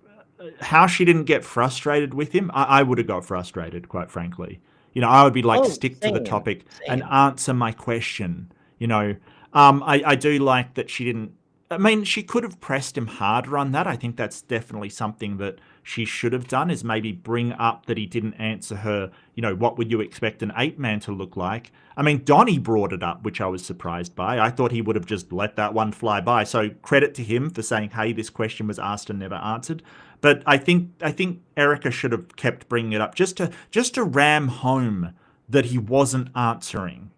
how she didn't get frustrated with him, I would have got frustrated, quite frankly. You know, I would be like, stick to the topic and answer my question. You know, I do like that she didn't. I mean, she could have pressed him harder on that. I think that's definitely something that she should have done, is maybe bring up that he didn't answer her, you know, what would you expect an ape man to look like? I mean, Donnie brought it up, which I was surprised by. I thought he would have just let that one fly by. So credit to him for saying, hey, this question was asked and never answered. But I think Erika should have kept bringing it up just to ram home that he wasn't answering.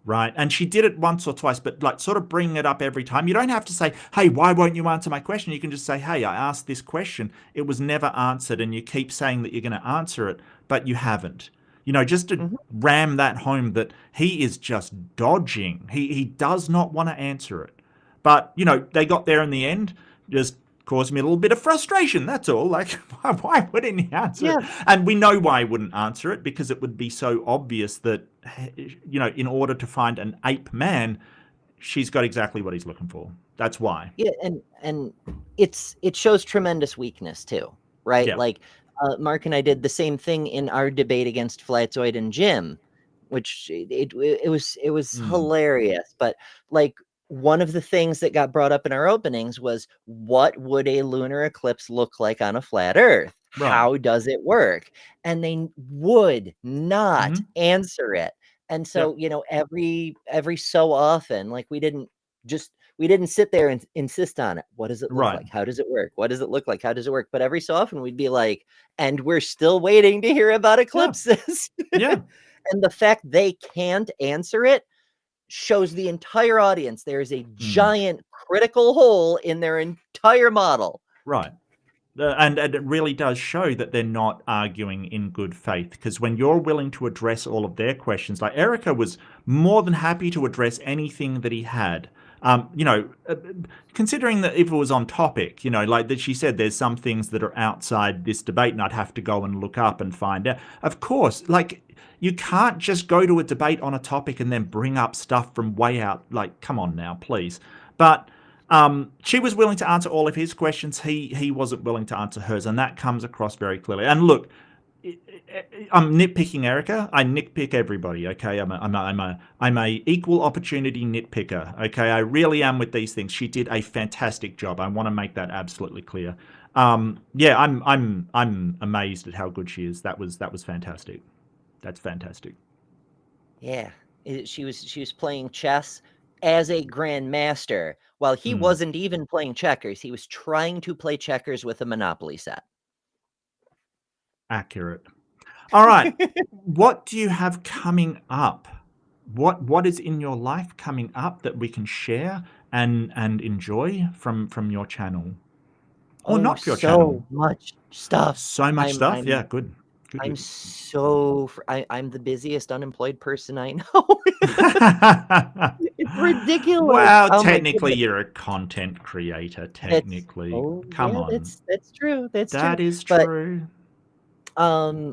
Right. And she did it once or twice, but like sort of bring it up every time. You don't have to say, hey, why won't you answer my question? You can just say, hey, I asked this question. It was never answered. And you keep saying that you're going to answer it, but you haven't. You know, just to ram that home that he is just dodging. He does not want to answer it. But, you know, they got there in the end, just caused me a little bit of frustration. That's all. Like, why wouldn't he answer it? And we know why he wouldn't answer it, because it would be so obvious that, you know, in order to find an ape man, she's got exactly what he's looking for. That's why. Yeah, and it shows tremendous weakness too, right? Yeah. Like Mark and I did the same thing in our debate against Flatzoid and Jim, which it was hilarious. But like, one of the things that got brought up in our openings was, what would a lunar eclipse look like on a flat Earth? Right. How does it work? And they would not answer it. And so, you know, every so often, like we didn't sit there and insist on it. What does it look like? How does it work? What does it look like? How does it work? But every so often we'd be like, and we're still waiting to hear about eclipses. Yeah. And the fact they can't answer it shows the entire audience there is a giant critical hole in their entire model. Right. And it really does show that they're not arguing in good faith, because when you're willing to address all of their questions, like Erika was more than happy to address anything that he had. You know, considering that if it was on topic, you know, like that she said, there's some things that are outside this debate and I'd have to go and look up and find out. Of course, like, you can't just go to a debate on a topic and then bring up stuff from way out. Like, come on now, please. But she was willing to answer all of his questions. He wasn't willing to answer hers, and that comes across very clearly. And look, I'm nitpicking Erika. I nitpick everybody. Okay, I'm a equal opportunity nitpicker. Okay, I really am with these things. She did a fantastic job. I want to make that absolutely clear. Yeah, I'm amazed at how good she is. That was fantastic. That's fantastic. Yeah, she was playing chess as a grandmaster while he wasn't even playing checkers. He was trying to play checkers with a Monopoly set. Accurate. All right. What do you have coming up? What is in your life coming up that we can share and enjoy from your channel, or Oh, not your so channel? much stuff. So much stuff. I'm Yeah, good. I'm Good. so I'm the busiest unemployed person I know. It's ridiculous. Well, Oh my technically, goodness. you're a content creator. That's Technically, come yeah, on, that's true. That's that true. is But true.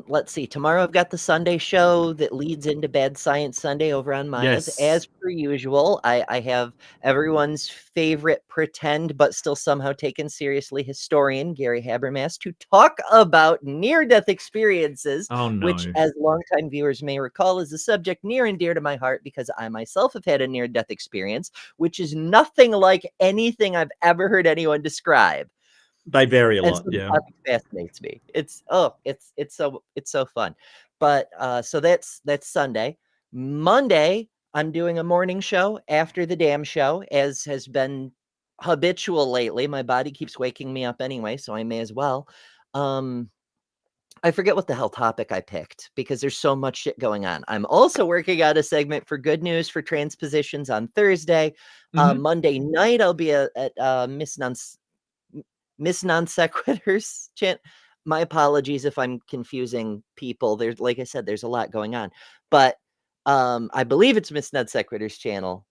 let's see. Tomorrow I've got the Sunday show that leads into Bad Science Sunday over on Maya's. Yes. As per usual, I have everyone's favorite pretend but still somehow taken seriously historian, Gary Habermas, to talk about near-death experiences, Oh no. which, as longtime viewers may recall, is a subject near and dear to my heart because I myself have had a near-death experience, which is nothing like anything I've ever heard anyone describe. They vary a And lot. so the Yeah. topic fascinates me. It's so fun. But so that's Sunday. Monday, I'm doing a morning show after the damn show, as has been habitual lately. My body keeps waking me up anyway, so I may as well. I forget what the hell topic I picked because there's so much shit going on. I'm also working on a segment for Good News for Transpositions on Thursday. Mhm. Monday night, I'll be at Miss Non Sequiturs chant. My apologies if I'm confusing people. There's, like I said, there's a lot going on, but I believe it's Miss Non Sequiturs channel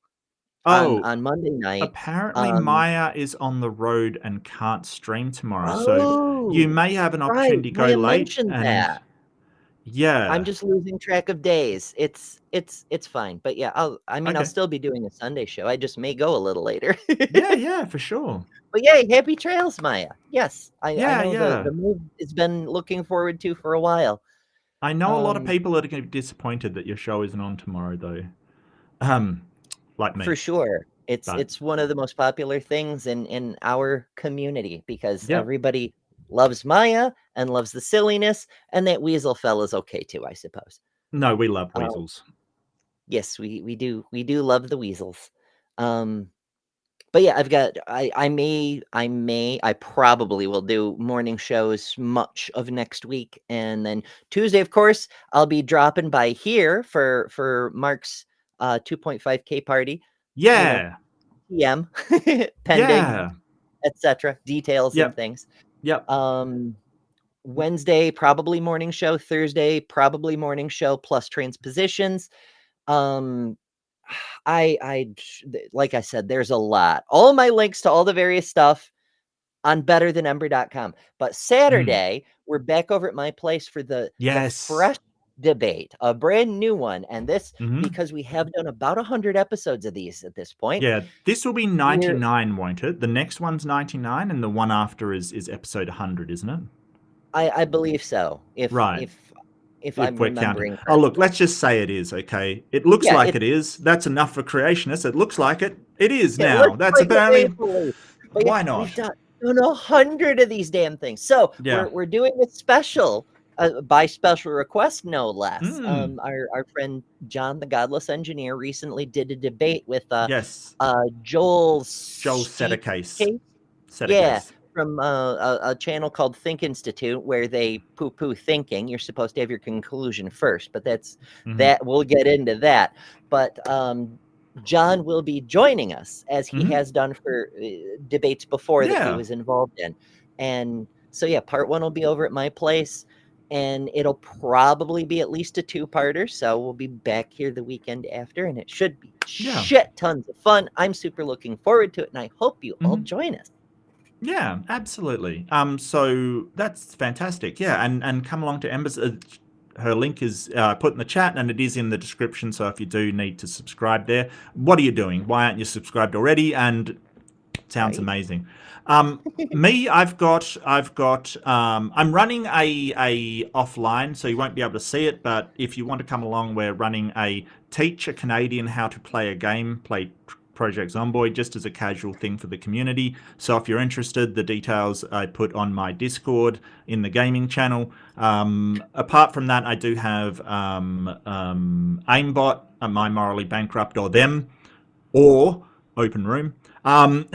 on Monday night. Apparently, Maya is on the road and can't stream tomorrow, so you may have an opportunity to go Maya late. mentioned And that. yeah, I'm just losing track of days. It's fine, but yeah, I'll Okay. still be doing a Sunday show. I just may go a little later. yeah, for sure. But yay, happy trails, Maya. Yes, I Yeah, know yeah. the move has been looking forward to for a while. I know a lot of people that are going to be disappointed that your show isn't on tomorrow, though. Like me. For sure. But- It's one of the most popular things in our community because Yep. everybody loves Maya and loves the silliness, and that Weasel fella's okay too, I suppose. No, we love weasels. Yes, we do love the weasels. But yeah, I've got I probably will do morning shows much of next week, and then Tuesday, of course, I'll be dropping by here for Mark's 2.5K party. Yeah. PM pending, Yeah. etc. Details Yep. and things. Yep. Wednesday, probably morning show. Thursday, probably morning show plus transpositions. I like I said, there's a lot. All my links to all the various stuff on betterthanember.com. But Saturday, we're back over at my place for the Yes. fresh debate, a brand new one. And this, Mhm. because we have done about 100 episodes of these at this point. Yeah, this will be 99, won't it? The next one's 99, and the one after is episode 100, isn't it? I believe so. Right. If I'm we're remembering. counting. Oh, look, let's just say it is, okay? It looks Yeah, like it is. That's enough for Creationists. It looks like it. It is It now. looks That's like it, apparently... thankfully. But Why yeah, not? We've done 100 of these damn things. So Yeah. we're doing a special, by special request, no less. Mm. Our friend John, the Godless Engineer, recently did a debate with Yes. Joel Sedicase. Yeah, from a channel called Think Institute, where they poo-poo thinking. You're supposed to have your conclusion first, but that's that. We'll get into that. But John will be joining us, as he has done for debates before that he was involved in. And so, yeah, part one will be over at my place, and it'll probably be at least a two-parter. So we'll be back here the weekend after, and it should be shit tons of fun. I'm super looking forward to it, and I hope you all join us. Yeah, absolutely. So that's fantastic. Yeah, and come along to Ember's. Her link is put in the chat, and it is in the description. So if you do need to subscribe there, what are you doing? Why aren't you subscribed already? And it sounds amazing. Me, I'm running a offline, so you won't be able to see it. But if you want to come along, we're running a Teach a Canadian How to Play a Game, Project Zomboid, just as a casual thing for the community. So if you're interested, the details I put on my Discord in the gaming channel. Apart from that, I do have Aimbot, My Morally Bankrupt, or them, or Open Room. On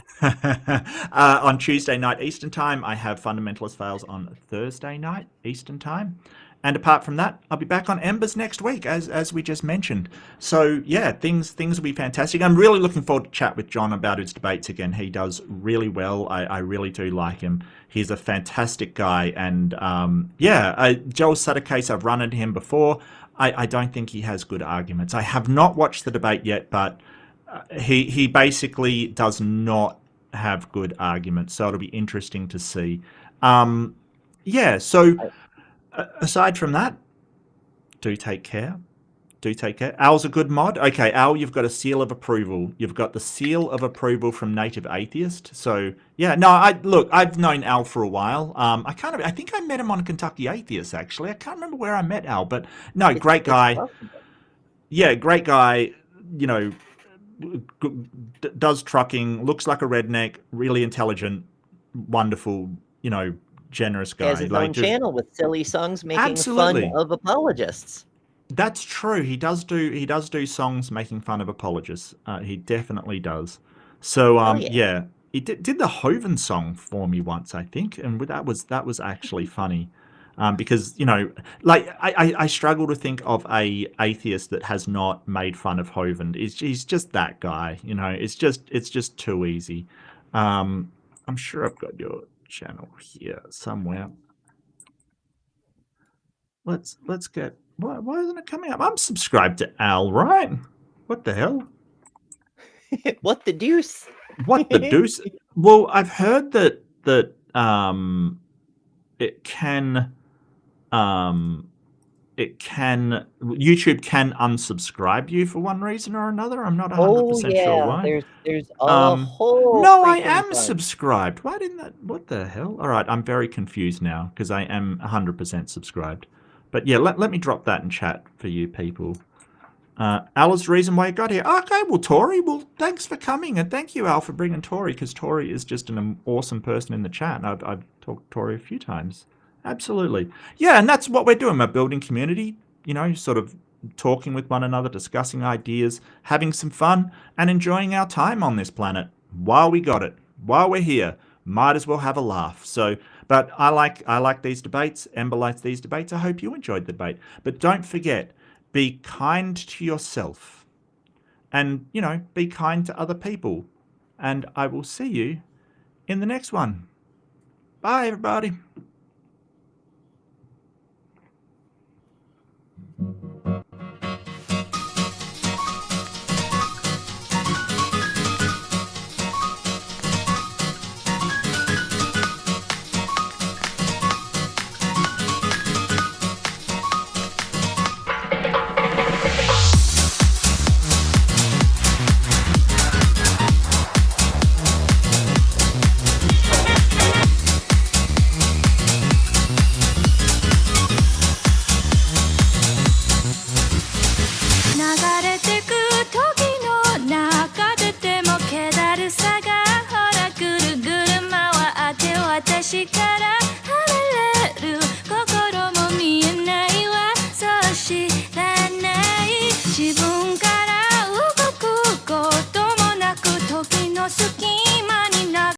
Tuesday night Eastern Time. I have Fundamentalist Fails on Thursday night Eastern Time. And apart from that, I'll be back on Embers next week, as we just mentioned. So yeah, things will be fantastic. I'm really looking forward to chat with John about his debates again. He does really well. I really do like him. He's a fantastic guy. And Joel Suttercase, I've run into him before. I don't think he has good arguments. I have not watched the debate yet, but he basically does not have good arguments. So it'll be interesting to see. Aside from that, do take care. Do take care. Al's a good mod. Okay, Al, you've got a seal of approval. You've got the seal of approval from Native Atheist. So yeah, no, I've known Al for a while. I think I met him on Kentucky Atheist actually. I can't remember where I met Al, but no, great guy. Yeah, great guy. You know, does trucking, looks like a redneck, really intelligent, wonderful. You know, generous guy. He has his own channel with silly songs making fun of apologists. That's true. He does do songs making fun of apologists. He definitely does. So yeah, he did the Hoven song for me once, I think, and that was actually funny. Because, you know, like I struggle to think of a atheist that has not made fun of Hoven. He's just that guy, you know. It's just too easy. I'm sure I've got your channel here somewhere. Let's get. Why isn't it coming up? I'm subscribed to Al, right? What the hell? What the deuce? What the deuce? Well, I've heard that YouTube can unsubscribe you for one reason or another. I'm not 100% sure why. There's a whole. No, I am subscribed. Why didn't that? What the hell? All right, I'm very confused now because I am 100% subscribed. But yeah, let me drop that in chat for you people. Al is the reason why you got here. Okay, well, Tori, thanks for coming. And thank you, Al, for bringing Tori, because Tori is just an awesome person in the chat. I've talked to Tori a few times. Absolutely. Yeah, and that's what we're doing. We're building community, you know, sort of talking with one another, discussing ideas, having some fun, and enjoying our time on this planet while we got it, while we're here. Might as well have a laugh. So, but I like these debates. Ember likes these debates. I hope you enjoyed the debate. But don't forget, be kind to yourself. And, you know, be kind to other people. And I will see you in the next one. Bye, everybody. She got